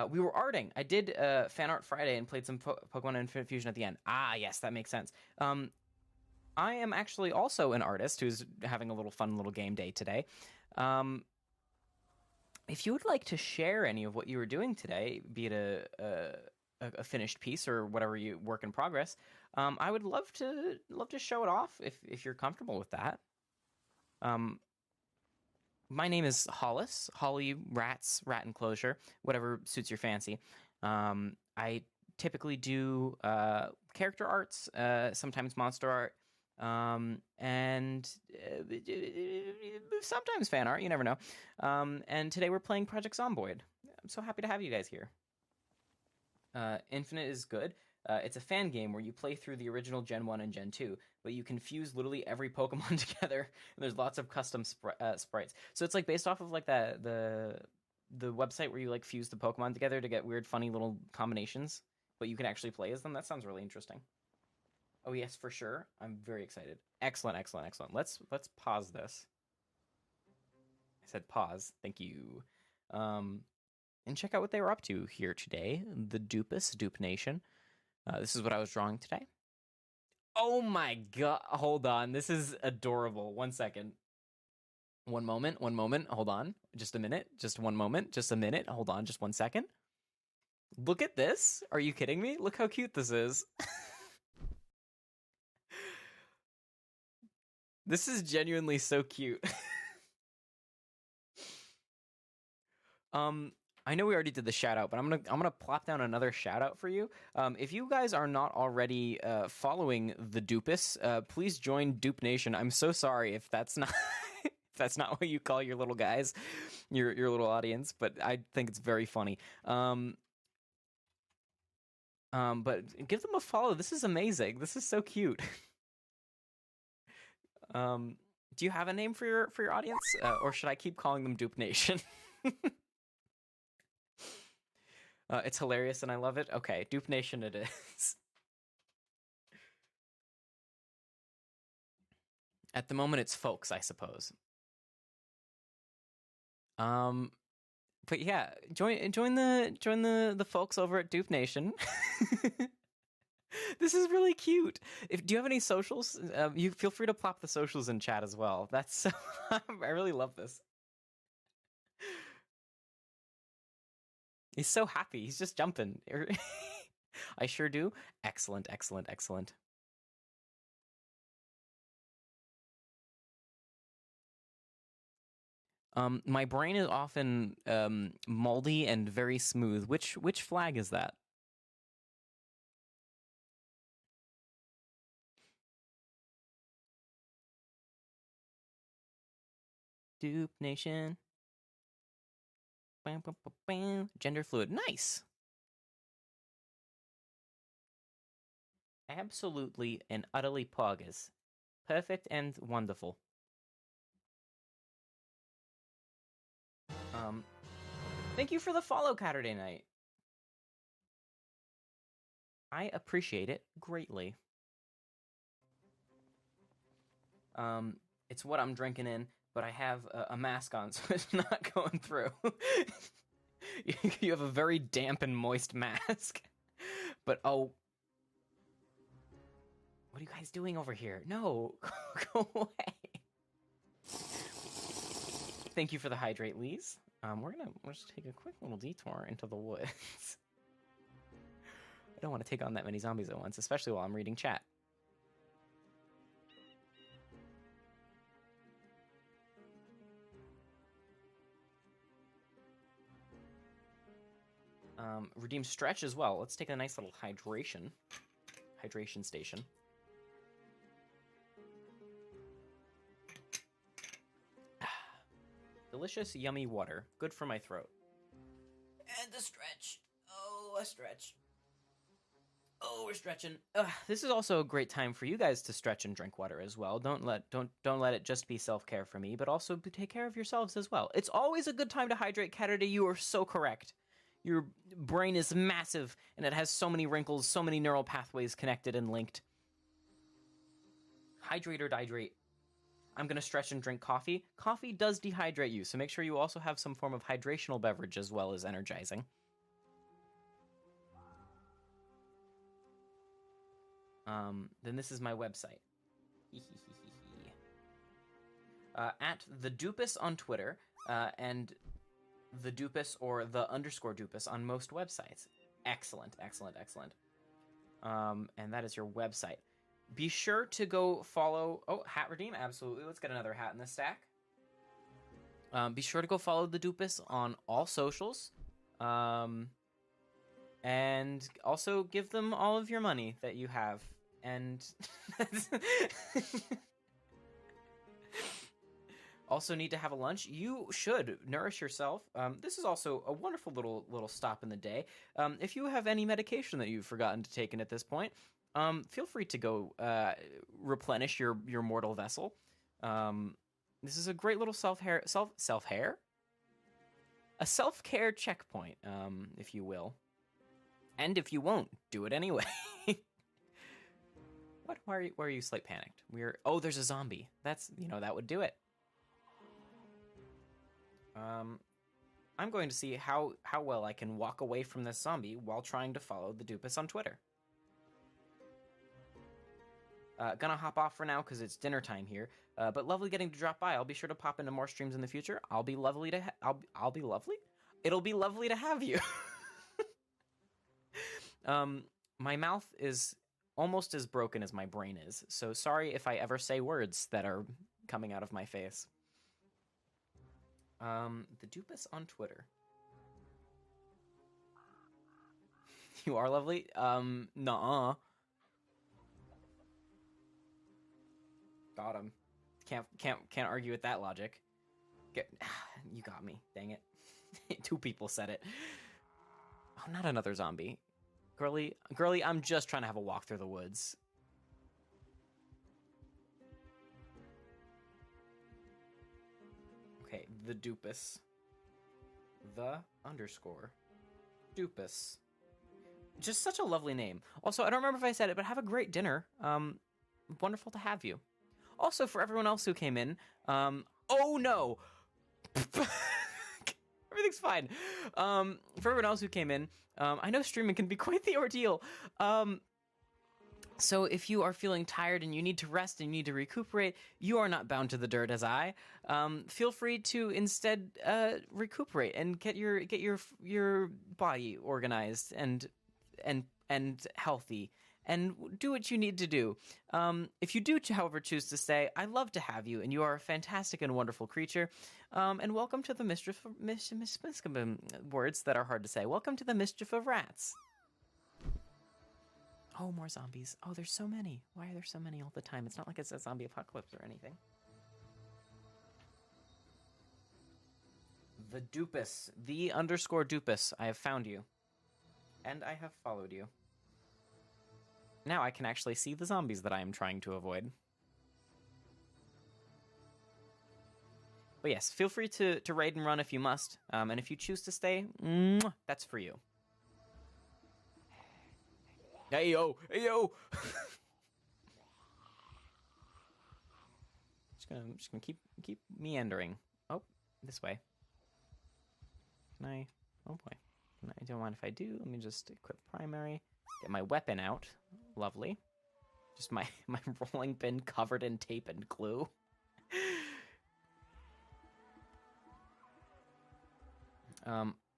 B: We were arting. I did Fan Art Friday and played some Pokemon Infinite Fusion at the end. Ah, yes, that makes sense. I am actually also an artist who's having a little fun little game day today. If you would like to share any of what you were doing today, be it a finished piece or whatever you work in progress, I would love to show it off if you're comfortable with that. My name is Hollis, Holly Rat Enclosure, whatever suits your fancy. I typically do character arts, sometimes monster art, and sometimes fan art, you never know. And today we're playing Project Zomboid. I'm so happy to have you guys here. Infinite is good. It's a fan game where you play through the original Gen 1 and Gen 2, but you can fuse literally every Pokemon together, and there's lots of custom sprites. So it's like based off of like the website where you like fuse the Pokemon together to get weird, funny little combinations, but you can actually play as them. That sounds really interesting. Oh yes, for sure. I'm very excited. Excellent. Let's pause this. I said pause. Thank you. And check out what they were up to here today. The Dupe Nation. This is what I was drawing today. Oh my god. Hold on. This is adorable. 1 second. One moment. Hold on. Just a minute. Just one moment. Just a minute. Hold on. Just 1 second. Look at this. Are you kidding me? Look how cute this is. This is genuinely so cute. I know we already did the shout out, but I'm gonna plop down another shout out for you. If you guys are not already following the Dupus, please join Dupe Nation. I'm so sorry if that's not if that's not what you call your little guys, your little audience, but I think it's very funny. But give them a follow. This is amazing. This is so cute. Do you have a name for your audience, or should I keep calling them Dupe Nation? It's hilarious and I love it. Okay, Dupe Nation it is. At the moment, it's folks, I suppose. But yeah, join the folks over at Dupe Nation. This is really cute. Do you have any socials? You feel free to plop the socials in chat as well. That's so. I really love this. He's so happy. He's just jumping. I sure do. Excellent. My brain is often moldy and very smooth. Which flag is that? Dupe Nation. Bam, bam, bam, bam. Gender fluid. Nice. Absolutely and utterly poggers. Perfect and wonderful. Thank you for the follow, Saturday Night. I appreciate it greatly. It's what I'm drinking in, but I have a mask on, so it's not going through. You have a very damp and moist mask. But oh, what are you guys doing over here? No, go away. Thank you for the hydrate, Lees. We're just take a quick little detour into the woods. I don't want to take on that many zombies at once, especially while I'm reading chat. Redeem stretch as well. Let's take a nice little hydration station. Delicious, yummy water. Good for my throat. And a stretch. Oh, a stretch. Oh, we're stretching. This is also a great time for you guys to stretch and drink water as well. Don't let it just be self-care for me, but also take care of yourselves as well. It's always a good time to hydrate, Caterday. You are so correct. Your brain is massive, and it has so many wrinkles, so many neural pathways connected and linked. Hydrate or dihydrate. I'm going to stretch and drink coffee. Coffee does dehydrate you, so make sure you also have some form of hydrational beverage as well as energizing. Then this is my website. At the Dupus on Twitter, and the Dupus or the _ Dupus on most websites. Excellent, excellent, excellent. And that is your website. Be sure to go follow... Oh, hat redeem, absolutely. Let's get another hat in this stack. Be sure to go follow the Dupus on all socials. And also give them all of your money that you have. And... also need to have a lunch. You should nourish yourself. This is also a wonderful little stop in the day. If you have any medication that you've forgotten to take in at this point, feel free to go replenish your mortal vessel. This is a great little self-care checkpoint, if you will. And if you won't, do it anyway. What? Why are you slight panicked? Oh, there's a zombie. That's, that would do it. I'm going to see how well I can walk away from this zombie while trying to follow the Dupus on Twitter. Gonna hop off for now because it's dinner time here. But lovely getting to drop by. I'll be sure to pop into more streams in the future. I'll be lovely to I'll be lovely? It'll be lovely to have you. My mouth is almost as broken as my brain is, so sorry if I ever say words that are coming out of my face. The Dupus on Twitter. You are lovely? Nuh-uh. Got him. Can't argue with that logic. You got me. Dang it. 2 people said it. Oh, not another zombie. Girly, I'm just trying to have a walk through the woods. Okay, the Dupus. The _ Dupus. Just such a lovely name. Also, I don't remember if I said it, but have a great dinner. Wonderful to have you. Also, for everyone else who came in, oh no! Everything's fine. For everyone else who came in, I know streaming can be quite the ordeal. So if you are feeling tired and you need to rest and you need to recuperate, you are not bound to the dirt as I. Feel free to instead recuperate and get your body organized and healthy, and do what you need to do. If you do, however, choose to stay, I love to have you, and you are a fantastic and wonderful creature. And welcome to the words that are hard to say. Welcome to the mischief of rats. Oh, more zombies. Oh, there's so many. Why are there so many all the time? It's not like it's a zombie apocalypse or anything. The Dupus. The _ Dupus. I have found you. And I have followed you. Now I can actually see the zombies that I am trying to avoid. But yes, feel free to raid and run if you must. And if you choose to stay, that's for you. Hey yo! Hey yo! just gonna keep meandering. Oh, this way. Can I? Oh boy. I don't mind if I do. Let me just equip primary. Get my weapon out. Lovely. Just my rolling pin covered in tape and glue.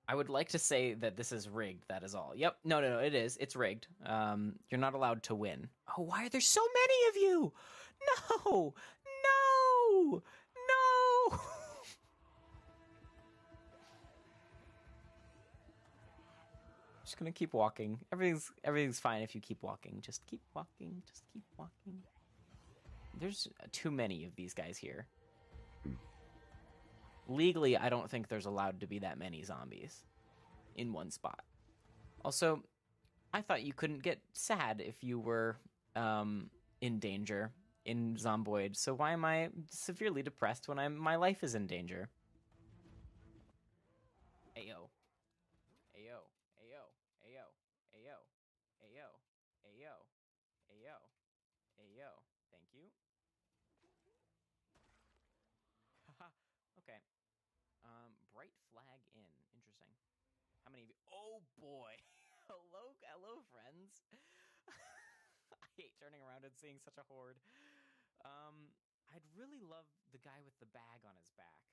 B: I would like to say that this is rigged, that is all. Yep, no, it is. It's rigged. You're not allowed to win. Oh, why are there so many of you? No! No! No! Just gonna keep walking. Everything's fine if you keep walking. Just keep walking. Just keep walking. There's too many of these guys here. Legally, I don't think there's allowed to be that many zombies in one spot. Also, I thought you couldn't get sad if you were in danger in Zomboid, so why am I severely depressed when my life is in danger? Ayo. Ayo. Ayo. Ayo. Ayo. Ayo. Ayo. Ayo. Ayo. Thank you. hello, friends. I hate turning around and seeing such a horde. I'd really love the guy with the bag on his back.